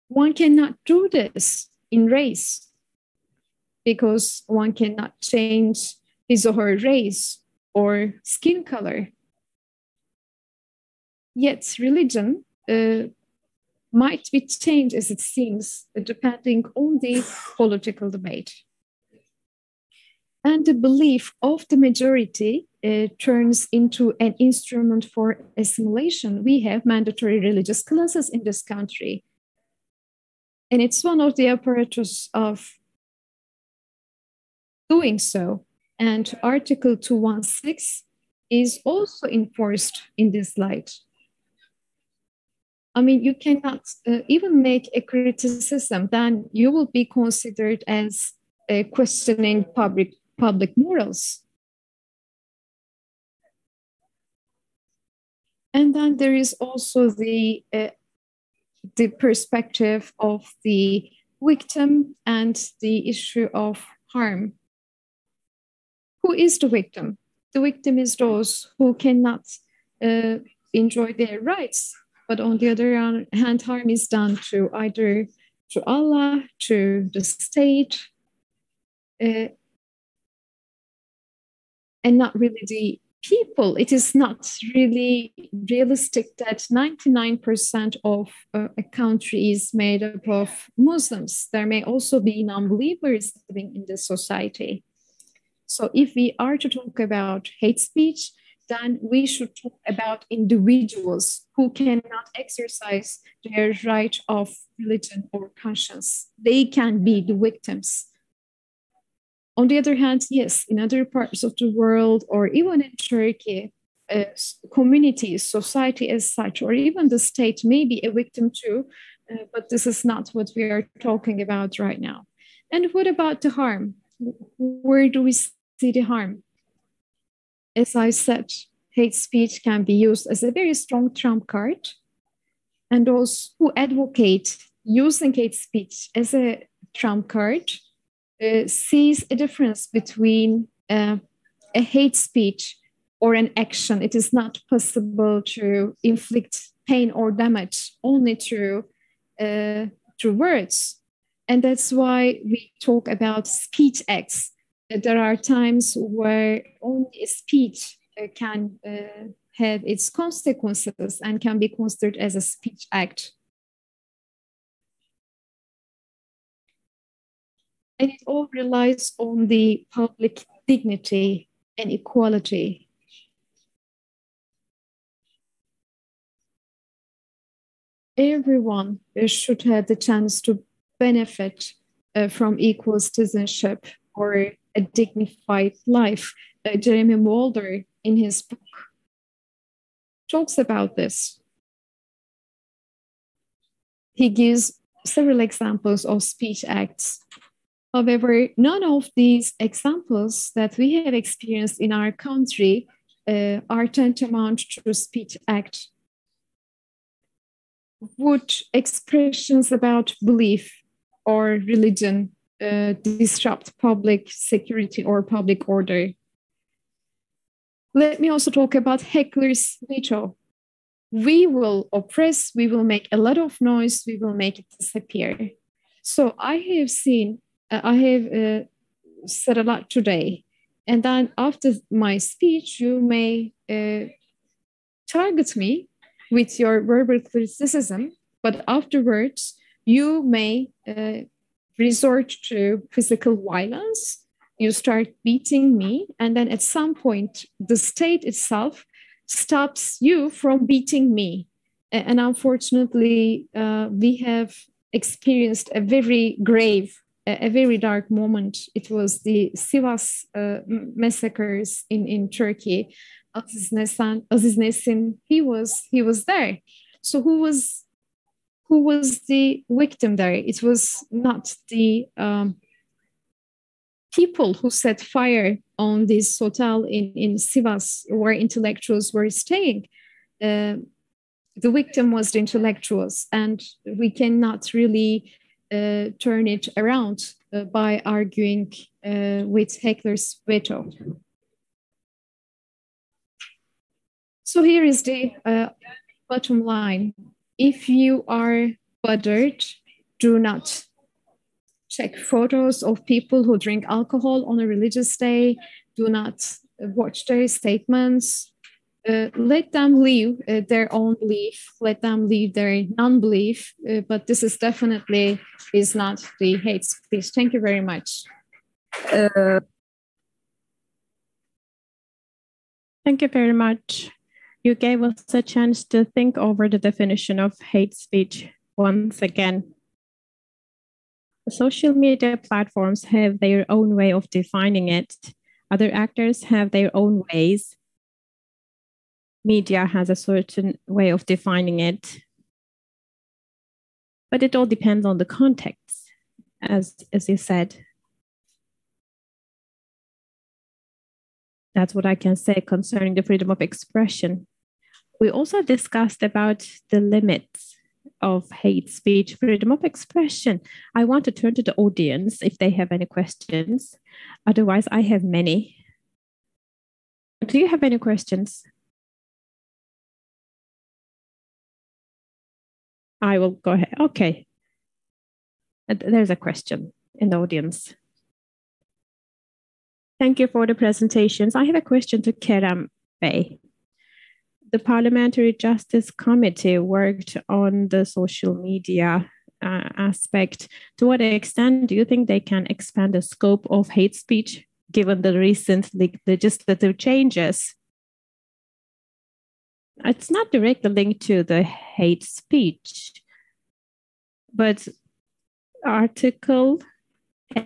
One cannot do this in race because one cannot change his or her race or skin color. Yet religion might be changed, as it seems, depending on the political debate. And the belief of the majority turns into an instrument for assimilation. We have mandatory religious classes in this country. And it's one of the apparatus of doing so. And Article 216 is also enforced in this light. I mean, you cannot even make a criticism, then you will be considered as questioning public morals. And then there is also the perspective of the victim and the issue of harm. Who is the victim? The victim is those who cannot enjoy their rights. But on the other hand, harm is done to either to Allah, to the state, and not really the people. It is not really realistic that 99% of a country is made up of Muslims. There may also be non-believers living in this society. So if we are to talk about hate speech, then we should talk about individuals who cannot exercise their right of religion or conscience. They can be the victims. On the other hand, yes, in other parts of the world, or even in Turkey, communities, society as such, or even the state may be a victim too, but this is not what we are talking about right now. And what about the harm? Where do we see the harm? As I said, hate speech can be used as a very strong trump card. And those who advocate using hate speech as a trump card sees a difference between a hate speech or an action. It is not possible to inflict pain or damage only through words. And that's why we talk about speech acts. There are times where only a speech can have its consequences and can be considered as a speech act. And it all relies on the public dignity and equality. Everyone should have the chance to benefit from equal citizenship or a dignified life. Jeremy Mulder, in his book, talks about this. He gives several examples of speech acts. However, none of these examples that we have experienced in our country are tantamount to speech act. Would expressions about belief or religion disrupt public security or public order? Let me also talk about heckler's veto. We will oppress, we will make a lot of noise, we will make it disappear. So I have said a lot today. And then after my speech, you may target me with your verbal criticism, but afterwards you may resort to physical violence. You start beating me, and then at some point, the state itself stops you from beating me. And unfortunately, we have experienced a very grave, a very dark moment. It was the Sivas massacres in Turkey. Aziz Nesin, he was there. So who was the victim there? It was not the people who set fire on this hotel in Sivas where intellectuals were staying. The victim was the intellectuals, and we cannot really turn it around by arguing with heckler's veto. So here is the bottom line. If you are bothered, do not check photos of people who drink alcohol on a religious day. Do not watch their statements. Let them live their own belief. Let them live their non-belief. But this is definitely is not the hate speech. Thank you very much. Thank you very much. You gave us a chance to think over the definition of hate speech once again. Social media platforms have their own way of defining it. Other actors have their own ways. Media has a certain way of defining it. But it all depends on the context, as you said. That's what I can say concerning the freedom of expression. We also discussed about the limits of hate speech, freedom of expression. I want to turn to the audience if they have any questions. Otherwise, I have many. Do you have any questions? I will go ahead. Okay. There's a question in the audience. Thank you for the presentations. I have a question to Kerem Bey. The Parliamentary Justice Committee worked on the social media aspect. To what extent do you think they can expand the scope of hate speech given the recent legislative changes? It's not directly linked to the hate speech, but Article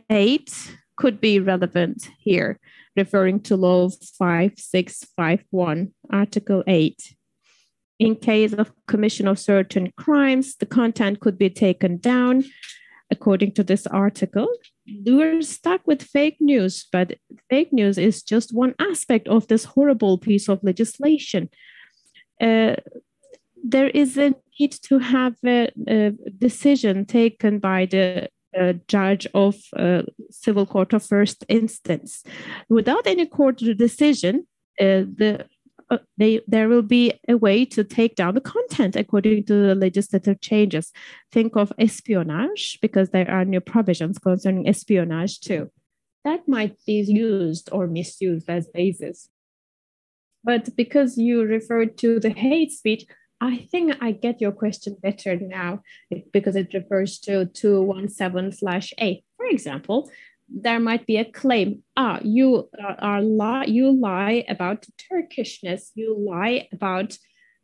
8 could be relevant here, referring to Law 5651, Article 8. In case of commission of certain crimes, the content could be taken down. According to this article, we're stuck with fake news, but fake news is just one aspect of this horrible piece of legislation. There is a need to have a decision taken by the judge of civil court of first instance. Without any court decision, the there will be a way to take down the content according to the legislative changes. Think of espionage, because there are new provisions concerning espionage too. That might be used or misused as basis. But because you referred to the hate speech, I think I get your question better now, because it refers to 217/A. For example, there might be a claim, you lie about Turkishness, you lie about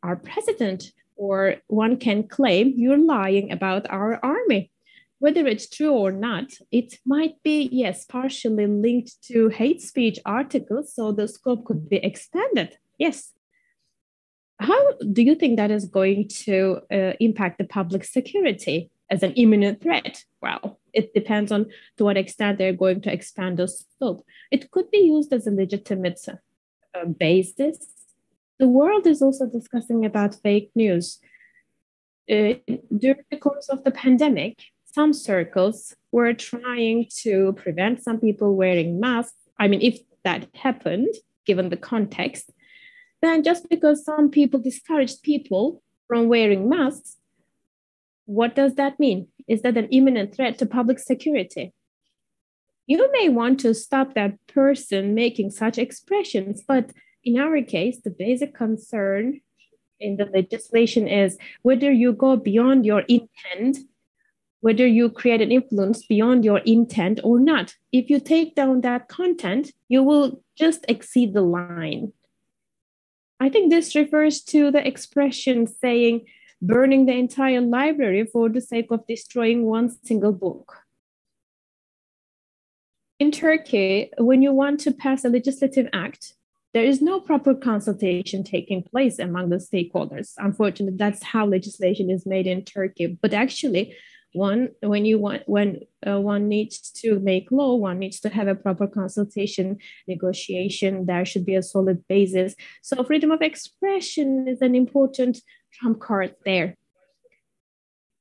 our president, or one can claim you're lying about our army. Whether it's true or not, it might be, yes, partially linked to hate speech articles, so the scope could be expanded, yes. How do you think that is going to impact the public security as an imminent threat? Well, it depends on to what extent they're going to expand the scope. It could be used as a legitimate basis. The world is also discussing about fake news. During the course of the pandemic, some circles were trying to prevent some people wearing masks. I mean, if that happened, given the context, then just because some people discouraged people from wearing masks, what does that mean? Is that an imminent threat to public security? You may want to stop that person making such expressions, but in our case, the basic concern in the legislation is whether you go beyond your intent, whether you create an influence beyond your intent or not. If you take down that content, you will just exceed the line. I think this refers to the expression saying, burning the entire library for the sake of destroying one single book. In Turkey, when you want to pass a legislative act, there is no proper consultation taking place among the stakeholders. Unfortunately, that's how legislation is made in Turkey. But actually, when one needs to make law, one needs to have a proper consultation, negotiation. There should be a solid basis. So freedom of expression is an important trump card there.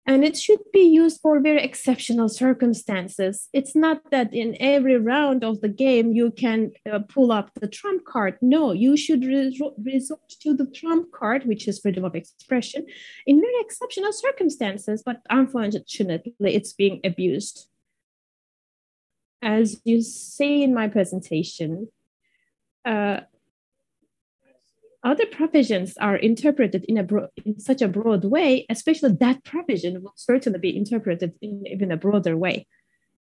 And it should be used for very exceptional circumstances. It's not that in every round of the game you can pull up the trump card. No, you should resort to the trump card, which is freedom of expression, in very exceptional circumstances. But unfortunately, it's being abused. As you see in my presentation, other provisions are interpreted in such a broad way, especially that provision will certainly be interpreted in even a broader way.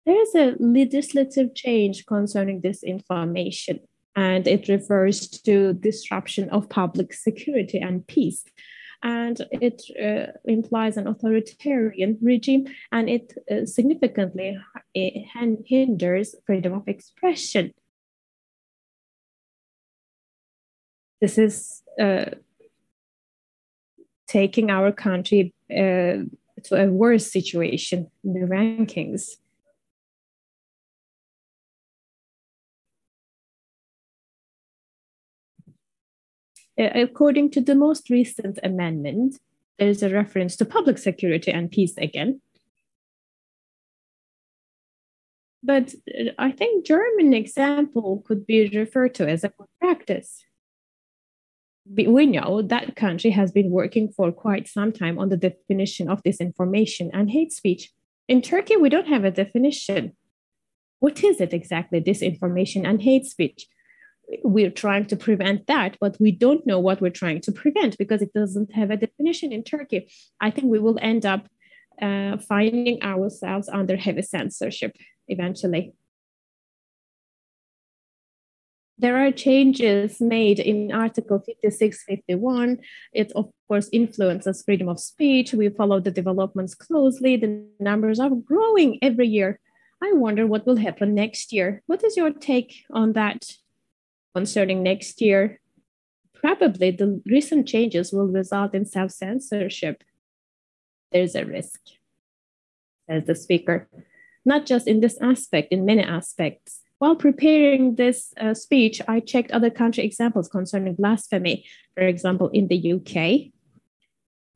There is a legislative change concerning this information, and it refers to disruption of public security and peace. And it implies an authoritarian regime, and it significantly hinders freedom of expression. This is taking our country to a worse situation in the rankings. According to the most recent amendment, there is a reference to public security and peace again. But I think German example could be referred to as a good practice. We know that country has been working for quite some time on the definition of disinformation and hate speech. In Turkey, we don't have a definition. What is it exactly, disinformation and hate speech? We're trying to prevent that, but we don't know what we're trying to prevent because it doesn't have a definition in Turkey. I think we will end up finding ourselves under heavy censorship eventually. There are changes made in Article 56, 51. It, of course, influences freedom of speech. We follow the developments closely. The numbers are growing every year. I wonder what will happen next year. What is your take on that concerning next year? Probably the recent changes will result in self-censorship. There's a risk, says the speaker, not just in this aspect, in many aspects. While preparing this speech, I checked other country examples concerning blasphemy. For example, in the UK,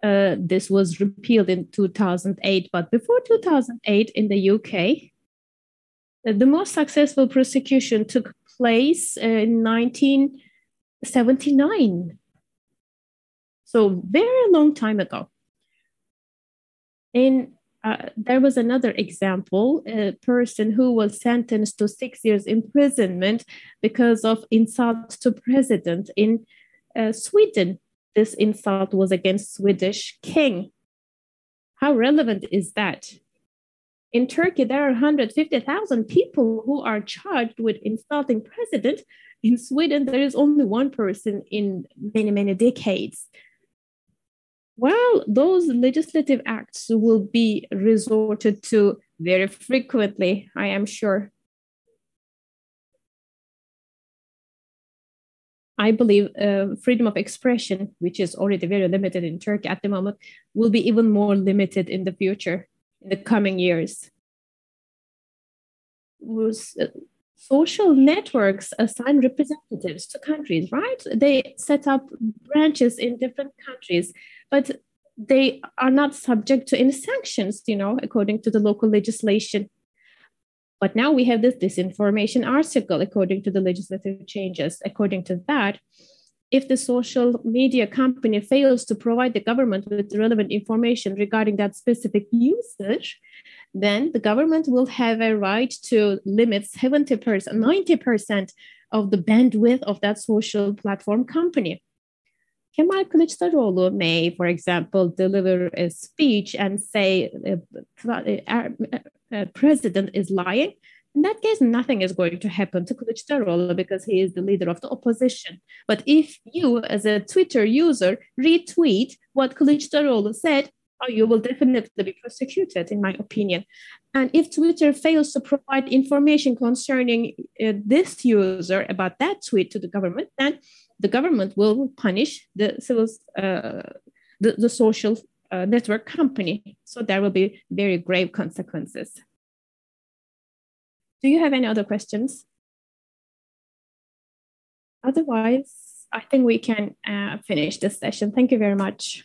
this was repealed in 2008. But before 2008, in the UK, the most successful prosecution took place in 79. So very long time ago. And there was another example, a person who was sentenced to 6 years imprisonment because of insult to president in Sweden. This insult was against Swedish king. How relevant is that? In Turkey, there are 150,000 people who are charged with insulting president. In Sweden, there is only one person in many, many decades. Well, those legislative acts will be resorted to very frequently, I am sure. I believe freedom of expression, which is already very limited in Turkey at the moment, will be even more limited in the future, in the coming years. Social networks assign representatives to countries, right? They set up branches in different countries, but they are not subject to any sanctions, according to the local legislation. But now we have this disinformation article, according to the legislative changes. According to that, if the social media company fails to provide the government with relevant information regarding that specific usage, then the government will have a right to limit 70%, 90% of the bandwidth of that social platform company. Kemal Kılıçdaroğlu may, for example, deliver a speech and say president is lying. In that case, nothing is going to happen to Kılıçdaroğlu because he is the leader of the opposition. But if you, as a Twitter user, retweet what Kılıçdaroğlu said, you will definitely be prosecuted, in my opinion. And if Twitter fails to provide information concerning this user about that tweet to the government, then the government will punish the social network company. So there will be very grave consequences. Do you have any other questions? Otherwise, I think we can finish this session. Thank you very much.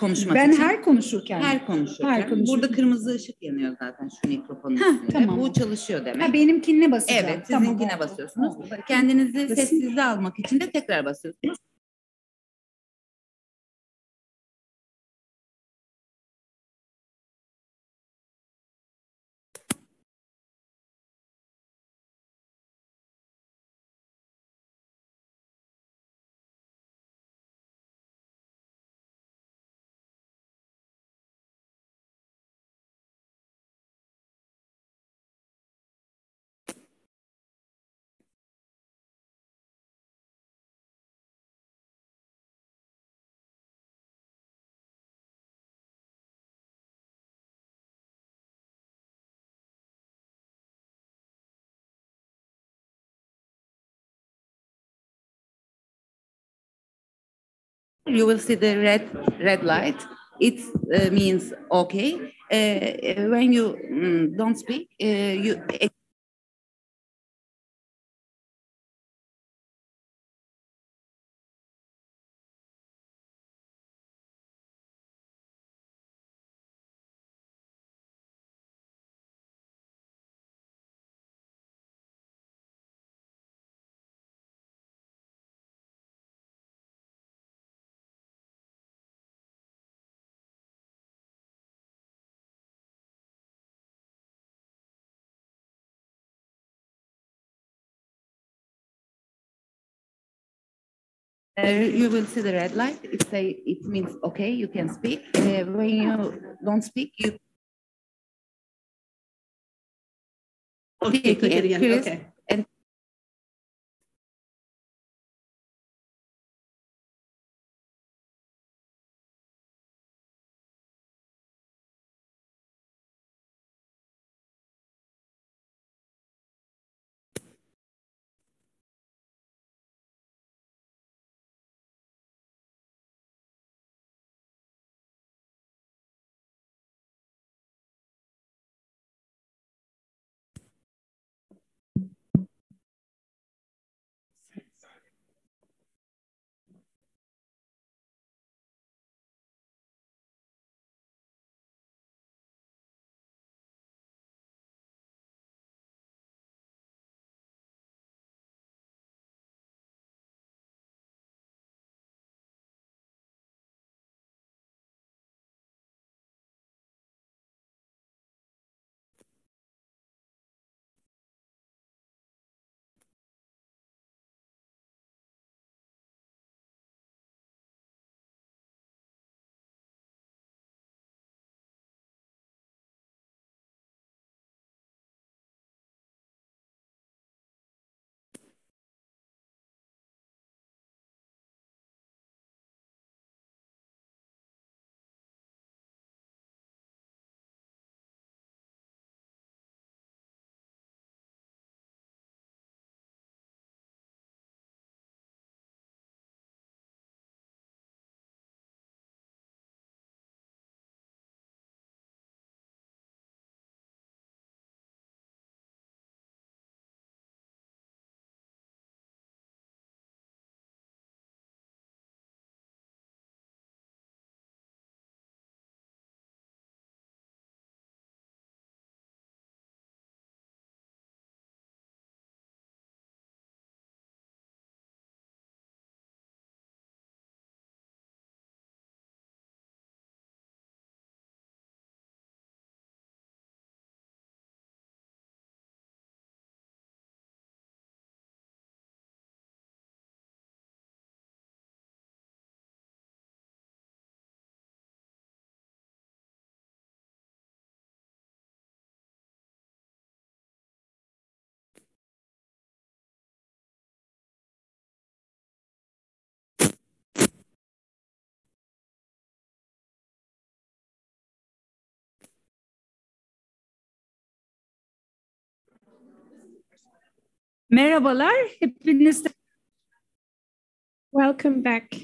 konuşmak Ben için. her konuşurken. Her konuşurken. Burada kırmızı ışık yanıyor zaten şu mikrofonun üstünde. Tamam. Bu çalışıyor demek. Ha, benimkine basacağım. Evet, sizinkine basıyorsunuz. Kendinizi sessizliğe almak için de tekrar basıyorsunuz. You will see the red light. It means okay. When you don't speak, you. You will see the red light. It means okay, you can speak. When you don't speak, you. Okay, click it again. Okay. And Merhabalar, hepiniz. Welcome back.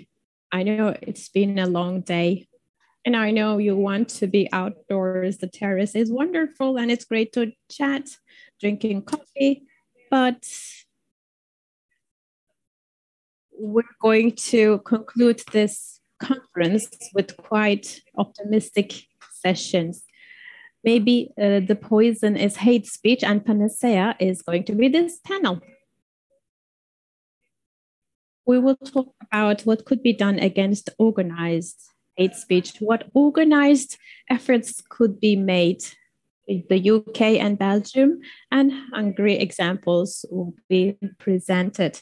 I know it's been a long day, and I know you want to be outdoors. The terrace is wonderful, and it's great to chat, drinking coffee, but we're going to conclude this conference with quite optimistic sessions. Maybe the poison is hate speech, and panacea is going to be this panel. We will talk about what could be done against organized hate speech, what organized efforts could be made. The UK and Belgium and Hungary examples will be presented.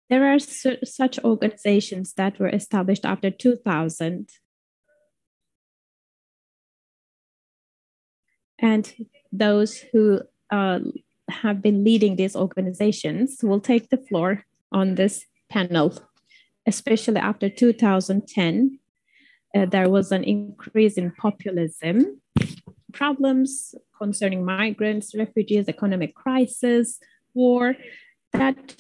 There are such organizations that were established after 2000. And those who have been leading these organizations will take the floor on this panel, especially after 2010. There was an increase in populism, problems concerning migrants, refugees, economic crisis, war, that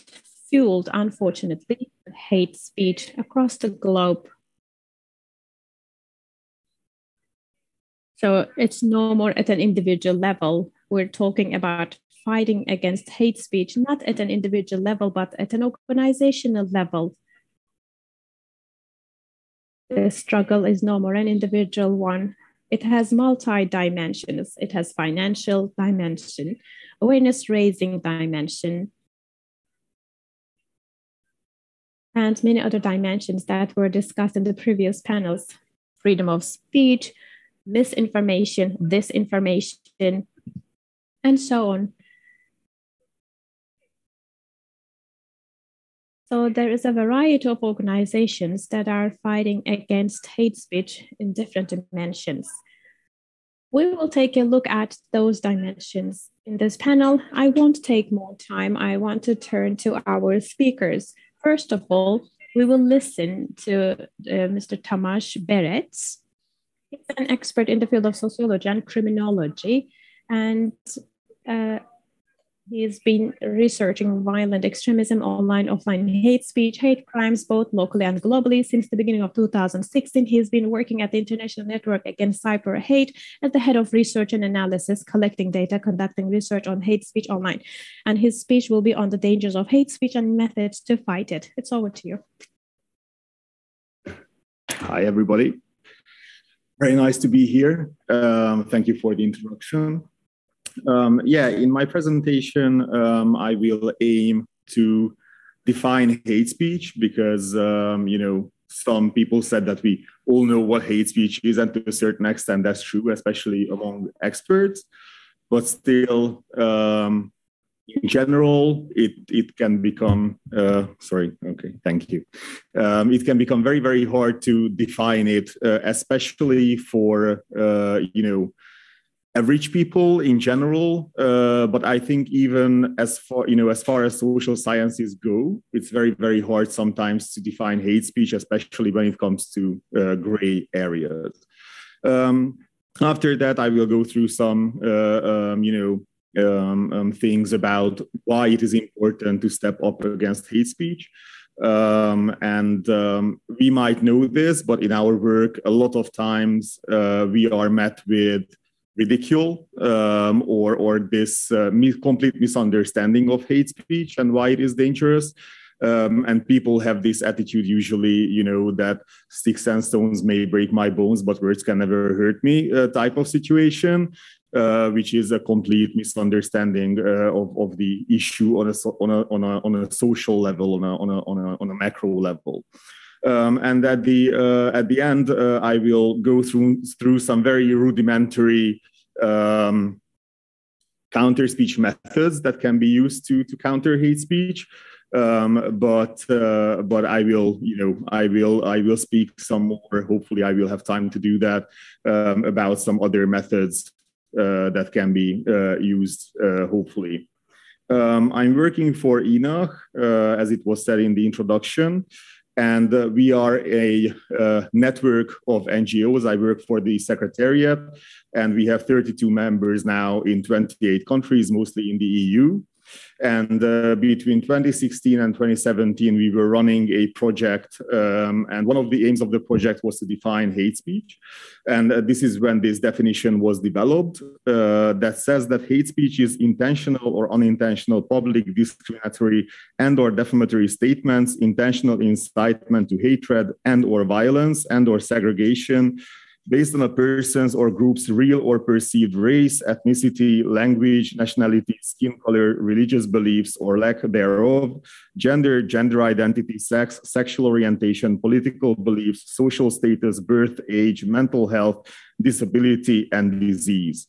fueled, unfortunately, hate speech across the globe. So it's no more at an individual level. We're talking about fighting against hate speech, not at an individual level, but at an organizational level. The struggle is no more an individual one. It has multi-dimensions. It has financial dimension, awareness-raising dimension, and many other dimensions that were discussed in the previous panels. Freedom of speech, misinformation, disinformation, and so on. So there is a variety of organizations that are fighting against hate speech in different dimensions. We will take a look at those dimensions in this panel. I won't take more time. I want to turn to our speakers. First of all, we will listen to Mr. Tamas Berets. He's an expert in the field of sociology and criminology, and he's been researching violent extremism, online, offline hate speech, hate crimes, both locally and globally. Since the beginning of 2016, he's been working at the International Network Against Cyber Hate as the head of research and analysis, collecting data, conducting research on hate speech online. And his speech will be on the dangers of hate speech and methods to fight it. It's over to you. Hi, everybody. Very nice to be here. Thank you for the introduction. In my presentation, I will aim to define hate speech because, some people said that we all know what hate speech is, and to a certain extent that's true, especially among experts. But still, in general, it can become, thank you. It can become very, very hard to define it, especially for, average people in general, but I think even as far as social sciences go, it's very, very hard sometimes to define hate speech, especially when it comes to gray areas. After that, I will go through some things about why it is important to step up against hate speech. We might know this, but in our work, a lot of times we are met with ridicule or this complete misunderstanding of hate speech and why it is dangerous. And people have this attitude usually, that sticks and stones may break my bones, but words can never hurt me type of situation, which is a complete misunderstanding of the issue on a social level, on a macro level. And at the end, I will go through some very rudimentary counter speech methods that can be used to counter hate speech. But I will speak some more. Hopefully, I will have time to do that about some other methods that can be used. Hopefully, I'm working for ENAH, as it was said in the introduction. And we are a network of NGOs. I work for the Secretariat, and we have 32 members now in 28 countries, mostly in the EU. And between 2016 and 2017, we were running a project, and one of the aims of the project was to define hate speech. And this is when this definition was developed that says that hate speech is intentional or unintentional public discriminatory and or defamatory statements, intentional incitement to hatred and or violence and or segregation based on a person's or group's real or perceived race, ethnicity, language, nationality, skin color, religious beliefs or lack thereof, gender, gender identity, sex, sexual orientation, political beliefs, social status, birth, age, mental health, disability, and disease.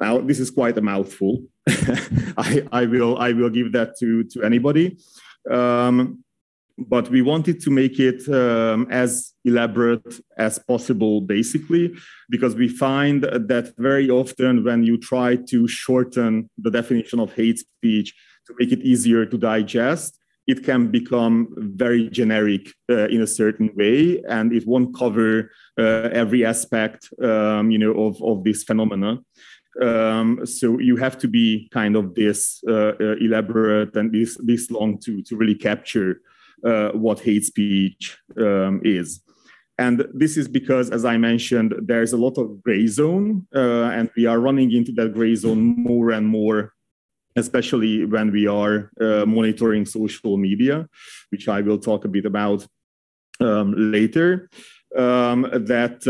Now, this is quite a mouthful. I will give that to anybody. But we wanted to make it as elaborate as possible, basically, because we find that very often when you try to shorten the definition of hate speech to make it easier to digest, it can become very generic in a certain way, and it won't cover every aspect, of this phenomena. So you have to be kind of this elaborate and this long to really capture what hate speech is. And this is because, as I mentioned, there's a lot of gray zone, and we are running into that gray zone more and more, especially when we are monitoring social media, which I will talk a bit about later, that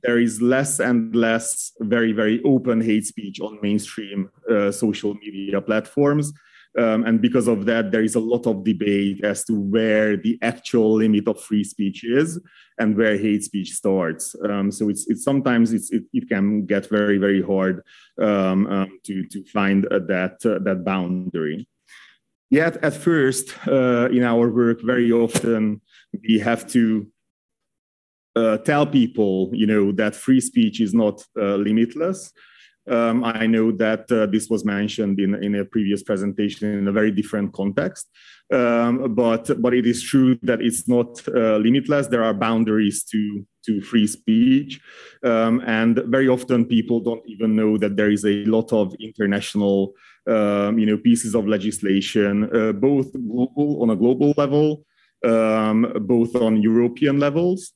there is less and less very, very open hate speech on mainstream social media platforms. And because of that, there is a lot of debate as to where the actual limit of free speech is and where hate speech starts. So it's sometimes it can get very, very hard to find that boundary. Yet at first, in our work, very often we have to tell people, that free speech is not limitless. I know that this was mentioned in a previous presentation in a very different context, but it is true that it's not limitless. There are boundaries to free speech, and very often people don't even know that there is a lot of international, pieces of legislation, both on a global level, both on European levels.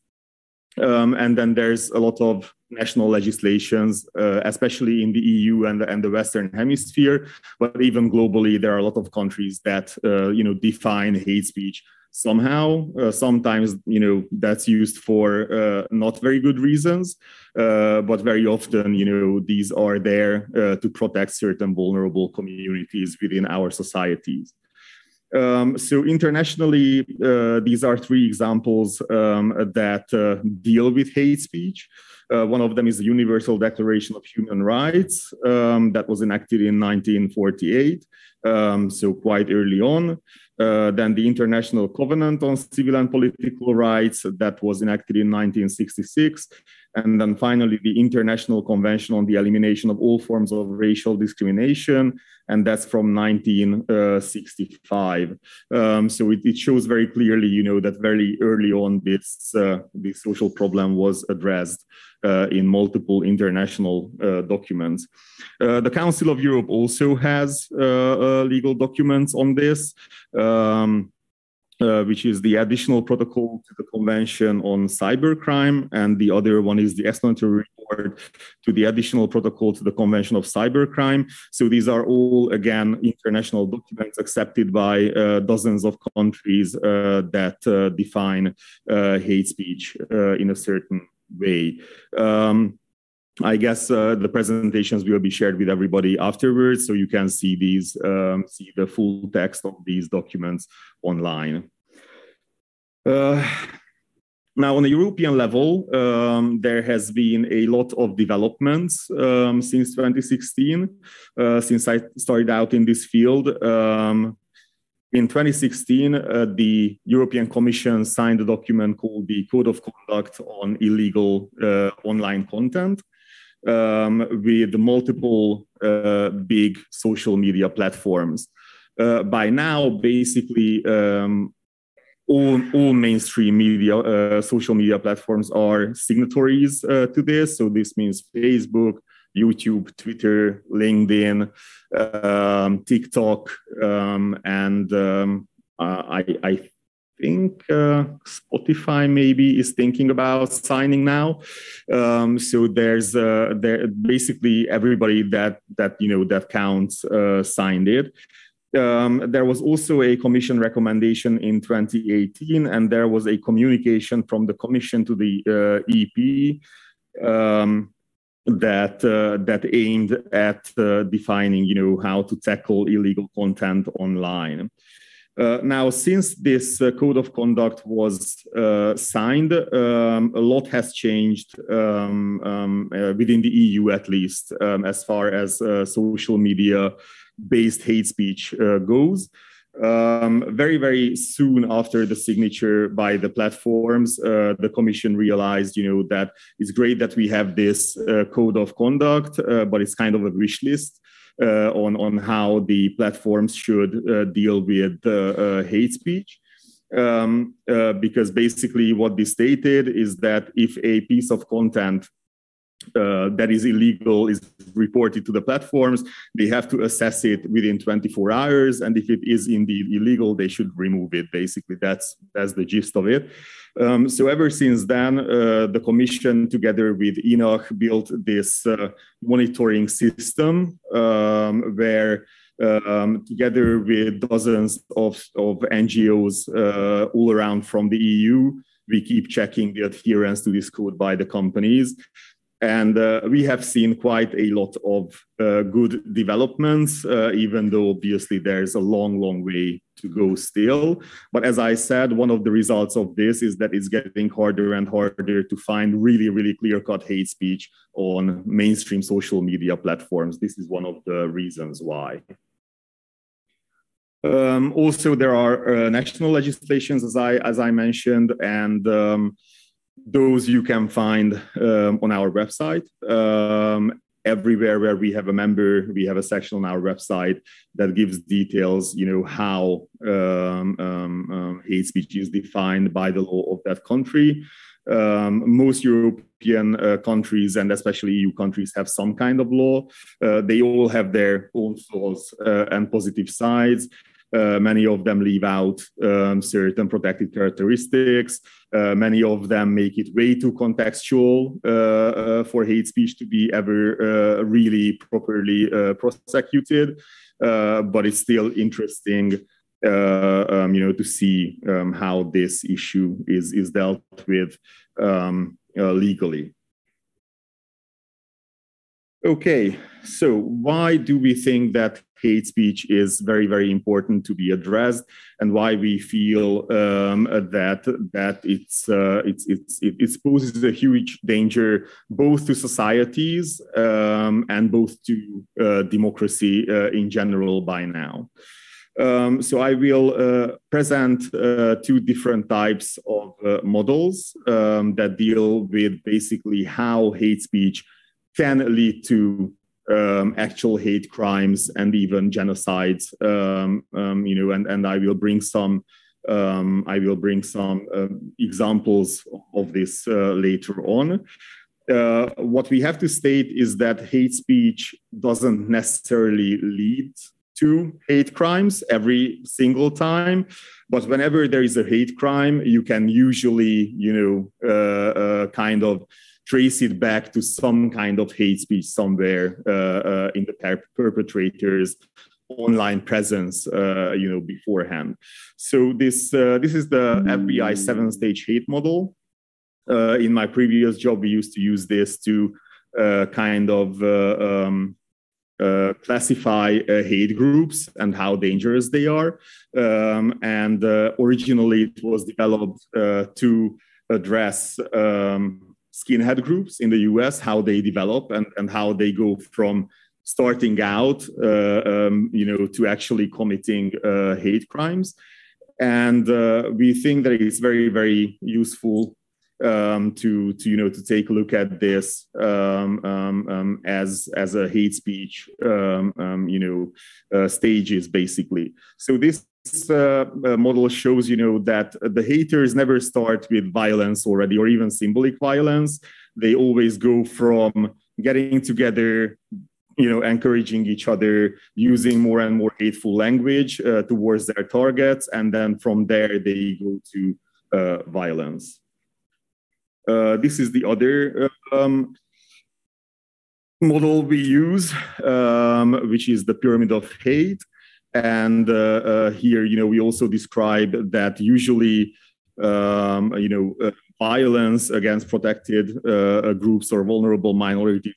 And then there's a lot of national legislations, especially in the EU and the Western Hemisphere, but even globally, there are a lot of countries that, define hate speech somehow. Sometimes, that's used for not very good reasons, but very often, these are there to protect certain vulnerable communities within our societies. So internationally, these are three examples that deal with hate speech. One of them is the Universal Declaration of Human Rights that was enacted in 1948, so quite early on. Then the International Covenant on Civil and Political Rights that was enacted in 1966. And then finally, the International Convention on the Elimination of All Forms of Racial Discrimination, and that's from 1965. So it shows very clearly, that very early on this social problem was addressed in multiple international documents. The Council of Europe also has legal documents on this. Which is the additional protocol to the Convention on Cybercrime, and the other one is the explanatory report to the additional protocol to the Convention of Cybercrime. So these are all, again, international documents accepted by dozens of countries that define hate speech in a certain way. I guess the presentations will be shared with everybody afterwards, so you can see these, see the full text of these documents online. Now, on a European level, there has been a lot of developments since 2016, since I started out in this field. In 2016, the European Commission signed a document called the Code of Conduct on Illegal Online Content, with multiple big social media platforms. By now, basically, all mainstream media, social media platforms are signatories to this. So this means Facebook, YouTube, Twitter, LinkedIn, TikTok, and I think Spotify maybe is thinking about signing now. So there's basically everybody that counts signed it. There was also a commission recommendation in 2018, and there was a communication from the commission to the EP that aimed at defining, how to tackle illegal content online. Now, since this code of conduct was signed, a lot has changed within the EU, at least, as far as social media-based hate speech goes. Very, very soon after the signature by the platforms, the Commission realized, that it's great that we have this code of conduct, but it's kind of a wish list on how the platforms should deal with hate speech. Because basically what they stated is that if a piece of content that is illegal is reported to the platforms, they have to assess it within 24 hours. And if it is indeed illegal, they should remove it. Basically, that's the gist of it. So ever since then, the Commission, together with ENAC, built this monitoring system where together with dozens of NGOs all around from the EU, we keep checking the adherence to this code by the companies. And we have seen quite a lot of good developments, even though obviously there's a long, long way to go still. But as I said, one of the results of this is that it's getting harder and harder to find really, really clear-cut hate speech on mainstream social media platforms. This is one of the reasons why. Also, there are national legislations, as I mentioned, and those you can find on our website. Everywhere where we have a member, we have a section on our website that gives details, how hate speech is defined by the law of that country. Most European countries, and especially EU countries, have some kind of law. They all have their own flaws and positive sides. Many of them leave out certain protected characteristics. Many of them make it way too contextual for hate speech to be ever really properly prosecuted. But it's still interesting, to see how this issue is dealt with legally. Okay, so why do we think that hate speech is very, very important to be addressed, and why we feel that it poses a huge danger both to societies and both to democracy in general by now? So I will present two different types of models that deal with basically how hate speech can lead to actual hate crimes and even genocides, and I will bring some examples of this later on. What we have to state is that hate speech doesn't necessarily lead to hate crimes every single time, but whenever there is a hate crime, you can usually, kind of trace it back to some kind of hate speech somewhere in the perpetrator's online presence, beforehand. So this is the FBI 7-stage hate model. In my previous job, we used to use this to classify hate groups and how dangerous they are. And originally, it was developed to address skinhead groups in the US, how they develop and how they go from starting out, to actually committing hate crimes. And we think that it's very, very useful to take a look at this as a hate speech, stages, basically. So this model shows, that the haters never start with violence already, or even symbolic violence. They always go from getting together, encouraging each other, using more and more hateful language towards their targets, and then from there they go to violence. This is the other model we use, which is the pyramid of hate. And here, we also describe that usually, violence against protected groups or vulnerable minorities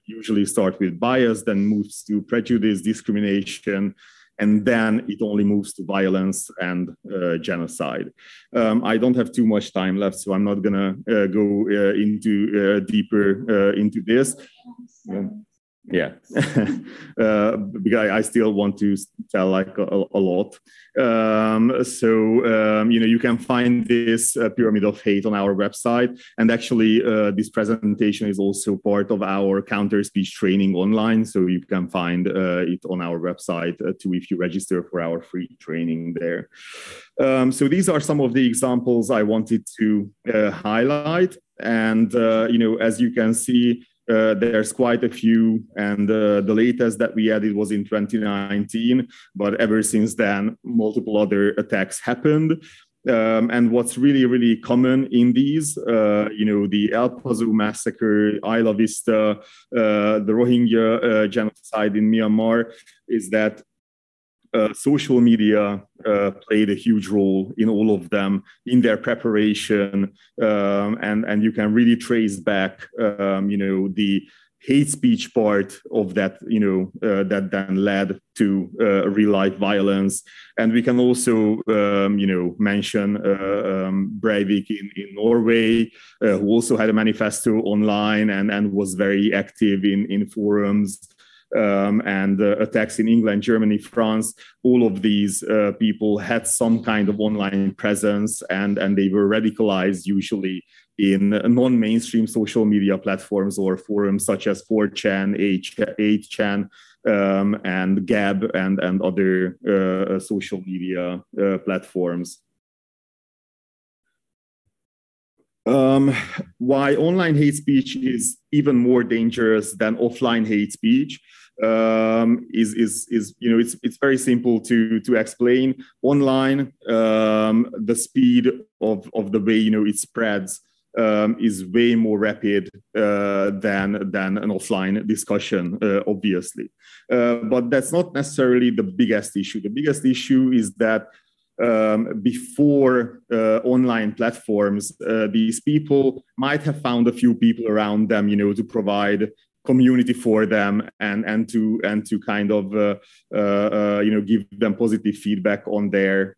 usually start with bias, then moves to prejudice, discrimination, and then it only moves to violence and genocide. I don't have too much time left, so I'm not gonna go into deeper into this. Yeah, because I still want to tell like a lot. You can find this pyramid of hate on our website, and actually this presentation is also part of our counter speech training online, so you can find it on our website too if you register for our free training there. So these are some of the examples I wanted to highlight, and as you can see, there's quite a few, and the latest that we added was in 2019, but ever since then, multiple other attacks happened. And what's really, really common in these, the El Paso massacre, Isla Vista, the Rohingya genocide in Myanmar, is that social media played a huge role in all of them, in their preparation, and you can really trace back, the hate speech part of that, that then led to real life violence. And we can also, mention Breivik in Norway, who also had a manifesto online and was very active in forums. And attacks in England, Germany, France, all of these people had some kind of online presence, and they were radicalized usually in non-mainstream social media platforms or forums such as 4chan, 8chan, and Gab and other social media platforms. Why online hate speech is even more dangerous than offline hate speech it's very simple to explain. Online, the speed of the way it spreads is way more rapid than an offline discussion, obviously. But that's not necessarily the biggest issue. The biggest issue is that before online platforms, these people might have found a few people around them, to provide community for them and to kind of give them positive feedback on their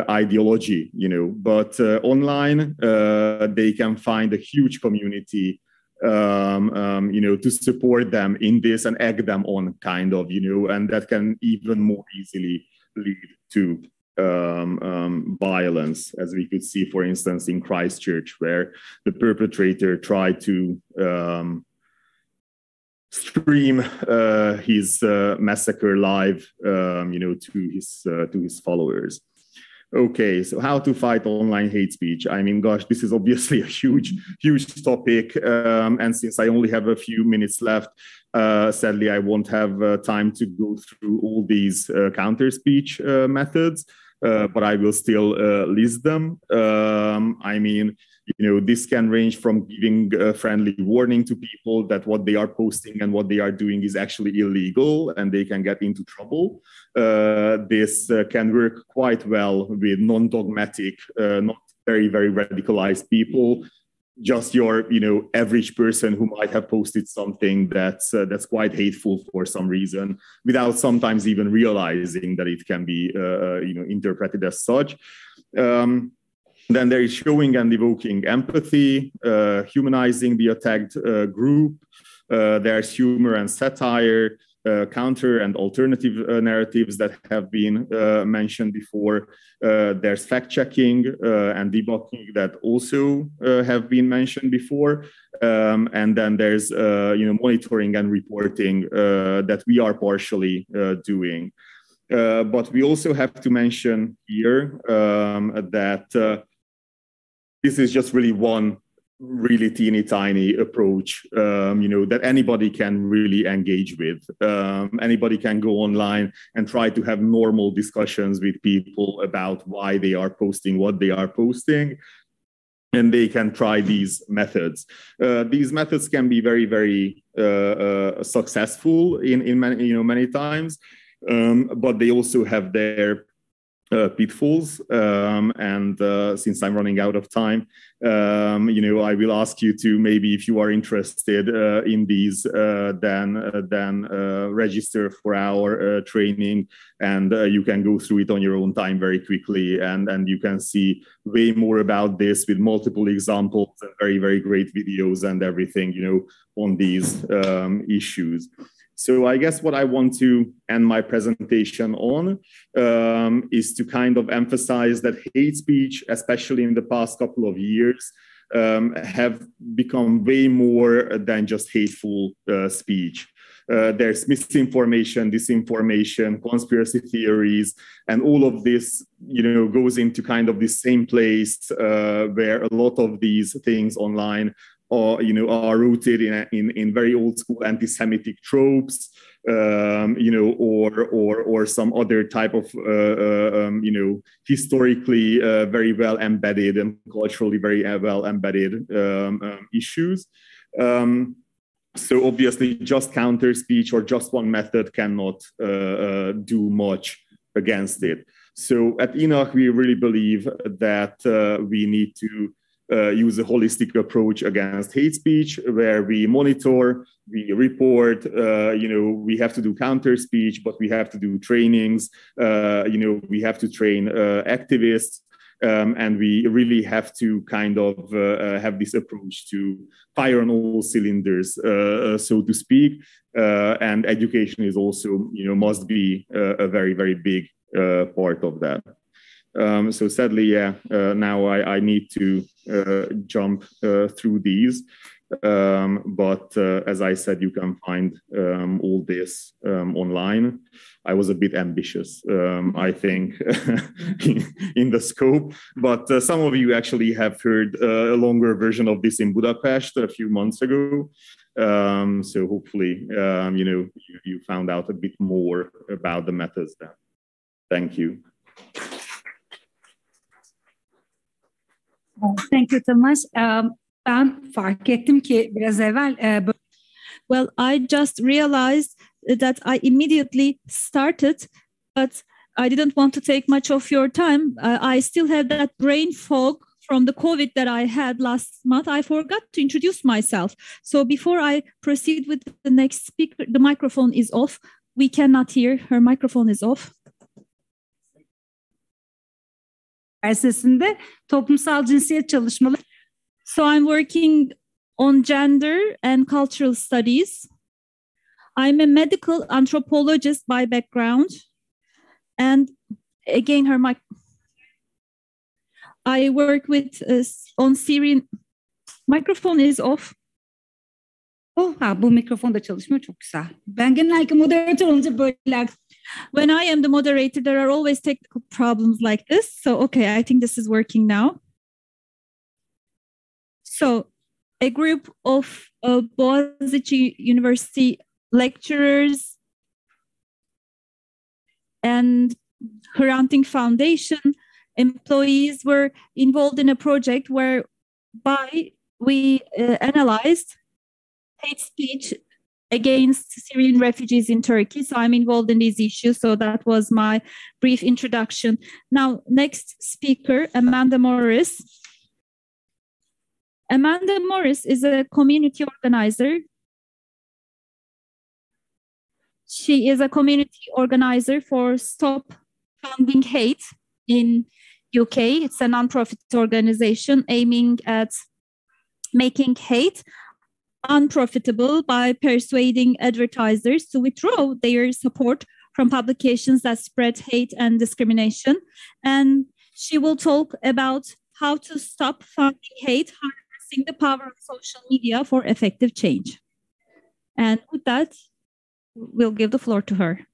ideology, But online, they can find a huge community, to support them in this and egg them on, kind of, and that can even more easily lead to violence, as we could see, for instance, in Christchurch, where the perpetrator tried to stream his massacre live, to his followers. Okay, so how to fight online hate speech? I mean, gosh, this is obviously a huge topic, and since I only have a few minutes left, sadly, I won't have time to go through all these counter speech methods, but I will still list them. I mean, this can range from giving a friendly warning to people that what they are posting and what they are doing is actually illegal and they can get into trouble. This can work quite well with non-dogmatic, not very, very radicalized people. Just your, average person who might have posted something that's quite hateful for some reason, without sometimes even realizing that it can be, interpreted as such. Then there is showing and evoking empathy, humanizing the attacked group. There's humor and satire, counter and alternative narratives that have been mentioned before. There's fact-checking and debunking that also have been mentioned before. And then there's monitoring and reporting that we are partially doing. But we also have to mention here that this is just really one really teeny tiny approach, that anybody can really engage with. Anybody can go online and try to have normal discussions with people about why they are posting what they are posting. And they can try these methods. These methods can be very, very successful in many times, but they also have their pitfalls. And since I'm running out of time, I will ask you to maybe, if you are interested in these, then register for our training, and you can go through it on your own time very quickly, and you can see way more about this with multiple examples and very, very great videos and everything, on these issues. So I guess what I want to end my presentation on is to kind of emphasize that hate speech, especially in the past couple of years, have become way more than just hateful speech. There's misinformation, disinformation, conspiracy theories, and all of this, goes into kind of the same place where a lot of these things online are rooted in very old school anti-Semitic tropes, or some other type of, historically very well embedded and culturally very well embedded issues. So obviously just counter speech or just one method cannot do much against it. So at ENAC, we really believe that we need to use a holistic approach against hate speech, where we monitor, we report, we have to do counter speech, but we have to do trainings, we have to train activists, and we really have to kind of have this approach to fire on all cylinders, so to speak. And education is also, must be a very, very big part of that. So sadly, now I need to jump through these. But as I said, you can find all this online. I was a bit ambitious, I think, in the scope. But some of you actually have heard a longer version of this in Budapest a few months ago. So hopefully, you found out a bit more about the methods there. Thank you. Thank you so much. Ben fark ettim ki biraz evvel well, I just realized that I immediately started, but I didn't want to take much of your time. I still have that brain fog from the COVID that I had last month. I forgot to introduce myself. So before I proceed with the next speaker, the microphone is off. We cannot hear. Her microphone is off. Üniversitesi'nde toplumsal cinsiyet çalışmaları. So I'm working on gender and cultural studies. I'm a medical anthropologist by background. And again, I work with on Syrian. Microphone is off. Bu mikrofon da çalışmıyor, çok güzel. Ben genellikle moderatör olunca böyle. When I am the moderator, there are always technical problems like this. So, okay, I think this is working now. So, a group of Boğaziçi University lecturers and Hrant Dink Foundation employees were involved in a project whereby we analyzed hate speech against Syrian refugees in Turkey. So I'm involved in these issues. So that was my brief introduction. Now, next speaker, Amanda Morris. Amanda Morris is a community organizer. She is a community organizer for Stop Funding Hate in UK. It's a non-profit organization aiming at making hate unprofitable by persuading advertisers to withdraw their support from publications that spread hate and discrimination. And she will talk about how to stop funding hate, harnessing the power of social media for effective change. And with that, we'll give the floor to her.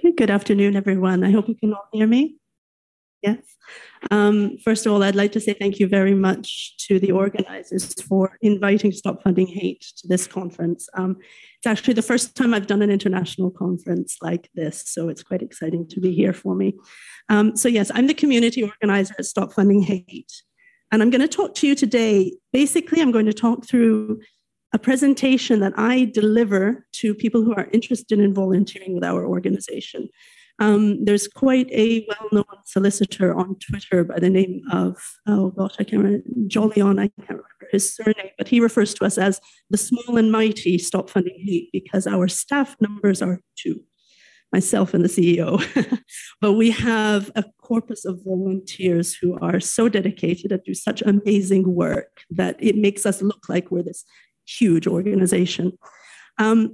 Okay, good afternoon, everyone. I hope you can all hear me. Yes. First of all, I'd like to say thank you very much to the organizers for inviting Stop Funding Hate to this conference. It's actually the first time I've done an international conference like this, so it's quite exciting to be here for me. So yes, I'm the community organizer at Stop Funding Hate. And I'm going to talk to you today. Basically, I'm going to talk through a presentation that I deliver to people who are interested in volunteering with our organization. There's quite a well-known solicitor on Twitter by the name of, oh gosh, I can't remember, Jolion, I can't remember his surname, but he refers to us as the small and mighty Stop Funding Hate because our staff numbers are 2, myself and the CEO. But we have a corpus of volunteers who are so dedicated and do such amazing work that it makes us look like we're this huge organization. So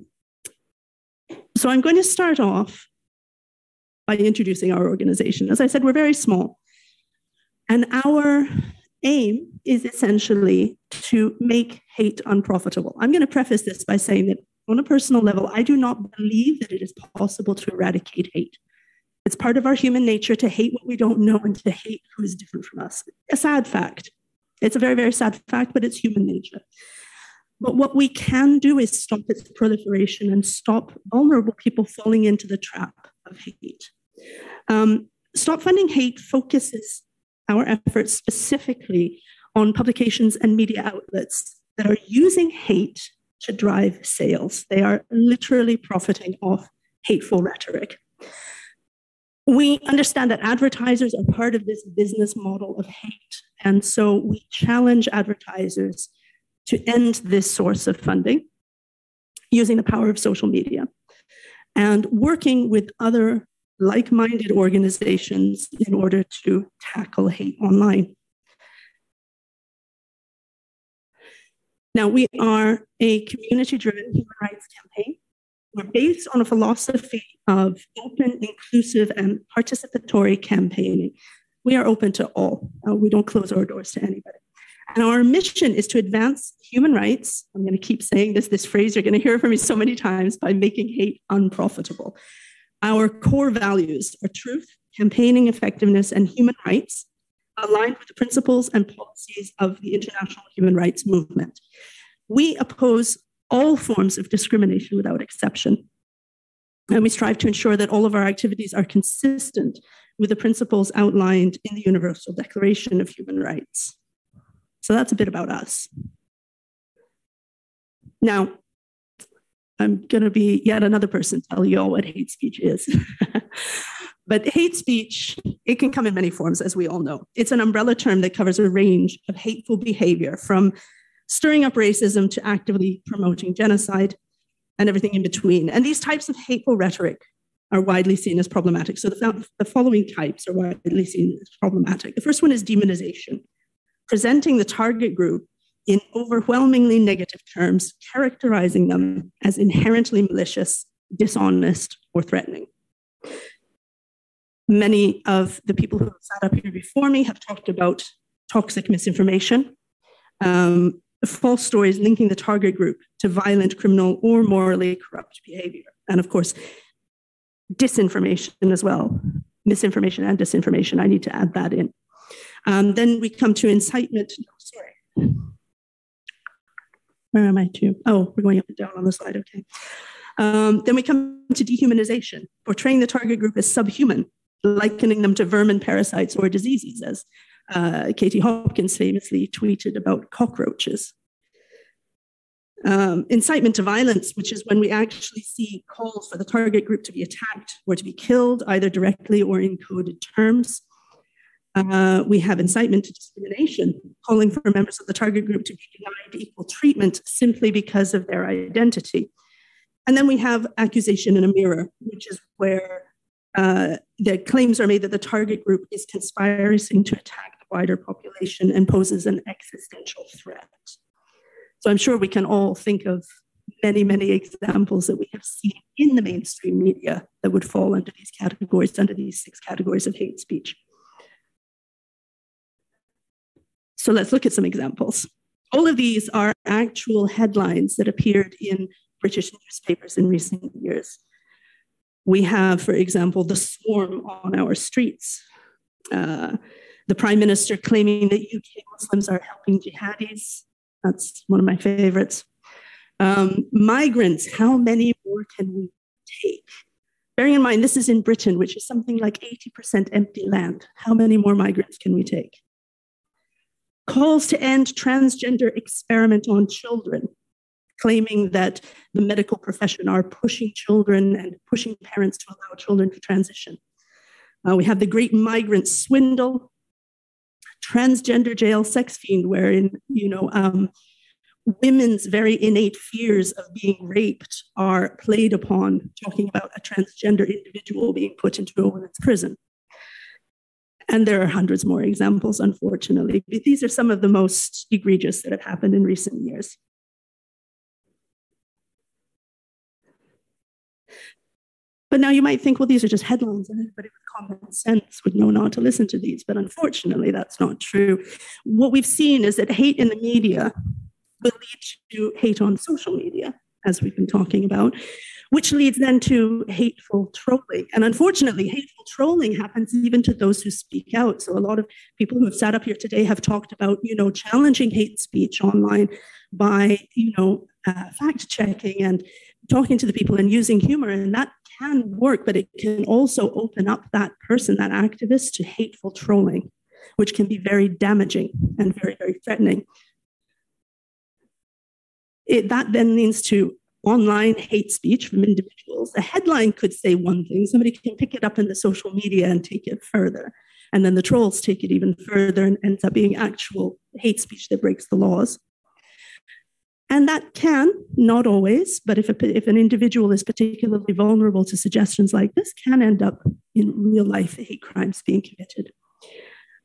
I'm going to start off by introducing our organization. As I said, we're very small. And our aim is essentially to make hate unprofitable. I'm going to preface this by saying that on a personal level, I do not believe that it is possible to eradicate hate. It's part of our human nature to hate what we don't know and to hate who is different from us. A sad fact. It's a very, very sad fact, but it's human nature. But what we can do is stop its proliferation and stop vulnerable people falling into the trap of hate. Stop Funding Hate focuses our efforts specifically on publications and media outlets that are using hate to drive sales. They are literally profiting off hateful rhetoric. We understand that advertisers are part of this business model of hate. And so we challenge advertisers to end this source of funding using the power of social media and working with other like-minded organizations in order to tackle hate online. Now, we are a community-driven human rights campaign. We're based on a philosophy of open, inclusive, and participatory campaigning. We are open to all. We don't close our doors to anybody. And our mission is to advance human rights. I'm going to keep saying this phrase, you're going to hear it from me so many times, by making hate unprofitable. Our core values are truth, campaigning effectiveness, and human rights, aligned with the principles and policies of the international human rights movement. We oppose all forms of discrimination without exception. And we strive to ensure that all of our activities are consistent with the principles outlined in the Universal Declaration of Human Rights. So that's a bit about us. Now, I'm going to be yet another person tell you all what hate speech is. But hate speech, it can come in many forms, as we all know. It's an umbrella term that covers a range of hateful behavior, from stirring up racism to actively promoting genocide and everything in between. And these types of hateful rhetoric are widely seen as problematic. So the following types are widely seen as problematic. The first one is demonization, presenting the target group in overwhelmingly negative terms, characterizing them as inherently malicious, dishonest, or threatening. Many of the people who have sat up here before me have talked about toxic misinformation, false stories linking the target group to violent, criminal, or morally corrupt behavior. And of course, disinformation as well, misinformation and disinformation. I need to add that in. Then we come to incitement. No, sorry. Where am I to? Oh, we're going up and down on the slide. Okay. Then we come to dehumanization, portraying the target group as subhuman, likening them to vermin, parasites, or diseases, as Katie Hopkins famously tweeted about cockroaches. Incitement to violence, which is when we actually see calls for the target group to be attacked or to be killed, either directly or in coded terms. We have incitement to discrimination, calling for members of the target group to be denied equal treatment simply because of their identity. And then we have accusation in a mirror, which is where the claims are made that the target group is conspiring to attack the wider population and poses an existential threat. So I'm sure we can all think of many, many examples that we have seen in the mainstream media that would fall under these categories, under these 6 categories of hate speech. So let's look at some examples. All of these are actual headlines that appeared in British newspapers in recent years. We have, for example, the swarm on our streets. The Prime Minister claiming that UK Muslims are helping jihadis. That's one of my favorites. Migrants, how many more can we take? Bearing in mind, this is in Britain, which is something like 80% empty land. How many more migrants can we take? Calls to end transgender experiment on children, claiming that the medical profession are pushing children and pushing parents to allow children to transition. We have the great migrant swindle, transgender jail sex fiend, wherein, women's very innate fears of being raped are played upon, talking about a transgender individual being put into a women's prison. And there are hundreds more examples, unfortunately. But these are some of the most egregious that have happened in recent years. But now you might think, well, these are just headlines, and anybody with common sense would know not to listen to these. But unfortunately, that's not true. What we've seen is that hate in the media will lead to hate on social media, as we've been talking about, which leads then to hateful trolling. And unfortunately, hateful trolling happens even to those who speak out. So a lot of people who have sat up here today have talked about, challenging hate speech online by, fact checking and talking to the people and using humor. And that can work, but it can also open up that person, that activist, to hateful trolling, which can be very damaging and very, very threatening. That then leads to online hate speech from individuals. A headline could say one thing, somebody can pick it up in the social media and take it further. And then the trolls take it even further and ends up being actual hate speech that breaks the laws. And that can, not always, but if an individual is particularly vulnerable to suggestions like this, can end up in real life hate crimes being committed.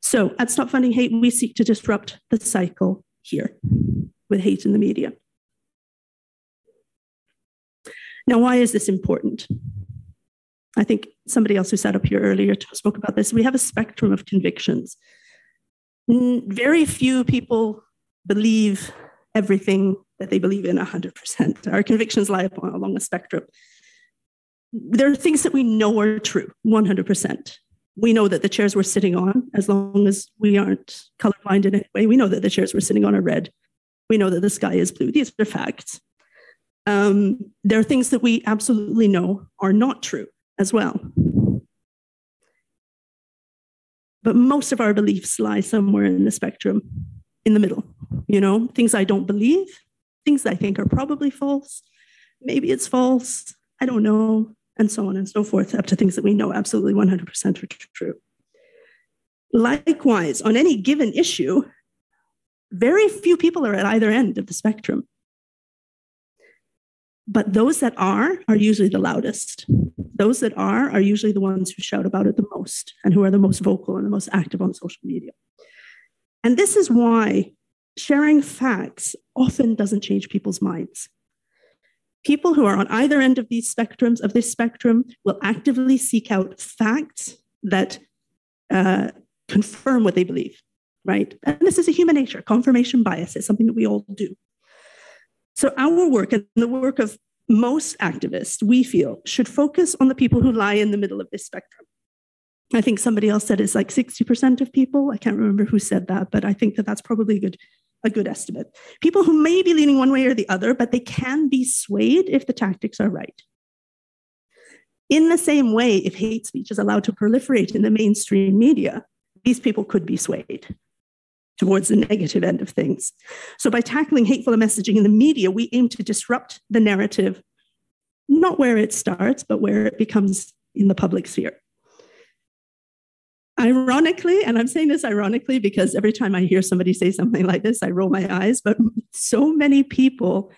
So at Stop Funding Hate, we seek to disrupt the cycle here with hate in the media. Now, why is this important? I think somebody else who sat up here earlier spoke about this. We have a spectrum of convictions. Very few people believe everything that they believe in 100%. Our convictions lie along a spectrum. There are things that we know are true, 100%. We know that the chairs we're sitting on, as long as we aren't colorblind in any way, we know that the chairs we're sitting on are red. We know that the sky is blue. These are facts. There are things that we absolutely know are not true as well. But most of our beliefs lie somewhere in the spectrum, in the middle. Things I don't believe, things I think are probably false. Maybe it's false. I don't know. And so on and so forth, up to things that we know absolutely 100% are true. Likewise, on any given issue, very few people are at either end of the spectrum. But those that are usually the loudest. Those that are usually the ones who shout about it the most and who are the most vocal and the most active on social media. And this is why sharing facts often doesn't change people's minds. People who are on either end of this spectrum will actively seek out facts that confirm what they believe, right? And this is a human nature. Confirmation bias is something that we all do. So our work and the work of most activists, we feel, should focus on the people who lie in the middle of this spectrum. I think somebody else said it's like 60% of people. I can't remember who said that, but I think that that's probably a good estimate. People who may be leaning one way or the other, but they can be swayed if the tactics are right. In the same way, if hate speech is allowed to proliferate in the mainstream media, these people could be swayed towards the negative end of things. So by tackling hateful messaging in the media, we aim to disrupt the narrative, not where it starts, but where it becomes in the public sphere. Ironically, and I'm saying this ironically because every time I hear somebody say something like this, I roll my eyes, but so many people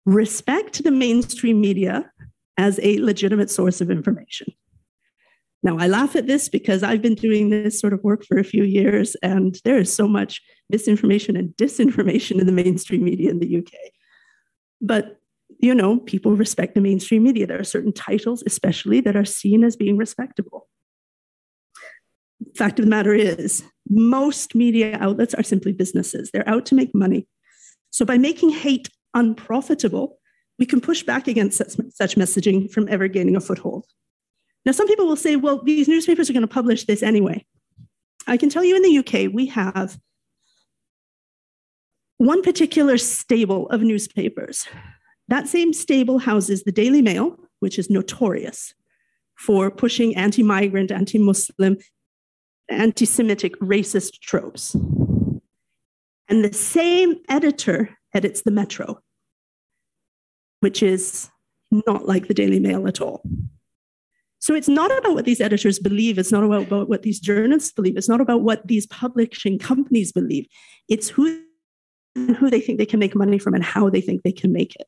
respect the mainstream media as a legitimate source of information. Now, I laugh at this because I've been doing this sort of work for a few years, and there is so much misinformation and disinformation in the mainstream media in the UK. But, people respect the mainstream media. There are certain titles, especially, that are seen as being respectable. Fact of the matter is, most media outlets are simply businesses. They're out to make money. So by making hate unprofitable, we can push back against such messaging from ever gaining a foothold. Now, some people will say, well, these newspapers are going to publish this anyway. I can tell you in the UK, we have one particular stable of newspapers. That same stable houses the Daily Mail, which is notorious for pushing anti-migrant, anti-Muslim, anti-Semitic, racist tropes. And the same editor edits the Metro, which is not like the Daily Mail at all. So it's not about what these editors believe. It's not about what these journalists believe. It's not about what these publishing companies believe. It's who they think they can make money from and how they think they can make it.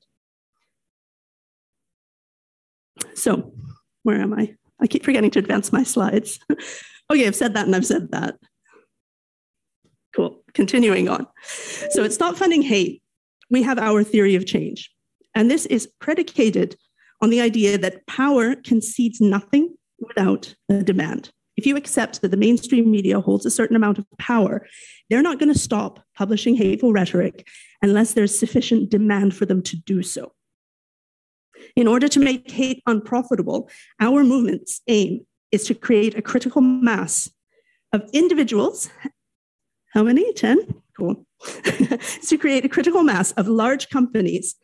So where am I? I keep forgetting to advance my slides. Okay, I've said that and I've said that. Cool, continuing on. So at Stop Funding Hate, we have our theory of change. And this is predicated on the idea that power concedes nothing without a demand. If you accept that the mainstream media holds a certain amount of power, they're not going to stop publishing hateful rhetoric unless there's sufficient demand for them to do so. In order to make hate unprofitable, our movement's aim is to create a critical mass of individuals. How many? 10? Cool. It's to create a critical mass of large companies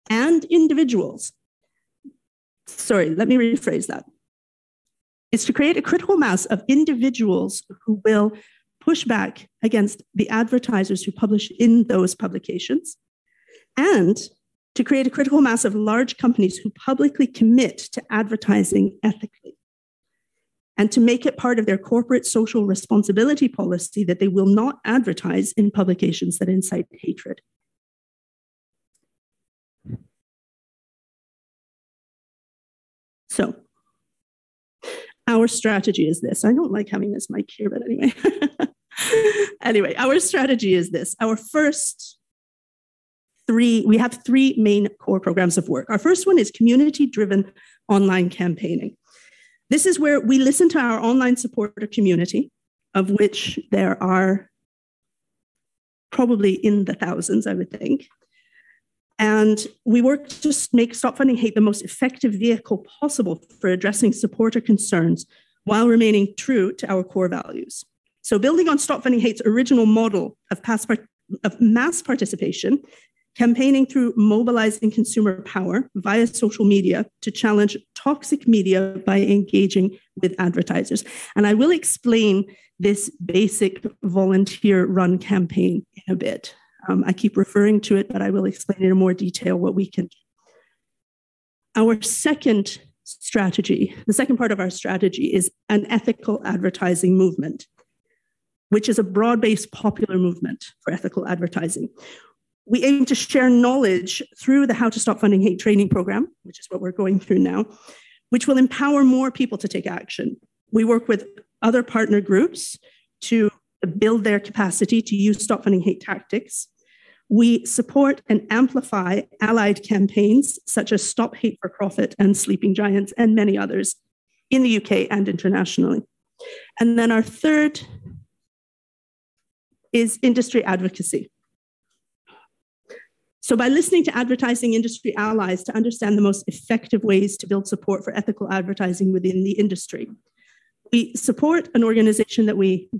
and individuals. Sorry, let me rephrase that. It's to create a critical mass of individuals who will push back against the advertisers who publish in those publications, and to create a critical mass of large companies who publicly commit to advertising ethically, and to make it part of their corporate social responsibility policy that they will not advertise in publications that incite hatred. So, our strategy is this. I don't like having this mic here, but anyway. Anyway, our strategy is this. Our first we have three main core programs of work. Our first one is community-driven online campaigning. This is where we listen to our online supporter community, of which there are probably in the thousands, I would think. And we work to make Stop Funding Hate the most effective vehicle possible for addressing supporter concerns while remaining true to our core values. So building on Stop Funding Hate's original model of mass participation, campaigning through mobilizing consumer power via social media to challenge toxic media by engaging with advertisers. And I will explain this basic volunteer-run campaign in a bit. I keep referring to it, but I will explain in more detail what we can do. Our second strategy, the second part of our strategy, is an ethical advertising movement, which is a broad-based popular movement for ethical advertising. We aim to share knowledge through the How to Stop Funding Hate training program, which is what we're going through now, which will empower more people to take action. We work with other partner groups to build their capacity to use Stop Funding Hate tactics. We support and amplify allied campaigns such as Stop Hate for Profit and Sleeping Giants and many others in the UK and internationally. And then our third is industry advocacy. So by listening to advertising industry allies to understand the most effective ways to build support for ethical advertising within the industry, we support an organization that we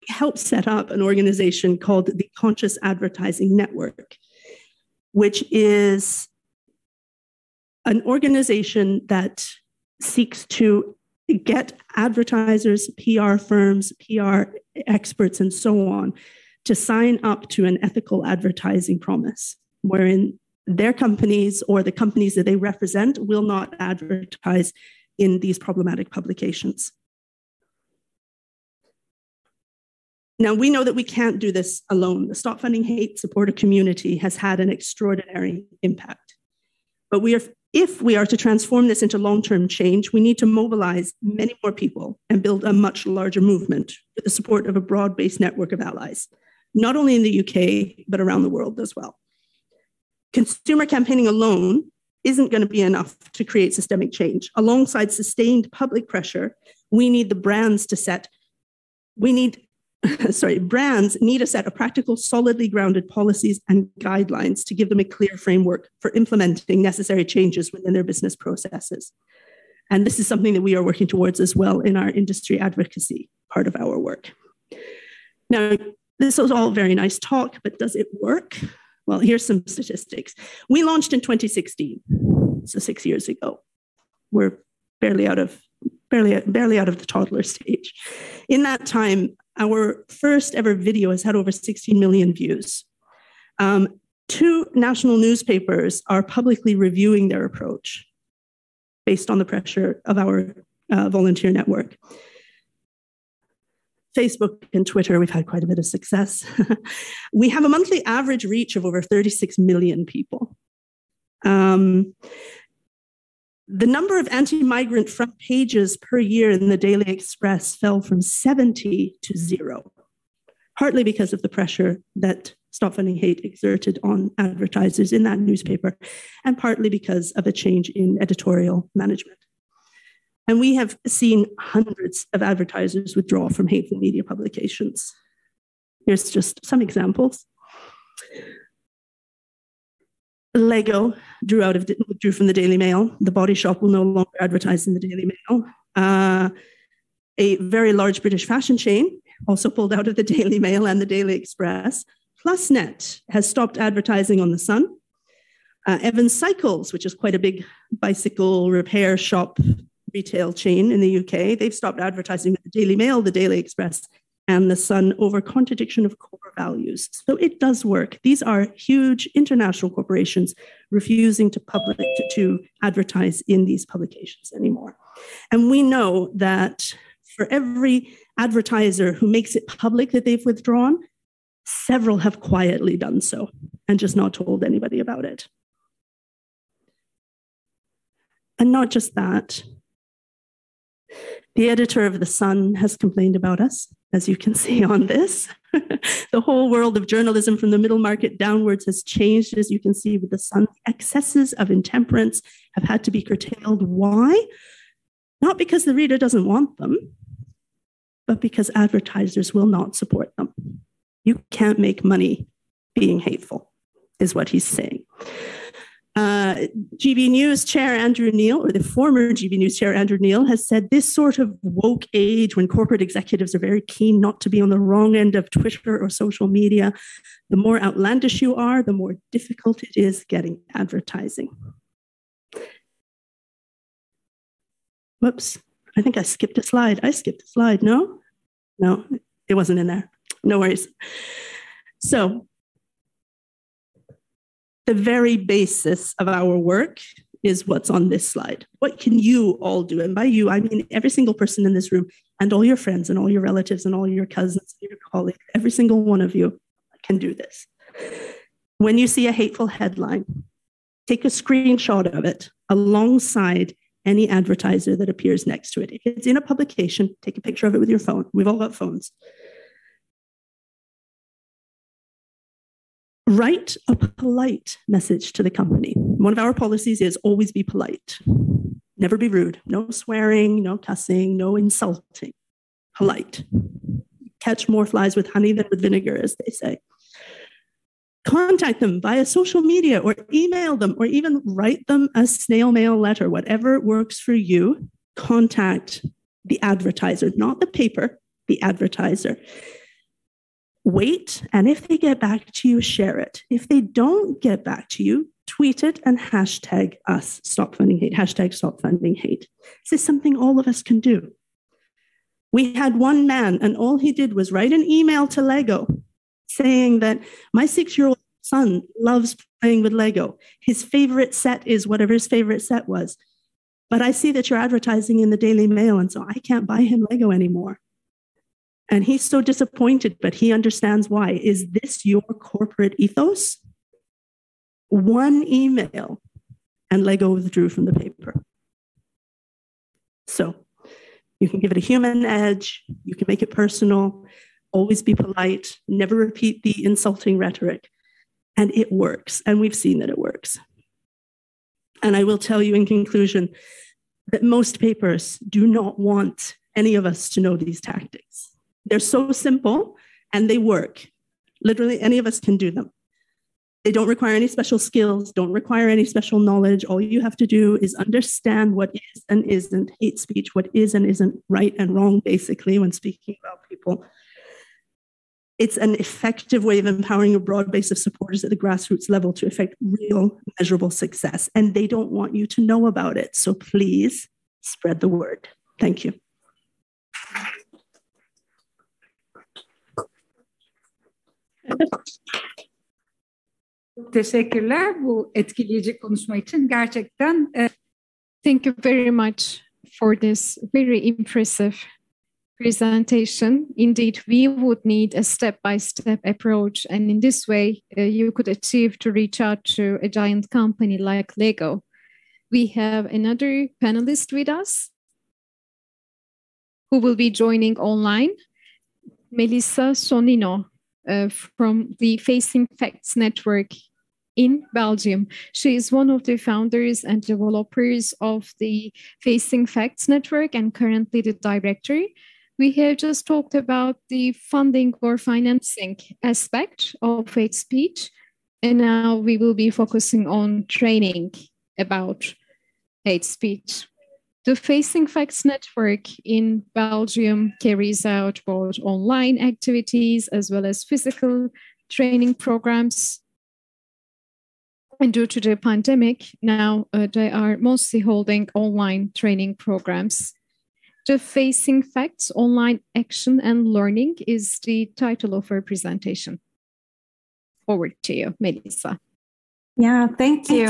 helped set up, an organization called the Conscious Advertising Network, which is an organization that seeks to get advertisers, PR firms, PR experts, and so on to sign up to an ethical advertising promise, wherein their companies or the companies that they represent will not advertise in these problematic publications. Now, we know that we can't do this alone. The Stop Funding Hate supporter community has had an extraordinary impact. But if we are to transform this into long-term change, we need to mobilize many more people and build a much larger movement with the support of a broad-based network of allies, not only in the UK, but around the world as well. Consumer campaigning alone isn't going to be enough to create systemic change. Alongside sustained public pressure, we need the brands to set, brands need a set of practical, solidly grounded policies and guidelines to give them a clear framework for implementing necessary changes within their business processes. And this is something that we are working towards as well in our industry advocacy part of our work. Now, this was all very nice talk, but does it work? Well, here's some statistics. We launched in 2016, so 6 years ago. We're barely out of the toddler stage. In that time, our first ever video has had over 16 million views. 2 national newspapers are publicly reviewing their approach based on the pressure of our volunteer network. Facebook and Twitter, we've had quite a bit of success. We have a monthly average reach of over 36 million people. The number of anti-migrant front pages per year in the Daily Express fell from 70 to 0, partly because of the pressure that Stop Funding Hate exerted on advertisers in that newspaper, and partly because of a change in editorial management. And we have seen hundreds of advertisers withdraw from hateful media publications. Here's just some examples. Lego withdrew from the Daily Mail. The Body Shop will no longer advertise in the Daily Mail. A very large British fashion chain also pulled out of the Daily Mail and the Daily Express. PlusNet has stopped advertising on The Sun. Evans Cycles, which is quite a big bicycle repair shop retail chain in the UK, they've stopped advertising with the Daily Mail, the Daily Express, and The Sun over contradiction of core values. So it does work. These are huge international corporations refusing to advertise in these publications anymore. And we know that for every advertiser who makes it public that they've withdrawn, several have quietly done so and just not told anybody about it. And not just that. The editor of The Sun has complained about us, as you can see on this. The whole world of journalism from the middle market downwards has changed, as you can see with The Sun. Excesses of intemperance have had to be curtailed. Why? Not because the reader doesn't want them, but because advertisers will not support them. You can't make money being hateful, is what he's saying. GB News chair Andrew Neil, or the former GB News chair Andrew Neil, has said this sort of woke age when corporate executives are very keen not to be on the wrong end of Twitter or social media, the more outlandish you are, the more difficult it is getting advertising. Whoops, I think I skipped a slide. No? No, it wasn't in there. No worries. So, the very basis of our work is what's on this slide. What can you all do? And by you, I mean every single person in this room and all your friends and all your relatives and all your cousins and your colleagues, every single one of you can do this. When you see a hateful headline, take a screenshot of it alongside any advertiser that appears next to it. If it's in a publication, take a picture of it with your phone. We've all got phones. Write a polite message to the company. One of our policies is always be polite. Never be rude. No swearing, no cussing, no insulting. Polite. Catch more flies with honey than with vinegar, as they say. Contact them via social media or email them or even write them a snail mail letter, whatever works for you. Contact the advertiser, not the paper, the advertiser. Wait, and if they get back to you, share it. If they don't get back to you, tweet it and hashtag us, Stop Funding Hate, hashtag Stop Funding Hate. This is something all of us can do. We had one man, and all he did was write an email to Lego saying that my 6-year-old son loves playing with Lego. His favorite set is whatever his favorite set was. But I see that you're advertising in the Daily Mail, and so I can't buy him Lego anymore. And he's so disappointed, but he understands why. Is this your corporate ethos? One email, and Lego withdrew from the paper. So you can give it a human edge. You can make it personal. Always be polite. Never repeat the insulting rhetoric. And it works. And we've seen that it works. And I will tell you in conclusion that most papers do not want any of us to know these tactics. They're so simple and they work. Literally, any of us can do them. They don't require any special skills, don't require any special knowledge. All you have to do is understand what is and isn't hate speech, what is and isn't right and wrong, basically, when speaking about people. It's an effective way of empowering a broad base of supporters at the grassroots level to effect real, measurable success. And they don't want you to know about it. So please spread the word. Thank you. Teşekkürler bu etkileyici konuşma için. Gerçekten Thank you very much for this very impressive presentation. Indeed, we would need a step-by-step approach. And in this way, you could achieve to reach out to a giant company like Lego. We have another panelist with us who will be joining online, Melissa Sonino from the Facing Facts Network in Belgium. She is one of the founders and developers of the Facing Facts Network and currently the director. We have just talked about the funding or financing aspect of hate speech, and now we will be focusing on training about hate speech. The Facing Facts Network in Belgium carries out both online activities as well as physical training programs. And due to the pandemic, now they are mostly holding online training programs. The Facing Facts Online Action and Learning is the title of our presentation. Forward to you, Melissa. Yeah, thank you.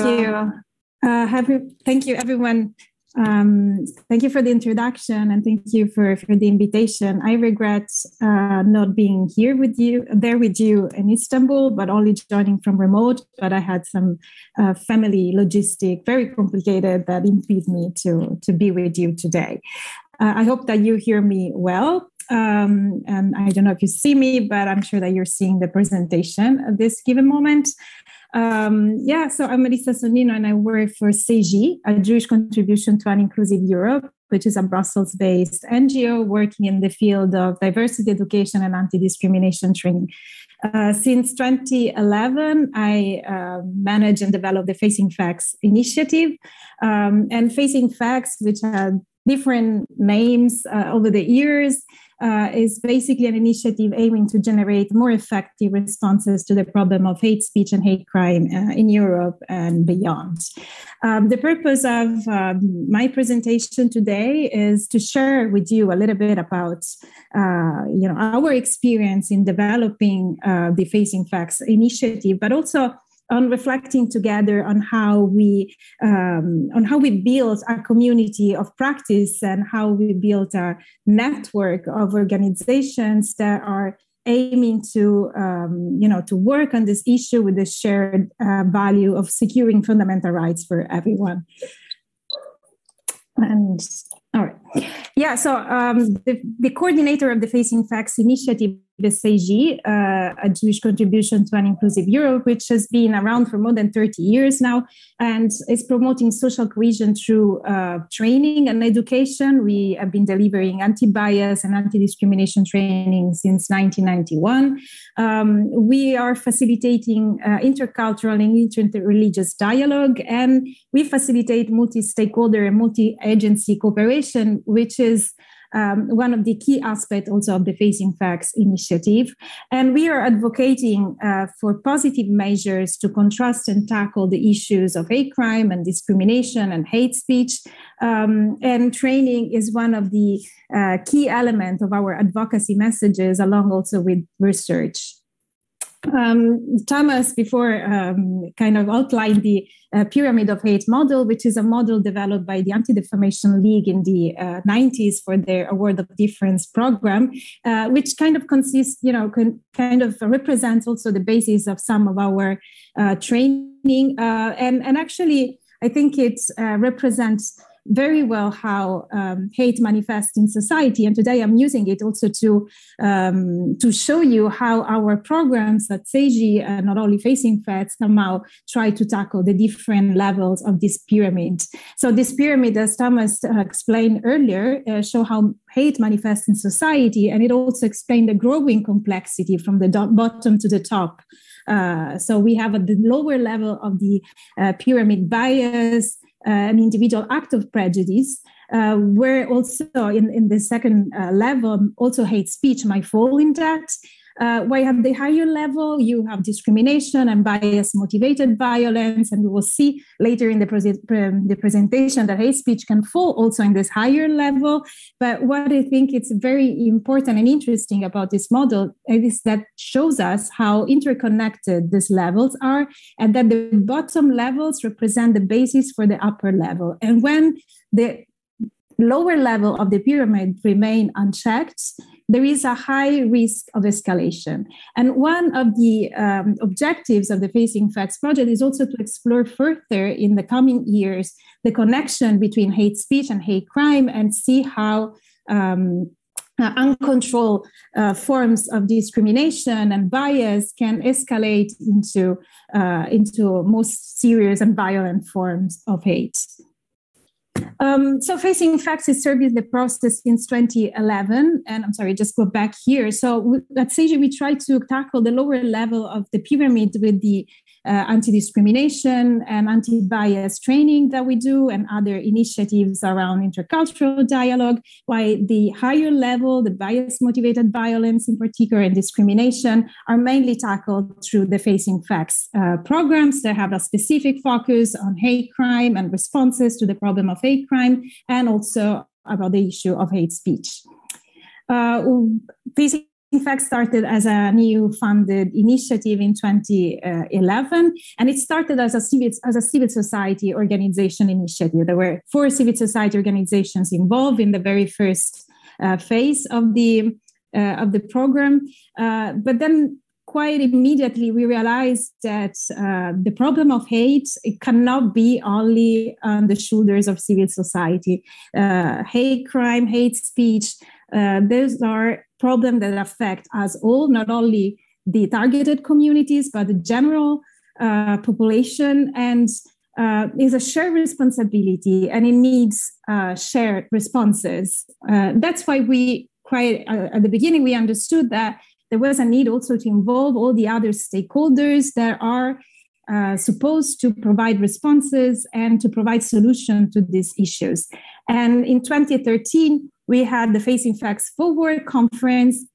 Thank you, everyone. Thank you for the introduction and thank you for the invitation. I regret not being there with you in Istanbul, but only joining from remote. But I had some family logistic, very complicated, that impede me to be with you today. I hope that you hear me well. And I don't know if you see me, but I'm sure that you're seeing the presentation at this given moment. So I'm Melissa Sonino and I work for CEGI, a Jewish Contribution to an Inclusive Europe, which is a Brussels-based NGO working in the field of diversity education and anti-discrimination training. Since 2011, I manage and develop the Facing Facts initiative. And Facing Facts, which had different names over the years, is basically an initiative aiming to generate more effective responses to the problem of hate speech and hate crime in Europe and beyond. The purpose of my presentation today is to share with you a little bit about our experience in developing the Facing Facts initiative, but also on reflecting together on how we build a community of practice and how we build a network of organizations that are aiming to work on this issue with the shared value of securing fundamental rights for everyone. And all right. Yeah, so the coordinator of the Facing Facts initiative is CEGI, a Jewish Contribution to an Inclusive Europe, which has been around for more than 30 years now and is promoting social cohesion through training and education. We have been delivering anti-bias and anti-discrimination training since 1991. We are facilitating intercultural and interreligious dialogue, and we facilitate multi-stakeholder and multi-agency cooperation, which is one of the key aspects also of the Facing Facts initiative. And we are advocating for positive measures to contrast and tackle the issues of hate crime and discrimination and hate speech. And training is one of the key elements of our advocacy messages, along also with research. Thomas before kind of outlined the Pyramid of Hate model, which is a model developed by the Anti-Defamation League in the 90s for their Award of Difference program, which kind of consists, kind of represents also the basis of some of our training. And actually, I think it represents very well how hate manifests in society. And today I'm using it also to show you how our programs at CEGI, not only Facing Facts, somehow try to tackle the different levels of this pyramid. So this pyramid, as Thomas explained earlier, show how hate manifests in society. And it also explained the growing complexity from the bottom to the top So we have at the lower level of the pyramid bias, an individual act of prejudice, where also in the second level, also hate speech might fall in that. While at the higher level, you have discrimination and bias-motivated violence, and we will see later in the presentation that hate speech can fall also in this higher level. But what I think is very important and interesting about this model is that shows us how interconnected these levels are, and that the bottom levels represent the basis for the upper level. And when the lower level of the pyramid remain unchecked, there is a high risk of escalation. And one of the objectives of the Facing Facts project is also to explore further in the coming years the connection between hate speech and hate crime, and see how uncontrolled forms of discrimination and bias can escalate into most serious and violent forms of hate. So Facing Facts is serving the process since 2011. And I'm sorry, just go back here. So at SAGE, we try to tackle the lower level of the pyramid with the anti-discrimination and anti-bias training that we do, and other initiatives around intercultural dialogue, while the higher level, the bias-motivated violence in particular and discrimination, are mainly tackled through the Facing Facts programs that have a specific focus on hate crime and responses to the problem of hate crime, and also about the issue of hate speech. Facing Facts started as a new funded initiative in 2011, and it started as a civil society organization initiative. There were 4 civil society organizations involved in the very first phase of the program, but then quite immediately we realized that the problem of hate, it cannot be only on the shoulders of civil society. Hate crime, hate speech, those are problems that affect us all, not only the targeted communities, but the general population, and is a shared responsibility, and it needs shared responses. That's why we at the beginning, we understood that there was a need also to involve all the other stakeholders that are supposed to provide responses and to provide solutions to these issues. And in 2013, we had the Facing Facts Forward conference,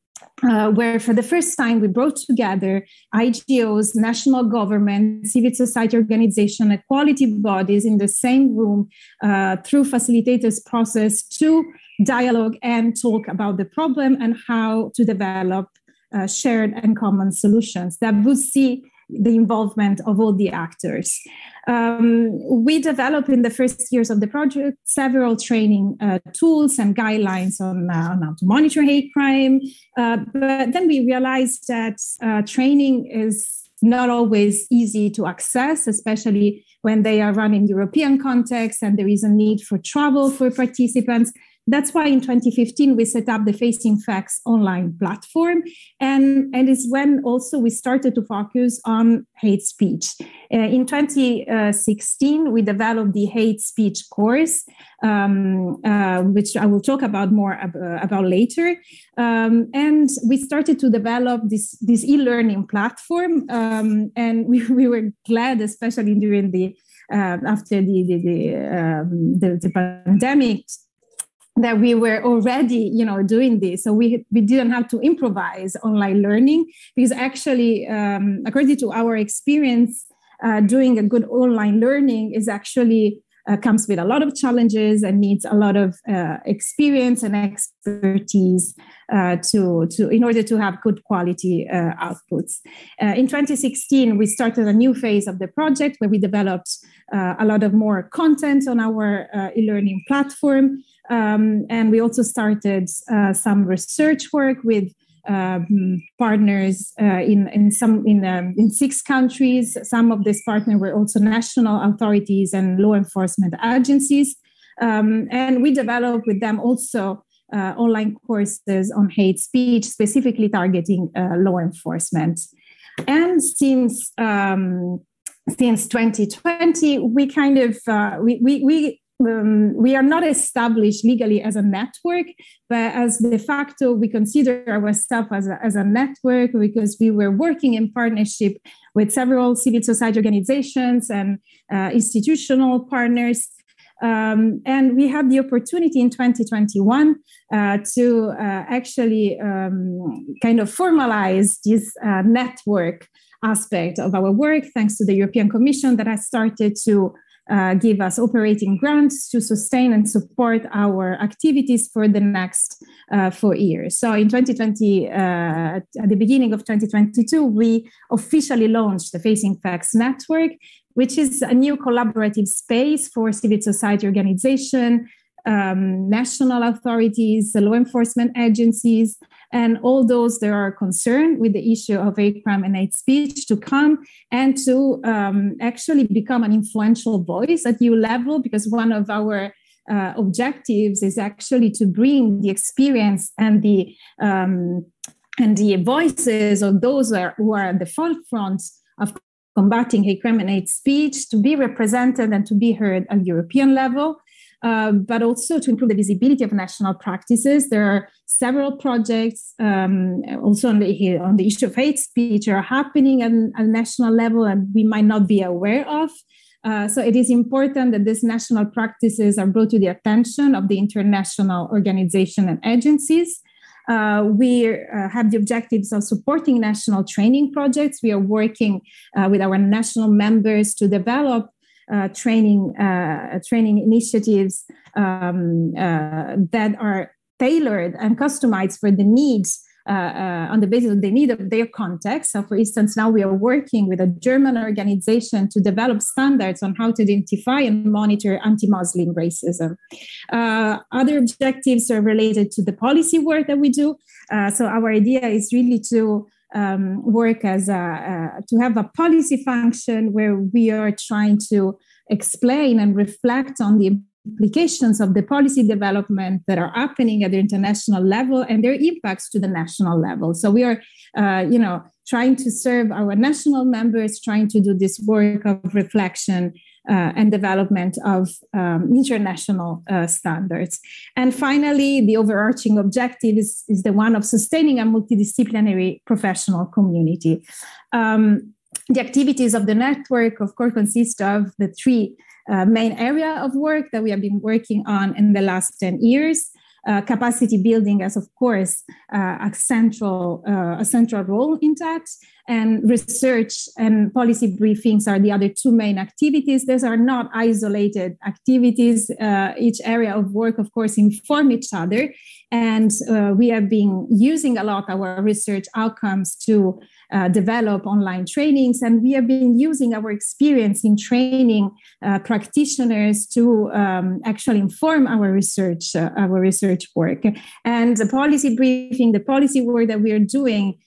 where for the first time we brought together IGOs, national government, civil society organization, equality bodies in the same room through facilitators process to dialogue and talk about the problem and how to develop shared and common solutions that would see the involvement of all the actors. We developed in the first years of the project several training tools and guidelines on how to monitor hate crime. But then we realized that training is not always easy to access, especially when they are run in European context and there is a need for travel for participants. That's why in 2015, we set up the Facing Facts online platform. And it's when also we started to focus on hate speech. In 2016, we developed the hate speech course, which I will talk about more about later. And we started to develop this e-learning platform. And we were glad, especially during after the pandemic, that we were already, doing this. So we didn't have to improvise online learning, because actually, according to our experience, doing a good online learning is actually comes with a lot of challenges and needs a lot of experience and expertise in order to have good quality outputs. In 2016, we started a new phase of the project where we developed a lot of more content on our e-learning platform. And we also started some research work with partners in 6 countries. Some of these partners were also national authorities and law enforcement agencies. And we developed with them also online courses on hate speech, specifically targeting law enforcement. And since 2020, we kind of we we are not established legally as a network, but as de facto, we consider ourselves as a network because we were working in partnership with several civil society organizations and institutional partners. And we had the opportunity in 2021 to actually kind of formalize this network aspect of our work, thanks to the European Commission that has started to give us operating grants to sustain and support our activities for the next 4 years. So in 2020, at the beginning of 2022, we officially launched the Facing Facts Network, which is a new collaborative space for civil society organization, national authorities, law enforcement agencies, and all those that are concerned with the issue of hate crime and hate speech to come and to actually become an influential voice at EU level, because one of our objectives is actually to bring the experience and the voices of those who are at the forefront of combating hate crime and hate speech to be represented and to be heard at European level. But also to improve the visibility of national practices. There are several projects also on the issue of hate speech are happening at a national level and we might not be aware of. So it is important that these national practices are brought to the attention of the international organizations and agencies. We have the objectives of supporting national training projects. We are working with our national members to develop training initiatives that are tailored and customized for the needs on the basis of the need of their context. So, for instance, now we are working with a German organization to develop standards on how to identify and monitor anti-Muslim racism. Other objectives are related to the policy work that we do. So our idea is really to work as to have a policy function where we are trying to explain and reflect on the implications of the policy development that are happening at the international level and their impacts to the national level. So we are, trying to serve our national members, trying to do this work of reflection and development of international standards. And finally, the overarching objective is the one of sustaining a multidisciplinary professional community. The activities of the network, of course, consist of the three main area of work that we have been working on in the last 10 years. Capacity building as, of course, a central role in that. And research and policy briefings are the other two main activities. These are not isolated activities. Each area of work, of course, inform each other. And we have been using a lot our research outcomes to develop online trainings. And we have been using our experience in training practitioners to actually inform our research work. And the policy briefing, the policy work that we are doing,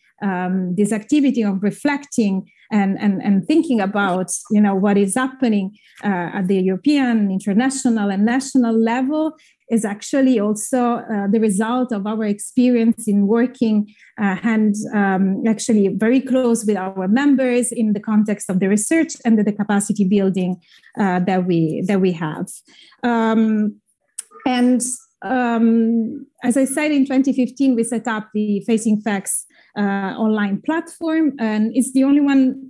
this activity of reflecting and thinking about, what is happening at the European, international, and national level is actually also the result of our experience in working actually very close with our members in the context of the research and the capacity building that we have. As I said, in 2015, we set up the Facing Facts online platform, and it's the only one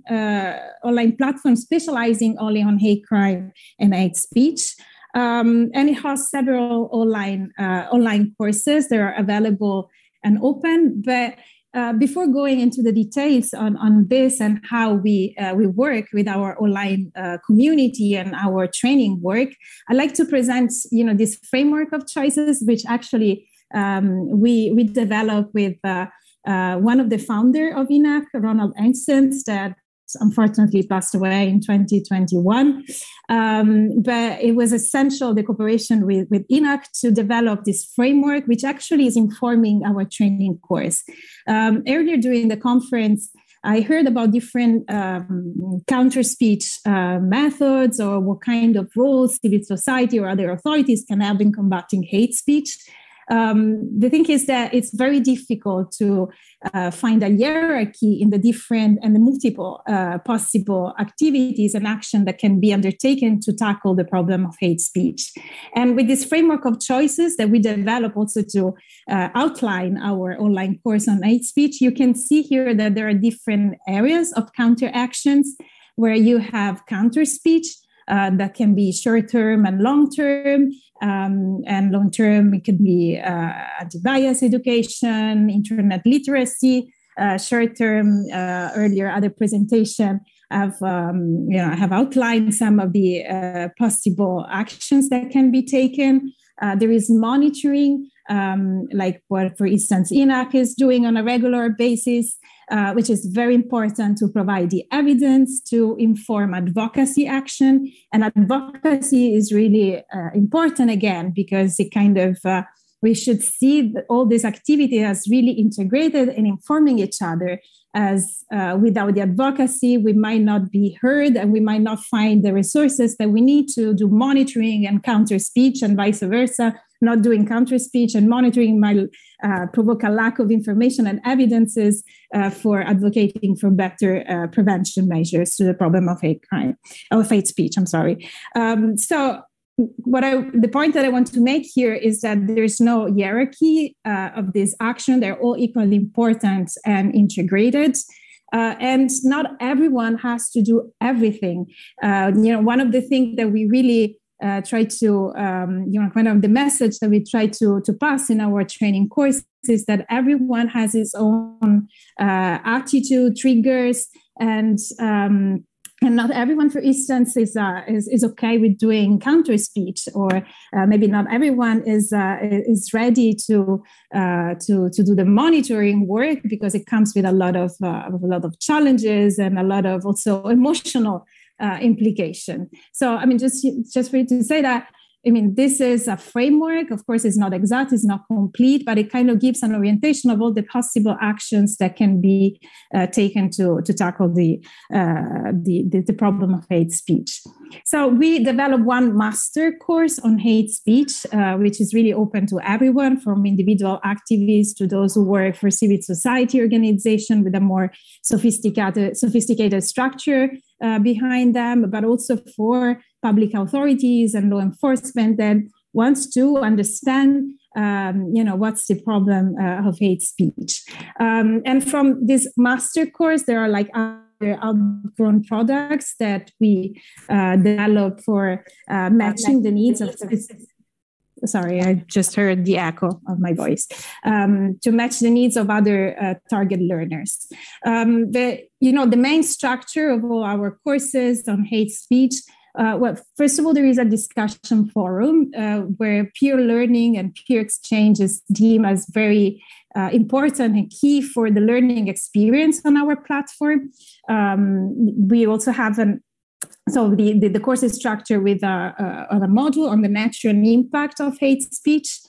online platform specializing only on hate crime and hate speech. And it has several online courses that are available and open. But before going into the details on this and how we work with our online community and our training work, I'd like to present this framework of choices, which actually we developed with one of the founder of INAC, Ronald Engstens, that unfortunately passed away in 2021. But it was essential, the cooperation with INAC, to develop this framework, which actually is informing our training course. Earlier during the conference, I heard about different counter-speech methods or what kind of roles civil society or other authorities can have in combating hate speech. The thing is that it's very difficult to find a hierarchy in the different and the multiple possible activities and action that can be undertaken to tackle the problem of hate speech. And with this framework of choices that we develop also to outline our online course on hate speech, you can see here that there are different areas of counter actions where you have counter speech that can be short-term and long-term. And long-term, it could be anti-bias education, internet literacy. Short-term, earlier other presentation have outlined some of the possible actions that can be taken. There is monitoring, like what, for instance, INAC is doing on a regular basis, which is very important to provide the evidence to inform advocacy action. And advocacy is really important, again, because it kind of, we should see all this activity as really integrated and informing each other, as without the advocacy, we might not be heard and we might not find the resources that we need to do monitoring and counter speech, and vice versa. Not doing counter speech and monitoring might provoke a lack of information and evidences for advocating for better prevention measures to the problem of hate speech. I'm sorry. So the point that I want to make here is that there's no hierarchy of this action. They're all equally important and integrated. And not everyone has to do everything. One of the things that we really try to, kind of the message that we try to pass in our training course is that everyone has his own attitude, triggers, and not everyone, for instance, is okay with doing counter speech, or maybe not everyone is ready to do the monitoring work, because it comes with a lot of challenges and a lot of also emotional implication. So, I mean, just for you to say that, I mean, this is a framework. Of course, it's not exact, it's not complete, but it kind of gives an orientation of all the possible actions that can be taken to tackle the problem of hate speech. So we developed one master course on hate speech, which is really open to everyone, from individual activists to those who work for civil society organization with a more sophisticated structure behind them, but also for public authorities and law enforcement that wants to understand, what's the problem of hate speech. And from this master course, there are like other outgrown products that we develop for matching the needs of. Sorry, I just heard the echo of my voice. To match the needs of other target learners. The main structure of all our courses on hate speech. Well, first of all, there is a discussion forum where peer learning and peer exchange is deemed as very important and key for the learning experience on our platform. We also have the course is structured with a module on the nature and impact of hate speech.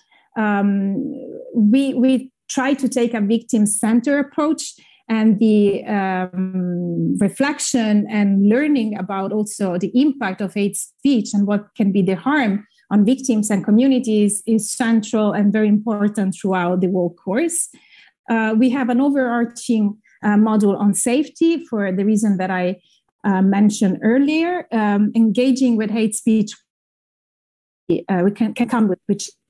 We try to take a victim-centered approach, and the reflection and learning about also the impact of hate speech and what can be the harm on victims and communities is central and very important throughout the whole course. We have an overarching module on safety for the reason that I mentioned earlier. Engaging with hate speech, we can come with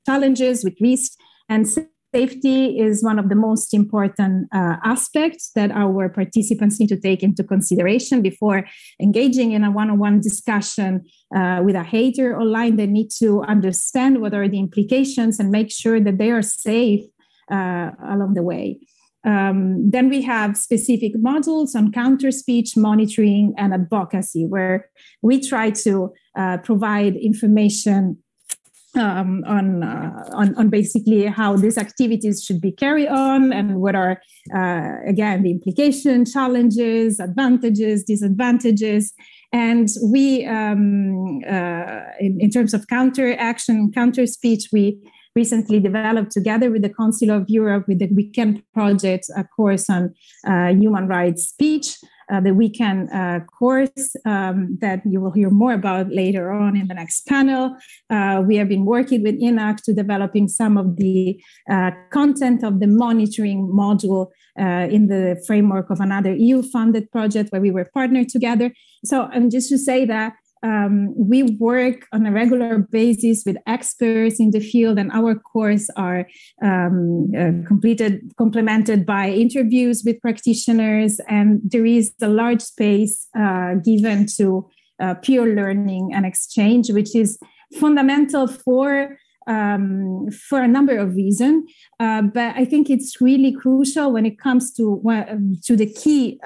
challenges, with risks, and safety is one of the most important aspects that our participants need to take into consideration before engaging in a one-on-one discussion with a hater online. They need to understand what are the implications and make sure that they are safe along the way. Then we have specific modules on counter speech, monitoring, and advocacy, where we try to provide information on basically how these activities should be carried on, and what are, again, the implications, challenges, advantages, disadvantages. And we, in terms of counter action, counter speech, we recently developed together with the Council of Europe, with the Weekend Project, a course on human rights speech. the weekend course that you will hear more about later on in the next panel. We have been working with INAC to developing some of the content of the monitoring module in the framework of another EU-funded project where we were partnered together. So just to say that we work on a regular basis with experts in the field, and our course are complemented by interviews with practitioners, and there is a large space given to peer learning and exchange, which is fundamental for a number of reasons, but I think it's really crucial when it comes to the key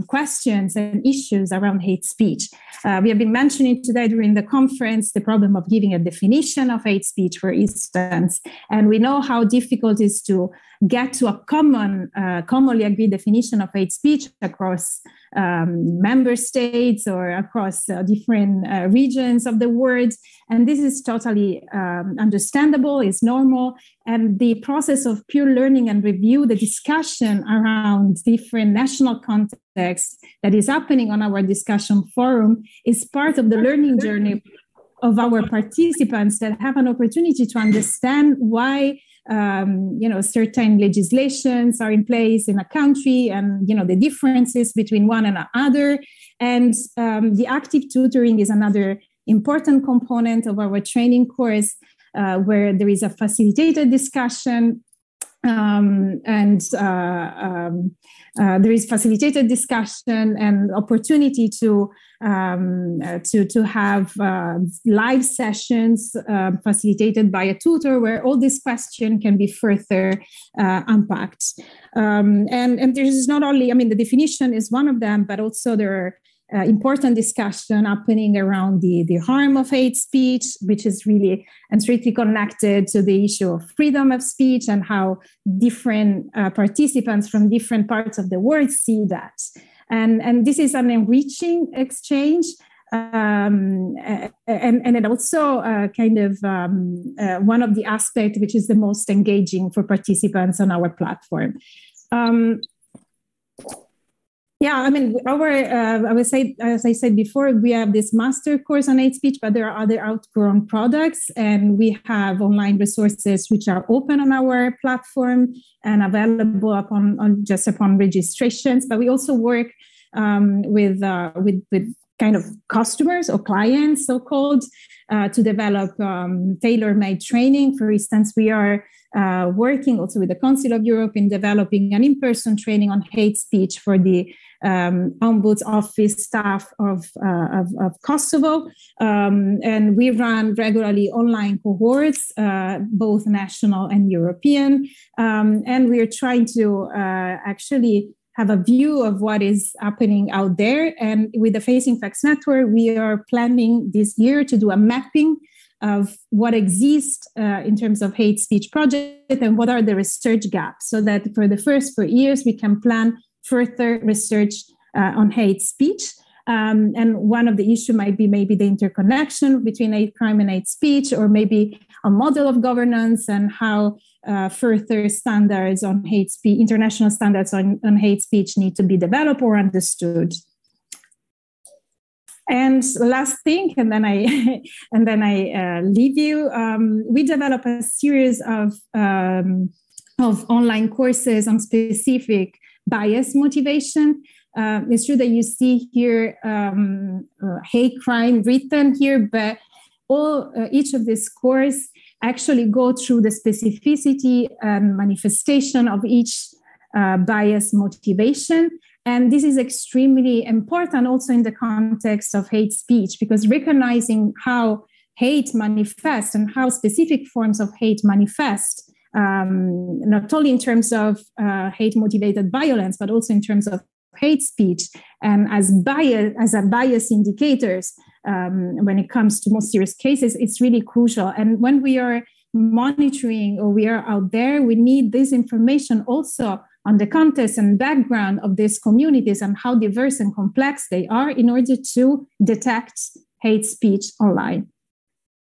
questions and issues around hate speech. We have been mentioning today during the conference the problem of giving a definition of hate speech, for instance, and we know how difficult it is to get to a commonly agreed definition of hate speech across member states or across different regions of the world. And this is totally understandable, it's normal. And the process of peer learning and review, the discussion around different national contexts that is happening on our discussion forum is part of the learning journey of our participants that have an opportunity to understand why certain legislations are in place in a country, and the differences between one and another. And the active tutoring is another important component of our training course, where there is a facilitated discussion. There is facilitated discussion and opportunity to have live sessions facilitated by a tutor, where all these questions can be further unpacked. And there is not only, the definition is one of them, but also there are important discussion happening around the harm of hate speech, which is really and strictly connected to the issue of freedom of speech and how different participants from different parts of the world see that. And this is an enriching exchange. And it also one of the aspects which is the most engaging for participants on our platform. I would say, as I said before, we have this master course on hate speech, but there are other outgrown products, and we have online resources which are open on our platform and available upon registrations. But we also work with kind of customers or clients, so-called, to develop tailor-made training. For instance, we are working also with the Council of Europe in developing an in-person training on hate speech for the Ombuds Office staff of Kosovo. And we run regularly online cohorts, both national and European. And we are trying to actually have a view of what is happening out there. And with the Facing Facts Network, we are planning this year to do a mapping of what exists in terms of hate speech project and what are the research gaps, so that for the first 4 years, we can plan further research on hate speech. And one of the issues might be maybe the interconnection between hate crime and hate speech, or maybe a model of governance and how further standards on hate speech, international standards on hate speech need to be developed or understood. And last thing, and then I leave you. We develop a series of online courses on specific bias motivation. It's true that you see here hate crime written here, but each of these courses actually go through the specificity and manifestation of each bias motivation. And this is extremely important also in the context of hate speech, because recognizing how hate manifests and how specific forms of hate manifest, not only in terms of hate-motivated violence, but also in terms of hate speech and as bias indicators when it comes to most serious cases, it's really crucial. And when we are monitoring or we are out there, we need this information also on the context and background of these communities and how diverse and complex they are in order to detect hate speech online.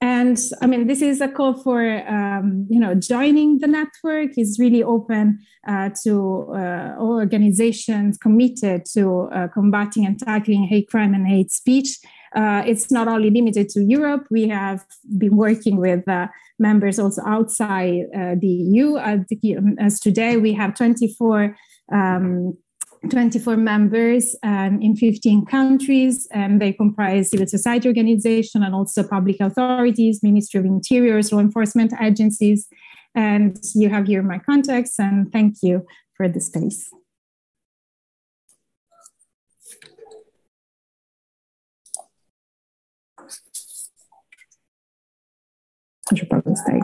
And I mean, this is a call for, joining the network. Is really open to all organizations committed to combating and tackling hate crime and hate speech. It's not only limited to Europe. We have been working with members also outside the EU. As today, we have 24 members in 15 countries, and they comprise civil society organizations and also public authorities, Ministry of Interiors, law enforcement agencies. And you have here my contacts, and thank you for the space. I should probably stay.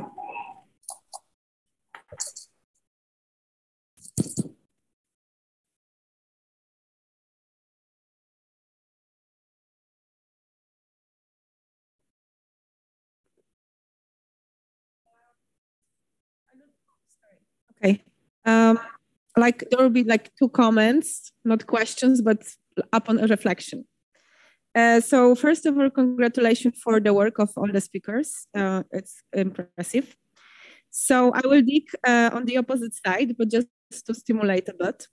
Okay. There will be two comments, not questions, but upon a reflection. So first of all, congratulations for the work of all the speakers. It's impressive. So I will dig on the opposite side, but just to stimulate a bit.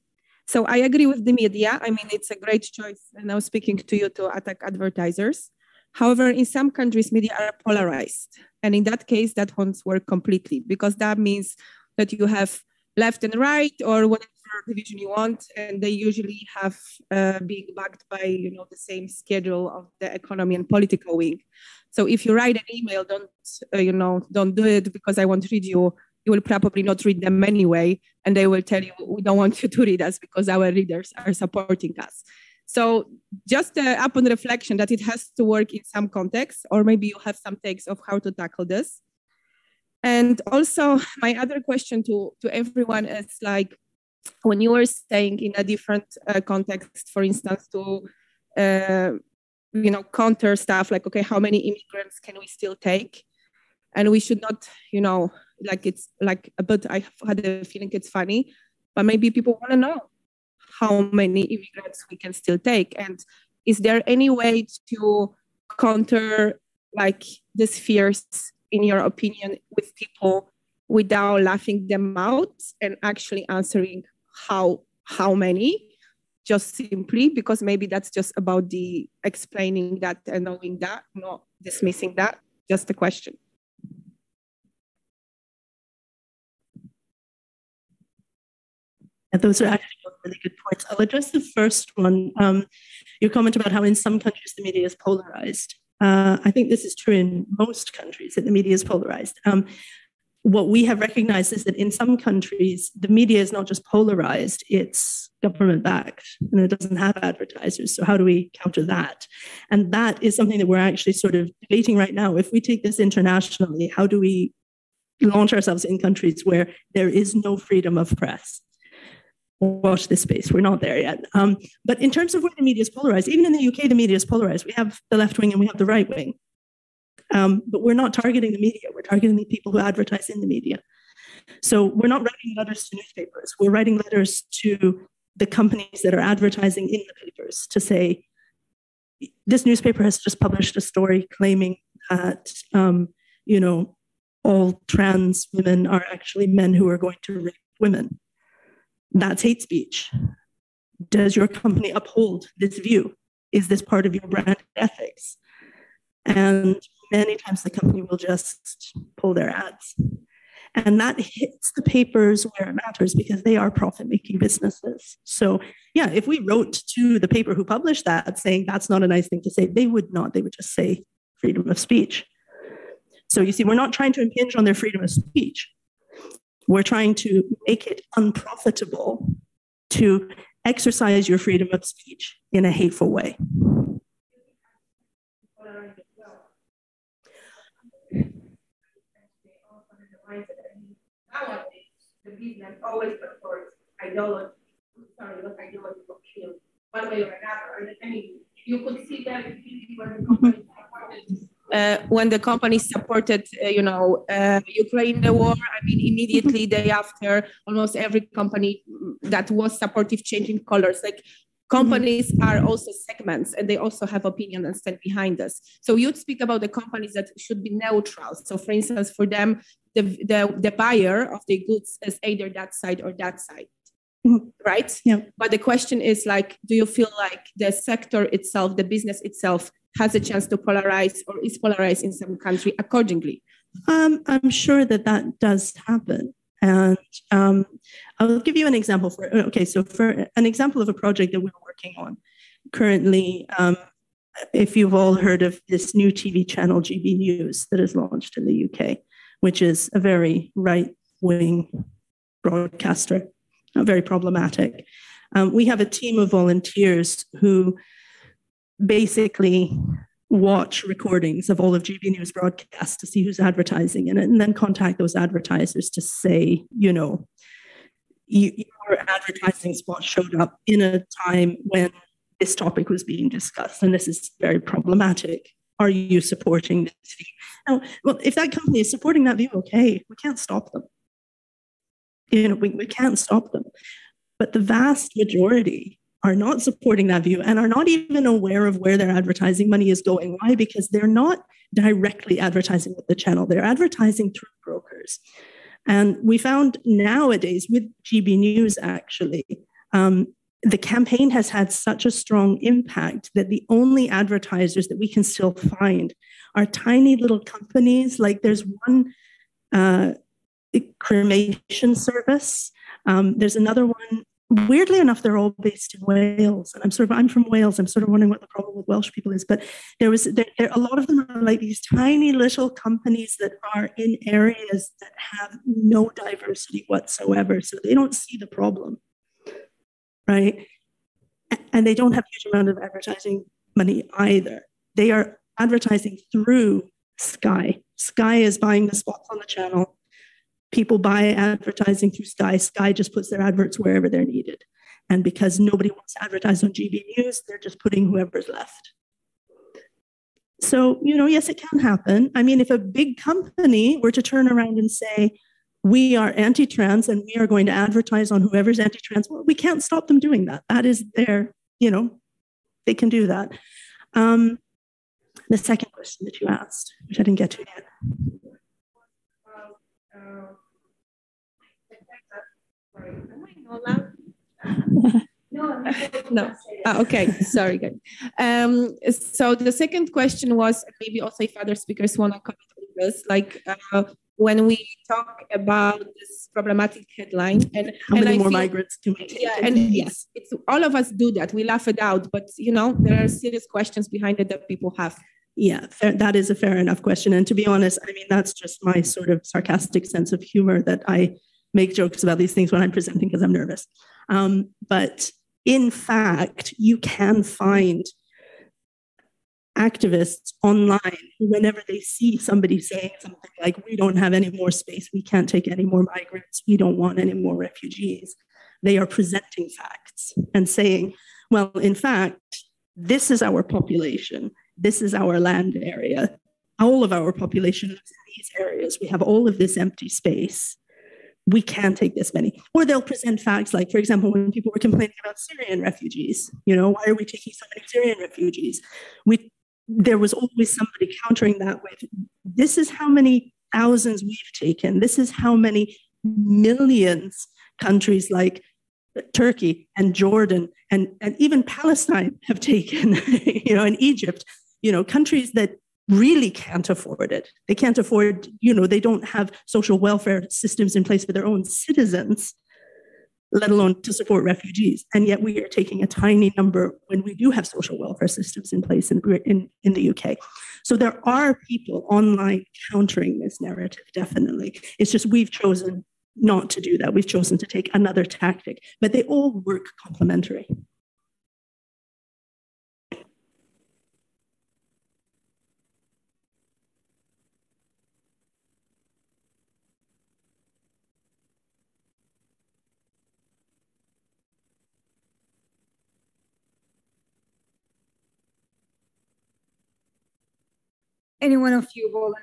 So I agree with the media. I mean, it's a great choice now speaking to you to attack advertisers. However, in some countries, media are polarized. And in that case, that won't work completely, because that means that you have left and right or whatever division you want, and they usually have being backed by the same schedule of the economy and political wing. So if you write an email, don't do it because I want to read you. You will probably not read them anyway, and they will tell you we don't want you to read us because our readers are supporting us. So just upon reflection that it has to work in some context, or maybe you have some takes of how to tackle this. And also my other question to everyone is when you were saying in a different context, for instance, to counter stuff okay, how many immigrants can we still take? And we should not, it's a bit, I had a feeling it's funny, but maybe people want to know how many immigrants we can still take. And is there any way to counter these fears, in your opinion, with people without laughing them out and actually answering how many, just simply because maybe that's just about the explaining that and knowing that, not dismissing that, just a question. And those are actually both really good points. I'll address the first one. Your comment about how in some countries the media is polarized. I think this is true in most countries, that the media is polarized. What we have recognized is that in some countries, the media is not just polarized, it's government-backed, and it doesn't have advertisers. So how do we counter that? And that is something that we're actually sort of debating right now. If we take this internationally, how do we launch ourselves in countries where there is no freedom of press? Watch this space. We're not there yet. But in terms of where the media is polarized, even in the UK, the media is polarized. We have the left wing and we have the right wing. But we're not targeting the media. We're targeting the people who advertise in the media. So we're not writing letters to newspapers. We're writing letters to the companies that are advertising in the papers to say, this newspaper has just published a story claiming that, all trans women are actually men who are going to rape women. That's hate speech. Does your company uphold this view? Is this part of your brand ethics? And many times the company will just pull their ads. And that hits the papers where it matters because they are profit-making businesses. So yeah, if we wrote to the paper who published that saying that's not a nice thing to say, they would not. They would just say freedom of speech. So you see, we're not trying to impinge on their freedom of speech. We're trying to make it unprofitable to exercise your freedom of speech in a hateful way. The business always supports ideology. Sorry, not ideology, but one way or another. I mean, you could see that when the company supported, Ukraine the war. I mean, immediately day after, almost every company that was supportive changing colors. Companies are also segments, and they also have opinion and stand behind us. So you'd speak about the companies that should be neutral. So for instance, for them, the buyer of the goods is either that side or that side, right? Yeah. But the question is like, do you feel like the sector itself, the business itself has a chance to polarize or is polarized in some country accordingly? I'm sure that does happen. And I'll give you an example for an example of a project that we're working on currently. If you've all heard of this new TV channel, GB News, that is launched in the UK, which is a very right-wing broadcaster, very problematic. We have a team of volunteers who basically watch recordings of all of GB News broadcasts to see who's advertising in it, and then contact those advertisers to say, your advertising spot showed up in a time when this topic was being discussed, and this is very problematic. Are you supporting this view? Now, well, if that company is supporting that view, okay, we can't stop them. We can't stop them. But the vast majority are not supporting that view and are not even aware of where their advertising money is going. Why? Because they're not directly advertising with the channel. They're advertising through brokers. And we found nowadays with GB News, actually, the campaign has had such a strong impact that the only advertisers that we can still find are tiny little companies. Like there's one cremation service. There's another one. Weirdly enough, they're all based in Wales, and I'm from Wales. I'm sort of wondering what the problem with Welsh people is. But a lot of them are like these tiny little companies that are in areas that have no diversity whatsoever, so they don't see the problem, right? And they don't have a huge amount of advertising money either. They are advertising through Sky. Sky is buying the spots on the channel. People buy advertising through Sky. Sky just puts their adverts wherever they're needed. And because nobody wants to advertise on GB News, they're just putting whoever's left. So, yes, it can happen. I mean, if a big company were to turn around and say, we are anti-trans and we are going to advertise on whoever's anti-trans, well, we can't stop them doing that. That is their, they can do that. The second question that you asked, which I didn't get to yet. No. Okay. Sorry, guys. So the second question was maybe also if other speakers want to comment on this, like when we talk about this problematic headline and how many more migrants do we take? Yeah, and yes, it's all of us do that. We laugh it out, but there are serious questions behind it that people have. Yeah, that is a fair enough question. And to be honest, I mean, that's just my sort of sarcastic sense of humor that I make jokes about these things when I'm presenting because I'm nervous. But in fact, you can find activists online who, whenever they see somebody saying something like, we don't have any more space, we can't take any more migrants, we don't want any more refugees, they are presenting facts and saying, well, in fact, this is our population. This is our land area. All of our population lives in these areas. We have all of this empty space. We can't take this many. Or they'll present facts like, for example, when people were complaining about Syrian refugees, why are we taking so many Syrian refugees? There was always somebody countering that with, this is how many thousands we've taken. This is how many millions countries like Turkey and Jordan and even Palestine have taken, and Egypt. Countries that really can't afford it. They can't afford, they don't have social welfare systems in place for their own citizens, let alone to support refugees. And yet we are taking a tiny number when we do have social welfare systems in place in the UK. So there are people online countering this narrative, definitely. It's just we've chosen not to do that. We've chosen to take another tactic, but they all work complementary. Any one of you will.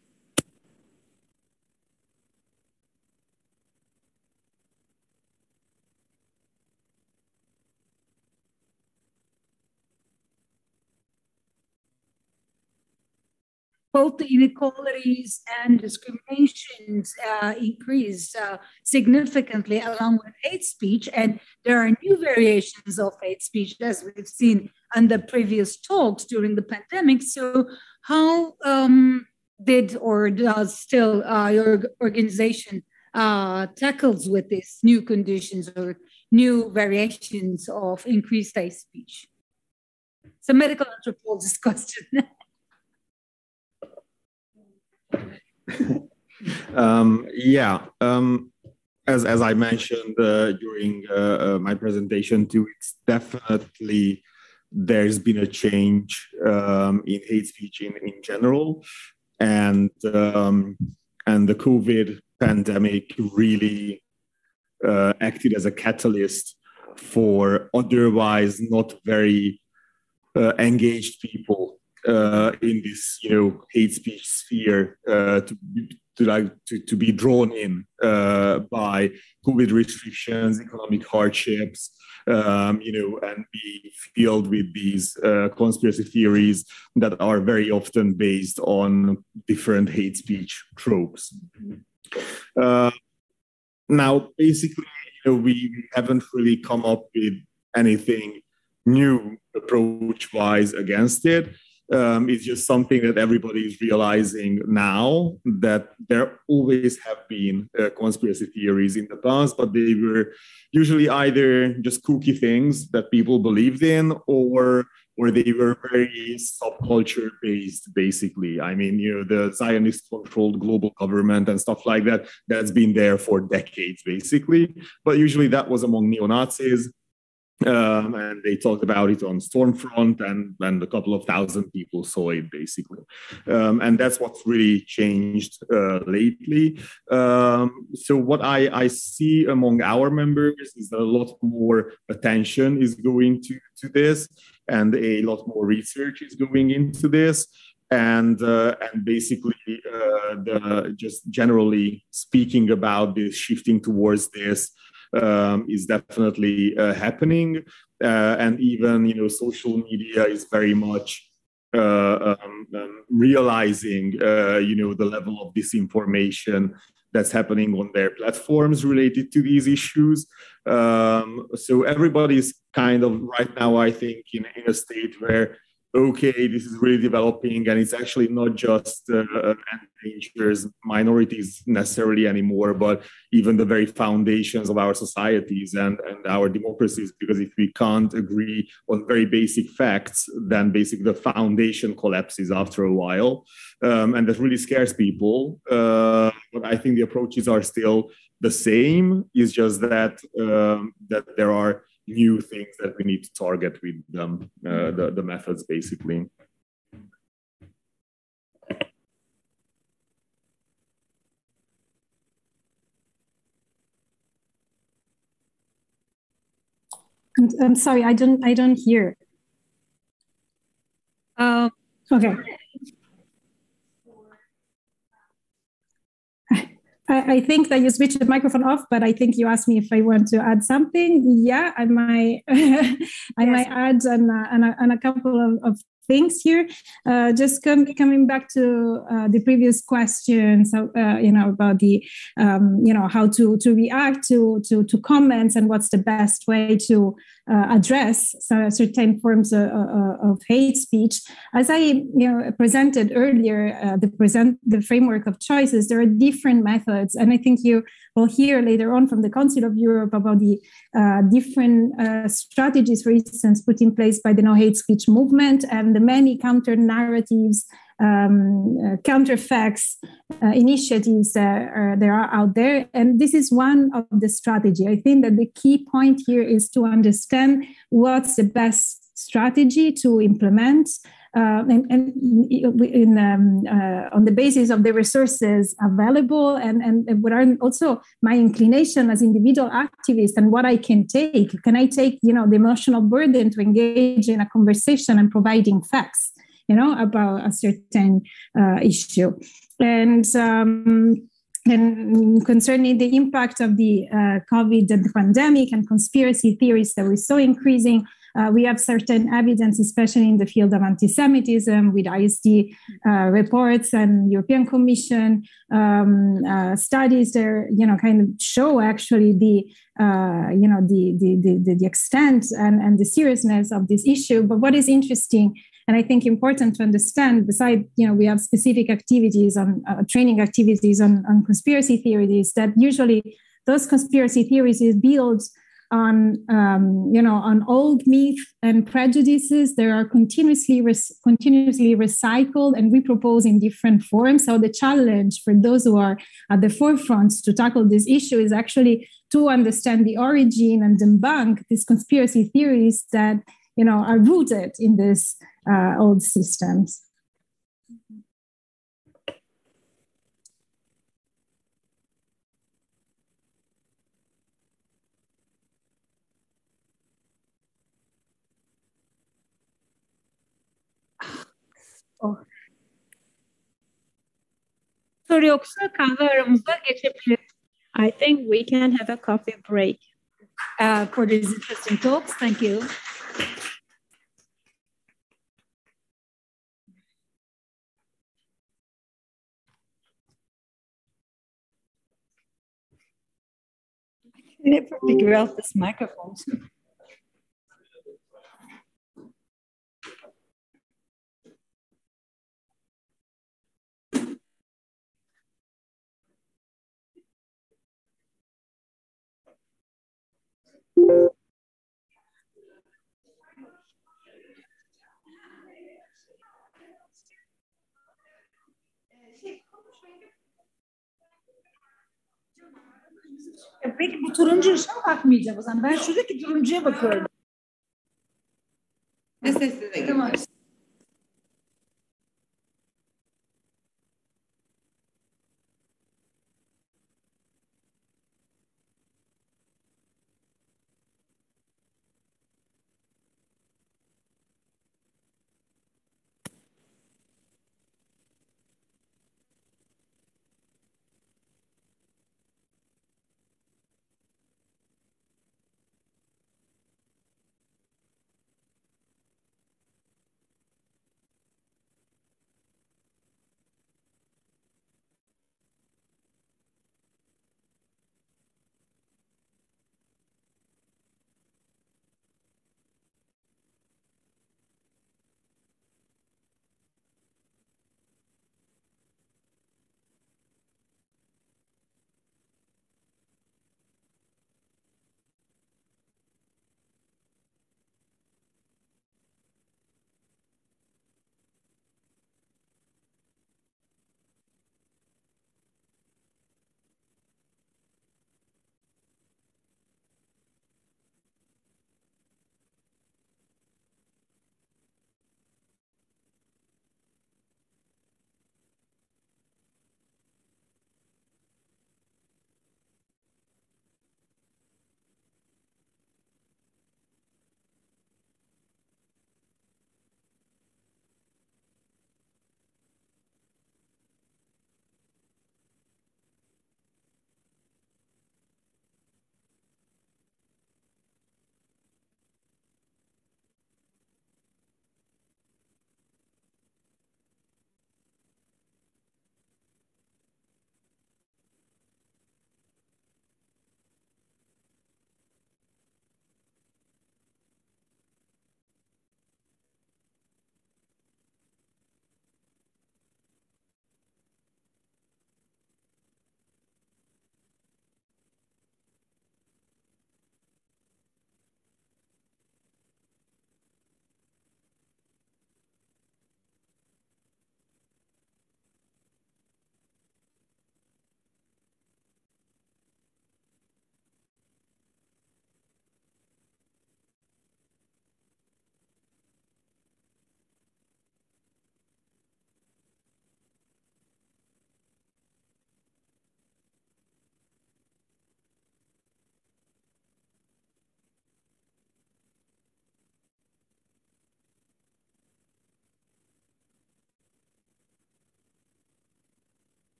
both the inequalities and discriminations increased significantly along with hate speech. And there are new variations of hate speech, as we've seen in the previous talks during the pandemic. So how did or does still your organization tackles with these new conditions or new variations of increased hate speech? It's a medical anthropologist question. As I mentioned during my presentation too, it's definitely there's been a change in hate speech in general, and the COVID pandemic really acted as a catalyst for otherwise not very engaged people in this, hate speech sphere to be drawn in by COVID restrictions, economic hardships, and be filled with these conspiracy theories that are very often based on different hate speech tropes. Now, basically, we haven't really come up with anything new approach-wise against it. It's just something that everybody is realizing now, that there always have been conspiracy theories in the past, but they were usually either just kooky things that people believed in, or they were very subculture based, basically. I mean, the Zionist-controlled global government and stuff like that, that's been there for decades, basically. But usually that was among neo-Nazis. And they talked about it on Stormfront, and a couple of thousand people saw it, basically. And that's what's really changed lately. So what I see among our members is that a lot more attention is going to this, and a lot more research is going into this. And basically, just generally speaking about this, shifting towards this, is definitely happening, and even social media is very much realizing the level of disinformation that's happening on their platforms related to these issues. So everybody's kind of right now, I think, in a state where, okay, this is really developing, and it's actually not just endangers minorities necessarily anymore, but even the very foundations of our societies and our democracies, because if we can't agree on very basic facts, then basically the foundation collapses after a while, and that really scares people. But I think the approaches are still the same. It's just that that there are new things that we need to target with them, the methods, basically. I'm sorry, I don't hear. Okay. I think that you switched the microphone off, but I think you asked me if I want to add something. Yeah, I might. I might add on a couple of things here. Just coming back to the previous questions, about the how to react to comments, and what's the best way to address certain forms of hate speech. As I presented earlier, the framework of choices, there are different methods, and I think you will hear later on from the Council of Europe about the different strategies, for instance, put in place by the No Hate Speech movement, and the many counter narratives, counter facts initiatives that are out there. And this is one of the strategy. I think that the key point here is to understand what's the best strategy to implement, on the basis of the resources available, and what are also my inclination as individual activist, and what I can take. Can I take the emotional burden to engage in a conversation and providing facts about a certain issue? And concerning the impact of the COVID and the pandemic and conspiracy theories that we saw increasing, We have certain evidence, especially in the field of anti-Semitism, with ISD reports and European Commission studies. There, kind of show actually the extent and the seriousness of this issue. But what is interesting, and I think important to understand, besides, we have specific activities on training activities on conspiracy theories, that usually those conspiracy theories is built on, on old myth and prejudices. They are continuously recycled and reproposed in different forms. So the challenge for those who are at the forefront to tackle this issue is actually to understand the origin and debunk these conspiracy theories that, are rooted in these old systems. Soru yoksa kahve aramıza geçebiliriz. I think we can have a coffee break. For these interesting talks. Thank you. I never figure out this microphone. Peki bu turuncu ışığa bakmayacağım o zaman. Ben şuradaki turuncuya bakıyorum. Ne sesle Tamam.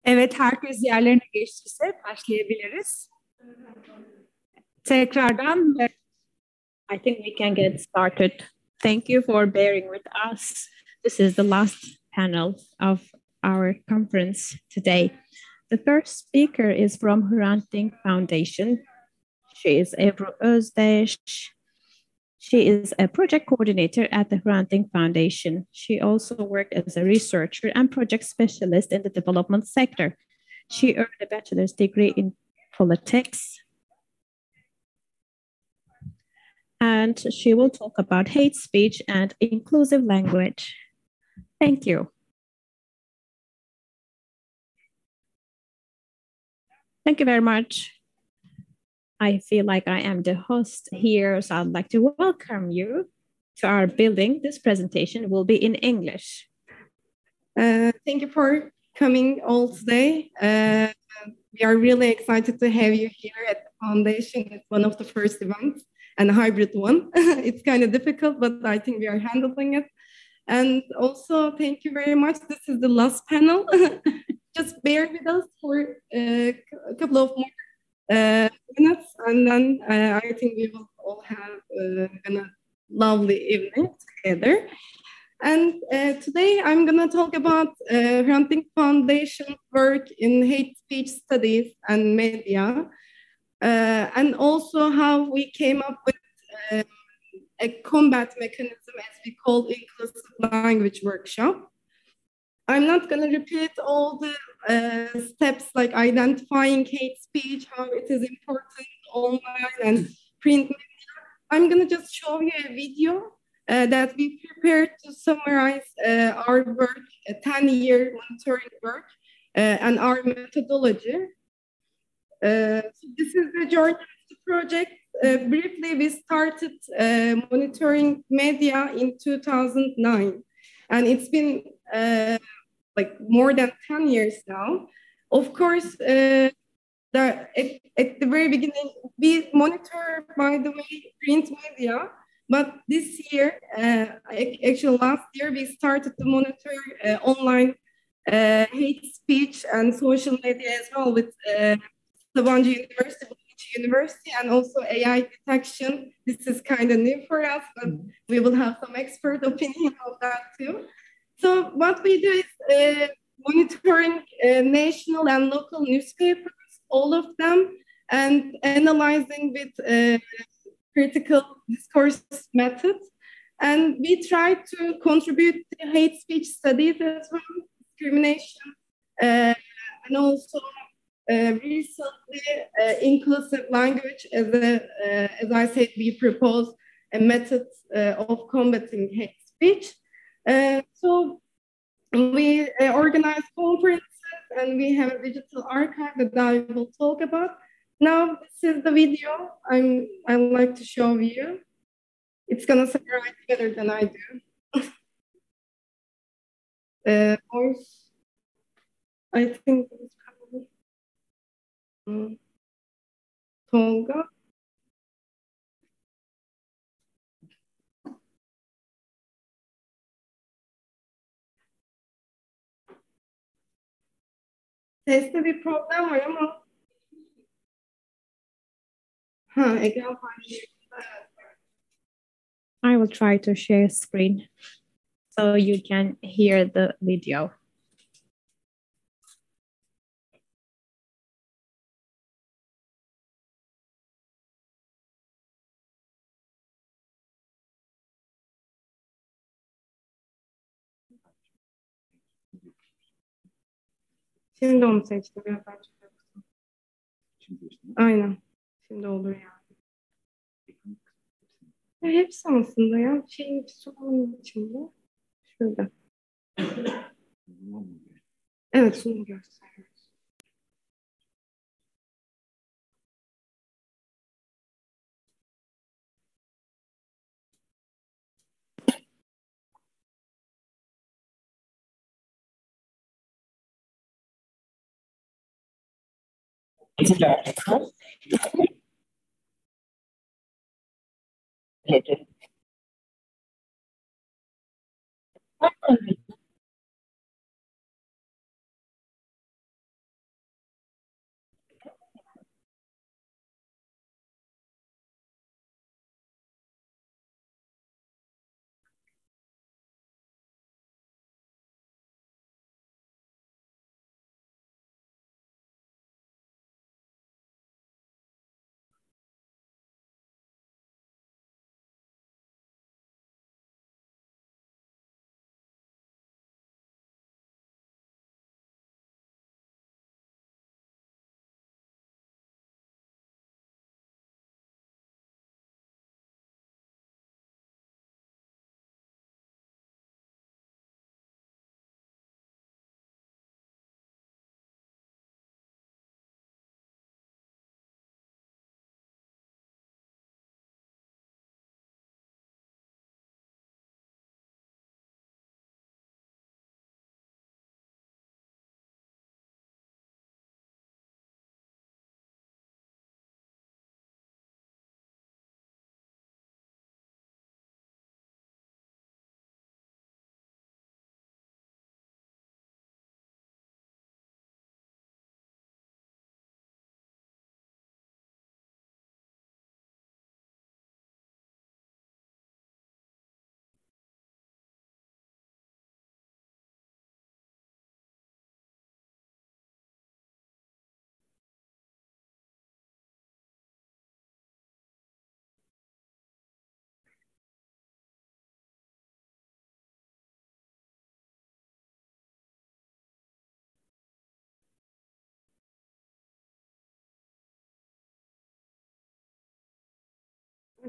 Evet, herkes yerlerine geçtiyse başlayabiliriz. Tekrardan. I think we can get started. Thank you for bearing with us. This is the last panel of our conference today. The first speaker is from Hrant Dink Foundation. She is Ebru Özdeş. She is a project coordinator at the Hrant Dink Foundation. She also worked as a researcher and project specialist in the development sector. She earned a bachelor's degree in politics. And she will talk about hate speech and inclusive language. Thank you. Thank you very much. I feel like I am the host here, so I'd like to welcome you to our building. This presentation will be in English. Thank you for coming all today. We are really excited to have you here at the foundation. It's one of the first events and a hybrid one. It's kind of difficult, but I think we are handling it. And also, thank you very much. This is the last panel. Just bear with us for a couple of more minutes, and then I think we will all have a lovely evening together. And today I'm going to talk about Hrant Dink Foundation work in hate speech studies and media, and also how we came up with a combat mechanism, as we call inclusive language workshop. I'm not going to repeat all the steps like identifying hate speech, how it is important online and print media. I'm going to just show you a video that we prepared to summarize our work, a 10-year monitoring work, and our methodology. So this is the journey of the project. Briefly, we started monitoring media in 2009, and it's been like more than 10 years now. Of course, at the very beginning, we monitor, by the way, print media, but this year, actually last year, we started to monitor online hate speech and social media as well with Sabancı University, and also AI detection. This is kind of new for us, but we will have some expert opinion of that too. So what we do is monitoring national and local newspapers, all of them, and analyzing with critical discourse methods. And we try to contribute to hate speech studies as well, discrimination, and also recently inclusive language. As I said, we propose a method of combating hate speech. So we organize conferences, and we have a digital archive that I will talk about. Now, this is the video I'd like to show you. It's gonna summarize better than I do. Voice, I think it's probably Tolga. Seste bir problem var ama ekran paylaşımında. I will try to share screen so you can hear the video. Şimdi onu seçtim. Biraz daha çok. Aynen. Şimdi olur yani. Ya hepsi aslında ya. Şeyin sunum içinde. Şurada. Evet, sunum gösteriyoruz.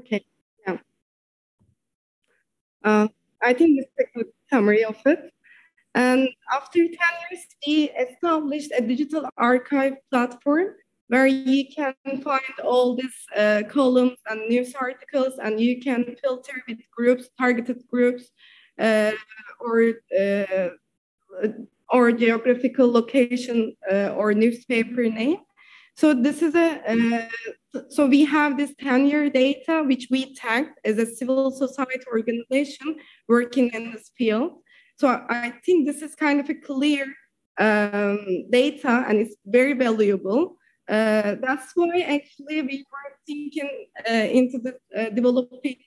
Okay. Yeah. I think this is a good summary of it. And after 10 years, we established a digital archive platform where you can find all these columns and news articles, and you can filter with groups, targeted groups, or geographical location or newspaper name. So this is so we have this 10-year data, which we tagged as a civil society organization working in this field. So I think this is kind of a clear data, and it's very valuable. That's why actually we were thinking into the developing,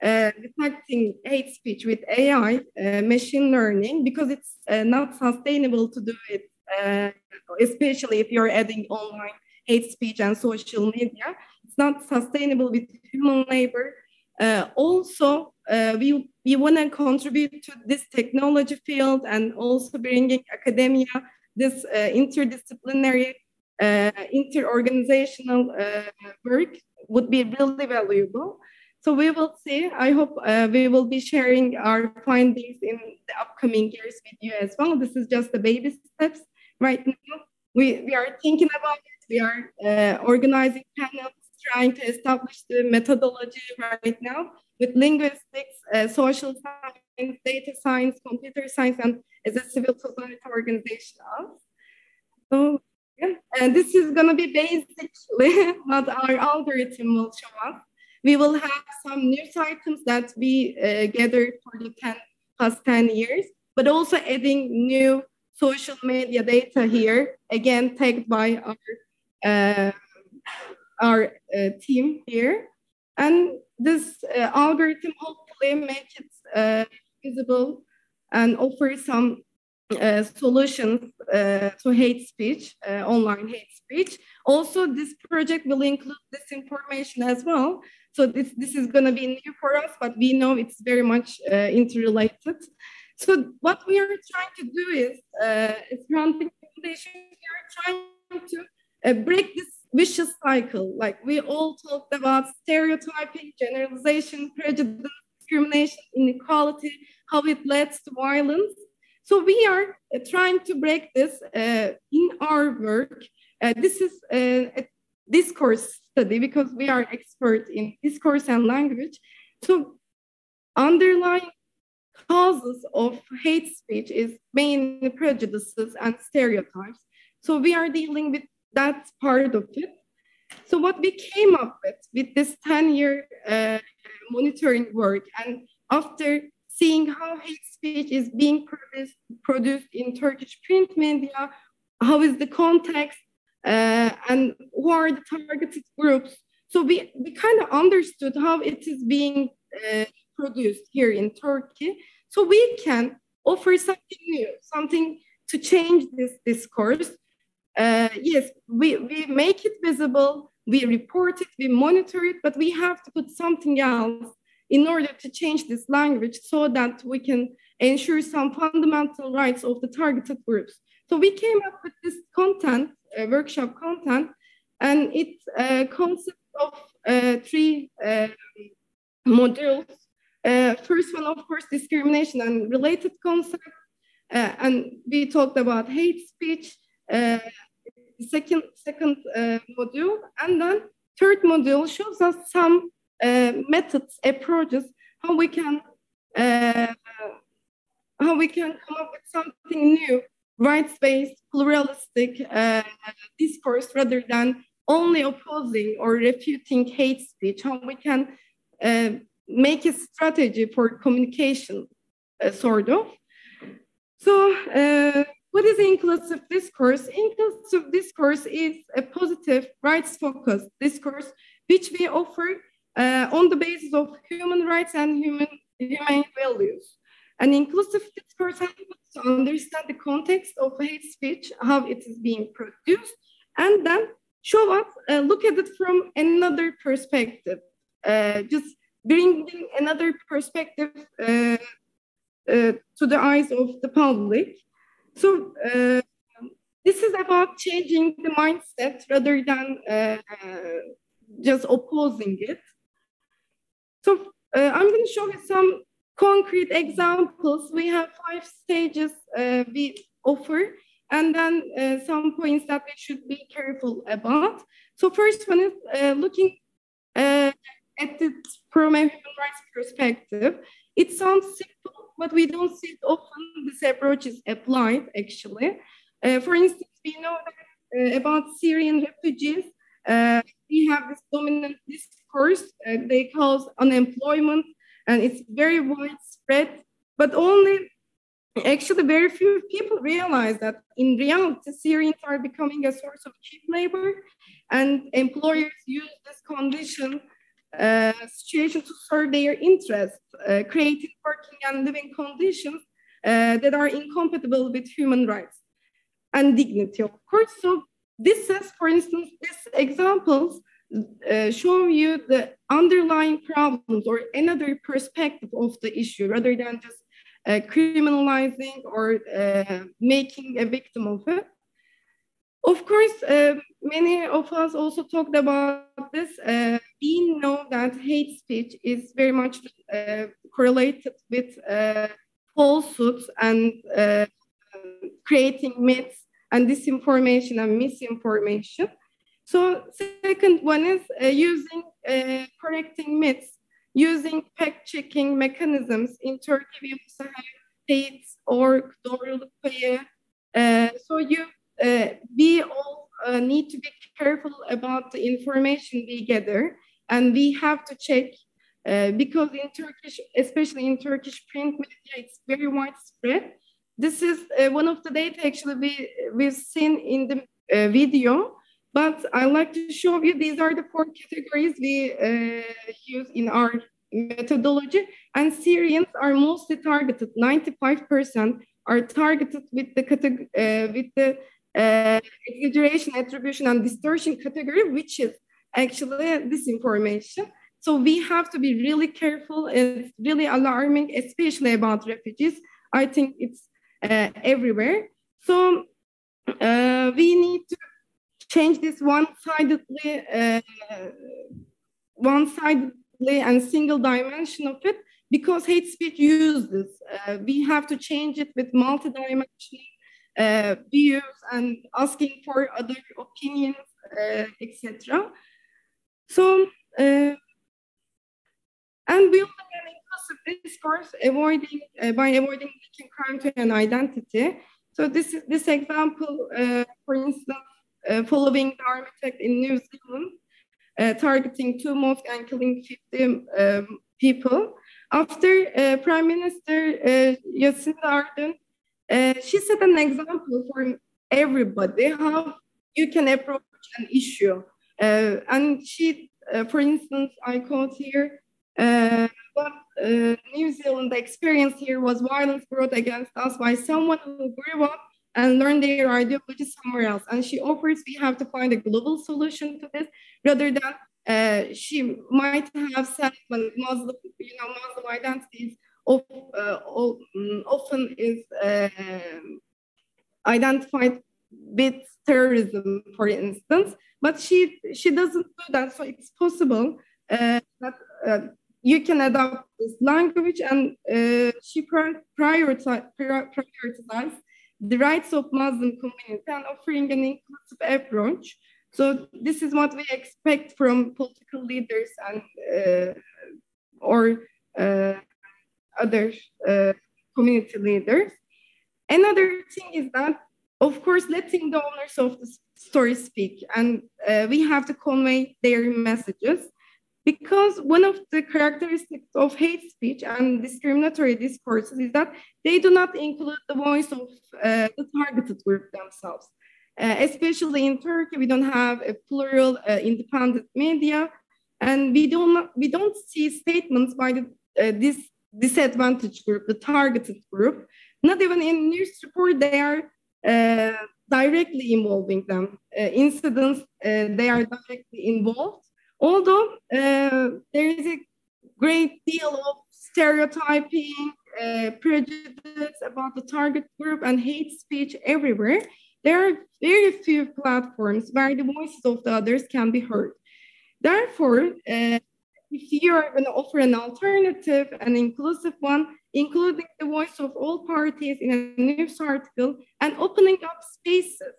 detecting hate speech with AI, machine learning, because it's not sustainable to do it, especially if you're adding online hate speech and social media. It's not sustainable with human labor. Also, we want to contribute to this technology field, and also bringing academia, this interdisciplinary, inter-organizational work would be really valuable. So we will see. I hope we will be sharing our findings in the upcoming years with you as well. This is just the baby steps. Right now, we are thinking about it. We are organizing panels, trying to establish the methodology right now with linguistics, social science, data science, computer science, and as a civil society organization. So, yeah. And this is going to be basically what our algorithm will show us. We will have some news items that we gathered for the past 10 years, but also adding new social media data here, again, tagged by our team here. And this algorithm hopefully make it visible and offer some solutions to hate speech, online hate speech. Also, this project will include this information as well. So this is going to be new for us, but we know it's very much interrelated. So what we are trying to do is, Hrant Dink Foundation, we are trying to break this vicious cycle. Like we all talked about stereotyping, generalization, prejudice, discrimination, inequality, how it leads to violence. So we are trying to break this in our work. This is a discourse study because we are experts in discourse and language. So underlying causes of hate speech is mainly prejudices and stereotypes. So we are dealing with that part of it. So what we came up with this 10-year monitoring work, and after seeing how hate speech is being produced in Turkish print media, how is the context, and who are the targeted groups. So we kind of understood how it is being produced here in Turkey. So we can offer something new, something to change this discourse. Yes, we make it visible, we report it, we monitor it, but we have to put something else in order to change this language so that we can ensure some fundamental rights of the targeted groups. So we came up with this content, workshop content, and it consists of 3 modules. First one, of course, discrimination and related concepts. And we talked about hate speech, second module. And then third module shows us some methods, approaches, how we can come up with something new, rights-based, pluralistic discourse rather than only opposing or refuting hate speech, how we can make a strategy for communication, sort of. So what is inclusive discourse? Inclusive discourse is a positive, rights-focused discourse, which we offer on the basis of human rights and humane values. An inclusive discourse helps us to understand the context of hate speech, how it is being produced, and then show us, look at it from another perspective, just bringing another perspective to the eyes of the public. So this is about changing the mindset rather than just opposing it. So I'm going to show you some concrete examples. We have 5 stages we offer, and then some points that we should be careful about. So first one is looking at it from a human rights perspective. It sounds simple, but we don't see it often. This approach is applied, actually. For instance, we know that about Syrian refugees, we have this dominant discourse. They cause unemployment, and it's very widespread, but only actually very few people realize that in reality, Syrians are becoming a source of cheap labor, and employers use this condition situation to serve their interests, creating working and living conditions that are incompatible with human rights and dignity, of course. So this is, for instance, these examples show you the underlying problems or another perspective of the issue rather than just criminalizing or making a victim of it. Of course, many of us also talked about this. We know that hate speech is very much correlated with falsehoods and creating myths and disinformation and misinformation. So second one is using correcting myths, using fact-checking mechanisms. In Turkey, we also have hate.org, Doğruluk Payı. So we all need to be careful about the information we gather, and we have to check because in Turkish, especially in Turkish print media, it's very widespread. This is one of the data actually we've seen in the video, but I like to show you these are the 4 categories we use in our methodology, and Syrians are mostly targeted. 95% are targeted with the exaggeration, attribution, and distortion category, which is actually disinformation. So we have to be really careful. It's really alarming, especially about refugees. I think it's everywhere. So we need to change this one-sidedly and single dimension of it, because hate speech uses this. We have to change it with multi-dimensional views and asking for other opinions, etc. So, and building an inclusive discourse, by avoiding linking crime to an identity. So this example, for instance, following the army attack in New Zealand, targeting 2 mosques and killing 50 people. After Prime Minister Jacinda Ardern, she set an example for everybody how you can approach an issue. And she, for instance, I quote here, what New Zealand experience here was violence brought against us by someone who grew up and learn their ideology somewhere else. And she offers we have to find a global solution to this, rather than she might have said when Muslim identities often is identified with terrorism, for instance, but she doesn't do that. So it's possible that you can adopt this language, and she prioritizes the rights of Muslim community and offering an inclusive approach. So this is what we expect from political leaders and or other community leaders. Another thing is that, of course, letting the owners of the story speak, and we have to convey their messages, because one of the characteristics of hate speech and discriminatory discourses is that they do not include the voice of the targeted group themselves. Especially in Turkey, we don't have a plural independent media, and we don't see statements by this disadvantaged group, the targeted group. Not even in news report they are directly involving them. Incidents, they are directly involved. Although there is a great deal of stereotyping, prejudice about the target group and hate speech everywhere, there are very few platforms where the voices of the others can be heard. Therefore, if you are going to offer an alternative, an inclusive one, including the voice of all parties in a news article and opening up spaces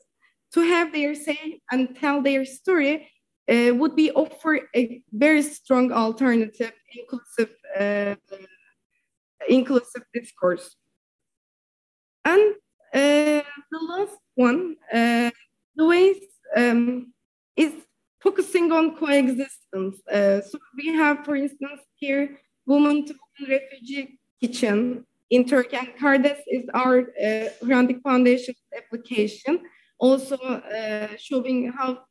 to have their say and tell their story, would be offer a very strong alternative, inclusive discourse. And the last one, the ways is focusing on coexistence. So we have, for instance, here, woman-to-woman refugee kitchen in Turkey, and Kardes is our Hrant Dink Foundation application, also showing how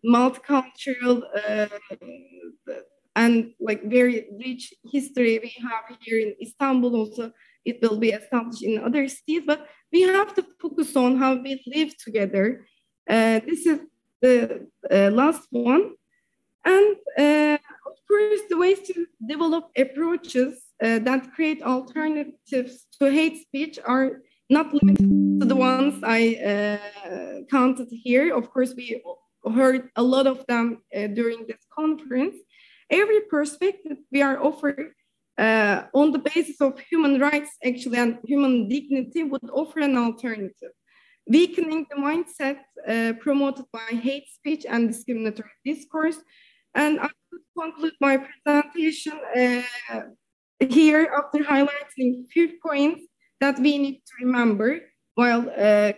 multicultural and like very rich history we have here in Istanbul. Also, it will be established in other cities, but we have to focus on how we live together. This is the last one. And of course, the ways to develop approaches that create alternatives to hate speech are not limited to the ones I counted here. Of course, we heard a lot of them during this conference. Every perspective we are offered on the basis of human rights, actually, and human dignity would offer an alternative, weakening the mindset promoted by hate speech and discriminatory discourse. And I would conclude my presentation here after highlighting a few points that we need to remember while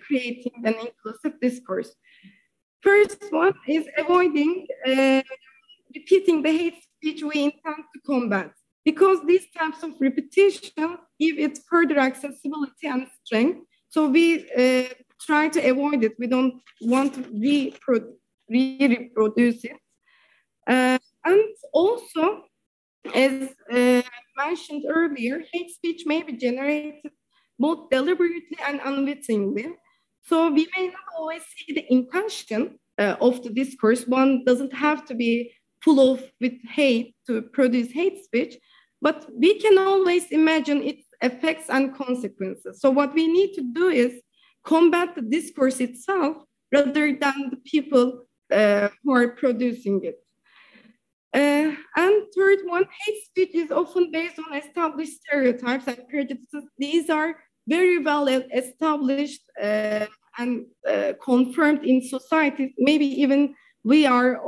creating an inclusive discourse. First one is avoiding repeating the hate speech we intend to combat, because these types of repetition give it further accessibility and strength. So we try to avoid it. We don't want to reproduce it. And also, as mentioned earlier, hate speech may be generated both deliberately and unwittingly. So we may not always see the intention of the discourse. One doesn't have to be full of with hate to produce hate speech, but we can always imagine its effects and consequences. So what we need to do is combat the discourse itself rather than the people who are producing it. And third one, hate speech is often based on established stereotypes and prejudices. These are very well established and confirmed in society. Maybe even we are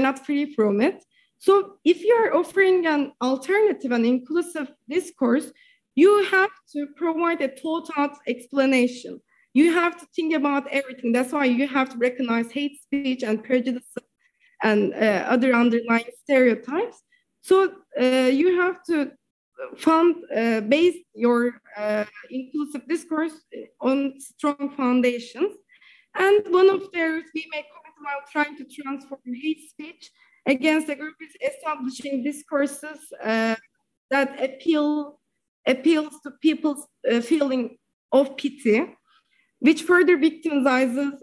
not free from it. So if you are offering an alternative and inclusive discourse, you have to provide a total explanation. You have to think about everything. That's why you have to recognize hate speech and prejudice and other underlying stereotypes. So you have to base your inclusive discourse on strong foundations. And one of theirs we may comment while trying to transform hate speech against a group is establishing discourses that appeals to people's feeling of pity, which further victimizes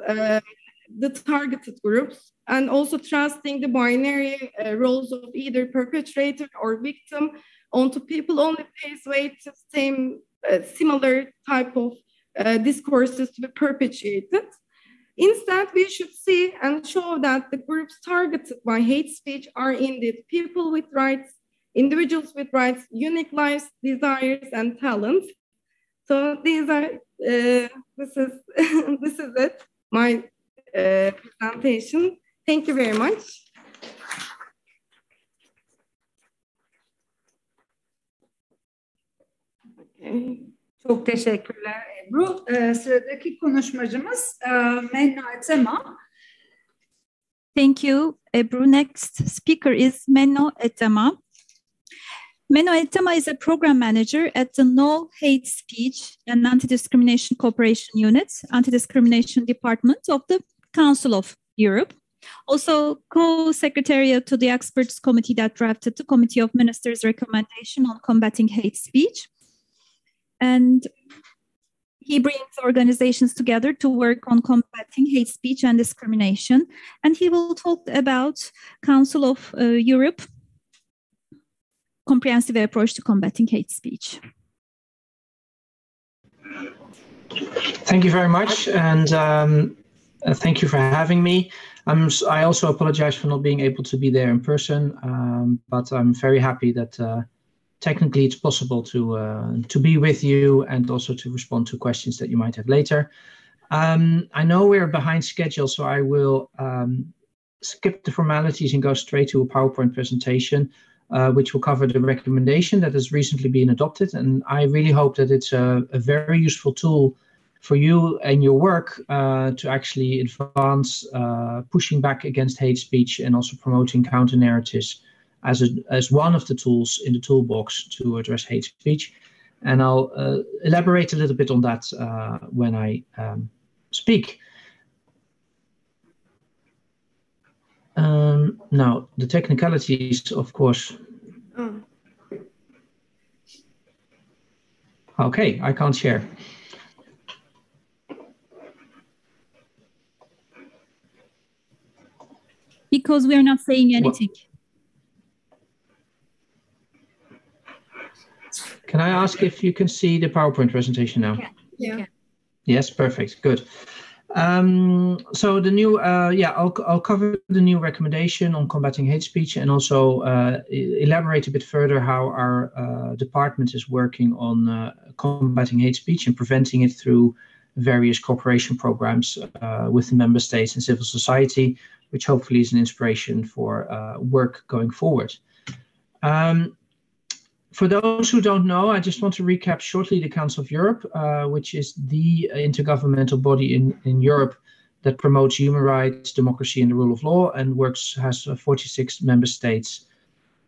the targeted groups, and also trusting the binary roles of either perpetrator or victim onto people only paves way to similar type of discourses to be perpetuated. Instead, we should see and show that the groups targeted by hate speech are indeed people with rights, individuals with rights, unique lives, desires, and talents. So these are this is it, my presentation. Thank you very much. Okay. Çok teşekkürler Ebru. Sıradaki konuşmacımız Menno Etema. Thank you, Ebru. Next speaker is Menno Etema. Menno Etema is a program manager at the No Hate Speech and Anti-Discrimination Cooperation Unit, Anti-Discrimination Department of the Council of Europe. Also co-secretariat to the experts committee that drafted the Committee of Ministers' recommendation on combating hate speech. And he brings organizations together to work on combating hate speech and discrimination. And he will talk about Council of Europe comprehensive approach to combating hate speech. Thank you very much, and thank you for having me. I also apologize for not being able to be there in person, but I'm very happy that technically it's possible to be with you and also to respond to questions that you might have later. I know we're behind schedule, so I will skip the formalities and go straight to a PowerPoint presentation, which will cover the recommendation that has recently been adopted. And I really hope that it's a very useful tool for you and your work to actually advance pushing back against hate speech and also promoting counter narratives as one of the tools in the toolbox to address hate speech. And I'll elaborate a little bit on that when I speak. Now, the technicalities, of course. Okay, I can't share. Because we are not saying anything. Can I ask if you can see the PowerPoint presentation now? Yeah. Yes, perfect, good. So the new, I'll cover the new recommendation on combating hate speech and also elaborate a bit further how our department is working on combating hate speech and preventing it through various cooperation programs with the member states and civil society, which hopefully is an inspiration for work going forward. For those who don't know, I just want to recap shortly the Council of Europe, which is the intergovernmental body in Europe that promotes human rights, democracy, and the rule of law, and has 46 member states.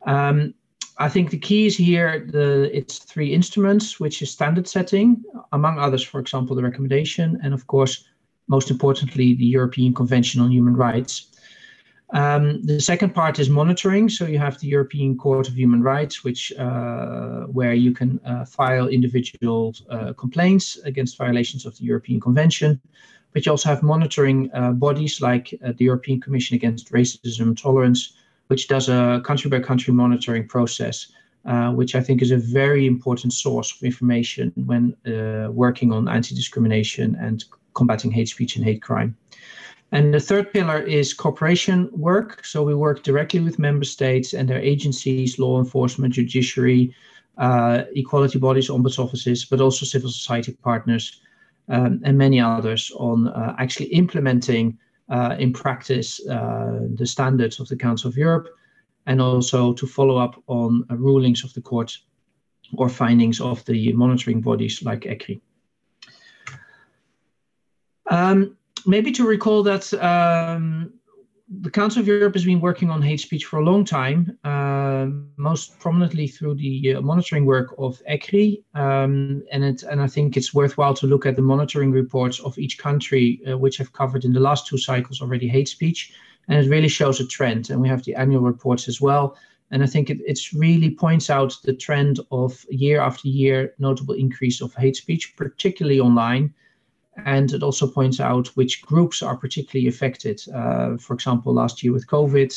I think the key is here, its three instruments, which is standard setting, among others, for example, the recommendation, and of course, most importantly, the European Convention on Human Rights. The second part is monitoring. So you have the European Court of Human Rights, which where you can file individual complaints against violations of the European Convention. But you also have monitoring bodies like the European Commission Against Racism and Tolerance, which does a country-by-country monitoring process, which I think is a very important source of information when working on anti-discrimination and combating hate speech and hate crime. And the third pillar is cooperation work. So we work directly with member states and their agencies, law enforcement, judiciary, equality bodies, ombuds offices, but also civil society partners and many others on actually implementing in practice the standards of the Council of Europe, and also to follow up on rulings of the court or findings of the monitoring bodies like ECRI. Maybe to recall that the Council of Europe has been working on hate speech for a long time, most prominently through the monitoring work of ECRI, and I think it's worthwhile to look at the monitoring reports of each country, which have covered in the last two cycles already hate speech, and it really shows a trend. And we have the annual reports as well, and I think it really points out the trend of year after year notable increase of hate speech, particularly online. And it also points out which groups are particularly affected. For example, last year with COVID,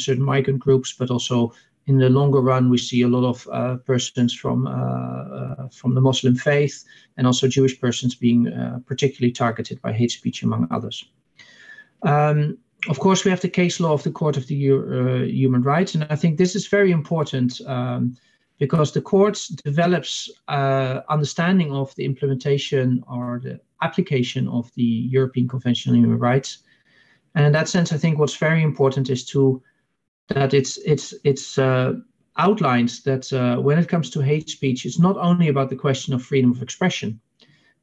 certain migrant groups, but also in the longer run, we see a lot of persons from the Muslim faith and also Jewish persons being particularly targeted by hate speech, among others. Of course, we have the case law of the Court of the Human Rights, and I think this is very important because the court develops understanding of the implementation or the application of the European Convention on Human Rights. And in that sense, I think what's very important is that it's outlines that when it comes to hate speech, it's not only about the question of freedom of expression.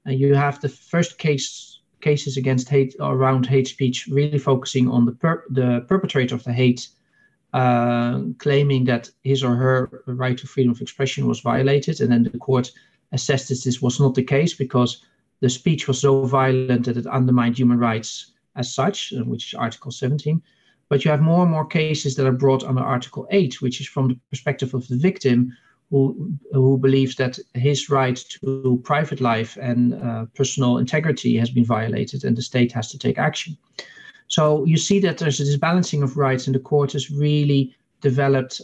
You have the first cases against around hate speech really focusing on the perpetrator of the hate, claiming that his or her right to freedom of expression was violated, and then the court assessed that this was not the case because the speech was so violent that it undermined human rights as such, which is Article 17. But you have more and more cases that are brought under Article 8, which is from the perspective of the victim who believes that his right to private life and personal integrity has been violated and the state has to take action. So you see that there's this balancing of rights, and the court has really developed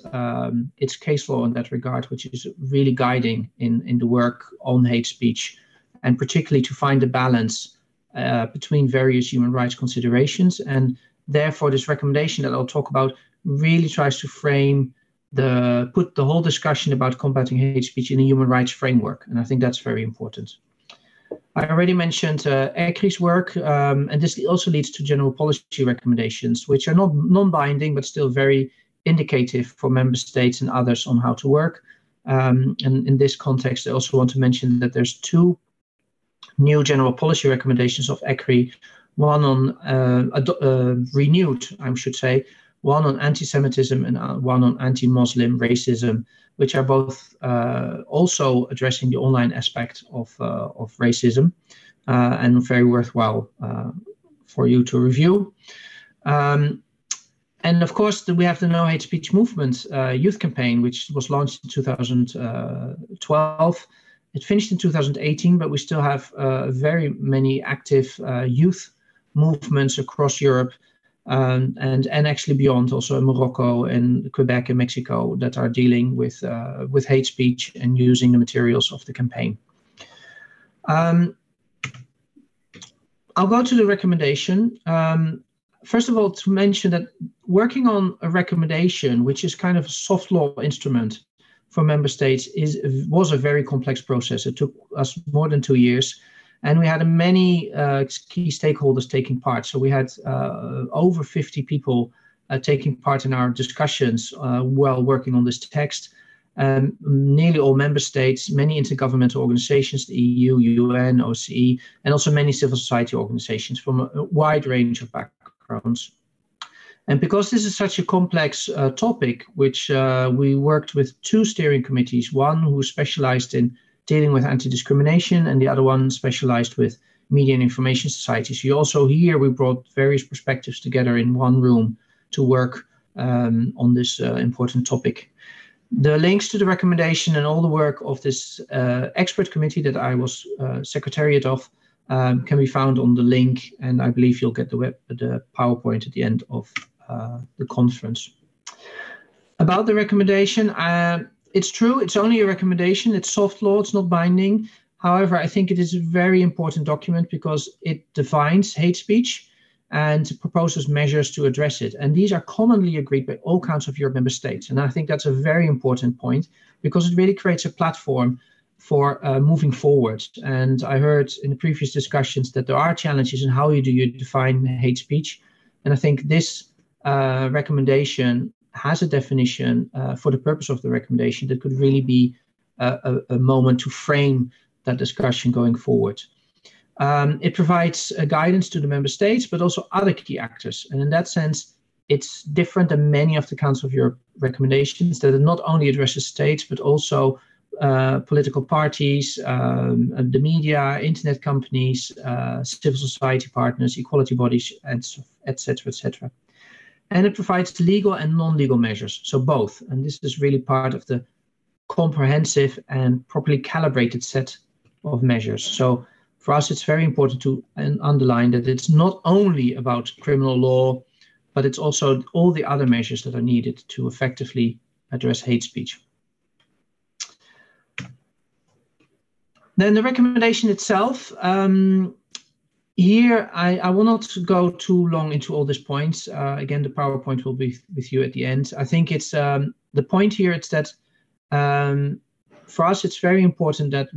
its case law in that regard, which is really guiding in the work on hate speech, and particularly to find a balance between various human rights considerations. And therefore, this recommendation that I'll talk about really tries to frame put the whole discussion about combating hate speech in a human rights framework. And I think that's very important. I already mentioned ECRI's work, and this also leads to general policy recommendations, which are not non-binding, but still very indicative for member states and others on how to work. And in this context, I also want to mention that there's 2 new general policy recommendations of ECRI, one on renewed, I should say, one on anti-Semitism and one on anti-Muslim racism, which are both also addressing the online aspect of racism, and very worthwhile for you to review. And of course, we have the No Hate Speech Movement youth campaign, which was launched in 2012. It finished in 2018, but we still have very many active youth movements across Europe, and actually beyond, also in Morocco and Quebec and Mexico, that are dealing with hate speech and using the materials of the campaign. I'll go to the recommendation. First of all, to mention that working on a recommendation, which is kind of a soft law instrument for member states, was a very complex process. It took us more than 2 years. And we had many key stakeholders taking part. So we had over 50 people taking part in our discussions while working on this text. Nearly all member states, many intergovernmental organizations, the EU, UN, OSCE, and also many civil society organizations from a wide range of backgrounds. And because this is such a complex topic, which we worked with 2 steering committees, one who specialized in dealing with anti-discrimination, and the other one specialized with media and information societies. So also here we brought various perspectives together in one room to work on this important topic. The links to the recommendation and all the work of this expert committee that I was secretariat of can be found on the link, and I believe you'll get the PowerPoint at the end of the conference. About the recommendation, it's true, it's only a recommendation, it's soft law, it's not binding. However, I think it is a very important document because it defines hate speech and proposes measures to address it. And these are commonly agreed by all Council of Europe member states. And I think that's a very important point because it really creates a platform for moving forward. And I heard in the previous discussions that there are challenges in how do you define hate speech. And I think this recommendation has a definition for the purpose of the recommendation that could really be a moment to frame that discussion going forward. It provides guidance to the member states, but also other key actors. And in that sense, it's different than many of the Council of Europe recommendations that it not only addresses states, but also political parties, the media, internet companies, civil society partners, equality bodies, and et cetera, et cetera. And it provides legal and non-legal measures, so both. And this is really part of the comprehensive and properly calibrated set of measures. So for us, it's very important to underline that it's not only about criminal law, but it's also all the other measures that are needed to effectively address hate speech. Then the recommendation itself. Here, I will not go too long into all these points. Again, the PowerPoint will be with you at the end. I think it's the point here is that for us, it's very important that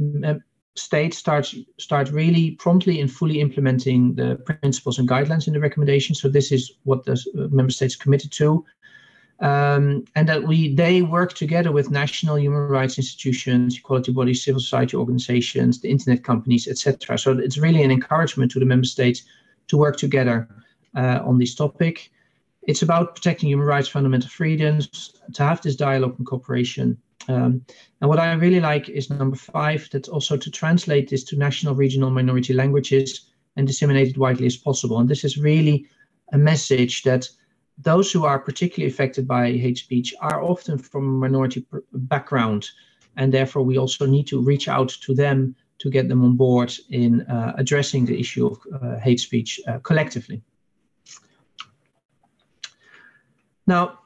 states start really promptly and fully implementing the principles and guidelines in the recommendation. So this is what the member states committed to. And that they work together with national human rights institutions, equality bodies, civil society organizations, the internet companies, etc. So it's really an encouragement to the member states to work together on this topic. It's about protecting human rights, fundamental freedoms, to have this dialogue and cooperation. And what I really like is number 5, that's also to translate this to national, regional, minority languages and disseminate it widely as possible. And this is really a message that those who are particularly affected by hate speech are often from a minority background, and therefore we also need to reach out to them to get them on board in addressing the issue of hate speech collectively. Now,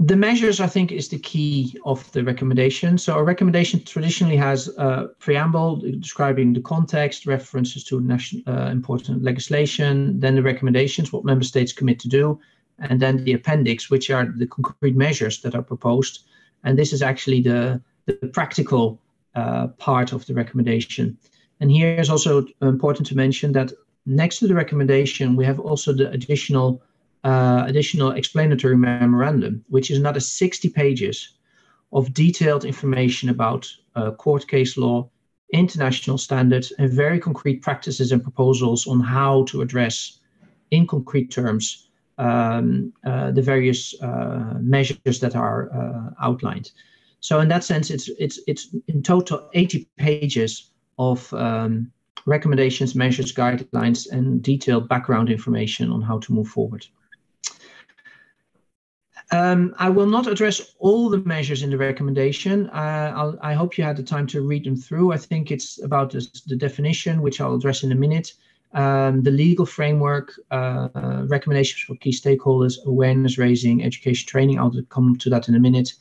The measures, I think, is the key of the recommendation. So a recommendation traditionally has a preamble describing the context, references to important legislation, then the recommendations, what member states commit to do, and then the appendix, which are the concrete measures that are proposed. And this is actually the practical part of the recommendation. And here is also important to mention that next to the recommendation, we have also the additional explanatory memorandum, which is another 60 pages of detailed information about court case law, international standards, and very concrete practices and proposals on how to address, in concrete terms, the various measures that are outlined. So in that sense, it's in total 80 pages of recommendations, measures, guidelines, and detailed background information on how to move forward. I will not address all the measures in the recommendation. I hope you had the time to read them through. I think it's about the definition, which I'll address in a minute, the legal framework, recommendations for key stakeholders, awareness raising, education training. I'll come to that in a minute.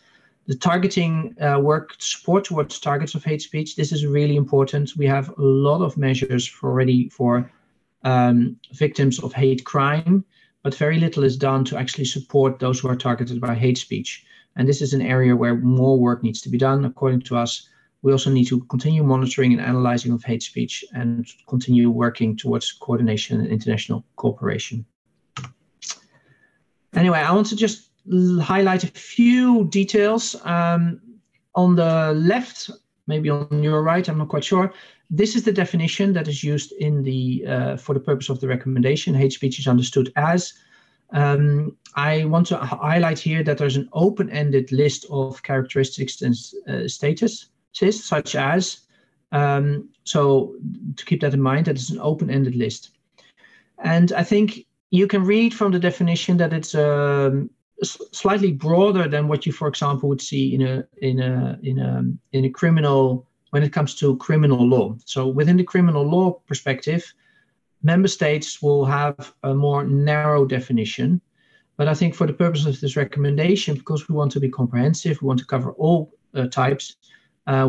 The targeting work, support towards targets of hate speech. This is really important. We have a lot of measures already for victims of hate crime, but very little is done to actually support those who are targeted by hate speech. And this is an area where more work needs to be done, according to us. We also need to continue monitoring and analyzing of hate speech and continue working towards coordination and international cooperation. Anyway, I want to just highlight a few details. On the left, maybe on your right, I'm not quite sure. This is the definition that is used in the for the purpose of the recommendation. Hate speech is understood as. I want to highlight here that there's an open-ended list of characteristics and statuses, such as. So to keep that in mind, that is an open-ended list. And I think you can read from the definition that it's slightly broader than what you, for example, would see in a criminal. When it comes to criminal law. So within the criminal law perspective, member states will have a more narrow definition. But I think for the purpose of this recommendation, because we want to be comprehensive, we want to cover all types, the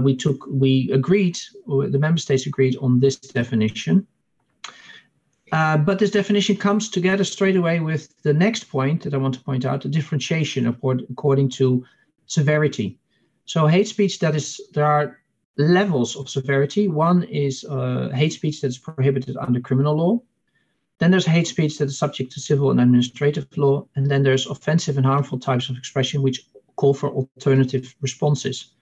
member states agreed on this definition. But this definition comes together straight away with the next point that I want to point out, the differentiation according to severity. So hate speech, there are levels of severity. One is hate speech that's prohibited under criminal law. Then there's hate speech that is subject to civil and administrative law. And then there's offensive and harmful types of expression which call for alternative responses.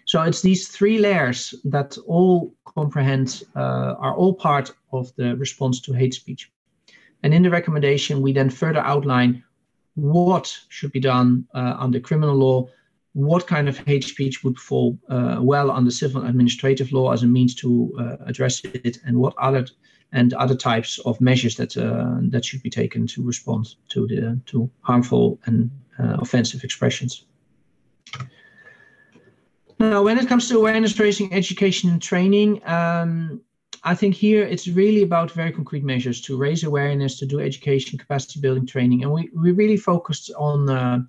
So it's these three layers that all comprehend, are all part of the response to hate speech. And in the recommendation, we then further outline what should be done under criminal law, what kind of hate speech would fall well under civil and administrative law as a means to address it, and what other types of measures that should be taken to respond to harmful and offensive expressions. Now, when it comes to awareness raising, education and training, I think here it's really about very concrete measures to raise awareness, to do education, capacity building training, and we really focused on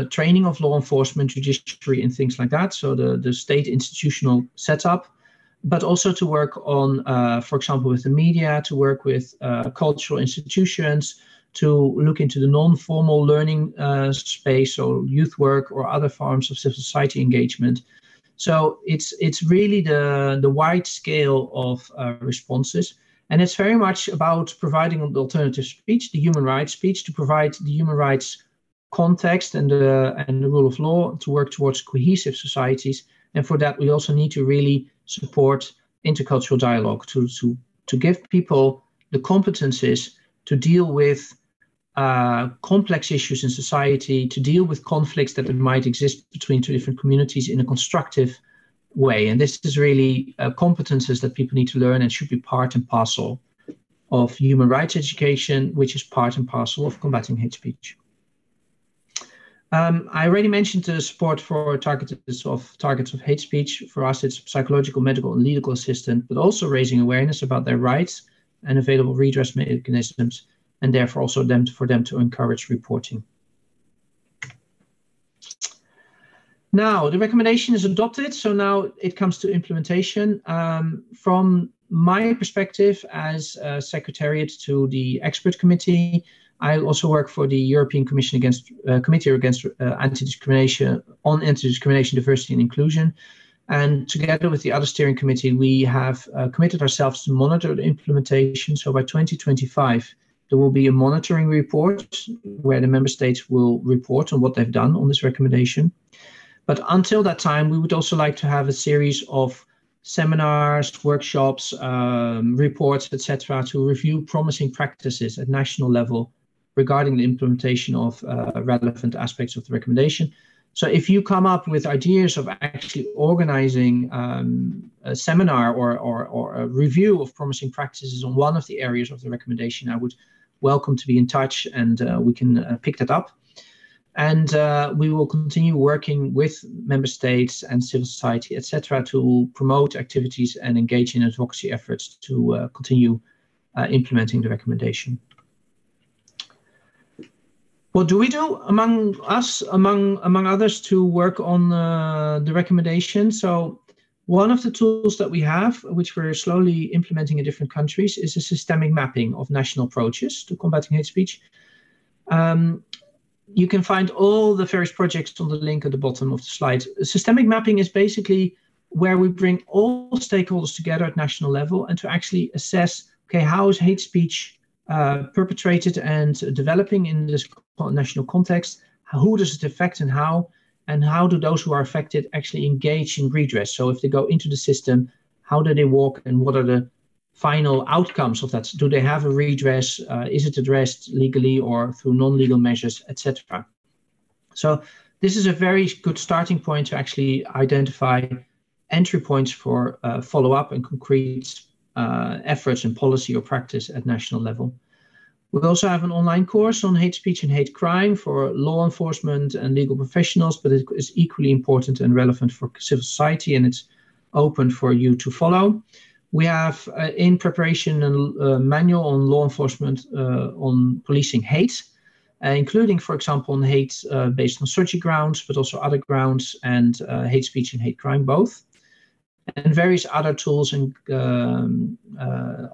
training of law enforcement, judiciary, and things like that. So the state institutional setup, but also to work on, for example, with the media, to work with cultural institutions, to look into the non-formal learning space, or youth work or other forms of civil society engagement. So it's really the wide scale of responses. And it's very much about providing the alternative speech, the human rights speech, to provide the human rights context and the rule of law, to work towards cohesive societies. And for that, we also need to really support intercultural dialogue, to give people the competencies to deal with complex issues in society, to deal with conflicts that might exist between two different communities in a constructive way. And this is really competences that people need to learn and should be part and parcel of human rights education, which is part and parcel of combating hate speech. I already mentioned the support for targets of hate speech. For us, it's psychological, medical, and legal assistance, but also raising awareness about their rights and available redress mechanisms, and therefore also for them to encourage reporting. Now, the recommendation is adopted, so now it comes to implementation. From my perspective as secretariat to the expert committee, I also work for the European Commission Committee Against Anti-Discrimination on Anti-Discrimination, Diversity and Inclusion. And together with the other steering committee, we have committed ourselves to monitor the implementation. So by 2025, there will be a monitoring report where the member states will report on what they've done on this recommendation. But until that time, we would also like to have a series of seminars, workshops, reports, etc., to review promising practices at national level regarding the implementation of relevant aspects of the recommendation. So if you come up with ideas of actually organizing a seminar or a review of promising practices on one of the areas of the recommendation, I would welcome to be in touch, and we can pick that up. And we will continue working with member states and civil society, etc., to promote activities and engage in advocacy efforts to continue implementing the recommendation. What do we do among us, among others, to work on the recommendation? So one of the tools that we have, which we're slowly implementing in different countries, is a systemic mapping of national approaches to combating hate speech. You can find all the various projects on the link at the bottom of the slide. Systemic mapping is basically where we bring all stakeholders together at national level and to actually assess, okay, how is hate speech perpetrated and developing in this national context? Who does it affect and how do those who are affected actually engage in redress? So if they go into the system, how do they walk and what are the final outcomes of that? Do they have a redress? Is it addressed legally or through non-legal measures, etc.? So this is a very good starting point to actually identify entry points for follow-up and concrete efforts in policy or practice at national level. We also have an online course on hate speech and hate crime for law enforcement and legal professionals, but it is equally important and relevant for civil society, and it's open for you to follow. We have in preparation a manual on law enforcement on policing hate, including, for example, on hate based on social grounds, but also other grounds, and hate speech and hate crime both. And various other tools and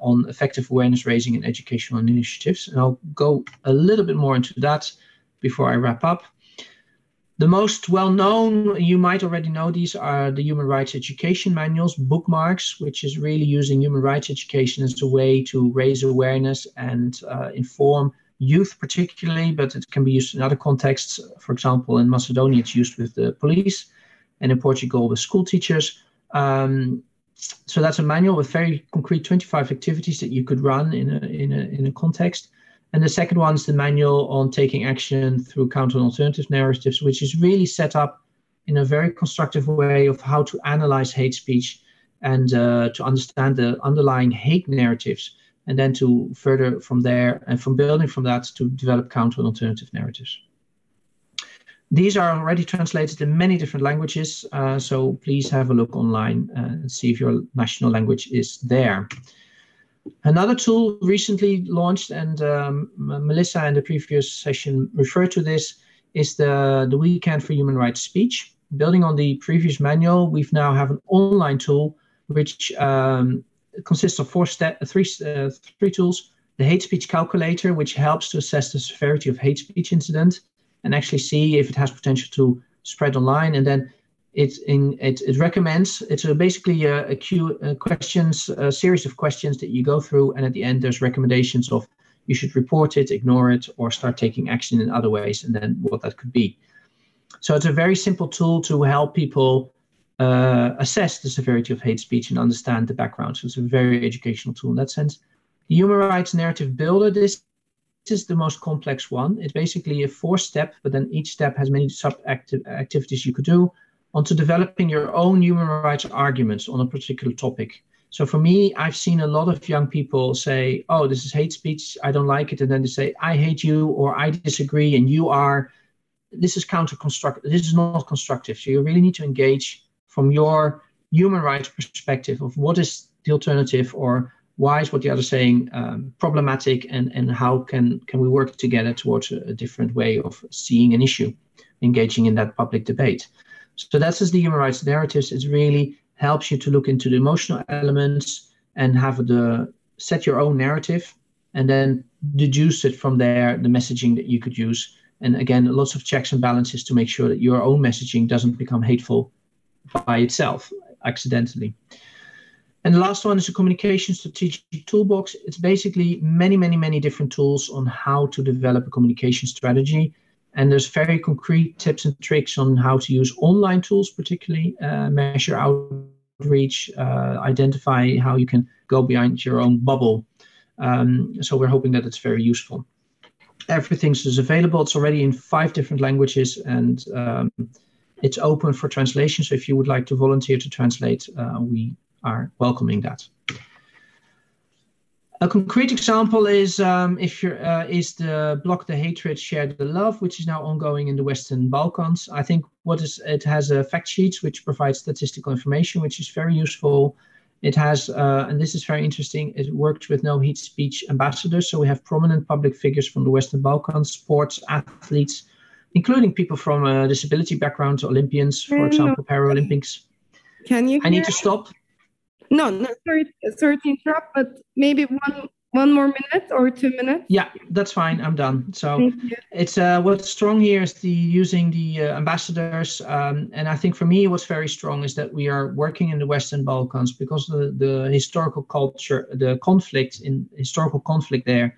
on effective awareness raising and educational initiatives. And I'll go a little bit more into that before I wrap up. The most well-known, you might already know these, are the human rights education manuals, bookmarks, which is really using human rights education as a way to raise awareness and inform youth particularly, but it can be used in other contexts. For example, in Macedonia, it's used with the police, and in Portugal with school teachers. So that's a manual with very concrete 25 activities that you could run in a context. And the second one is the manual on taking action through counter and alternative narratives, which is really set up in a very constructive way of how to analyze hate speech and to understand the underlying hate narratives, and then to further from there and from building from that to develop counter and alternative narratives. These are already translated in many different languages, so please have a look online and see if your national language is there. Another tool recently launched, and Melissa in the previous session referred to this, is the Weekend for Human Rights Speech. Building on the previous manual, we now have an online tool which consists of three tools. The hate speech calculator, which helps to assess the severity of hate speech incident and actually see if it has potential to spread online. And then it recommends, it's basically a series of questions that you go through, and at the end there's recommendations of you should report it, ignore it, or start taking action in other ways, and then what that could be. So it's a very simple tool to help people assess the severity of hate speech and understand the background. So it's a very educational tool in that sense. The Human Rights Narrative Builder, this is the most complex one. It's basically a 4-step, but then each step has many sub-activities you could do onto developing your own human rights arguments on a particular topic. So for me, I've seen a lot of young people say, oh, this is hate speech, I don't like it. And then they say, I hate you, or I disagree, and you are, this is counter-constructive, this is not constructive. So you really need to engage from your human rights perspective of what is the alternative, or why is what the other is saying problematic, and how can we work together towards a different way of seeing an issue, engaging in that public debate. So that's as the human rights narratives. It really helps you to look into the emotional elements and have set your own narrative and then deduce it from there, the messaging that you could use. And again, lots of checks and balances to make sure that your own messaging doesn't become hateful by itself accidentally. And the last one is a communication strategic toolbox. It's basically many different tools on how to develop a communication strategy. And there's very concrete tips and tricks on how to use online tools, particularly measure outreach, identify how you can go behind your own bubble. So we're hoping that it's very useful. Everything is available. It's already in 5 different languages, and it's open for translation. So if you would like to volunteer to translate, we are welcoming that. A concrete example is the Block the Hatred, Share the Love, which is now ongoing in the Western Balkans. I think it has a fact sheets which provide statistical information, which is very useful. It has, and this is very interesting, it works with no hate speech ambassadors. So we have prominent public figures from the Western Balkans, sports, athletes, including people from a disability background, Olympians, for example, Paralympics. Can you? I need to stop. No, sorry to interrupt, but maybe one more minute or 2 minutes. Yeah, that's fine. I'm done. So it's what's strong here is using the ambassadors, and I think for me what's very strong is that we are working in the Western Balkans because the historical culture, the historical conflict there,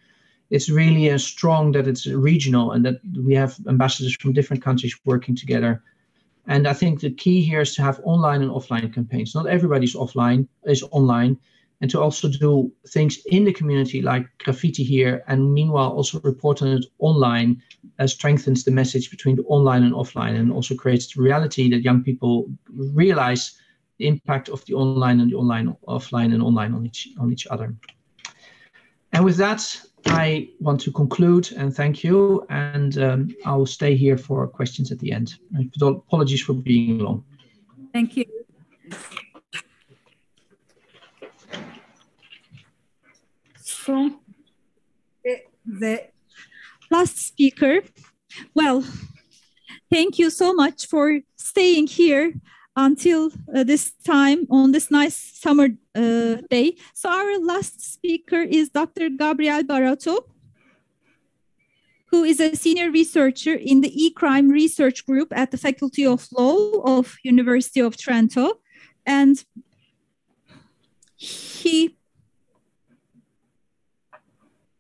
it's really strong that it's regional and that we have ambassadors from different countries working together. And I think the key here is to have online and offline campaigns. Not everybody's is online, and to also do things in the community like graffiti here, and meanwhile also report on it online, strengthens the message between the online and offline, and also creates the reality that young people realize the impact of the online and the offline and online on each other. And with that, I want to conclude and thank you, and I'll stay here for questions at the end. Apologies for being long. Thank you. From the last speaker, well, thank you so much for staying here until this time on this nice summer day. So our last speaker is Dr. Gabriel Barato, who is a senior researcher in the e-crime research group at the Faculty of Law of University of Trento. And he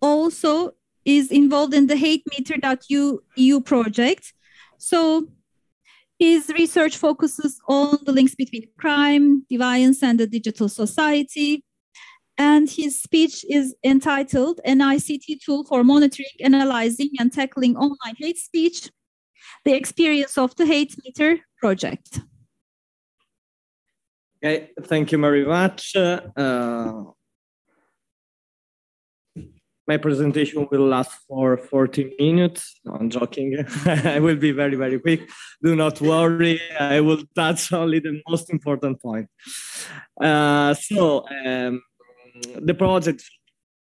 also is involved in the hatemeter.eu project. So his research focuses on the links between crime, deviance, and the digital society. And his speech is entitled An ICT Tool for Monitoring, Analyzing, and Tackling Online Hate Speech, the Experience of the Hate Meter Project. Okay, thank you very much. My presentation will last for 40 minutes. No, I'm joking. I will be very, very quick. Do not worry. I will touch only the most important point. The project,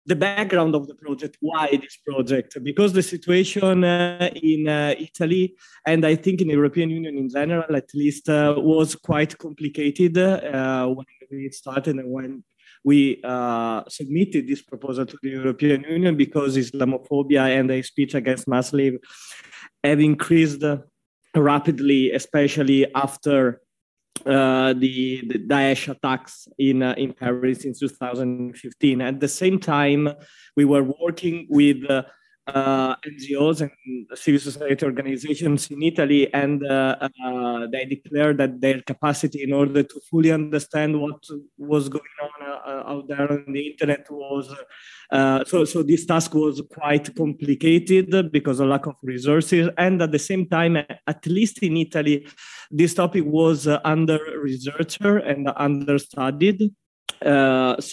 the background of the project, why this project? Because the situation in Italy, and I think in the European Union in general, at least, was quite complicated when we started and when we submitted this proposal to the European Union, because Islamophobia and hate speech against Muslims have increased rapidly, especially after the Daesh attacks in Paris in 2015. At the same time, we were working with NGOs and civil society organizations in Italy, and they declared that their capacity in order to fully understand what was going on out there on the internet was so this task was quite complicated because of lack of resources, and at the same time, at least in Italy, this topic was under-researched and understudied. Let's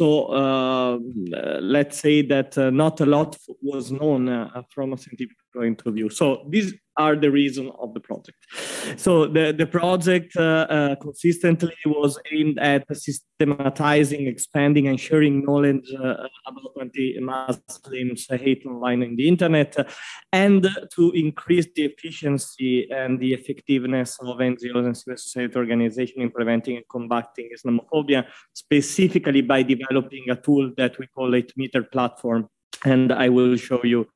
say that not a lot was known from a scientific point of view. So these are the reason of the project. So the project consistently was aimed at systematizing, expanding, and sharing knowledge about anti-Muslims hate online in the internet, and to increase the efficiency and the effectiveness of NGOs and civil society organizations in preventing and combating Islamophobia, specifically by developing a tool that we call 8-meter platform. And I will show you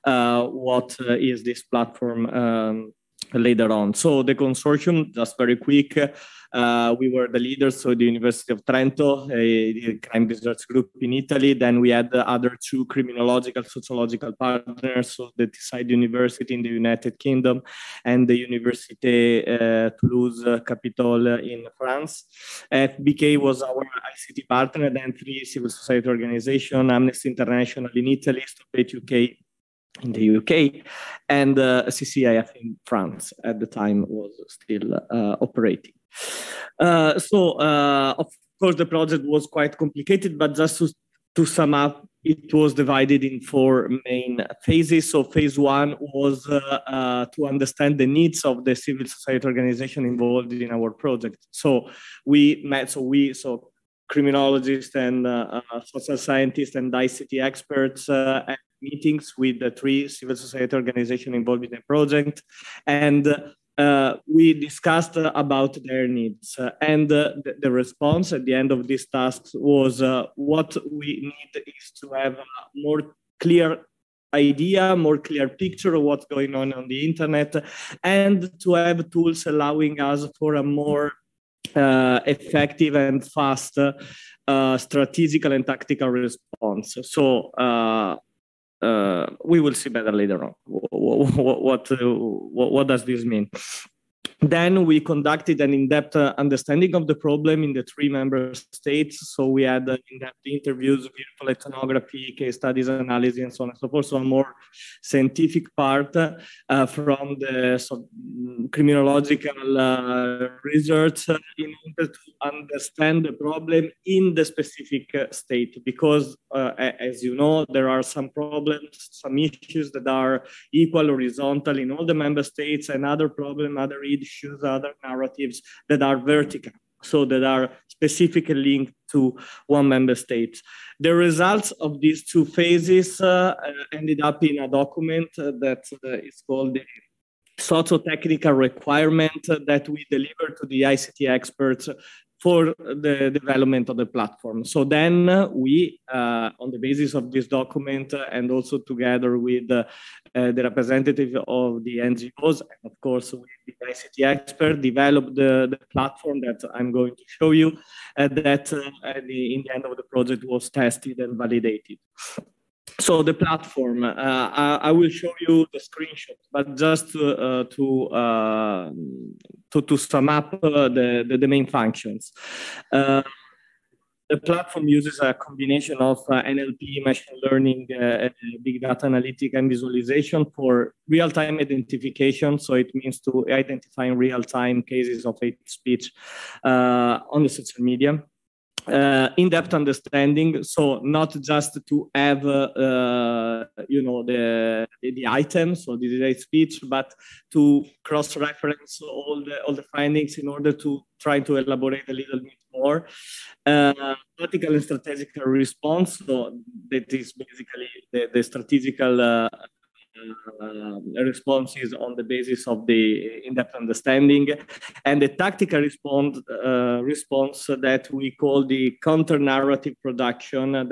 what is this platform later on. So the consortium, just very quick, we were the leaders, so the University of Trento, a crime research group in Italy. Then we had the other two criminological, sociological partners, so the Decide University in the United Kingdom and the Université Toulouse Capitole in France. FBK was our ICT partner, then 3 civil society organizations, Amnesty International in Italy, Stop Hate UK in the UK, and CCIF in France at the time was still operating. Of course, the project was quite complicated, but just to sum up, it was divided in 4 main phases. So phase 1 was to understand the needs of the civil society organization involved in our project. So we met, so criminologists and social scientists and ICT experts at meetings with the 3 civil society organizations involved in the project. And we discussed about their needs. And the response at the end of this task was what we need is to have a more clear idea, more clear picture of what's going on the internet, and to have tools allowing us for a more effective and fast strategical and tactical response. So we will see better later on. What does this mean? Then we conducted an in-depth understanding of the problem in the 3 member states. So we had in-depth interviews, virtual ethnography, case studies, analysis, and so on and so forth. So a more scientific part from the criminological research in order to understand the problem in the specific state. Because as you know, there are some problems, some issues that are equal, horizontal in all the member states, and other problems, other issues, other narratives that are vertical, so that are specifically linked to one member state. The results of these 2 phases ended up in a document that is called the socio-technical requirement that we deliver to the ICT experts for the development of the platform. So then we, on the basis of this document and also together with the representative of the NGOs, and of course with the ICT expert, developed the platform that I'm going to show you, that in the end of the project was tested and validated. So the platform, I will show you the screenshot, but just to sum up the main functions. The platform uses a combination of NLP, machine learning, big data analytics, and visualization for real-time identification. So it means to identify in real-time cases of hate speech on the social media. In-depth understanding, so not just to have the items or the hate speech, but to cross-reference all the findings in order to try to elaborate a little bit more. Tactical and strategical response, so that is basically the strategical responses on the basis of the in-depth understanding, and the tactical response that we call the counter-narrative production.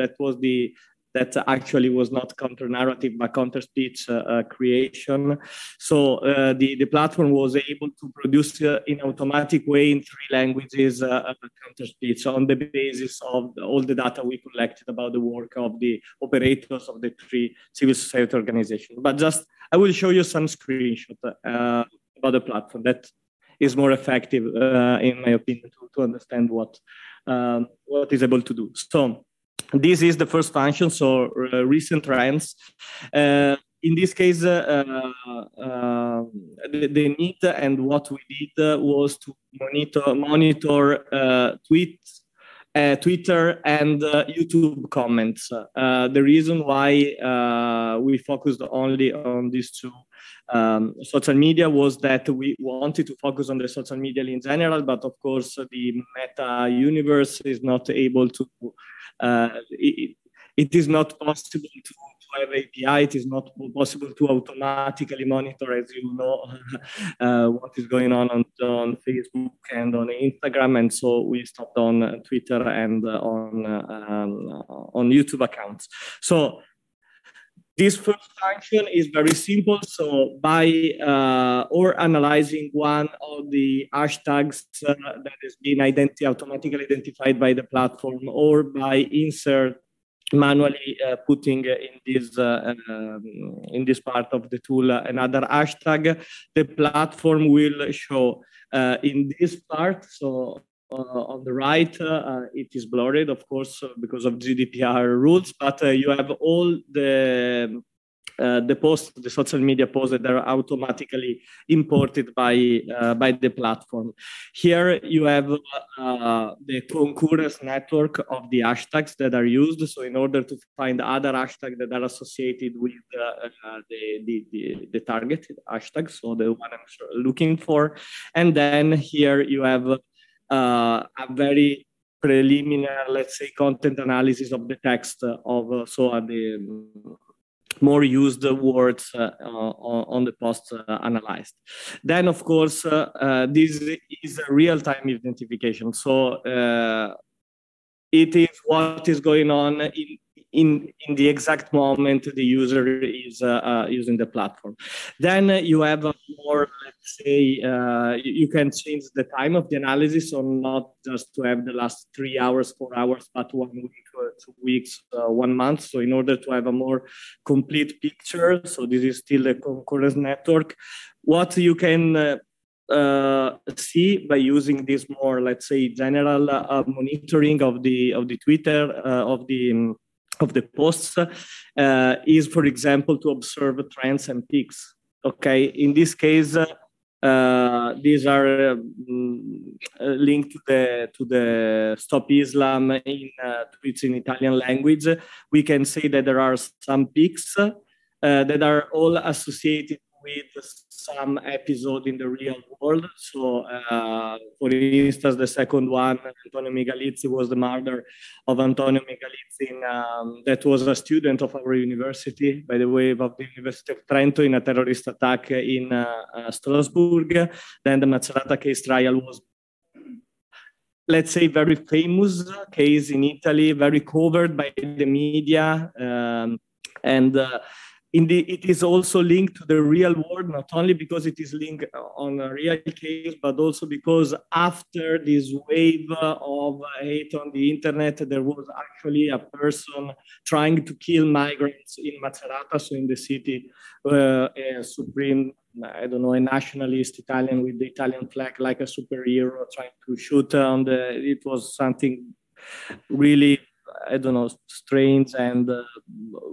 That actually was not counter-narrative, but counter-speech creation. So the platform was able to produce in automatic way in 3 languages counter-speech on the basis of all the data we collected about the work of the operators of the 3 civil society organizations. But just, I will show you some screenshots about the platform that is more effective, in my opinion, to understand what is able to do. So this is the first function, so recent trends. In this case, the need and what we did was to monitor tweets Twitter and YouTube comments. The reason why we focused only on these two social media was that we wanted to focus on the social media in general, but of course the meta universe is not able to, it is not possible to have API. It is not possible to automatically monitor, as you know, what is going on Facebook and on Instagram. And so we stopped on Twitter and on YouTube accounts. So this first function is very simple. So by or analyzing one of the hashtags that has been automatically identified by the platform, or by manually putting in this part of the tool another hashtag, the platform will show in this part. So on the right, it is blurred, of course, because of GDPR rules, but you have all the posts, the social media posts that are automatically imported by the platform. Here you have the concurrence network of the hashtags that are used. So in order to find other hashtags that are associated with the target hashtag, so the one I'm looking for. And then here you have a very preliminary, let's say, content analysis of the text of the more used words on the post analyzed. Then, of course, this is a real-time identification. So it is what is going on in the exact moment the user is using the platform. Then you have a more, let's say, you can change the time of the analysis, so not just to have the last 3 hours, 4 hours, but 1 week, 2 weeks, 1 month. So in order to have a more complete picture, so this is still a concurrence network. What you can see by using this more, let's say, general monitoring of the Twitter, of the posts is, for example, to observe trends and peaks. Okay, in this case, these are linked to the Stop Islam in tweets in Italian language. We can say that there are some peaks that are all associated with some episode in the real world. So, for instance, the second one, Antonio Megalizzi, was the murder of Antonio Megalizzi, that was a student of our university, by the way, of the University of Trento, in a terrorist attack in Strasbourg. Then the Macerata case trial was, let's say, very famous case in Italy, very covered by the media, it is also linked to the real world, not only because it is linked on a real case, but also because after this wave of hate on the internet, there was actually a person trying to kill migrants in Macerata, so in the city, a supreme, I don't know, a nationalist Italian with the Italian flag like a superhero trying to shoot on it was something really, I don't know, strange and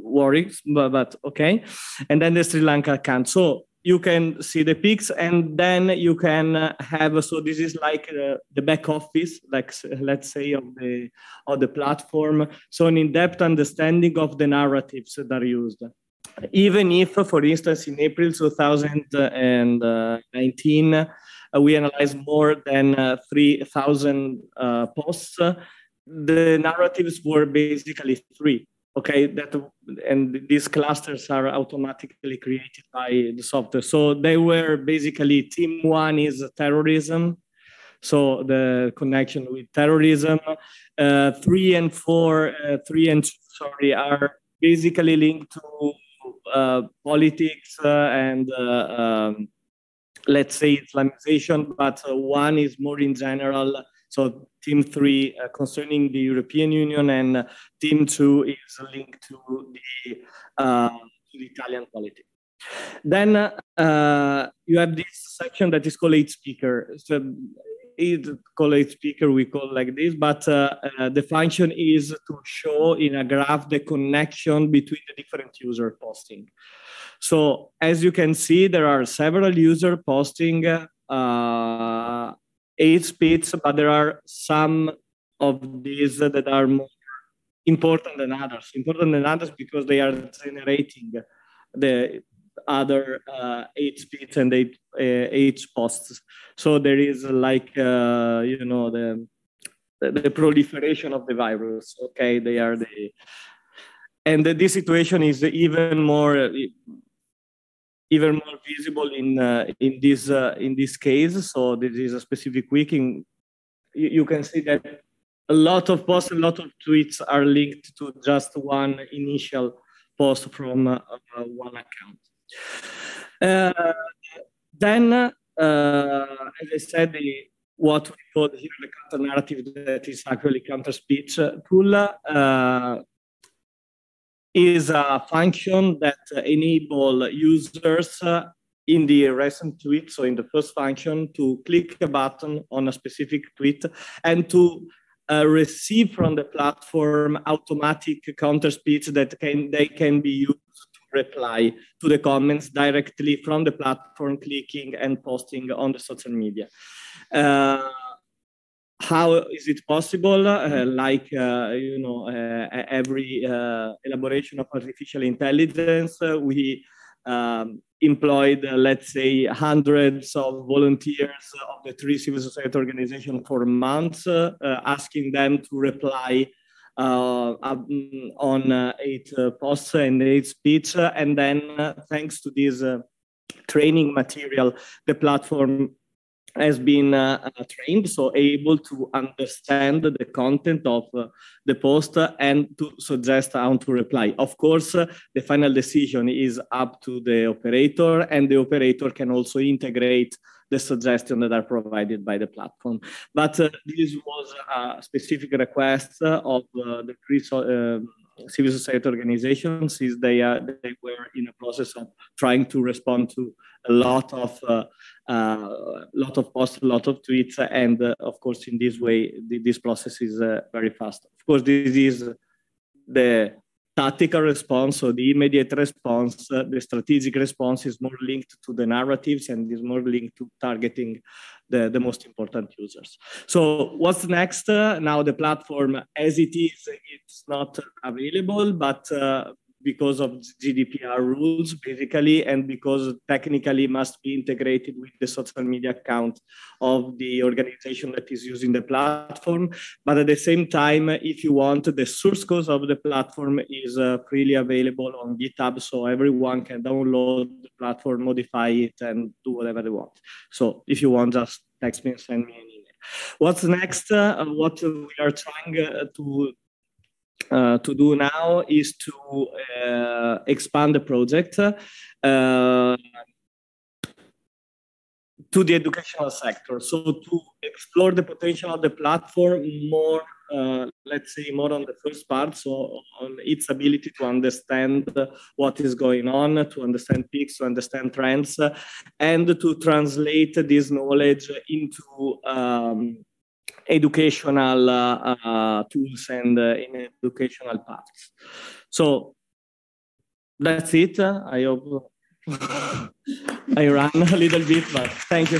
worrying, but okay. And then the Sri Lanka account. So you can see the pics, and then you can have, so this is like the back office, like, let's say, of the platform. So an in-depth understanding of the narratives that are used. Even if, for instance, in April 2019, we analyzed more than 3,000 posts, the narratives were basically 3. Okay, and these clusters are automatically created by the software. So they were basically, team 1 is terrorism, so the connection with terrorism. 3 and 2, are basically linked to politics and let's say Islamization, but 1 is more in general. So team 3 concerning the European Union, and team 2 is linked to the Italian politics. Then you have this section that is called hate speaker. So it's called hate speaker, we call like this, but the function is to show in a graph the connection between the different user posting. So as you can see, there are several user posting hate speech, but there are some of these that are more important than others. Important than others because they are generating the other hate speech and hate posts. So there is like, you know, the proliferation of the virus. Okay, they are the, and this situation is even more visible in this case. So this is a specific week. You can see that a lot of posts, a lot of tweets are linked to just one initial post from one account. Then, as I said, what we call here the counter narrative, that is actually counter speech tool, is a function that enable users in the recent tweet, so in the first function, to click a button on a specific tweet and to receive from the platform automatic counter speech that they can be used to reply to the comments directly from the platform, clicking and posting on the social media. How is it possible? You know, every elaboration of artificial intelligence, we employed, let's say, hundreds of volunteers of the 3 civil society organizations for months, asking them to reply on 8 posts and 8 speech. And then thanks to this training material, the platform has been trained, so able to understand the content of the post and to suggest how to reply. Of course, the final decision is up to the operator, and the operator can also integrate the suggestions that are provided by the platform. But this was a specific request of the 3 civil society organizations, since they were in a process of trying to respond to a lot of posts, a lot of tweets, and of course, in this way, this process is very fast. Of course, this is the tactical response, so the immediate response. The strategic response is more linked to the narratives and is more linked to targeting the most important users. So what's next? Now the platform as it is, it's not available, but because of GDPR rules, basically, and because technically must be integrated with the social media account of the organization that is using the platform. But at the same time, if you want, the source code of the platform is freely available on GitHub, so everyone can download the platform, modify it, and do whatever they want. So if you want, just text me and send me an email. What's next? What we are trying to do now is to expand the project to the educational sector. So to explore the potential of the platform more, let's say more on the first part, so on its ability to understand what is going on, to understand peaks, to understand trends, and to translate this knowledge into educational tools and in educational paths. So that's it. I hope I ran a little bit, but thank you.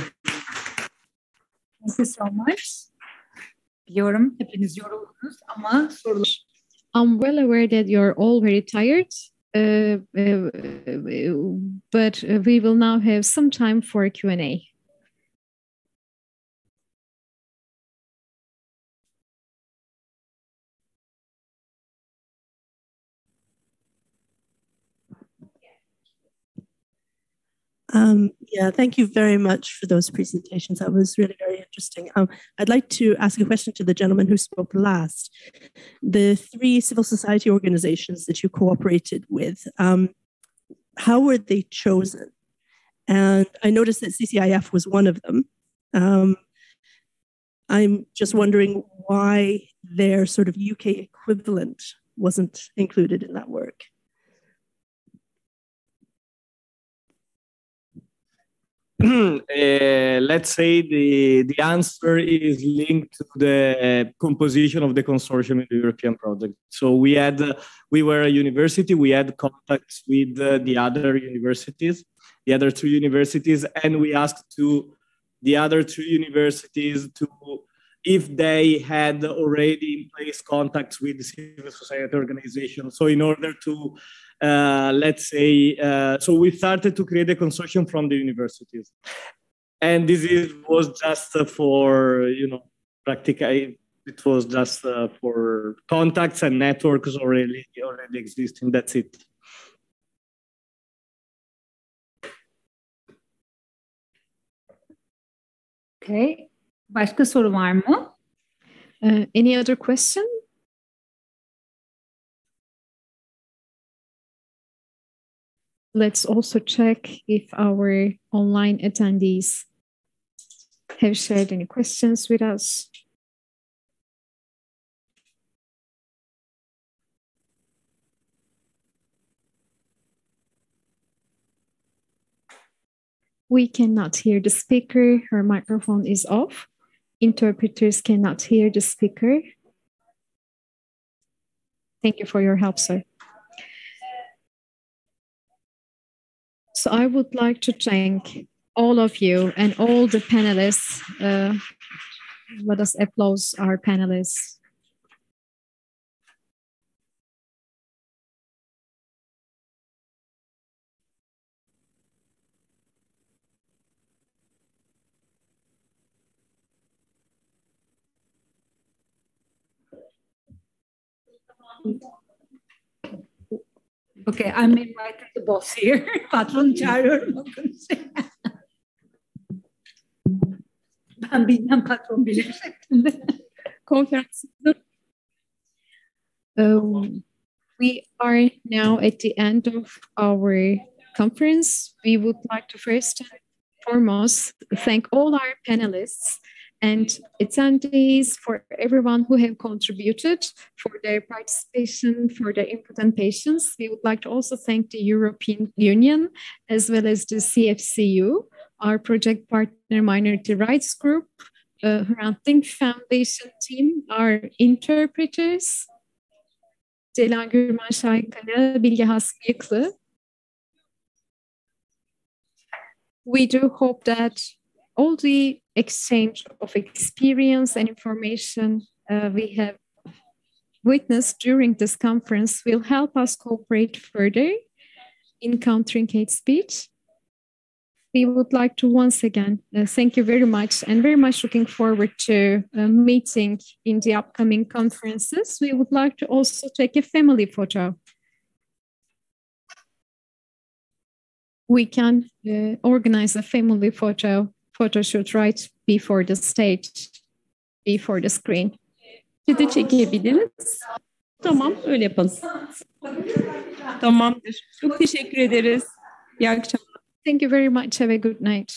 Thank you so much. Biliyorum hepiniz yoruldunuz ama sorular. I'm well aware that you're all very tired, but we will now have some time for a Q&A. Yeah, thank you very much for those presentations. That was really very interesting. I'd like to ask a question to the gentleman who spoke last. The 3 civil society organizations that you cooperated with, how were they chosen? And I noticed that CCIF was one of them. I'm just wondering why their sort of UK equivalent wasn't included in that work. Let's say the answer is linked to the composition of the consortium in the European project. So we were a university, we had contacts with the other universities, the other 2 universities, and we asked to the other 2 universities to if they had already in place contacts with the civil society organizations. So in order to, let's say, so we started to create a consortium from the universities. And was just for, practically, it was just for contacts and networks already existing. That's it. Okay. Başka soru var mı? Any other question? Let's also check if our online attendees have shared any questions with us. We cannot hear the speaker. Her microphone is off. Interpreters cannot hear the speaker. Thank you for your help, sir. So I would like to thank all of you and all the panelists. Let us applaud our panelists. Okay, I'm invited the boss here. Patron çağırıyorum. Ben bilmem, patron bilir şeklinde. Konferans. We are now at the end of our conference. We would like to first and foremost thank all our panelists and attendees, for everyone who have contributed, for their participation, for their input and patience. We would like to also thank the European Union as well as the CFCU, our project partner Minority Rights Group, Hrant Dink Foundation team, our interpreters, Ceylan Gürman Şaykaya, Bilge Hasbıyıklı. We do hope that all the exchange of experience and information we have witnessed during this conference will help us cooperate further in countering hate speech. We would like to once again thank you very much, and very much looking forward to meeting in the upcoming conferences. We would like to also take a family photo. We can organize a family photo shoot right before the stage, before the screen. Bir de çekebiliriz. Tamam, öyle yapalım. Tamamdır. Çok teşekkür ederiz. İyi akşamlar. Thank you very much. Have a good night.